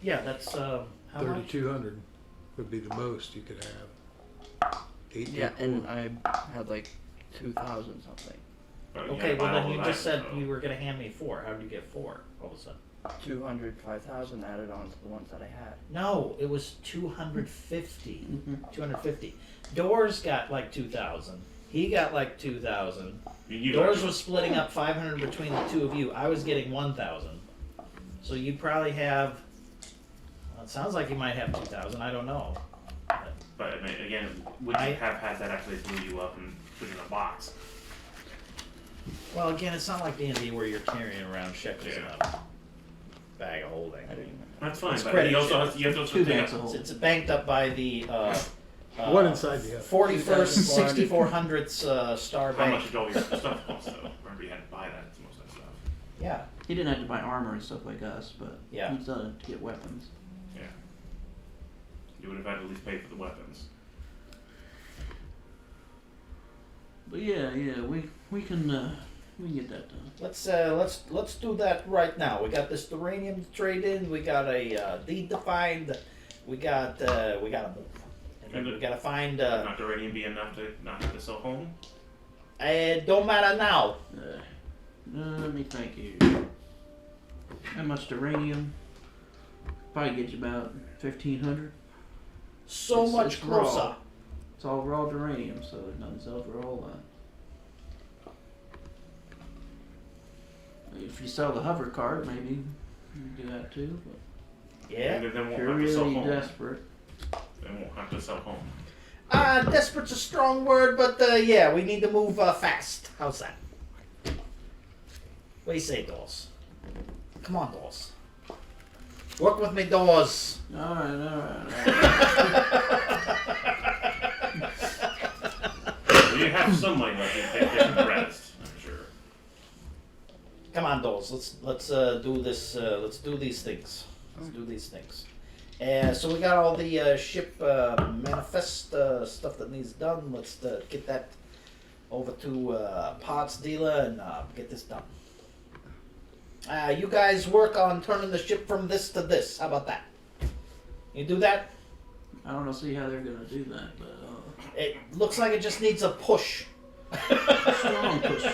Yeah, that's how much? 3,200 would be the most you could have. 8 Yeah, and I had like 2,000 something. But you Okay, gotta buy well then all you of just that, said so- you were gonna hand me 4. How did you get 4 all of a sudden? 205,000 added on to the ones that I had. No, it was 250. Mm-hmm. 250. Doors got like 2,000. He got like 2,000. You Doors don't- was splitting up 500 between the two of you. I was getting 1,000. So you probably have. Well, it sounds like you might have 2,000. I don't know. But I mean, again, would you have had that actually blew you up and put you in a box? Well, again, it's not like D&D where you're carrying around shekels in Yeah. a bag of holding. I didn't. That's fine, It's but credit you also share. have, you have to also Two take bags up- of holding. It's banked up by the One inside the other. 41st 2,400. 6400th star how much bank. did all your stuff cost though? Remember you had to buy that to most of that stuff. Yeah. He didn't have to buy armor and stuff like us, but Yeah. he's done it to get weapons. Yeah. You would have had to at least pay for the weapons. But yeah, we can get that done. Let's do that right now. We got this uranium to trade in. We got a deed defined. We got a move, and then we gotta find. Not uranium be enough to not have to sell home? It don't matter now. Let me think here. How much uranium? Probably get you about 1,500. So It's- much it's raw. closer. It's all raw uranium, so it doesn't sell for a whole lot. If you sell the hover card, maybe you can do that too. But Yeah. And then if won't you're have to sell really home. desperate, Then won't have to sell home. Desperate's a strong word, but yeah, we need to move fast. How's that? What do you say, Dawes? Come on, Dawes. Work with me, Dawes. all right. You have some money left, you can take the rest, I'm sure. Come on, Dawes. Let's do this. Let's do these things. Let's do these things. So we got all the ship manifest stuff that needs done. Let's get that over to parts dealer and get this done. You guys work on turning the ship from this to this. How about that? You do that? I don't know, see how they're gonna do that, but It looks like it just needs a push. strong push.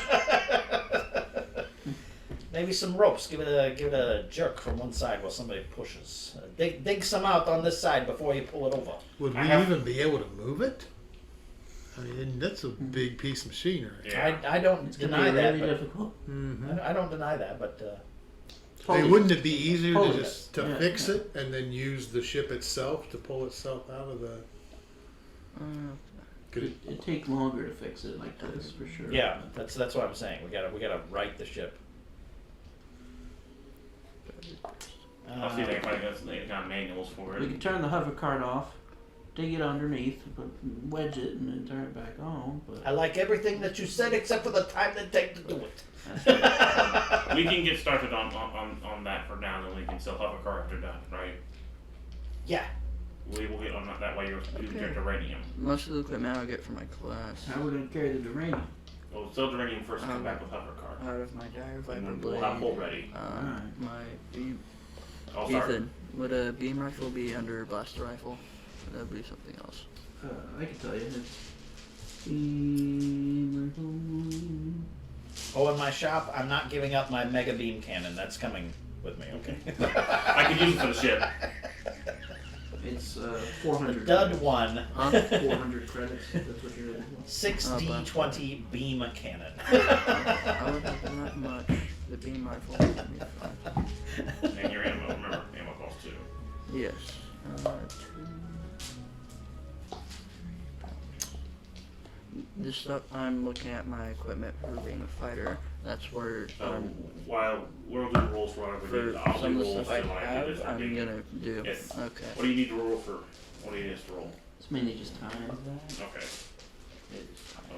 Maybe some ropes. Give it a jerk from one side while somebody pushes. Dig some out on this side before you pull it over. Would we even be able to move it? I mean, that's a big piece of machinery. Yeah. I don't It's gonna deny be that. really But difficult. Mm-hmm. I don't deny that, but Hey, wouldn't it be easier to Totally. just to Yeah, fix it and then use the ship itself to pull itself out of the? Could it, It'd take longer to fix it like this for sure. yeah, that's what I'm saying. We gotta right the ship. I'll see if I can find any kind of manuals for We it. could turn the hover cart off, dig it underneath, wedge it, and then turn it back on. I But like everything that you said except for the time that take to do it. We can get started on that for now, then we can still hover car after done, right? Yeah. We will get on that way. You Okay. get uranium. Most of the equipment I get for my class. how are we gonna carry the uranium? We'll sell uranium first and come back with hover car. Out of my dire And viper then we'll blade. have full ready. Alright. My beam. I'll start. Ethan, would a beam rifle be under blaster rifle? Or that'd be something else. I can tell you. It's Oh, in my shop, I'm not giving up my mega beam cannon. That's coming with me. Okay. I can use it for the ship. It's The 400. dud one. Huh? 400 credits. That's what you're looking for. 6D20 beam cannon. I would have that much. The beam rifle would be fine. And your ammo, remember, ammo costs too. Yes. 2. This stuff, I'm looking at my equipment for being a fighter. That's where While we'll do the rules for whatever we for need. I'll some do of the rules stuff I for like have, this. I'm gonna do. Yes. Okay. What do you need to roll for? What do you need us to roll? It's mainly just time. Okay.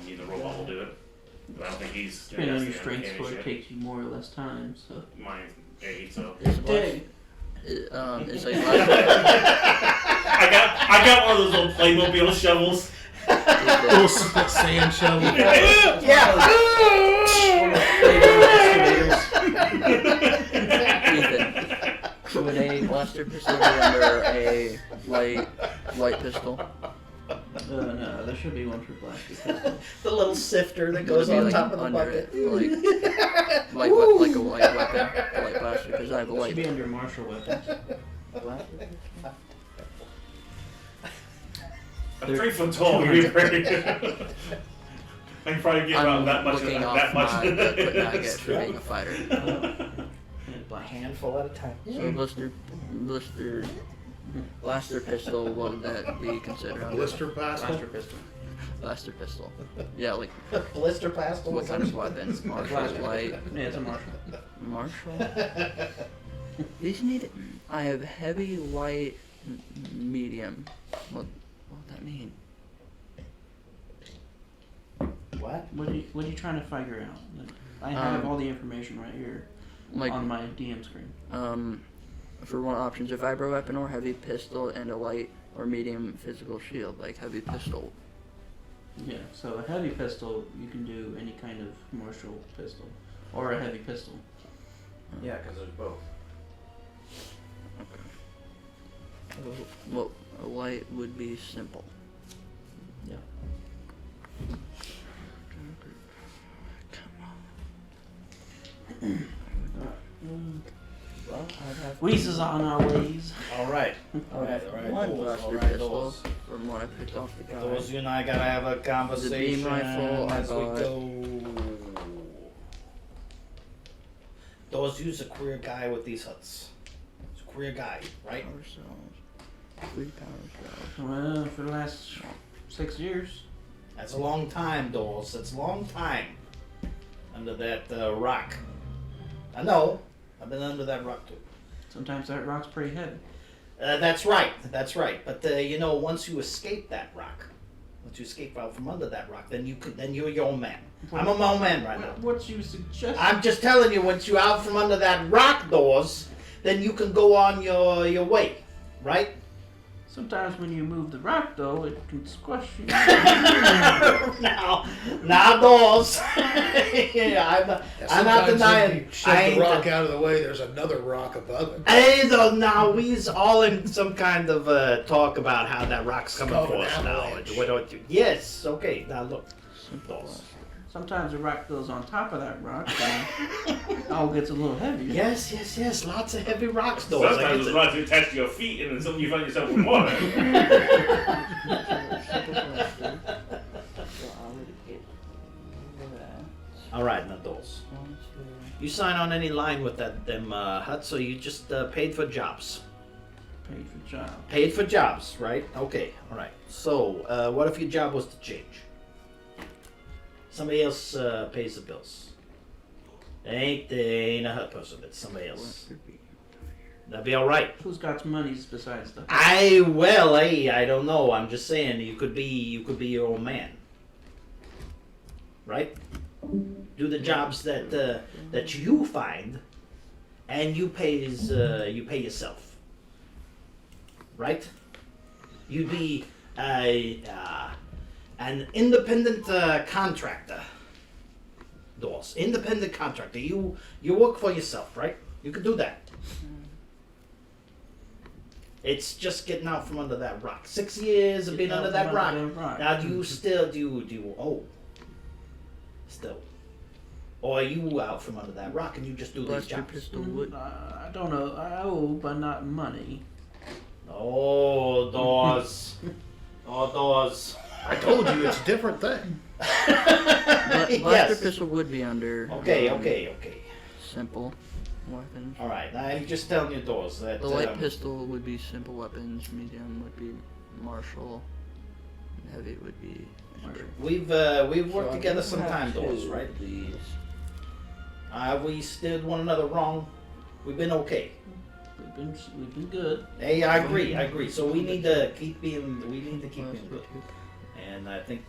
Either robot will do it. But I don't think he's. Depending on your investing in strength any score, it shit. takes you more or less time. So. Mine's 8, so. It's Dig. it's like I got one of those old Playmobil shovels. little sand shovel. Ethan, would a blaster pistol be under a light pistol? No, there should be one for blaster pistol. The little sifter that Would goes it be, on like, top of the under bucket. it, like a light weapon, a light blaster, because I have a It should be light under martial weapons. blaster. I'm 3 foot tall. You're ready. I can probably get I'm about that much. looking That off much. my equipment I get for being a fighter. A handful at a time. So blaster pistol, what would that be considered under? Blister pistol. Blaster pistol. Blaster pistol. Yeah, like Blister pistol. what kind of weapon? Martial, light, Yeah, it's a martial. martial. These need. I have heavy, light, medium. What would that mean? What? What are you trying to figure out? Like, I have all the information right here Like on my DM screen. for one options, a vibro weapon or heavy pistol and a light or medium physical shield, like heavy pistol. Yeah, so a heavy pistol, you can do any kind of martial pistol, or a heavy pistol. Yeah, because there's both. Well, a light would be simple. Yeah. Well, I'd have Weez is on our ways. All right. I would have one those, blaster all right, pistol those. from what I picked off the guy. Those, you and I gotta have a conversation rifle I as we bought. go. Those, use a career guy with these huts. It's a career guy, right? Power cells. 3 power cells. Well, for the last 6 years. That's a long time, Doles. That's a long time. Under that rock. I know. I've been under that rock too. Sometimes that rock's pretty heavy. That's right. That's right. But you know, once you escape that rock, once you escape out from under that rock, then you're your own man. I'm a old man right now. What you suggest? I'm just telling you, once you're out from under that rock doors, then you can go on your way, right? Sometimes when you move the rock, though, it can squash you. now, Now, doors. Yeah, I'm not Sometimes denying. when you shove the rock out of the way, there's another rock above it. Hey, though, now we's all in some kind of talk about how that rock's coming called for an us now. avalanche. What don't you? Yes. Okay. Now look. Simple. Doors. Sometimes the rock goes on top of that rock, and it all gets a little heavier. Yes. Lots of heavy rocks, doors. Sometimes it's about to attach to your feet, and then suddenly you find yourself in water. All right, now, doors. You sign on any line with them huts, or you just paid for jobs? Paid for job. Paid for jobs, right? Okay, all right. So, what if your job was to change? Somebody else pays the bills. They ain't a hut person. It's somebody else. That'd be all right. Who's got monies besides the? I don't know. I'm just saying you could be your own man, right? Do the jobs that you find, and you pay yourself, right? You'd be an independent contractor. Doors. Independent contractor. You work for yourself, right? You could do that. It's just getting out from under that rock. 6 years of being under that rock. Now do you still still? Or are you out from under that rock and you just do these Blaster jobs? pistol would. I don't know. I owe, but not money. Oh, doors. Oh, doors. I told you it's a different thing. Blaster Yes. pistol would be under. Okay. Simple weapons. All right. I'm just telling you, doors, that The light pistol would be simple weapons. Medium would be martial. And heavy would be. we've worked together some time, doors, right? These. We steered one another wrong. We've been okay. We've been good. Hey, I agree. So we need to keep being good. And I think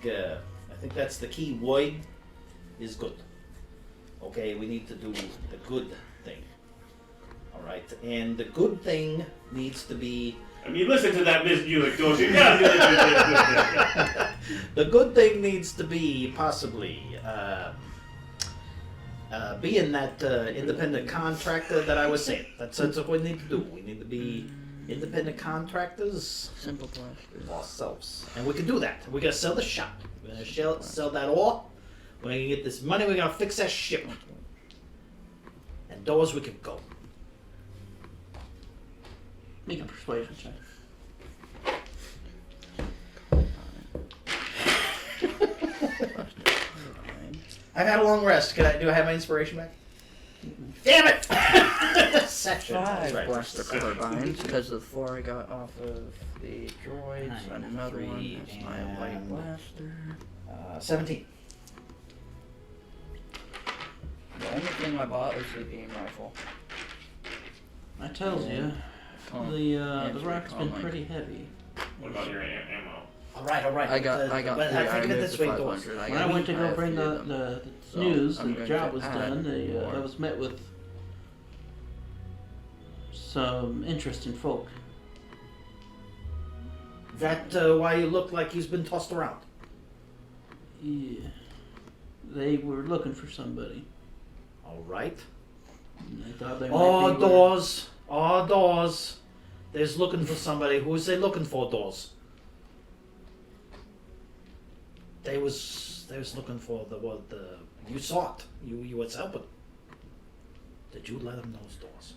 that's the key. Void is good. Okay, we need to do the good thing. All right, and the good thing needs to be. I mean, listen to that Miss Buick, don't you? Yeah. The good thing needs to be possibly being that independent contractor that I was saying. That's what we need to do. We need to be independent contractors Simple plaster. ourselves, and we can do that. We're gonna sell the shop. We're gonna sell that all. We're gonna get this money. We're gonna fix that ship, and doors we can go. Make a persuasion check. I've had a long rest. Do I have my inspiration back? Damn it! Section. That's right. Blaster carbines because the 4 I got off of the droids. 9, Another 3, one. That's my and, light blaster. 17. The only thing I bought was the beam rifle. I tells you, the rock's been pretty heavy. What about your ammo? All right. I got But 3. I I think of it moved this to way, doors. 500. When I went to go have bring 3 of them. the So, news, I'm the going job to was add done. more. I was met with some interesting folk. That why you look like he's been tossed around? Yeah, they were looking for somebody. All right. And they thought they might Oh, be doors. Oh, doors. There's looking for somebody. Who's they looking for, doors? They was looking for the you saw it. You was helping. Did you let them know, doors?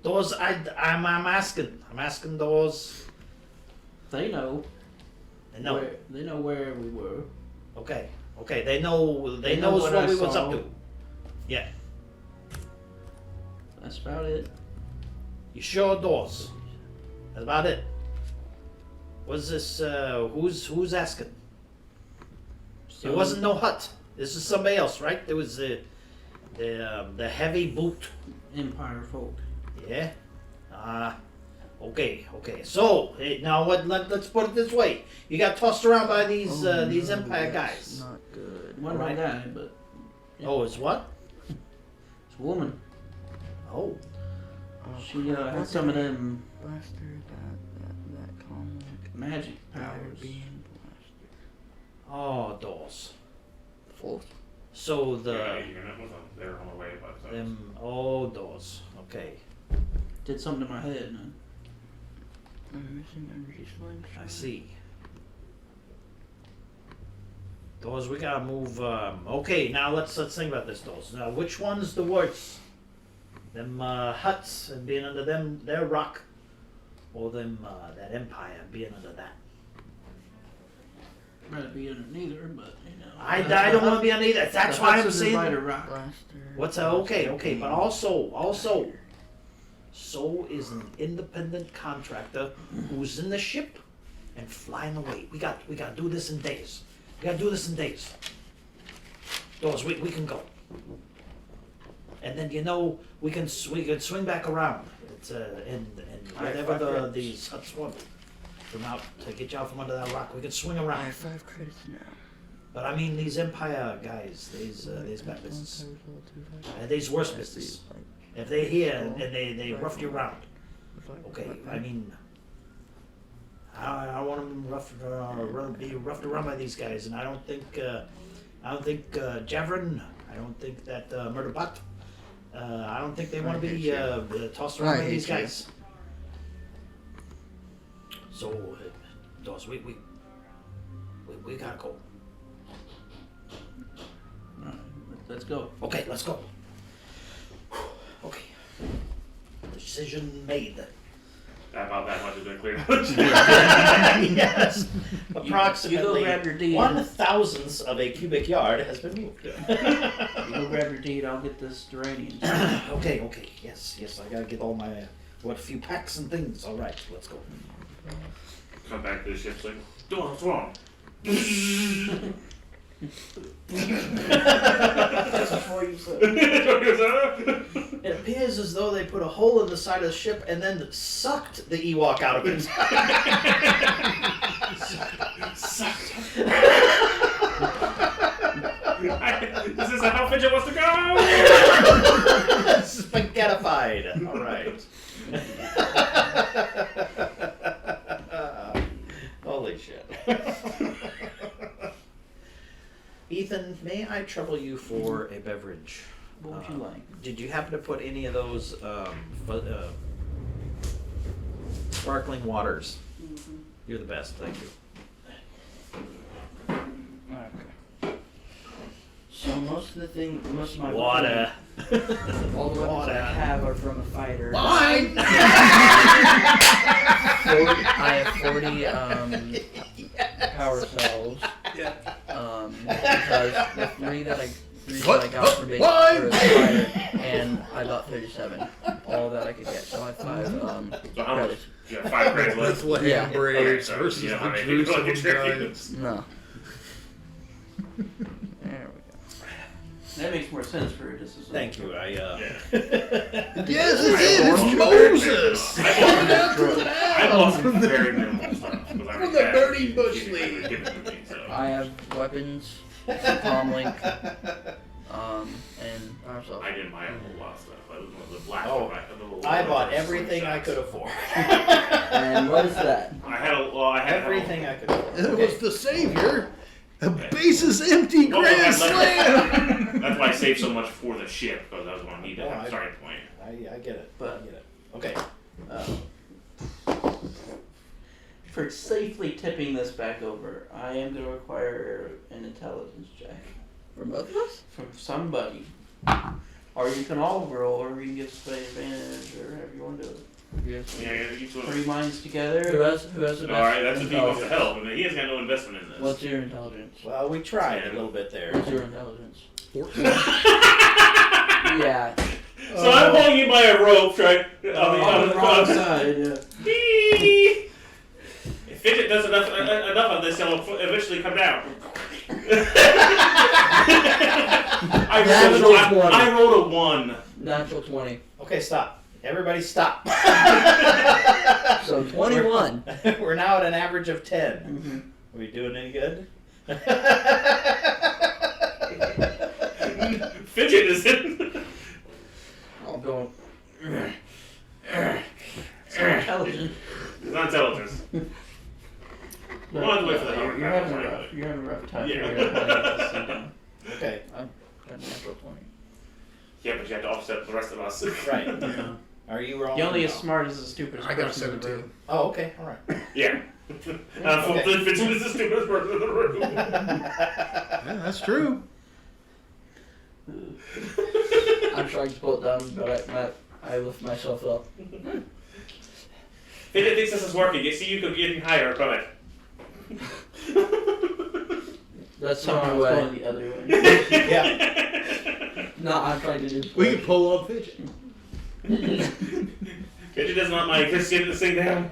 Doors, I'm asking doors. They know. No. They know where we were. Okay. They know. They know knows what what I we was saw. up to. Yeah. That's about it. You sure, doors? That's about it. What's this? Who's asking? So, It wasn't no hut. This is somebody else, right? There was the heavy boot. Empire folk. Yeah. Okay. So now let's put it this way. You got tossed around by these Empire that's guys. Not good. One Alright. guy, but Oh, it's what? it's a woman. Oh. She had some of them Blaster, that comic. magic They're powers. being blasted. Oh, those. Fourth. So Yeah, you're not with them. They're on the way, but those. Okay, Did something to my head, man. I'm missing energy slings. I see. Those we gotta move. Okay, now let's think about this. Those. Now, which one's the worst? Them huts and being under them, their rock, or them that empire being under that. I'd rather be in neither, but you know. I don't want to be under either. That's why I'm saying. Rock. Blaster. What's okay, but also, so is an independent contractor who's in the ship and flying away. We got to do this in days. Doors, we can go, and then we can swing back around. It's and whatever these huts want from out to get you out from under that rock, we can swing I around. have 5 credits now. But I mean, these Empire guys, these bad business, these worse business. If they hear and they roughed you around, okay. I mean, I want them be roughed around by these guys, and I don't think Javrin, I don't think that Murderbot, I don't think they want to be tossed around by these guys. So, Dawes, we gotta go. Alright, let's go. Okay, let's go. Okay. Decision made. about that much has been cleared out. Yes. Approximately you go grab your deed. 1,000th of a cubic yard has been moved. You go grab your deed, I'll get this geranium. Okay. Yes. I gotta get all my few packs and things. All right, let's go. Come back to the ship like, Dawn, what's wrong? That's before you said. It appears as though they put a hole in the side of the ship and then sucked the Ewok out of it. Sucked. This is how Fidget wants to go! Spaghettified. All right. Holy shit. Ethan, may I trouble you for a beverage? What would you like? Did you happen to put any of those sparkling waters? Mm-hmm. You're the best, thank you. Okay. So most of my Water. all the weapons Water. I have are from a fighter. Wine! I have 40 power cells. Yeah. Because the three that I got for the fighter, and I got 37. All that I could get. So I have 5 So how much? credits. You got 5 credits left. Bethlehem Yeah. Braves Okay, so versus you know how the many people Jerusalem get tributes. Giants. No. There we go. That makes more sense for a discipline. Thank you. Yes, it is. It's Moses. I lost very minimal stuff. From the Bernie Bush League. Given to me, so. I have weapons, comlink, and power cells. I didn't buy a whole lot of stuff. I was one of the black Oh, one. I bought everything I could afford. And what is that? I had Everything I could afford. It was the savior. The base is empty. Well, Grand that's- slam. That's why I saved so much for the ship, because that was what I needed to Oh, have a I- starting point. I get it. I get it. Okay. For safely tipping this back over, I am going to require an intelligence check For both of us? from somebody. Or you can all roll, or you can give somebody advantage, or however you want to do it. Yes. Yeah, each one. 3 minds together. Who has the best Alright, that's if he wants to intelligence? help. I mean, he has got no investment in this. What's your intelligence? Well, we tried a little bit there. What's your intelligence? 14. Yeah. So I'm holding you by a rope, right? On the wrong side, yeah. If Fidget does enough of this, he'll eventually come down. I rolled a 1. Natural 20. Okay, stop. Everybody stop. So 21. We're now at an average of 10. Mm-hmm. Are we doing any good? Fidget is in. I'll go. So intelligent. It's not intelligence. But, We'll have to wait for the you're, number you're back having a before rough. you You're having a rough time. Yeah. figuring out how to get this thing done. Okay. I'm got a natural 20. Yeah, but you have to offset the rest of us. Right. Yeah. Are you rolling? You're only as No. smart as the stupidest I got a person in the 17. room. Oh, okay. All right. Yeah. Okay. Fidget is the stupidest person in the room. Yeah, that's true. I'm trying to pull it down, but I lift myself up. Fidget thinks this is working. You see, you could be getting higher from it. That's Somehow not it's way. going the other way. Yeah. No, I'm trying to do. We can pull on Fidget. Fidget doesn't want my kids getting this thing down.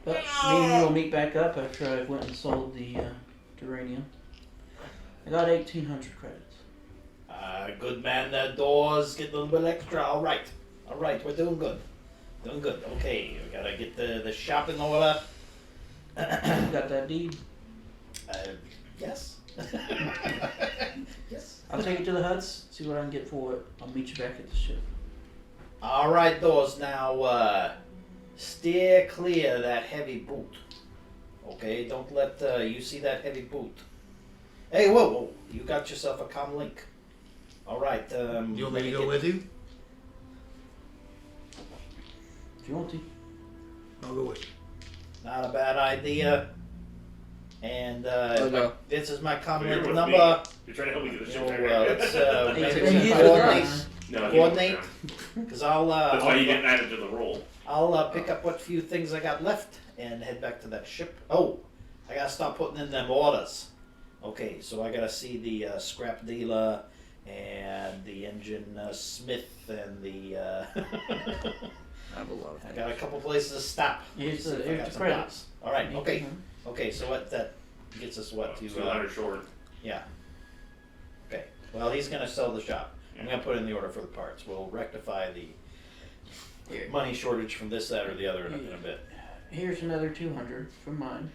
But me and you will meet back up after I went and sold the uranium. I got 1,800 credits. Good man. That door's getting a little bit extra. All right. All right. We're doing good. Doing good. Okay. We gotta get the shop in order. Got that deed? Yes. Yes. I'll take it to the huts, see what I can get for it. I'll meet you back at the ship. All right, doors. Now, steer clear of that heavy boot. Okay, don't let you see that heavy boot. Hey, whoa! You got yourself a comm link. All right. You want me to let go get- with you? If you want to. I'll go with you. Not a bad idea. And go. this is my comm You're link with number. me. You're trying to help me get the You shit know, back. let's maybe Hey, we you coordinate. No, Coordinate. Because I'll That's why you get added to the roll. I'll pick up what few things I got left and head back to that ship. Oh, I gotta start putting in them orders. Okay, so I gotta see the scrap dealer and the engine smith and the. I have a lot of I got a couple places to stop. Here's See the, if I here's got the some credits. knots. All right. Okay. Okay. So what that gets us what to? 200 short. Yeah. Okay. Well, he's gonna sell the shop. I'm gonna put in the order for the parts. We'll rectify the money shortage from this, that, or the other in a bit. Here's another 200 from mine.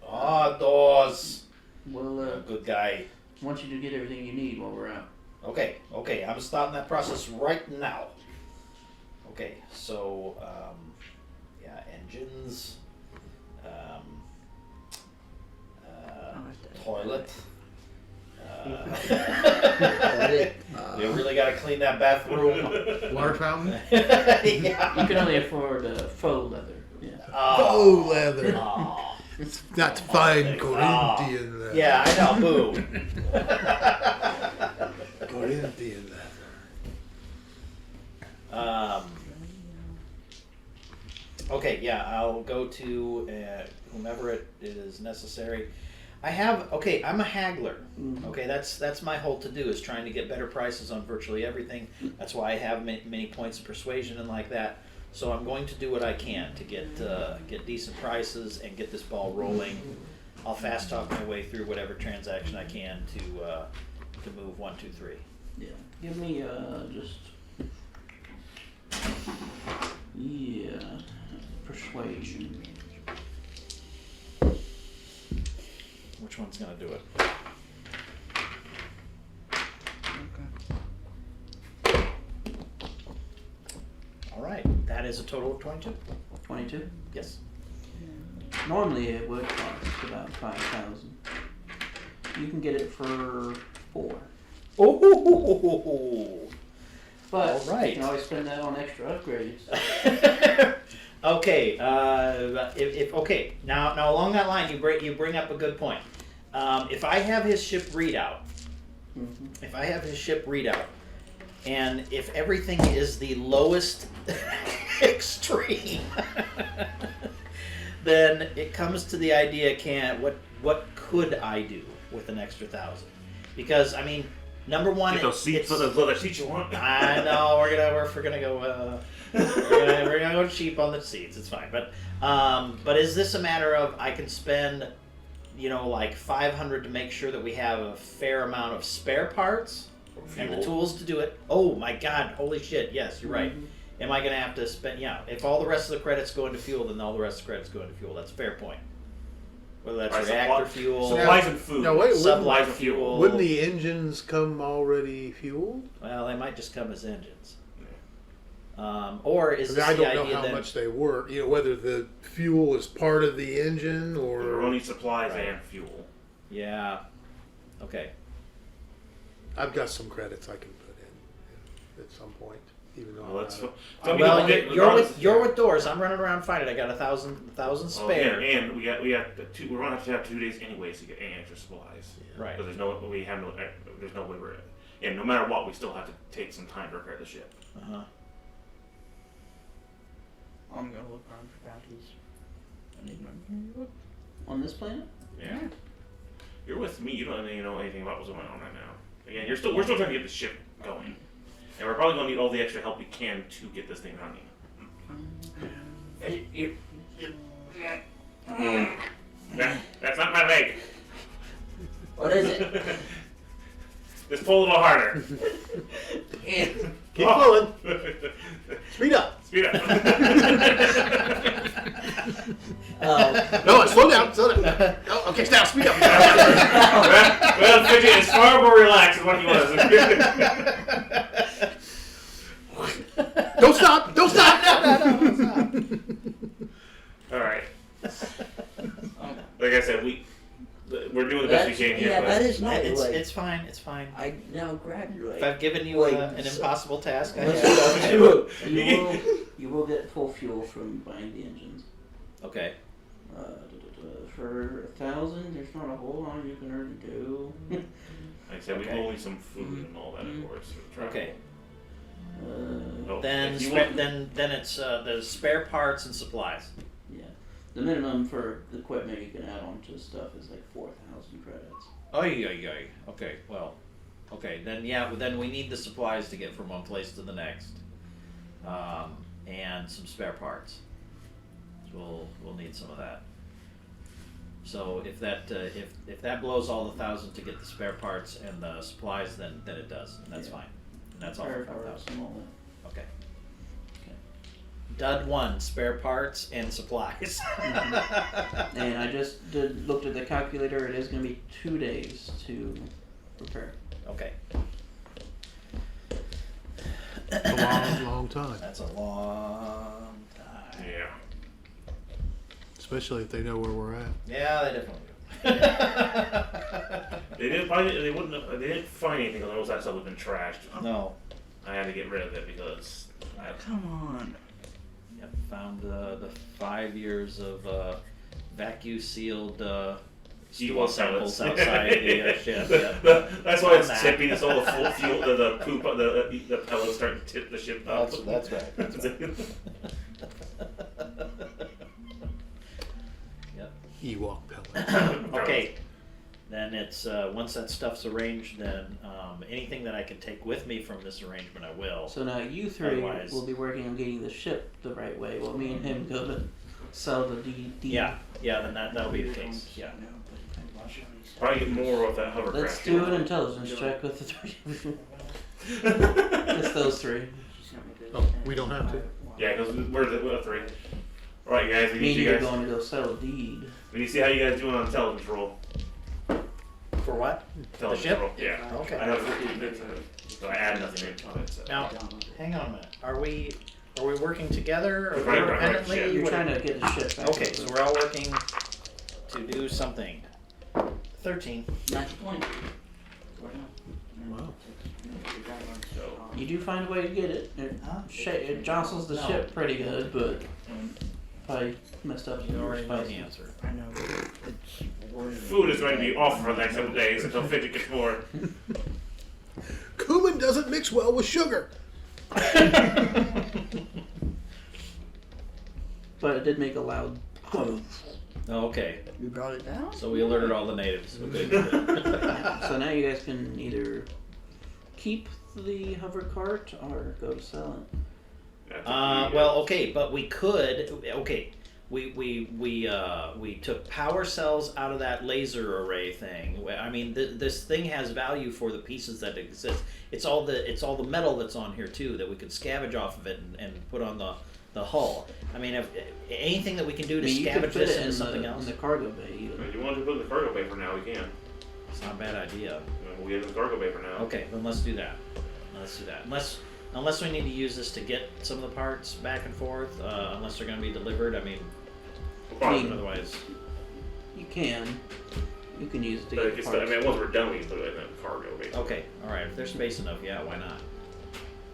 Ah, doors. We'll Good guy. want you to get everything you need while we're out. Okay, okay, I'm starting that process right now. Okay, so, yeah, engines, toilet. You really gotta clean that bathroom. Water fountain? Yeah. You can only afford faux leather. Yeah. Oh, leather. Aw. That's fine Ah. Corinthian leather. Yeah, I know, boo. Corinthian leather. Okay, yeah, I'll go to whomever it is necessary. I'm a haggler. Okay, that's my whole to do is trying to get better prices on virtually everything. That's why I have many points of persuasion and like that. So I'm going to do what I can to get decent prices and get this ball rolling. I'll fast talk my way through whatever transaction I can to move 1, 2, 3. Yeah. Give me persuasion. Which one's gonna do it? All right, that is a total of 22. 22. Yes. Normally it would cost about 5,000. You can get it for 4. Oh. But All right. you can always spend that on extra upgrades. Okay. If okay. Now along that line, you bring up a good point. If I have his ship readout, and if everything is the lowest extreme, then it comes to the idea: what could I do with an extra 1,000? Because I mean, number one, Get those seats, those leather seats you want. I know we're gonna go. We're gonna go cheap on the seats. It's fine, but is this a matter of I can spend, like 500 to make sure that we have a fair amount of spare parts and the Fuel. tools to do it? Oh my God! Holy shit! Yes, you're right. Am I gonna have to spend? Yeah. If all the rest of the credits go into fuel, then all the rest of the credits go into fuel. That's a fair point. Whether that's Right, reactor supply- fuel, supplies and food. Now wait, sublight wouldn't- fuel. wouldn't the engines come already fueled? Well, they might just come as engines. Or is this I the don't know idea how then? much they work. You know, whether the fuel is part of the engine We're or. only supplies Right. and fuel. Yeah. Okay. I've got some credits I can put in at some point, even though. Well, let's. I'm not- Well, Regardless- you're with doors. I'm running around finding. I got 1,000 Oh, spare. and we got two. We're gonna have to have 2 days anyways to get any extra supplies. Right. Because there's no way we're. And no matter what, we still have to take some time to repair the ship. Uh-huh. I'm gonna look around for patties. I need my. On this planet? Yeah. You're with me. You don't even know anything about what's going on right now. Again, we're still trying to get the ship going, and we're probably gonna need all the extra help we can to get this thing running. That's not my leg. What is it? Just pull a little harder. Keep pulling. Speed up. Speed up. No, slow down. Slow down. Oh, okay, now speed up. well, Fidget is far more relaxed than what he was. Don't stop. Don't stop. All right. Like I said, we're doing the best we can here. Yeah, but that is not It's, like. it's fine. It's fine. I now grab your If leg. I've given you Like, an impossible task, I Let's have. do it. You will get full fuel from buying the engines. Okay. For 1,000, there's not a whole lot you can already do. Like I said, we Okay. will need some food and all that, of course. For the travel. Okay. Oh, Then if you spa- want- then it's the spare parts and supplies. Yeah. The minimum for the equipment you can add on to stuff is like 4,000 credits. Okay. Well. Okay. Then then we need the supplies to get from one place to the next, and some spare parts. So we'll need some of that. So if that if that blows all the 1,000 to get the spare parts and the supplies, then it does, and that's Yeah. fine. And that's all Spare for parts 5,000. and all that. Okay. Dud 1, spare parts and supplies. And I just looked at the calculator. It is going to be 2 days to repair. Okay. A long, long time. That's a long time. Yeah. Especially if they know where we're at. Yeah, they definitely They didn't find it. They wouldn't. They didn't find anything. Because most of that stuff had been trashed. do. No. I had to get rid of it because. Come on. Yep. Found the 5 years of vacuum sealed stool Ewok samples pellets. outside the ship. Yep. That's why it's Found that. tipping. It's all the full fuel. The poop. The pellets starting to tip the ship up. That's right. That's right. Yep. Ewok pellets. Okay. Then it's once that stuff's arranged, then anything that I can take with me from this arrangement, I will. So now you three Otherwise- will be working on getting the ship the right way, while me and him go to sell the D. Yeah. Then that'll be the case. Yeah. Probably get more with that hovercraft. Let's do an intelligence check with the three. It's those three. Oh, we don't have to. Yeah, because we're 3. All right, guys. We Me need and you you are guys. going to go sell a deed. We need to see how you guys doing on intelligence roll. For what? Intelligence ship? roll. Yeah. Okay. I have 15 bits in it, so I add nothing into it. So. Now, hang on a minute. Are we working together or Right, independently? ship. You're What- trying to get the ship back. Okay, so we're all working to do something. 13. 90 Wow. You do find a way to get it. It jostles the No. ship pretty good, but probably messed up. You already know the spices. answer. I know. It's worded. Food is going to be off for the next couple days until Fidget gets more. Cumin doesn't mix well with sugar. But it did make a loud. Okay, You brought it down? so we alerted all the natives. Okay, good. So now you guys can either keep the hover cart or go to sell it. That's up to you Well, guys. okay, but we could. Okay, we took power cells out of that laser array thing. I mean, this thing has value for the pieces that exist. It's all the metal that's on here too that we could scavenge off of it and put on the hull. I mean, if anything that we can do to You could scavenge fit this it into in something the, else, in the cargo bay. Even. If you want to put it in the cargo bay for now, we can. it's not a bad idea. We'll get it in the cargo bay for now. Okay, then let's do that. Let's do that. Unless unless we need to use this to get some of the parts back and forth, unless they're going to be delivered. I mean, otherwise. You can use it to But get it gets parts. I mean, once we're done, we can put it in the cargo, basically. Okay, all right. If there's space enough, yeah, why not?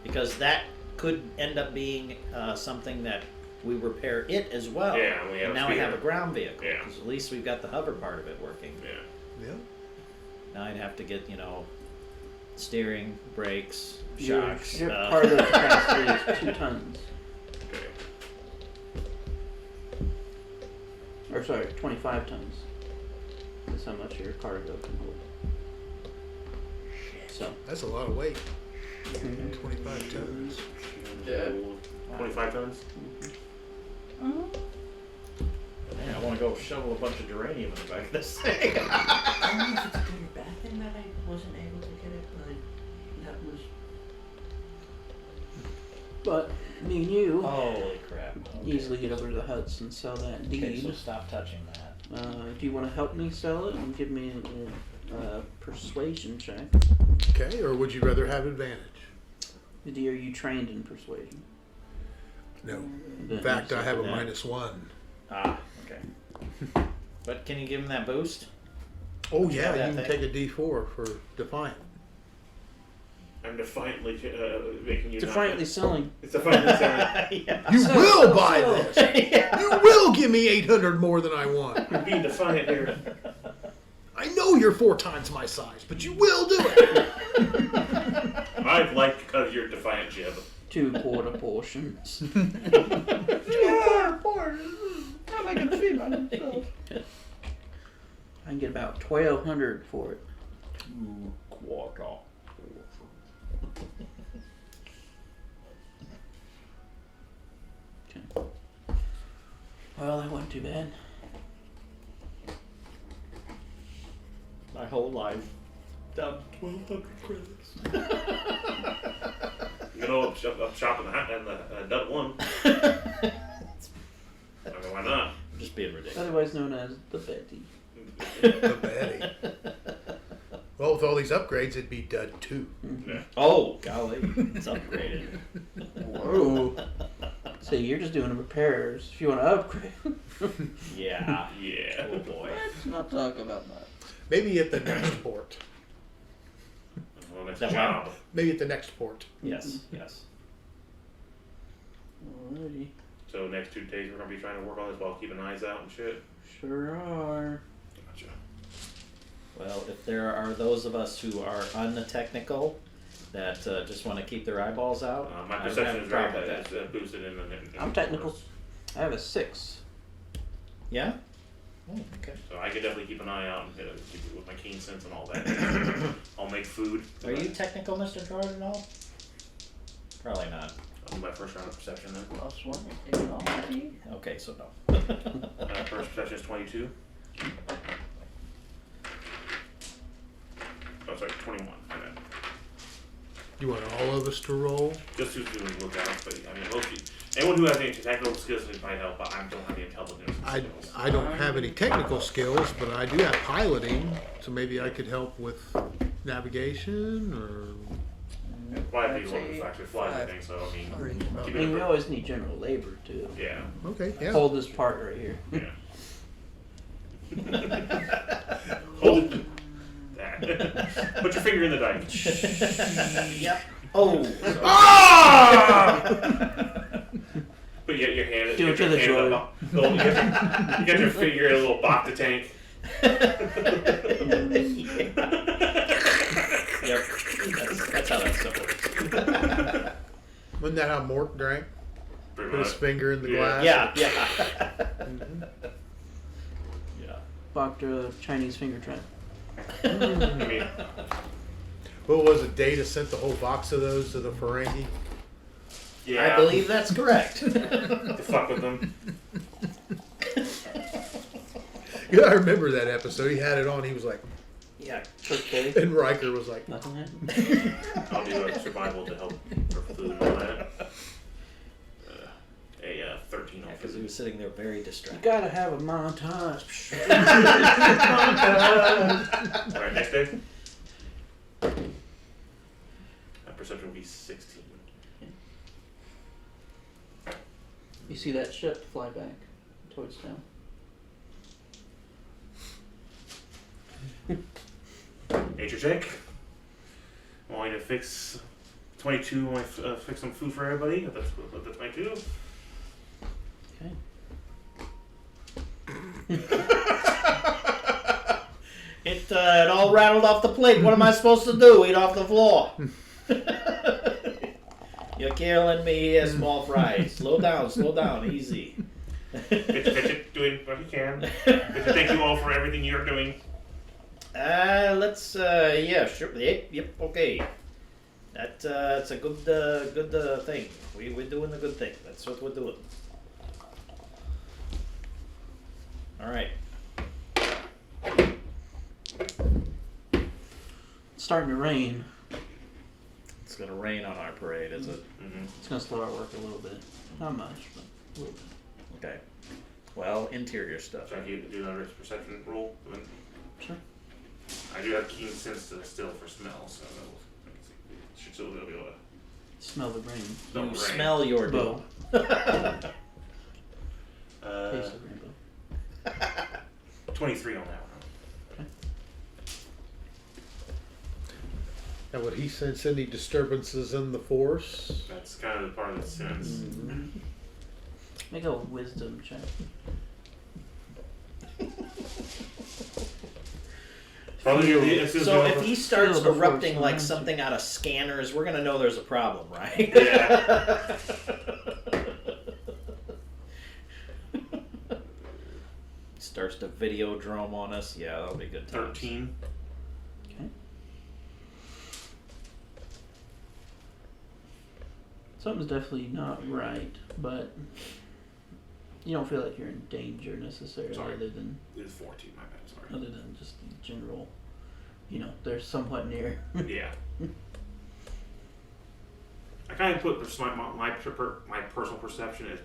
Because that could end up being something that we repair it as well. Yeah, and we have and a now we speeder. have a ground vehicle. Yeah. Because at least we've got the hover part of it working. Yeah. Yeah. Now I'd have to get, steering, brakes, Your shocks. cargo capacity is 2 tons. Okay. Or sorry, 25 tons. That's how much your cargo can hold. So, That's a lot of weight. 25 tons. Yeah. 25 tons? Man, I want to go shovel a bunch of geranium in the back of this thing. I don't know if it's a good or bad thing that I wasn't able to get it, but that was. But me and you Holy crap. Okay. easily get over to the huts and sell that deed. Okay, so stop touching that. Do you want to help me sell it and give me a persuasion check? Okay, or would you rather have advantage? Are you trained in persuasion? No. Then In fact, I have a Yeah. -1. Ah, okay. But can you give him that boost? Oh Yeah, yeah, that you can thing. take a D4 for Defiant. I'm defiantly making you Defiantly selling. It's defiantly selling. Yeah. You So- will buy so- this. You will give me 800 more than I want. You're being defiant here. I know you're 4 times my size, but you will do it. I'd like because you're defiant, Jib. 2 quarter portions. How am I gonna feed myself? I can get about 1,200 for it. Quarter. Okay. Well, that wasn't too bad. My whole life. Down 1,200 credits. Up shopping and the Dut one. I mean, why not? I'm just being ridiculous. Otherwise known as the Betty. The Betty. Well, with all these upgrades, it'd be Dud 2. Yeah. Oh, golly. It's upgraded. Whoa. So you're just doing the repairs. If you want to upgrade. Yeah. Yeah. Oh, boy. Let's not talk about that. Maybe at the next port. Well, next That job. Maybe at the next port. Yes, yes. Alrighty. So next 2 days we're gonna be trying to work on this while keeping eyes out and shit. Sure are. Gotcha. Well, if there are those of us who are untechnical that just want to keep their eyeballs out, My I don't perception have a is problem right with that it's boosted in the. I'm technical. I have a 6. Yeah? Oh, okay. So I could definitely keep an eye out and keep it with my keen sense and all that. I'll make food. Are you technical, Mr. Jordan, at all? Probably not. I'll do my first round of perception then. +1 technology. Okay, so no. First perception is 22. Oh, sorry, 21. Okay. You want all of us to roll? Just who's doing lookouts, but I mean, anyone who has any technical skills might help, but I don't have the intelligence skills. I don't have any technical skills, but I do have piloting, so maybe I could help with navigation or. Why I'd people say who actually flies, I 5. think so. I mean, Sorry. I keep mean, we it. always need general labor too. Yeah. Okay, yeah. Hold this part right here. Yeah. Hold that. Put your finger in the dike. Yep. Oh! Put your hand. Do it to the hand droid. up. You got your finger in a little bacta tank. Yep. That's how that stuff works. Wasn't that how Mort drank? Pretty Put his much. finger in the Yeah. glass? Yeah, yeah. Yeah. Bought a Chinese finger trap. I mean, What was it? Data sent the whole box of those to the Ferengi? yeah. I believe that's correct. To fuck with them. Yeah, I remember that episode. He had it on. He was like, Yeah. Okay. and Riker was like, Nothing happened. I'll do a survival to help for food and all that. 13 on Because he food. was sitting there very You distracted. gotta have a montage. Alright, next day. My perception will be 16. see that ship fly back towards town. Nature check. Want me to fix 22? Want to fix some food for everybody? That's 22. It all rattled off the plate. What am I supposed to do? Eat off the floor? You're killing me here, small fry. Slow down, easy. Fidget, doing what you can. Fidget, thank you all for everything you're doing. Yeah, sure. Yep, okay. That's a good thing. We're doing the good thing. That's what we're doing. All right. It's starting to rain. It's gonna rain on our parade, is it? Mm-hmm. It's gonna slow our work a little bit. Not much, but a little bit. Okay. Well, interior stuff. So I need to do another perception roll. Sure. I do have keen sense still for smell, so should still be able to Smell the rain. smell You the rain. smell your Bow. dough. Taste the rainbow. 23 on that one. Now, would he sense any disturbances in the force? That's kind of the part of the sense. Mm-hmm. Make a wisdom check. Probably So if he starts Feel the erupting force like around you. something out of scanners, we're gonna know there's a problem, right? Yeah. Starts to videodrome on us. Yeah, that'll be good times. 13. Okay. Something's definitely not right, but you don't feel like you're in danger necessarily, Sorry. other than It was 14, my bad, sorry. other than just the general. You know, they're somewhat near. Yeah. I kind of put my personal perception as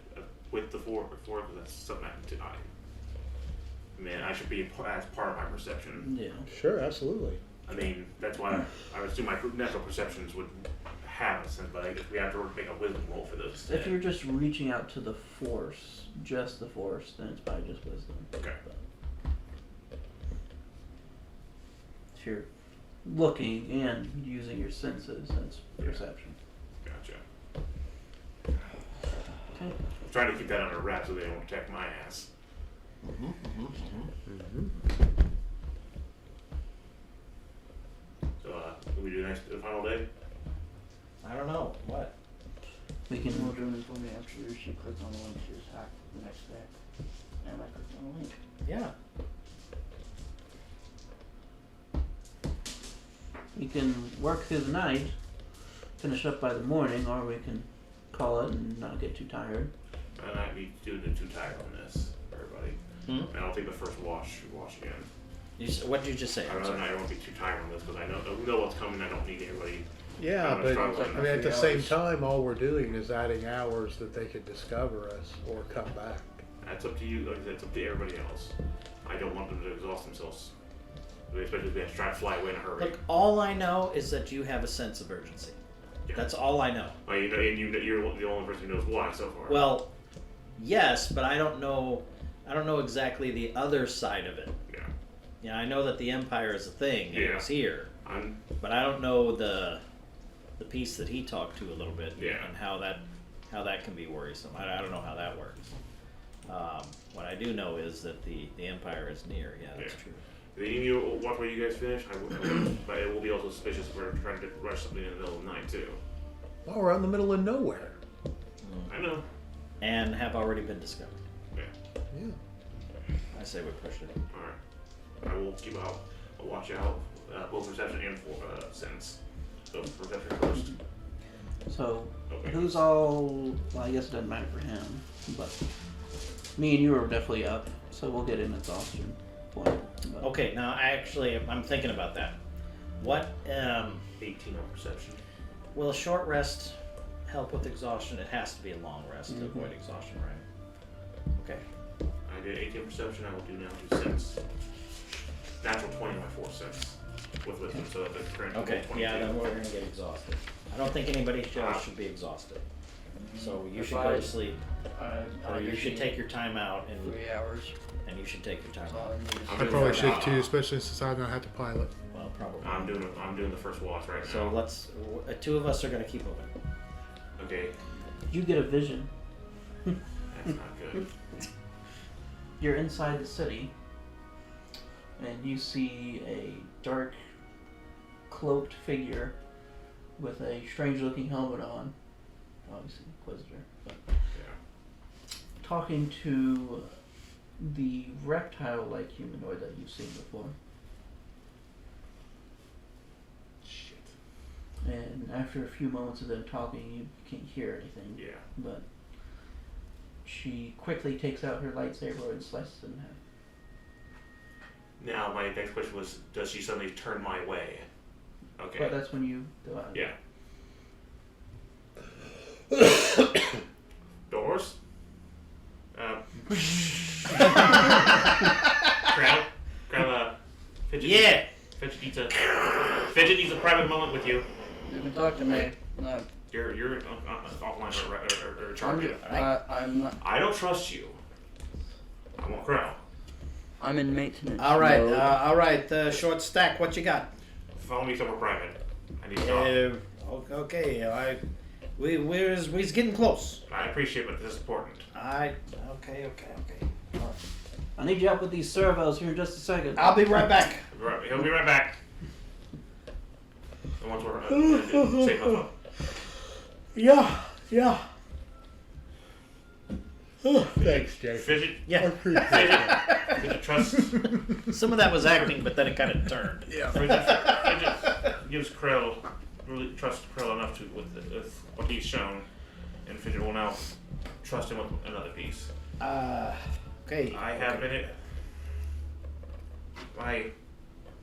with the four because that's something I can deny. Man, I should be as part of my perception. Yeah. Sure, absolutely. I mean, that's why I would assume my natural perceptions would have a sense, but I guess we have to make a wisdom roll for this. If you're just reaching out to the force, just the force, then it's probably just wisdom. Okay. But if you're looking and using your senses, that's perception. Gotcha. Okay. I'm trying to keep that under wraps so they don't attack my ass. So, what we do the final day? I don't know. What? We can. Well, doing is when we after she clicks on the link, she just hacked the next step. And I clicked on the link. Yeah. We can work through the night, finish up by the morning, or we can call it and not get too tired. I might be doing it too tired on this, everybody. Hmm? And I'll take the first wash again. What did you just say? I I'm sorry. don't want to be too tired on this because I know what's coming. I don't need everybody. Yeah, I'm but struggling. I mean, at the 3 same hours. time, all we're doing is adding hours that they could discover us or come back. That's up to you. Like, that's up to everybody else. I don't want them to exhaust themselves, especially if they have to try to fly away in a hurry. Look, all I know is that you have a sense of urgency. Yeah. That's all I know. Well, you know, and you're the only person who knows why so far. Well, yes, but I don't know exactly the other side of it. Yeah. Yeah, I know that the Empire is a thing and Yeah. it's here, but I don't know the piece that he talked to a little bit Yeah. and how that can be worrisome. I don't know how that works. What I do know is that the Empire is near. Yeah, that's Yeah. true. If you watch where you guys finish, but it will be also suspicious if we're trying to rush something in the middle of the night too. Oh, we're out in the middle of nowhere. I know. And have already been discovered. Yeah. I say we push it. All right. I will keep out. I'll watch out both perception and for sense. So perception first. So, Okay. who's all? Well, I guess it doesn't matter for him, but me and you are definitely up, so we'll get an exhaustion point. But Okay, now I'm thinking about that. What 18 on perception. will a short rest help with exhaustion? It has to be a long rest to Mhm. avoid exhaustion, right? Okay. I did 18 perception. I will do now 2 sense. Natural 20 on my 4 sense with wisdom, so that's current. Okay. 22. Yeah, then we're gonna get exhausted. I don't think anybody else should be exhausted. So you If should go I- to sleep, or you should take your time out, and 3 hours. you should take your time That's all out. I need. I'm I doing probably the- should too, especially since I don't have to pilot. Well, probably. I'm doing the first watch right now. So two of us are gonna keep moving. Okay, You get a vision. that's not good. You're inside the city, and you see a dark, cloaked figure with a strange-looking helmet on. Obviously, Inquisitor. But Yeah. talking to the reptile-like humanoid that you've seen before. Shit. And after a few moments of them talking, you can't hear anything. Yeah. But she quickly takes out her lightsaber and slices it in half. Now my next question was, does she suddenly turn my way? Okay. But that's when you go out. Yeah. Doors? Grab Fidget. Yeah. Fidget needs a private moment with you. You can talk to me. No, You're offline or I'm, charged. I'm not. I don't trust you. I want Crow. I'm in maintenance. All right, mode. short stack. What you got? Follow me somewhere private. I need to talk. Okay. We're getting close. I appreciate it, but this is important. Okay. I need you up with these servos here in just a second. I'll be right back. He'll be right back. The ones we're safe enough. Yeah. Thanks, Jay. Fidget. Yeah. Fidget trust. Some of that was acting, but then it kind of turned. Yeah. Fidget gives Krill, really trusts Krill enough to with what he's shown, and Fidget will now trust him with another piece. Okay. I have been it. My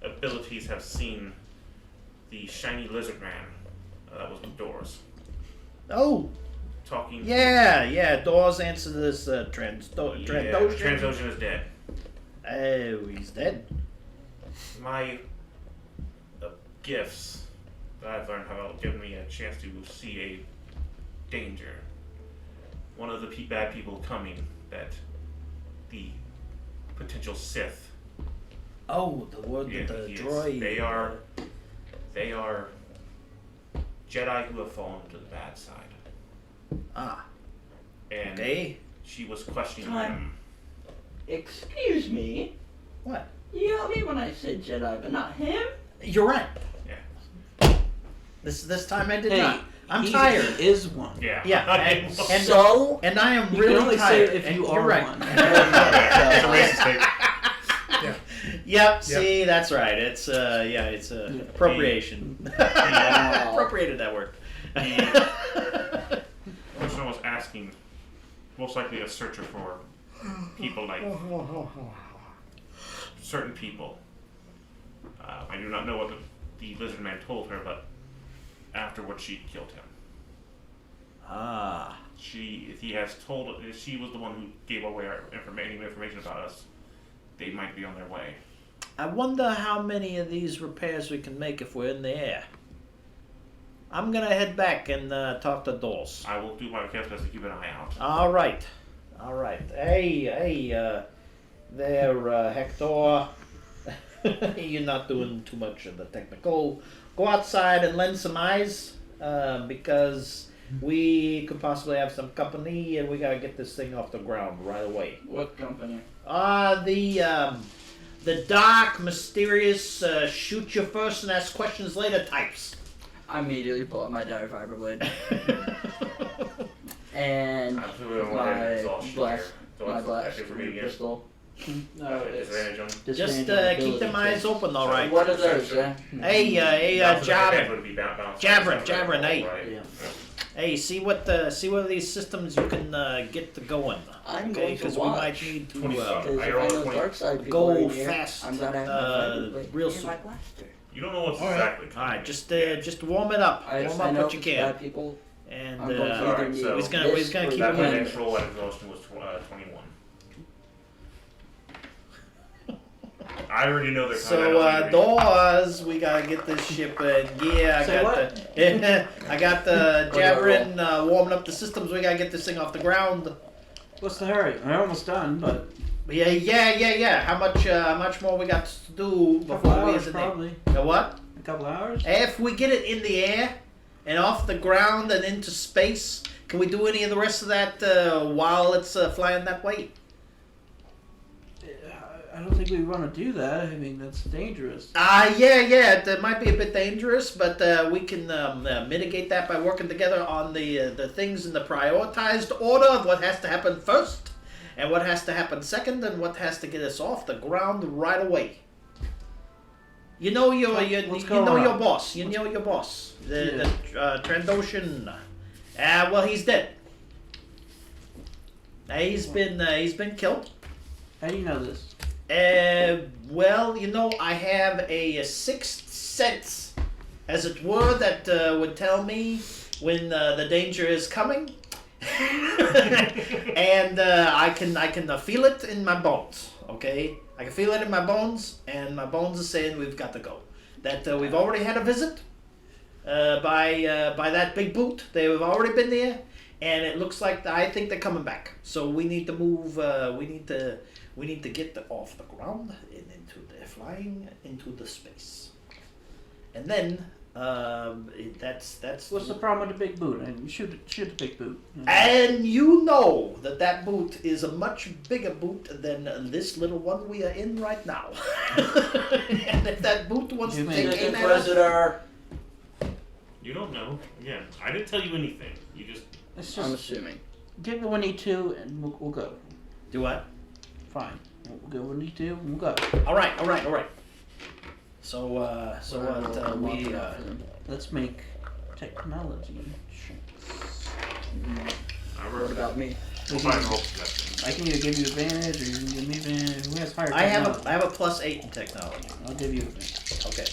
abilities have seen the shiny lizard man that was with Doors Oh, talking. yeah. Doors answer this Trandoshan. Transocean is dead. Oh, he's dead. My gifts that I've learned have given me a chance to see a danger. One of the bad people coming, that the potential Sith. Oh, the word Yeah, the he is. droid. They are Jedi who have fallen to the bad side. Ah, And okay. she was questioning Time. him. Excuse me. What? You got me when I said Jedi, but not him. You're right. Yeah. This time I did Hey, not. I'm he tired. is one. Yeah. Yeah, and So and I am You really can only tired. say it if and you you're are right. one. It's a racist thing. Yep. See, that's right. It's it's appropriation. Wow. Appropriated that word. The person I was asking, most likely a searcher for people like certain people. I do not know what the lizard man told her, but afterwards she killed him. Ah. He has told, she was the one who gave away our information about us. They might be on their way. I wonder how many of these repairs we can make if we're in the air. I'm gonna head back and talk to Dawes. I will do my best to keep an eye out. All right. Hey, there, Hector. You're not doing too much of the technical. Go outside and lend some eyes, because we could possibly have some company, and we gotta get this thing off the ground right away. what company? The dark, mysterious, shoot you first and ask questions later types. I immediately pull out my dire fiber blade and Absolutely don't want to my exhaust you blast, here. So my that's blast actually for me again. pistol. No, it's Disadvantage on. Just disadvantage keep them ability eyes check. open, all right. What are those? Eh? Hey, Head Jabrin. would be bounced Jabrin, off, Jabrin, hey. right? Yeah. Hey, see what of these systems you can get to going. I'm Okay, going to because we might watch. need to 25. Because I if roll I know 20. dark side people go are in here, fast, I'm gonna have my fiber blade real and soon. my blaster. You don't know what's All right. exactly All coming. right, just warm it up. I Warm just up know what you can, bad people. and I'm going to All either right, need so he's gonna this keep or it That that. moving. natural at exhaustion was 21. I already know they're coming. So doors, we gotta get this ship in gear. I got the javelin warming up the systems. We gotta get this thing off the ground. What's the hurry? We're almost done, but Yeah. How much more we got to do a couple before we hours is in probably. The what? A couple hours. If we get it in the air and off the ground and into space, can we do any of the rest of that while it's flying that way? I don't think we want to do that. I mean, that's dangerous. Yeah. It might be a bit dangerous, but we can mitigate that by working together on the things in the prioritized order of what has to happen first, and what has to happen second, and what has to get us off the ground right away. You know your boss. You know your boss. The Trandoshan. Well, he's dead. He's been killed. How do you know this? Well, I have a sixth sense, as it were, that would tell me when the danger is coming, and I can feel it in my bones. Okay, I can feel it in my bones, and my bones are saying we've got to go. That we've already had a visit by that big boot. They've already been there, and it looks like I think they're coming back. So we need to move. We need to get off the ground and flying into the space, and then that's. What's the problem with the big boot? And shoot the big boot. And you know that boot is a much bigger boot than this little one we are in right now. And if that boot wants to take aim at us, You don't know. Again, I didn't tell you anything. You just. It's just, I'm assuming. get when we need to, and we'll go. do what? Fine. We'll go when we need to, and we'll go. All right. So we Let's make technology checks. I What remember that. about me? We'll find roll perception. I can either give you advantage, or you can give me advantage. Who has higher I technology? have a +8 in technology. I'll give you advantage. Okay.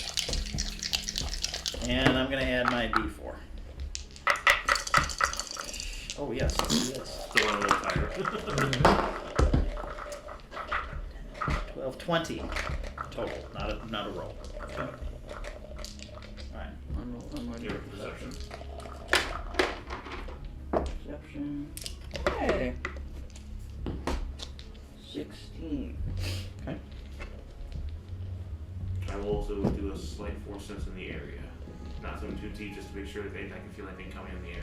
And I'm gonna add my D4. Oh yes. Still want a little higher. 12, 20 total, not a roll. Okay. All right. I'm on Your perception. Perception. Hey. 16. I will also do a slight force sense in the area. Not something too deep, just to make sure that I can feel anything coming in the area.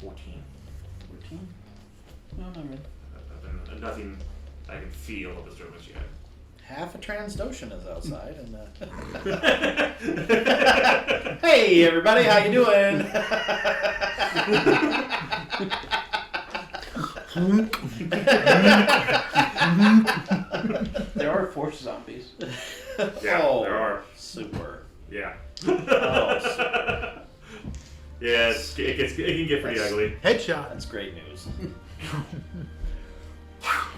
14. 14? No, not really. Nothing I can feel of disturbance yet. Half a Transdoshan is outside, and hey everybody, how you doing? There are force zombies. Yeah, Oh, there are. Super. Yeah. Oh, super. Yeah, it can get pretty ugly. Headshot. That's great news.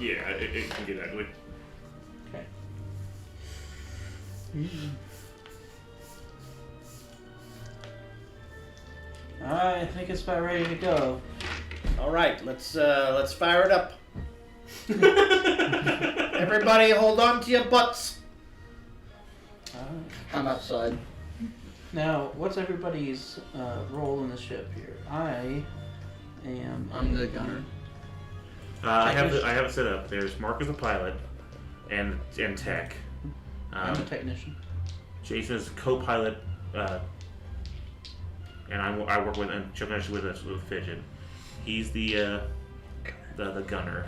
Yeah, it can get ugly. Okay. I think it's about ready to go. All right, let's fire it up. Everybody, hold on to your butts. I'm outside. Now, what's everybody's role in the ship here? I am. I'm the gunner. I have it set up. There's Mark as a pilot, and Tech. I'm a technician. Jason is co-pilot, and I work with and with us with Fidget. He's the gunner.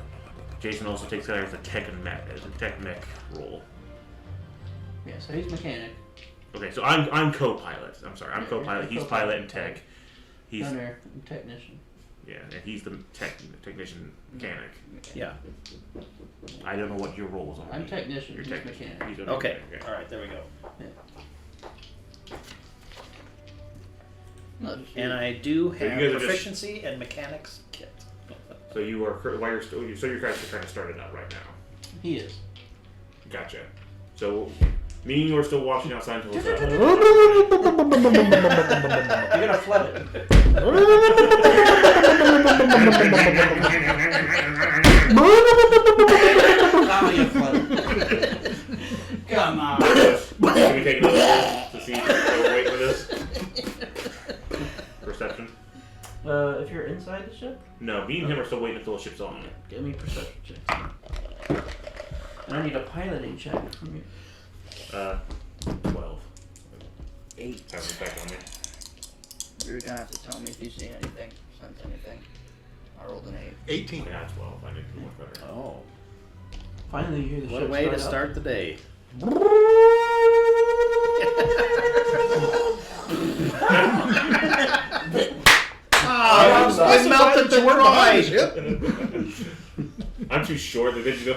Jason also takes care of the tech mech role. Yeah, so he's mechanic. Okay, so I'm co-pilot. I'm sorry, I'm Yeah, co-pilot. you're He's co-pilot. pilot and tech. He's Gunner and technician. yeah, and he's the technician mechanic. Yeah. I don't know what your role is on. I'm technician. You're He's technician. mechanic. He's Okay. All right, there we go. No, just And I do So you have guys are just- proficiency and mechanics kit. So you are while you're still so your guys are trying to start it up right now. He is. Gotcha. So me and you are still watching outside until it's You're gonna flood it. inside the ship? No, me and him are still waiting until the ship's on. Give me a perception check. And I need a piloting check from you. 12. 8. Has an effect on me. You're gonna have to tell me if you see anything, sense anything. I rolled an 8. 18. Yeah, 12. I need to do much better. Oh, Finally, you hear the what a ship way to up. start the day. I melted the droid. I'm too short. They just go.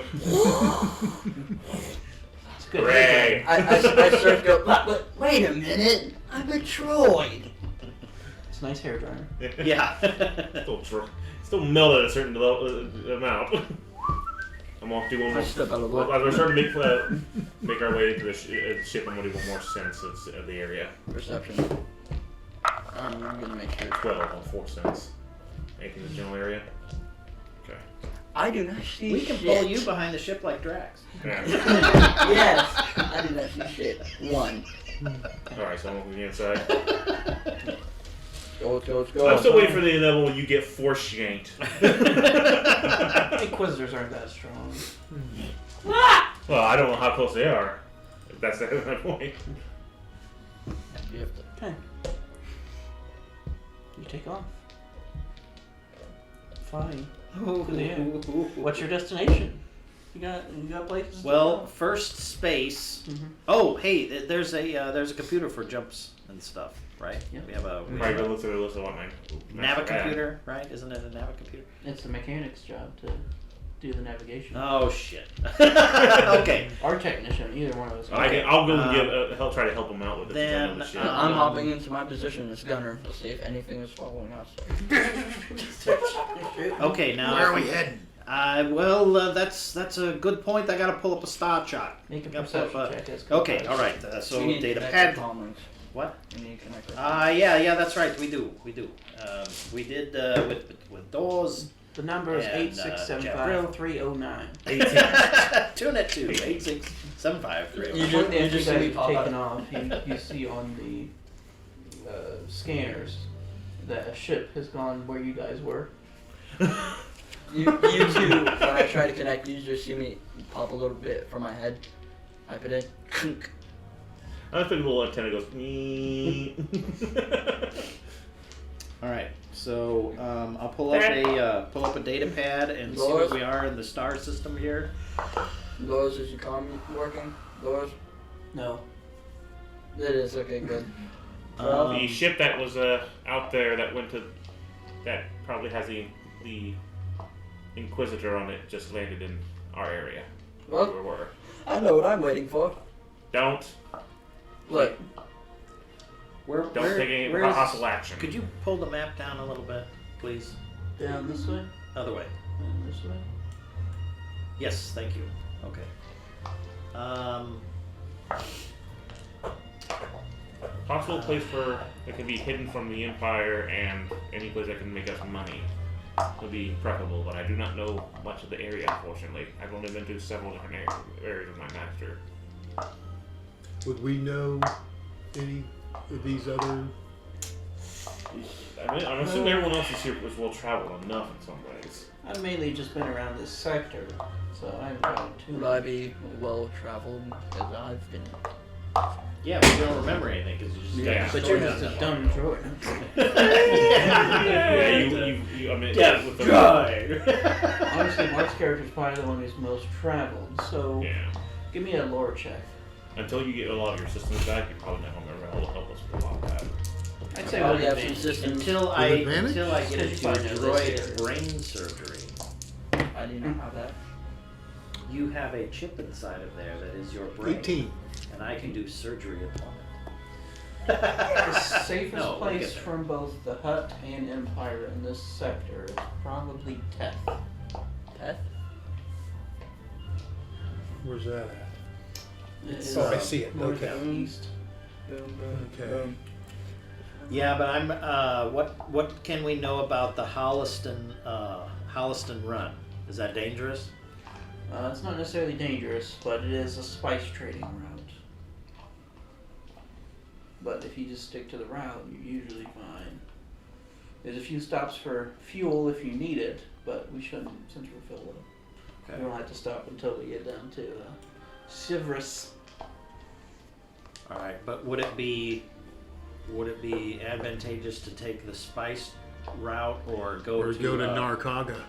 It's good. Hooray! I start to go, but wait a minute, I'm a droid. It's a nice hair dryer. Yeah. Still melted at a certain amount. I'm off to one I step out of the more. way. As we're starting to make our way into the ship, I'm going to get more sense of the area. Perception. I'm gonna make sure. 12 on 4 cents. Anything in the general area? Okay. I do not see We can shit. pull you behind the ship like Drax. Yeah. Yes, I do not see shit. 1. Alright, so I'm looking inside. Let's go. I'm still waiting for the level when you get force yanked. Inquisitors aren't that strong. Well, I don't know how close they are. If that's my point. You have to. Okay. You take off. Fine. What's your destination? You got places? to Well, go? first space. Mhm. Oh, hey, there's a computer for jumps and stuff, right? Yeah. We have a Probably go look through the list of what my Navicomputer, right? Isn't it a Navicomputer? It's the mechanic's job to do the navigation. Oh shit. Okay. Or technician, either one of us. I'll go and help try to help him out with it. since I know the shit. I'm hopping into my position as gunner to see if anything is following us. Okay, now. Where are we heading? That's a good point. I gotta pull up a star chart. Make a Gotta pull up perception check. As Okay, all right. So We need to data connect pad. the comm links. What? We need to connect the Yeah, that's right. We do. We did with doors. The number is And, 8675309. 18. Tune it to 8675. You Shortly you after just you see guys me have pop taken out. off, you see on the scanners that a ship has gone where you guys were. You two, when I try to connect, you just see me pop a little bit from my head. Type it in. I think the little antenna goes. All right. So I'll pull up a data pad and see where we are in the star system here. Lois, is your comm working? Lois? No. It is, okay, good. The ship that was out there that probably has the Inquisitor on it just landed in our area. Well, Where we were. I know what I'm waiting for. Don't Look, take any hostile action. Could you pull the map down a little bit, please? Down this way? Other way. Down this way? Yes, thank you. Okay. Possible place for that can be hidden from the Empire and any place that can make us money would be preferable, but I do not know much of the area, unfortunately. I've only been to several different areas with my master. Would we know any of these other? I mean, I'm assuming everyone else is here was well traveled enough in some ways. I've mainly just been around this sector, so I haven't gotten too would I be well traveled? Because I've been. Yeah, but you don't remember anything because you just got Yeah. your But you're story just a done. dumb droid. Yeah, you I mean, Death with the, Honestly, Mark's character is probably the one who's most traveled, so yeah. give me a lore check. Until you get a lot of your systems back, you're probably not going to remember how to help us with a lot of that. I'd say Probably with have some advantage. systems. Until With I advantage? get into Because you know this droid area. brain surgery. I do not have that. You have a chip inside of there that is your brain, 18. and I can do surgery upon it. The safest No, we'll place get there. from both the Hutt and Empire in this sector is probably Teth. Teth? Where's that at? It is, Oh, I see it. Okay. northeast. Boom, boom, Okay. boom. Yeah, but I'm. What can we know about the Holliston Run? Is that dangerous? It's not necessarily dangerous, but it is a spice trading route. But if you just stick to the route, you're usually fine. There's a few stops for fuel if you need it, but we shouldn't since we're filled up. Okay. We don't have to stop until we get down to Chivris. All right, but would it be advantageous to take the spice route or go Or to go to Narcaga.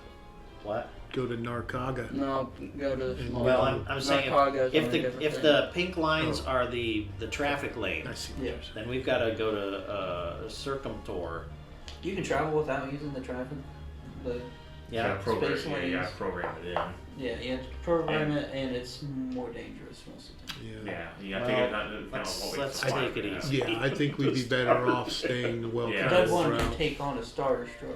what? Go to Narcaga. No, go to the small. Well, I'm saying Narcaga is if only the different if thing. the pink lines are the traffic I lanes, see. Yeah. then we've got to go to Circumtor. You can travel without using the traffic. The Yeah. program, space yeah, you gotta lanes. program it in. yeah, you have to program it, and it's more dangerous most of the time. Yeah. Yeah, you gotta Well, take it down. let's take it easy. Yeah, I think we'd be better off staying the well Yeah. Doug traveled wanted to route. take on a Star Destroyer.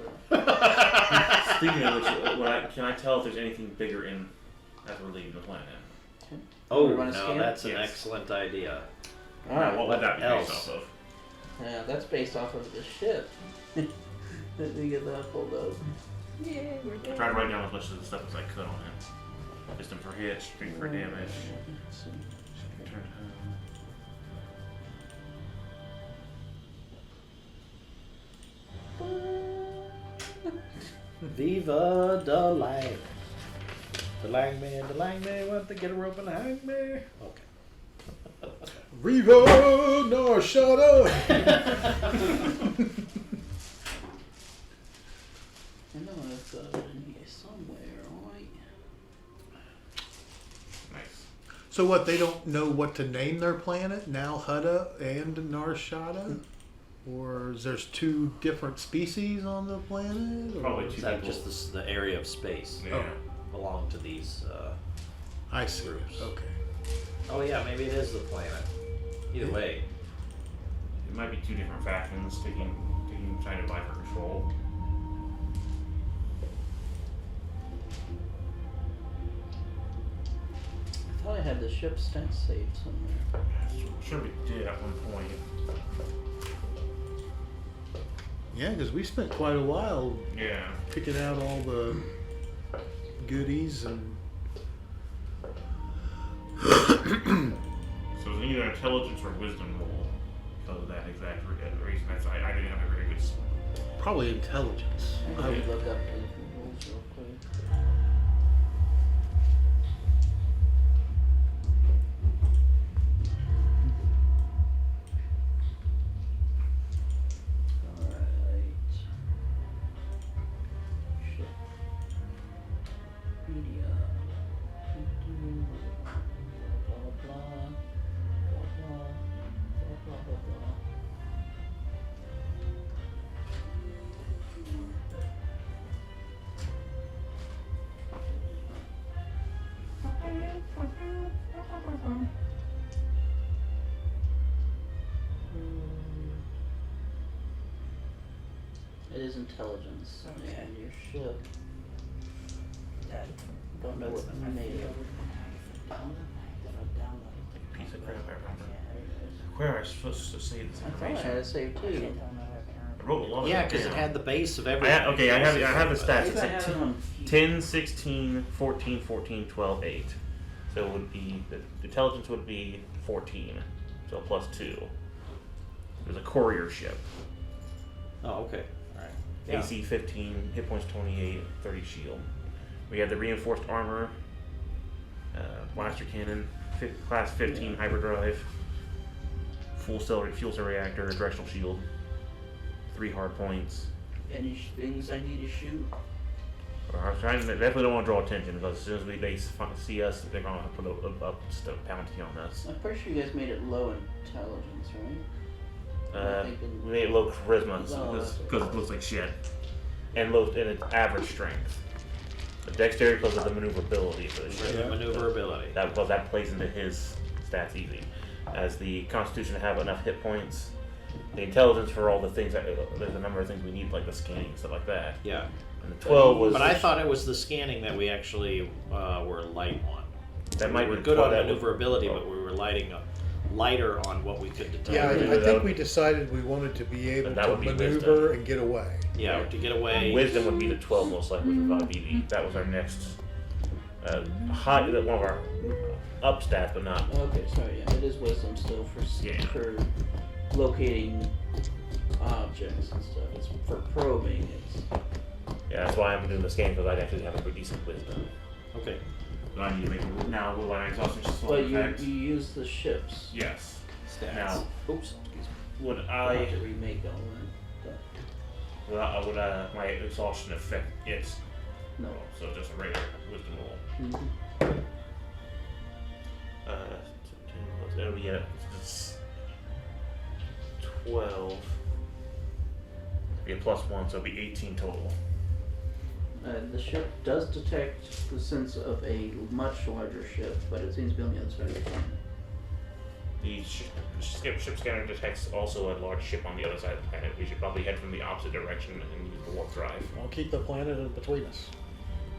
Speaking of which, can I tell if there's anything bigger in as we're leaving the planet? Oh, You wanna no, scan? that's an Yes. excellent idea. Now, what would that be based else? off of? Yeah, that's based off of the ship. That we get that pulled up. Yeah, we're I dead. tried to write down as much of the stuff as I could on it. Distance for hit, strength for damage. Let's see. Viva the Lang. The Langman want to get a rope and hang me. Okay. Viva Narshada! I know I've got it in here somewhere, right? Nice. So what? They don't know what to name their planet? Nalhutta and Narshada? Or is there's two different species on the planet? Or- Probably Is two that people. just the area of space Yeah. belong to these? I see. Groups. Okay. Oh yeah, maybe it is the planet. Either way. It might be two different factions trying to vie for control. I thought I had the ship stats saved somewhere. Sure we did at one point. Yeah, because we spent quite a while Yeah. picking out all the goodies and So it's either intelligence or wisdom roll because of that exact reason. I didn't have a very good. probably intelligence. I would look up the rules real quick. Alright. Ship. Media. Blah blah blah. Blah blah. Blah blah blah blah. It is intelligence. Okay. And your ship. Don't know what you made of. Piece of crap, I remember. Where am I supposed to say this I thought I information? had it saved too. I wrote a lot of Yeah, it because it down. had the base of I everything. have the stats. I It's think I like had it on 10, 16, 14, 14, 12, 8. So it would be, the intelligence would be 14. So plus 2. There's a courier ship. Oh, okay. All right. Yeah. AC 15, hit points 28, 30 shield. We have the reinforced armor, blaster cannon, class 15 hyperdrive, fuel cell reactor, directional shield, 3 hard points. any things I need to shoot. I was trying to, definitely don't want to draw attention because as soon as they see us, they're going to put a bounty on us. I'm pretty sure you guys made it low intelligence, right? We made it low charisma Oh, because that's it looks like shit, and its average strength. The dexterity because of the maneuverability for the ship. Maneuverability. That plays into his stats easy. As the constitution to have enough hit points, the intelligence for all the things there's a number of things we need like the scanning and stuff like that. Yeah. And the 12 was. But I thought it was the scanning that we actually were light on. that might we be were good on that would- maneuverability, but we were lighter on what we could detect. Yeah, Yeah, I that think would- we decided we wanted to be able that to would be maneuver wisdom. and get away. Yeah, to get away. Wisdom would be the 12 most likely, which would probably be that was our next high, one of our up stats, but not. Okay, sorry, yeah, it is wisdom still for Yeah. for locating objects and stuff. It's for probing. It's Yeah, that's why I'm doing this game, because I actually have a pretty decent wisdom. Okay. Do I need to make now will my exhaustion just but you effect? use the ships. Yes. Stats. Now, Oops. Excuse me. would I have I to remake all that. would my exhaustion affect it? No. So just a regular wisdom roll. Mhm. It'll be it's 12. Be a +1, so it'll be 18 total. The ship does detect the sense of a much larger ship, but it seems to be on the other side of the planet. The ship scanner detects also a large ship on the other side of the planet. We should probably head from the opposite direction and use the warp drive. I'll keep the planet in between us.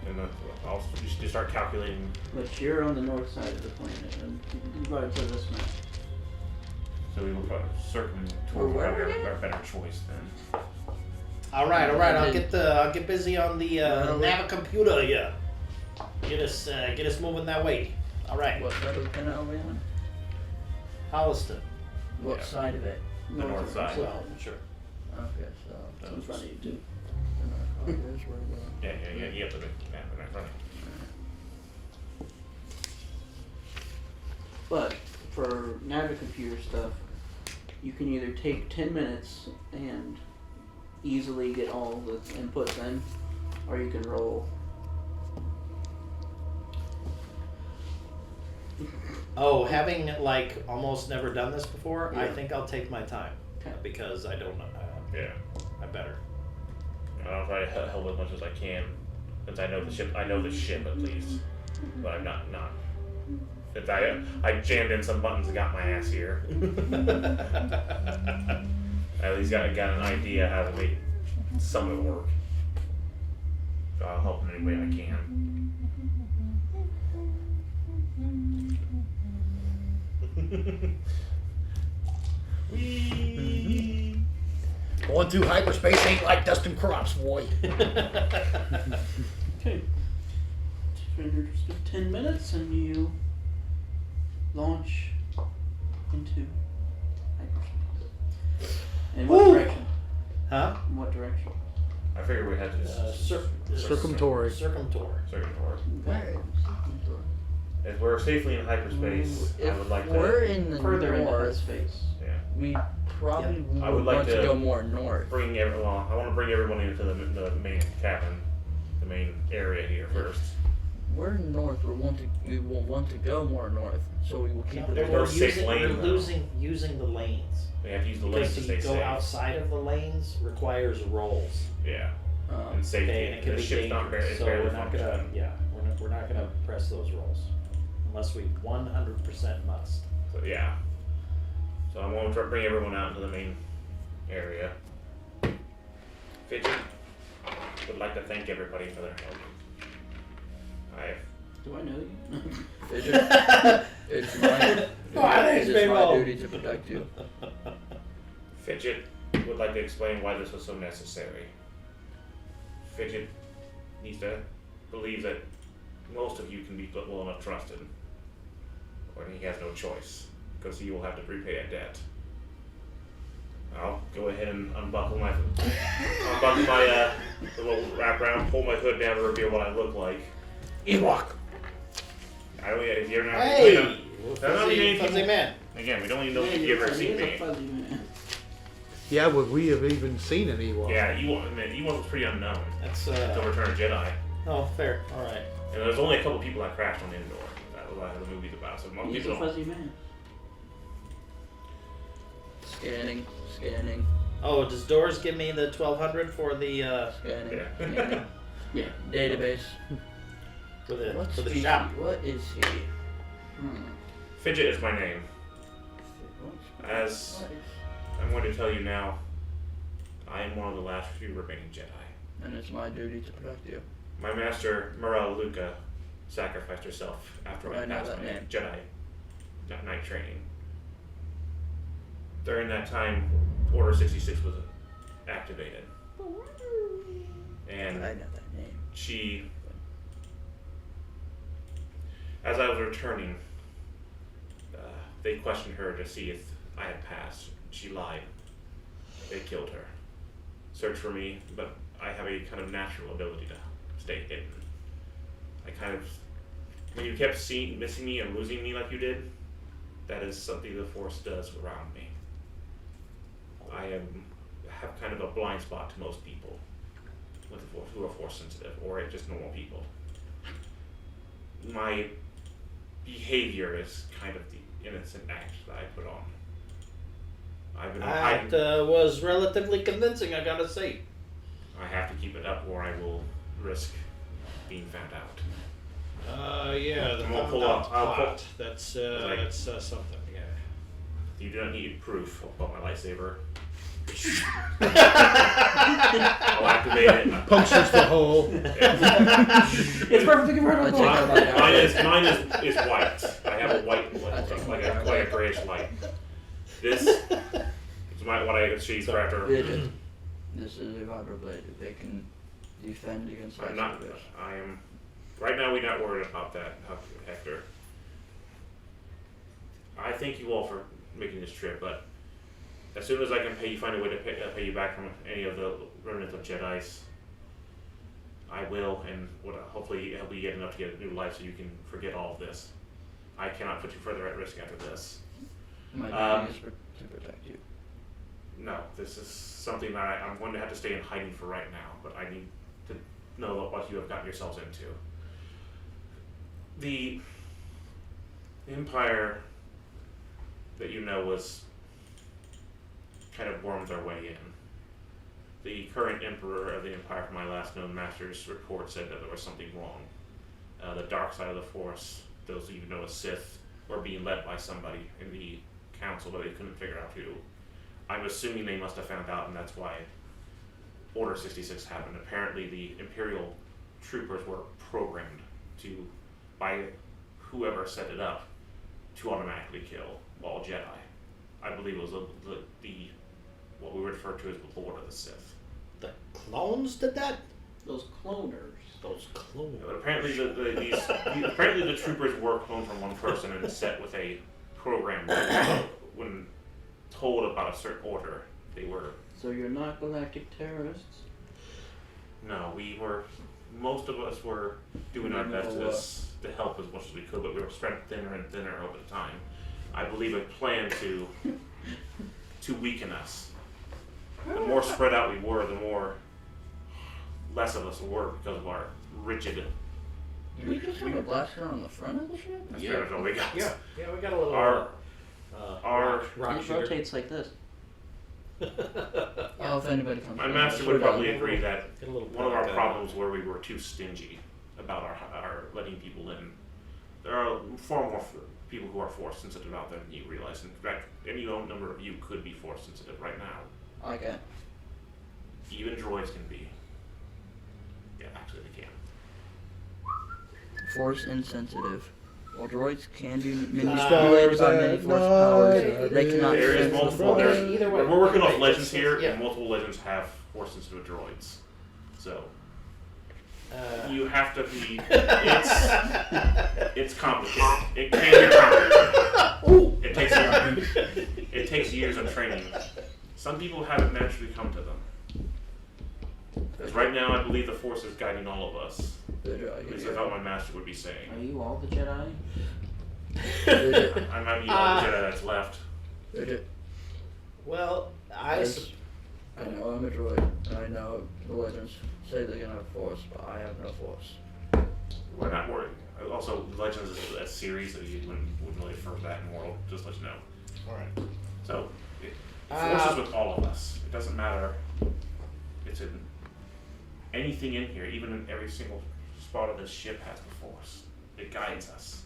And I'll just start calculating. But you're on the north side of the planet, and right to this map. So we will circling toward our better choice then. All right. I'll get busy on the navicomputer here. Get us moving that way. All right. What side of the planet are we on? Holliston. What Yeah. side of it? The north side. Well, sure. Okay, so. It's in front of you too. Here's where we're Yeah. You have to make that right in front of you. But for navicomputer stuff, you can either take 10 minutes and easily get all the inputs in, or you can roll. Oh, having like almost never done this before, I Yeah. think I'll take my time Okay. because I don't know. Yeah. I better. I'll try to help as much as I can, since I know the ship. I know the ship at least, but I'm not. Since I jammed in some buttons and got my ass here. I at least got an idea how to make some of it work. So I'll help in any way I can. Whee! Going through hyperspace ain't like dusting crops, boy. Okay. Surrender just 10 minutes and you launch into hyperspace. In what Woo! direction? Huh? In what direction? I figured we had to Circumtory. Circumtor. Where? If we're safely in hyperspace, I would like We're to in the Further into north. space. We probably I would would like want to to go more north. bring everyone. I want to bring everyone into the main cabin, the main area here first. We're north. We will want to go more north, so we will keep it. There's We're no safe lane, we're though. using the lanes. We have to use the lanes Because to to stay go safe. outside of the lanes requires rolls. Yeah, and safety. Okay, and it can the be ship's not dangerous. it's So barely we're not gonna functioning. we're not gonna press those rolls unless we 100% must. So yeah. So I'm going to bring everyone out into the main area. Fidget would like to thank everybody for their help. Do I know you? Fidget, it's my, thanks, it is my Mabel. duty to protect you. Fidget would like to explain why this was so necessary. Fidget needs to believe that most of you can be well enough trusted, or he has no choice, because he will have to repay a debt. I'll go ahead and unbuckle my little wrap around, pull my hood down to reveal what I look like. Ewok. I don't. If you're not, Hey, fuzzy man. Again, we don't even know if you've ever seen me. Fuzzy man. Yeah, would we have even seen an Ewok? Yeah, Ewok was pretty unknown That's until Return of the Jedi. oh fair. All right. And there's only a couple people that crashed on Endor. That was what the movie's about. So most He's people a don't. fuzzy man. Scanning. Oh, does Doors give me the 1200 for the Scanning. Yeah. Scanning. Yeah. Database. for the he? shop? What is he? Fidget is my name. As What is- I'm going to tell you now, I am one of the last few remaining Jedi. And it's my duty to protect you. My master, Morel Luca, sacrificed herself after I I know passed that my name. Jedi night training. During that time, Order 66 was activated. And I know that name. she, as I was returning, they questioned her to see if I had passed. She lied. they killed her. Search for me, but I have a kind of natural ability to stay hidden. I kind of, when you kept missing me and losing me like you did, that is something the Force does around me. I have kind of a blind spot to most people with the Force, who are Force sensitive or just normal people. My behavior is kind of the innocent act that I put on. I've been hiding. That was relatively convincing, I gotta say. I have to keep it up or I will risk being found out. Yeah, the I'll pull found up- out I'll pull- pot. That's something. Yeah. You don't need proof about my lightsaber. I'll activate it. Punctures the hole. It's perfectly convertible. Mine is white. I have a white, like a grayish light. This is what I achieved after. This is a vibroblade. They can defend against I'm not. lightsabers. I am. Right now, we're not worried about that, Hector. I thank you all for making this trip, but as soon as I can find a way to pay you back from any of the remnants of Jedi's, I will, and hopefully it'll be yet enough to get a new life so you can forget all of this. I cannot put you further at risk after this. My duty is to protect you. No, this is something that I'm going to have to stay in hiding for right now, but I need to know what you have gotten yourselves into. The Empire that you know was kind of wormed their way in. The current Emperor of the Empire, from my last known master's report, said that there was something wrong. The dark side of the Force, those of you who know as Sith, were being led by somebody in the Council, but they couldn't figure out who. I'm assuming they must have found out, and that's why Order 66 happened. Apparently, the Imperial troopers were programmed by whoever set it up to automatically kill all Jedi. I believe it was the what we refer to as the Lord of the Sith. The clones did that? Those cloners. Those clones. But apparently, apparently the troopers were cloned from one person and set with a program. When told about a certain order, they were. So you're not galactic terrorists? No, we were. Most of us were doing our best to help as much as we could, but we were spread thinner and thinner over the time. I believe a plan to weaken us. The more spread out we were, the more less of us were because of our rigid. Do we just have a blaster on the front of the ship? That's pretty much all we got. Yeah, we got a little Our rock It shooter. rotates like this. Oh, if anybody comes my in, master shoot would it probably out. agree that Get a little one of our gun. problems were we were too stingy about our letting people in. There are far more people who are force sensitive out there than you realize. In fact, any number of you could be force sensitive right now. Okay. Even droids can be. Yeah, actually they can. Force insensitive. Well, droids can be Stars manipulated by many at force night, powers. They cannot There is sense the multiple. force. Either way. We're working off Okay, legends it's- here, yeah. and multiple legends have force sensitive droids. So You you have to be. It's complicated. It can be complicated. It takes years of training. Some people haven't naturally come to them. Because right now, I believe the Force is guiding all of us. At least I thought my master would be saying. Are you all the Jedi? I might be all the Jedi that's left. well, I know I'm a droid. I know the legends say they can have force, but I have no force. We're not worried. Also, Legends is a series that you wouldn't really refer to that in world. Just to let you know. all right. So, Force is with all of us. It doesn't matter. It's in anything in here, even in every single spot of this ship has the Force. It guides us.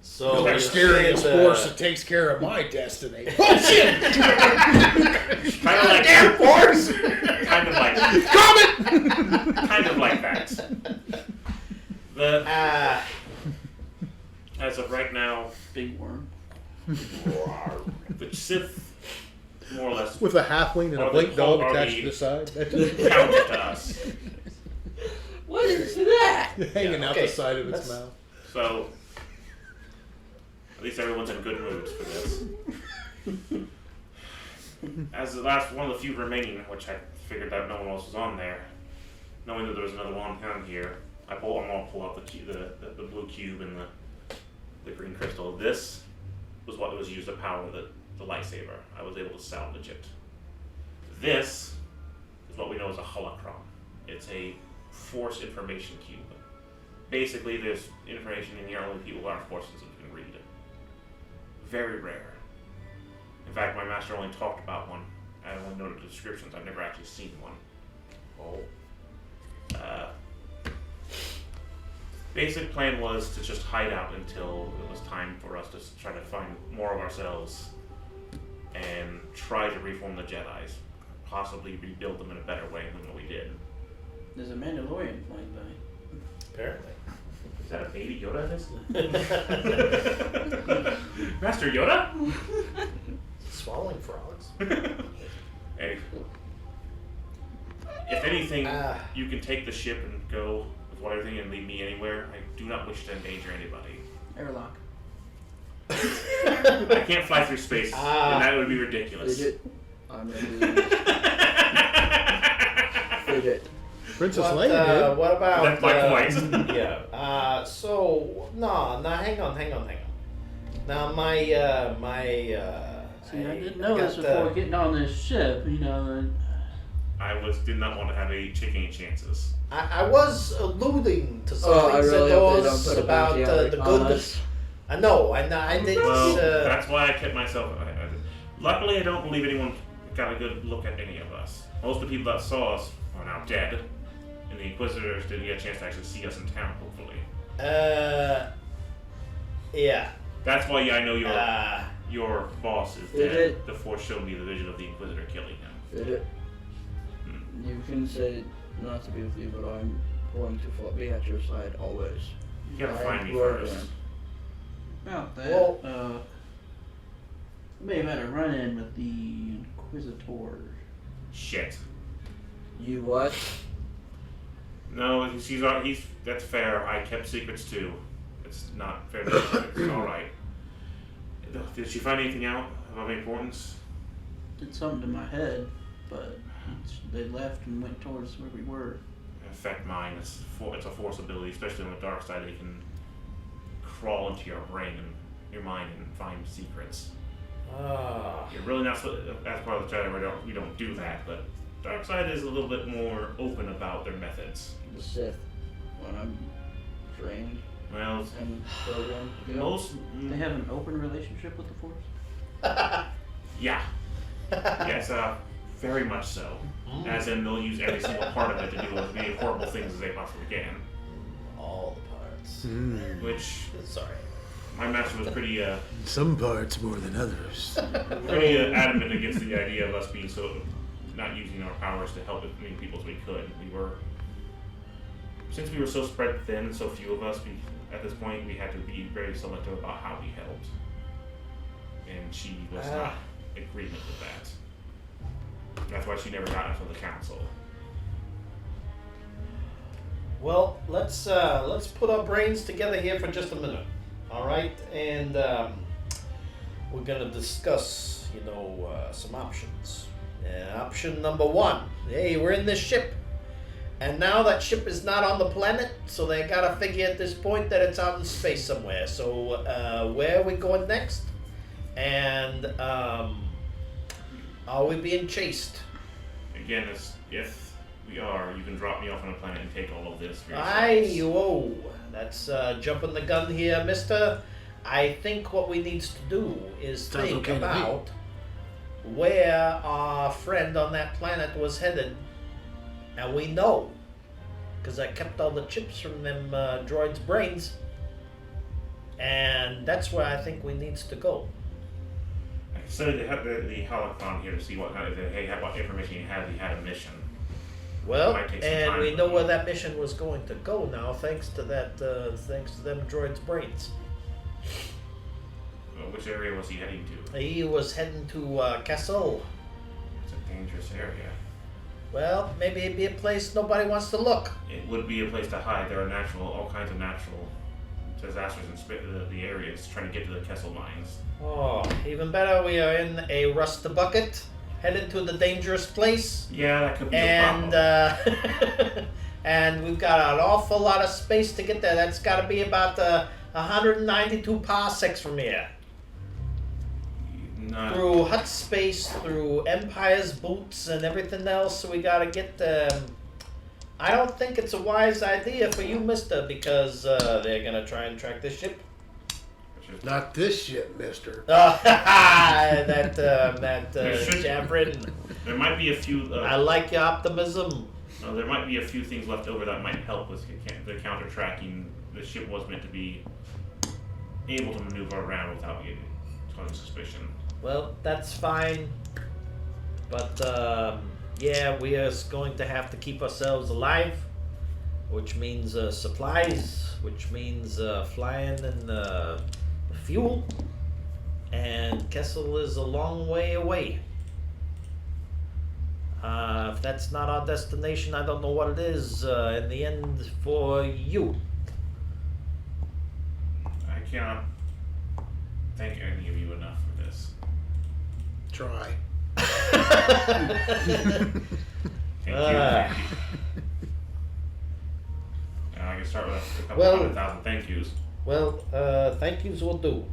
So They're you're scary as saying, force that takes care of my destiny. Bullshit! Kind of like Damn force! kind of like Comet! kind of like that. As of right now, Big worm. the Sith, more or less, With a halfling and a Are blink the- dog are attached the- to the side. counter to us. What is that? Hanging out okay, the side of its that's- mouth. So, at least everyone's in good moods for this. as the last one of the few remaining, which I figured that no one else was on there, knowing that there was another one on here, I'm gonna pull out the blue cube and the green crystal. This was what was used to power the lightsaber. I was able to salvage it. This is what we know as a holocron. It's a force information cube. Basically, there's information in here only people who are force sensitive can read. Very rare. In fact, my master only talked about one. I only noted the descriptions. I've never actually seen one. Basic plan was to just hide out until it was time for us to try to find more of ourselves and try to reform the Jedis. Possibly rebuild them in a better way than what we did. There's a Mandalorian flying by. Apparently. Is that a baby Yoda in this? Master Yoda? Swallowing frogs. Hey. If anything, you can take the ship and go with everything and leave me anywhere. I do not wish to endanger anybody. Airlock. I can't fly through space, and that would be ridiculous. Fidget. I'm ready. Fidget. Princess What, Leia did. what about? That's my point. Yeah. So no. Hang on. Now my See, I didn't know this before getting on this ship, you know. And I did not want to have any taking chances. I was alluding to some I things really hope they don't those put a about bounty on the on good. us. I know. I didn't. Well, that's why I kept myself. Luckily, I don't believe anyone got a good look at any of us. Most of the people that saw us are now dead, and the Inquisitors didn't get a chance to actually see us in town. Hopefully, yeah. that's why I know your boss is Did dead. it? The Force showed me the vision of the Inquisitor killing him. Fidget. You can say not to be with you, but I'm going to be at your side always. You gotta I find me will first. again. about that, Well- may have had a run-in with the Inquisitor. Shit. You what? No, he's that's fair. I kept secrets too. It's not fair. It's all right. Did she find anything out of importance? Did something to my head, but they left and went towards where we were. Affect mine. It's a force ability, especially on the dark side. They can crawl into your brain and your mind and find secrets. You're really not as part of the Jedi. We don't do that, but dark side is a little bit more open about their methods. The Sith. When I'm trained Well, and programmed to go. most They have an open relationship with the Force. yeah, yes, very much so. As in, they'll use every single part of it to do as many horrible things as they possibly can. All the parts. Which Sorry. my master was pretty Some parts more than others. adamant against the idea of us being so not using our powers to help as many people as we could. Since we were so spread thin, so few of us, at this point, we had to be very selective about how we helped. And she was not in agreement with that. That's why she never got into the council. Well, let's put our brains together here for just a minute, all right? And we're gonna discuss, some options. Option number one: hey, we're in this ship, and now that ship is not on the planet, so they gotta figure at this point that it's out in space somewhere. So where are we going next? And are we being chased? Again, if we are, you can drop me off on a planet and take all of this for Whoa, that's jumping the gun here, mister. I think what we need to do is Sounds think okay to me. about where our friend on that planet was headed. And we know, because I kept all the chips from them droids' brains. And that's where I think we needs to go. I considered the holocron here to see what what information he had. He had a mission. Well, Might take some and time, we but- know where that mission was going to go now, thanks to that, thanks to them droids' brains. Which area was he heading to? He was heading to Castle. It's a dangerous area. Well, maybe it'd be a place nobody wants to look. It would be a place to hide. There are all kinds of natural disasters in the areas trying to get to the Kessel mines. Oh, even better, we are in a rust bucket. headed to the dangerous place. Yeah, that could be a And problem. and we've got an awful lot of space to get there. That's got to be about 192 parsecs from here. Not, Through hut space, through Empire's boots, and everything else. So we got to get. I don't think it's a wise idea for you, Mister, because they're gonna try and track this ship. Not this shit, mister. That should- Javrin. there might be a few. I like your optimism. There might be a few things left over that might help with the counter tracking. The ship was meant to be able to maneuver around without getting causing suspicion. Well, that's fine. But, yeah, we are going to have to keep ourselves alive, which means supplies, which means flying and fuel. And Kessel is a long way away. If that's not our destination, I don't know what it is in the end for you. I cannot thank any of you enough for this. Try. Thank you. Thank you. And I can start with a couple Well- 100,000 thank yous. Well, thank yous will do.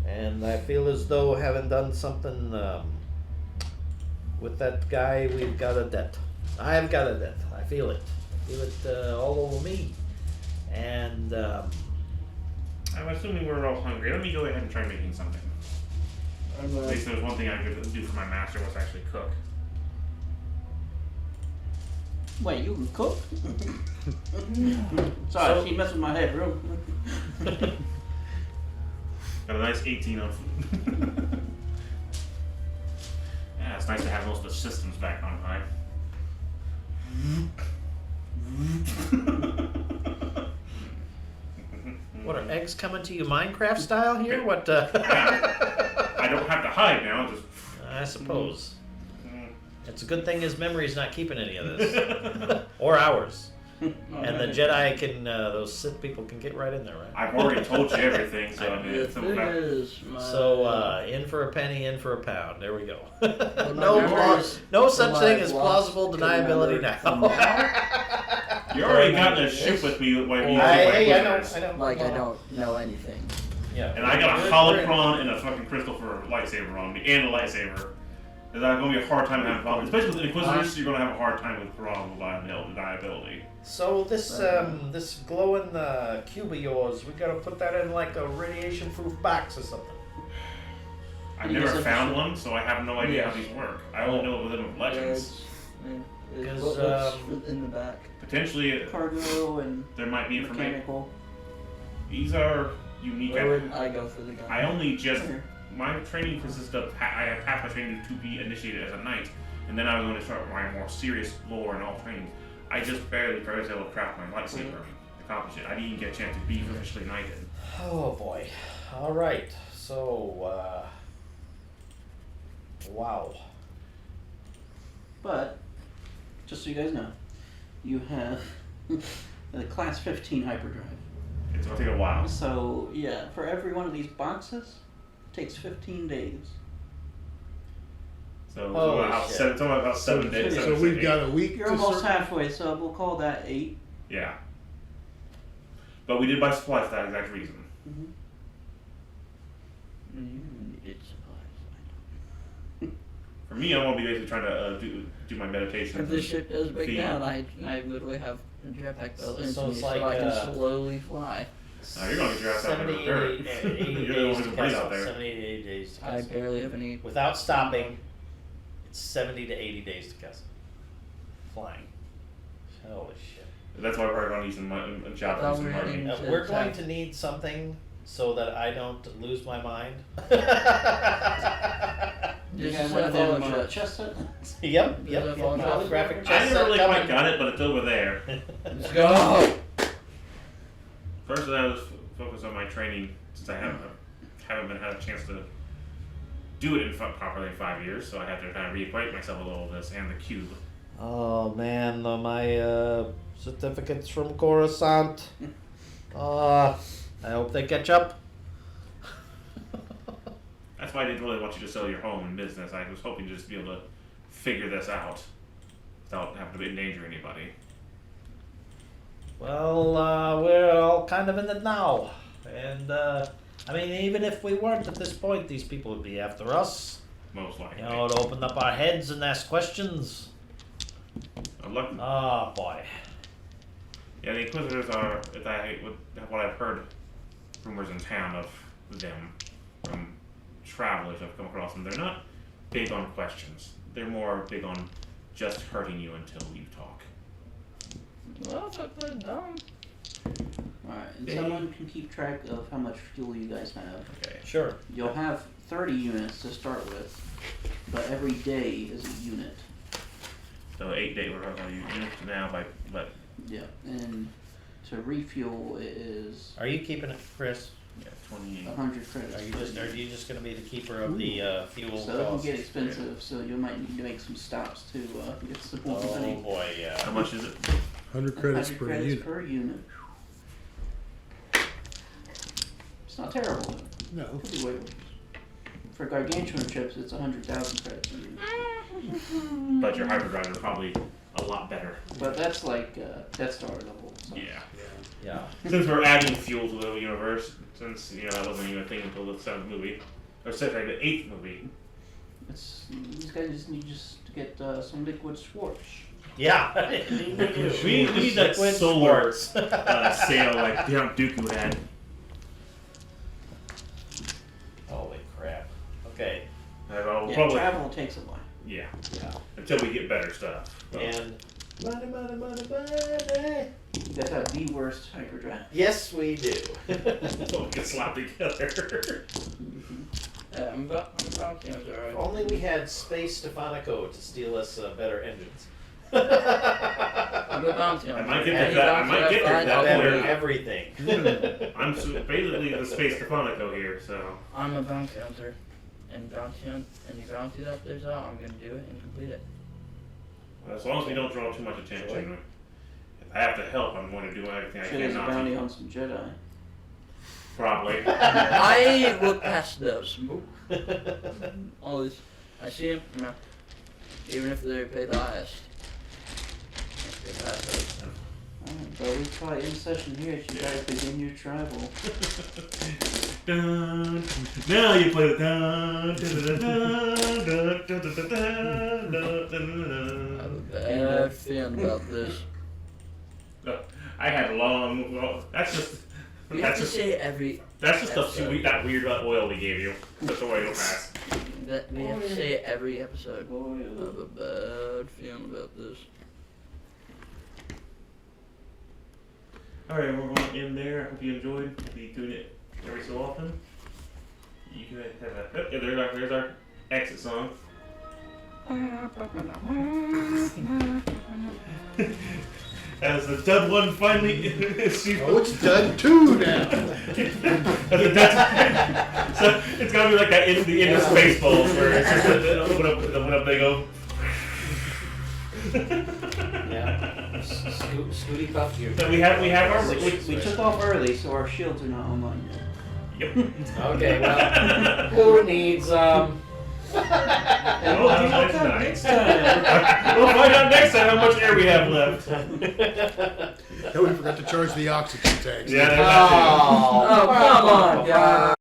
And I feel as though having done something with that guy, we've got a debt. I've got a debt. I feel it. I feel it all over me. And I'm assuming we're all hungry. Let me go ahead and try making something. At least there was one thing I could do for my master was actually cook. Wait, you can cook? Sorry, she messed with my head real Got a nice 18 on food. Yeah, it's nice to have most of the systems back on time. what are eggs coming to you Minecraft style here? What? I don't have to hide now. Just I suppose. It's a good thing his memory's not keeping any of this. Or ours. And the Jedi can, those Sith people can get right in there, right? I've already told you everything, so I mean, The it's thing is, In for a penny, in for a pound. There we go. my no, memories no such from thing my as lost plausible can deniability remember from now. you already got in a ship with me with my I know. like I don't know anything. Yeah. And I got a holocron and a fucking crystal for a lightsaber on me, and a lightsaber. There's going to be a hard time having problems. Especially with Inquisitors, you're going to have a hard time with probable deniability. So this this glowing cube of yours, we gotta put that in like a radiation-proof box or something. I've You never guys found understand? one, so I have no idea how these work. I only know of them of legends. It's Because, what's in the back. Potentially, cargo and there might be information. mechanical. These are unique. Where would I go for the gun? I only just Here. my training consists of I have passed my training to be initiated as a knight, and then I was going to start my more serious lore and all training. I just barely was able to craft my lightsaber and accomplish it. I didn't even get a chance to be officially knighted. Oh boy. All right. So wow. But, just so you guys know, you have the Class 15 hyperdrive. It's going to take a while. So, yeah, for every one of these boxes, it takes 15 days. So Holy about shit. about 7 days. So 7 So to we've 8. got a week You're to almost sort- halfway, so we'll call that 8. Yeah. But we did buy supplies for that exact reason. You needed supplies. For me, I'm going to be basically trying to do my If meditation. this ship does break Feed. down, I literally have a jetpack built into So me it's so like, I can slowly fly. You're going to get your ass out there. 70, 80, 80 You're the days one to who's out Kessel. there. 70 to 80 days to I Kessel. barely have any. Without stopping, it's 70 to 80 days to Kessel. Flying. Holy shit. That's why we're going to use some jobs thought and some we were money. heading- We're going to need something so that I don't lose my mind. You Just guys set have follow them shut. chest set? Yep, Is yep. that phone shot? Holographic I chest never set really coming. quite got it, but it's over there. Let's go! First, I was focused on my training since I haven't been had a chance to do it properly in 5 years, so I have to kind of reacquaint myself a little with this and the cube. Oh man, my certificates from Coruscant. I hope they catch up. That's why I didn't really want you to sell your home and business. I was hoping to just be able to figure this out without having to endanger anybody. Well, we're all kind of in it now. And, I mean, even if we weren't at this point, these people would be after us. Most likely. You know, to open up our heads and ask questions. Look, Oh, boy. yeah, the Inquisitors are, what I've heard rumors in town of them from travelers I've come across them. They're not big on questions. They're more big on just hurting you until you talk. Well, fuck that dumb. Alright, and someone can keep track of how much fuel you guys have. Okay. Sure. You'll have 30 units to start with, but every day is a unit. So 8 days we're going to use now but Yeah, and to refuel it is Are you keeping it, Chris? yeah, 28. 100 credits. Are you just going to be the keeper of the fuel So it can costs? get expensive, so you might need to make some stops to get some more Oh money. boy, yeah. How much is it? 100 credits 100 per credits unit. per unit. It's not terrible. No. It could be way worse. For gargantuan chips, it's 100,000 credits per unit. But your hyperdrive are probably a lot better. But that's like Death Star level. So. Yeah. Yeah. Since we're adding fuel to the universe, since that wasn't even a thing until the 7th movie, or sorry, the 8th movie. These guys just need to get some liquid Schwartz. Yeah. We need that solar sail like Count Dooku had. Holy crap. Okay. I'll Yeah, probably, travel takes a while. yeah. Yeah. Until we get better stuff. Well, And money. You guys have the worst hyperdrive. Yes, we do. so we can slap together. Yeah, I'm bouncing on If alright. only we had Space Stephanico to steal us better engines. I'm bouncing on I might get to that. I might get to that Better point. everything. I'm basically the space Stephanico here, so. I'm a bounty hunter. And any bounty that there's out, I'm gonna do it and complete it. As long as we don't draw too much attention. If I have to help, I'm going to do everything I Should can have a not bounty to. on some Jedi. Probably. I look past those. Always. I see them, no. Even if they pay the highest. I stay past those. Alright, but we're probably in session here as you guys begin your travel. Dun, now you play the dun, dun, dun, dun, dun, dun, dun, dun, dun, I have a dun. bad feeling about this. I had a long. Well, that's just. We have That's to just. say every That's just episode. that weird oil we gave you. That's the oil pass. that we have to say it every episode. I Boy, have a bad feeling about this. All right, we're going in there. I hope you enjoyed. We'll be doing it every so often. You can have that. Oh, yeah, there's our exit song. As the dud one finally, Oh, it's done too now. so it's gonna be like that in the end of Spaceballs where it's just when up they go. Yeah. Scooty Puff here. So we have our we took off early, so our shields are not online yet. Yep. Okay, well, who needs, We'll find out next time how much air we have left. Oh, we forgot to charge the oxygen tanks. Yeah, there's that too. Oh, come on, guys.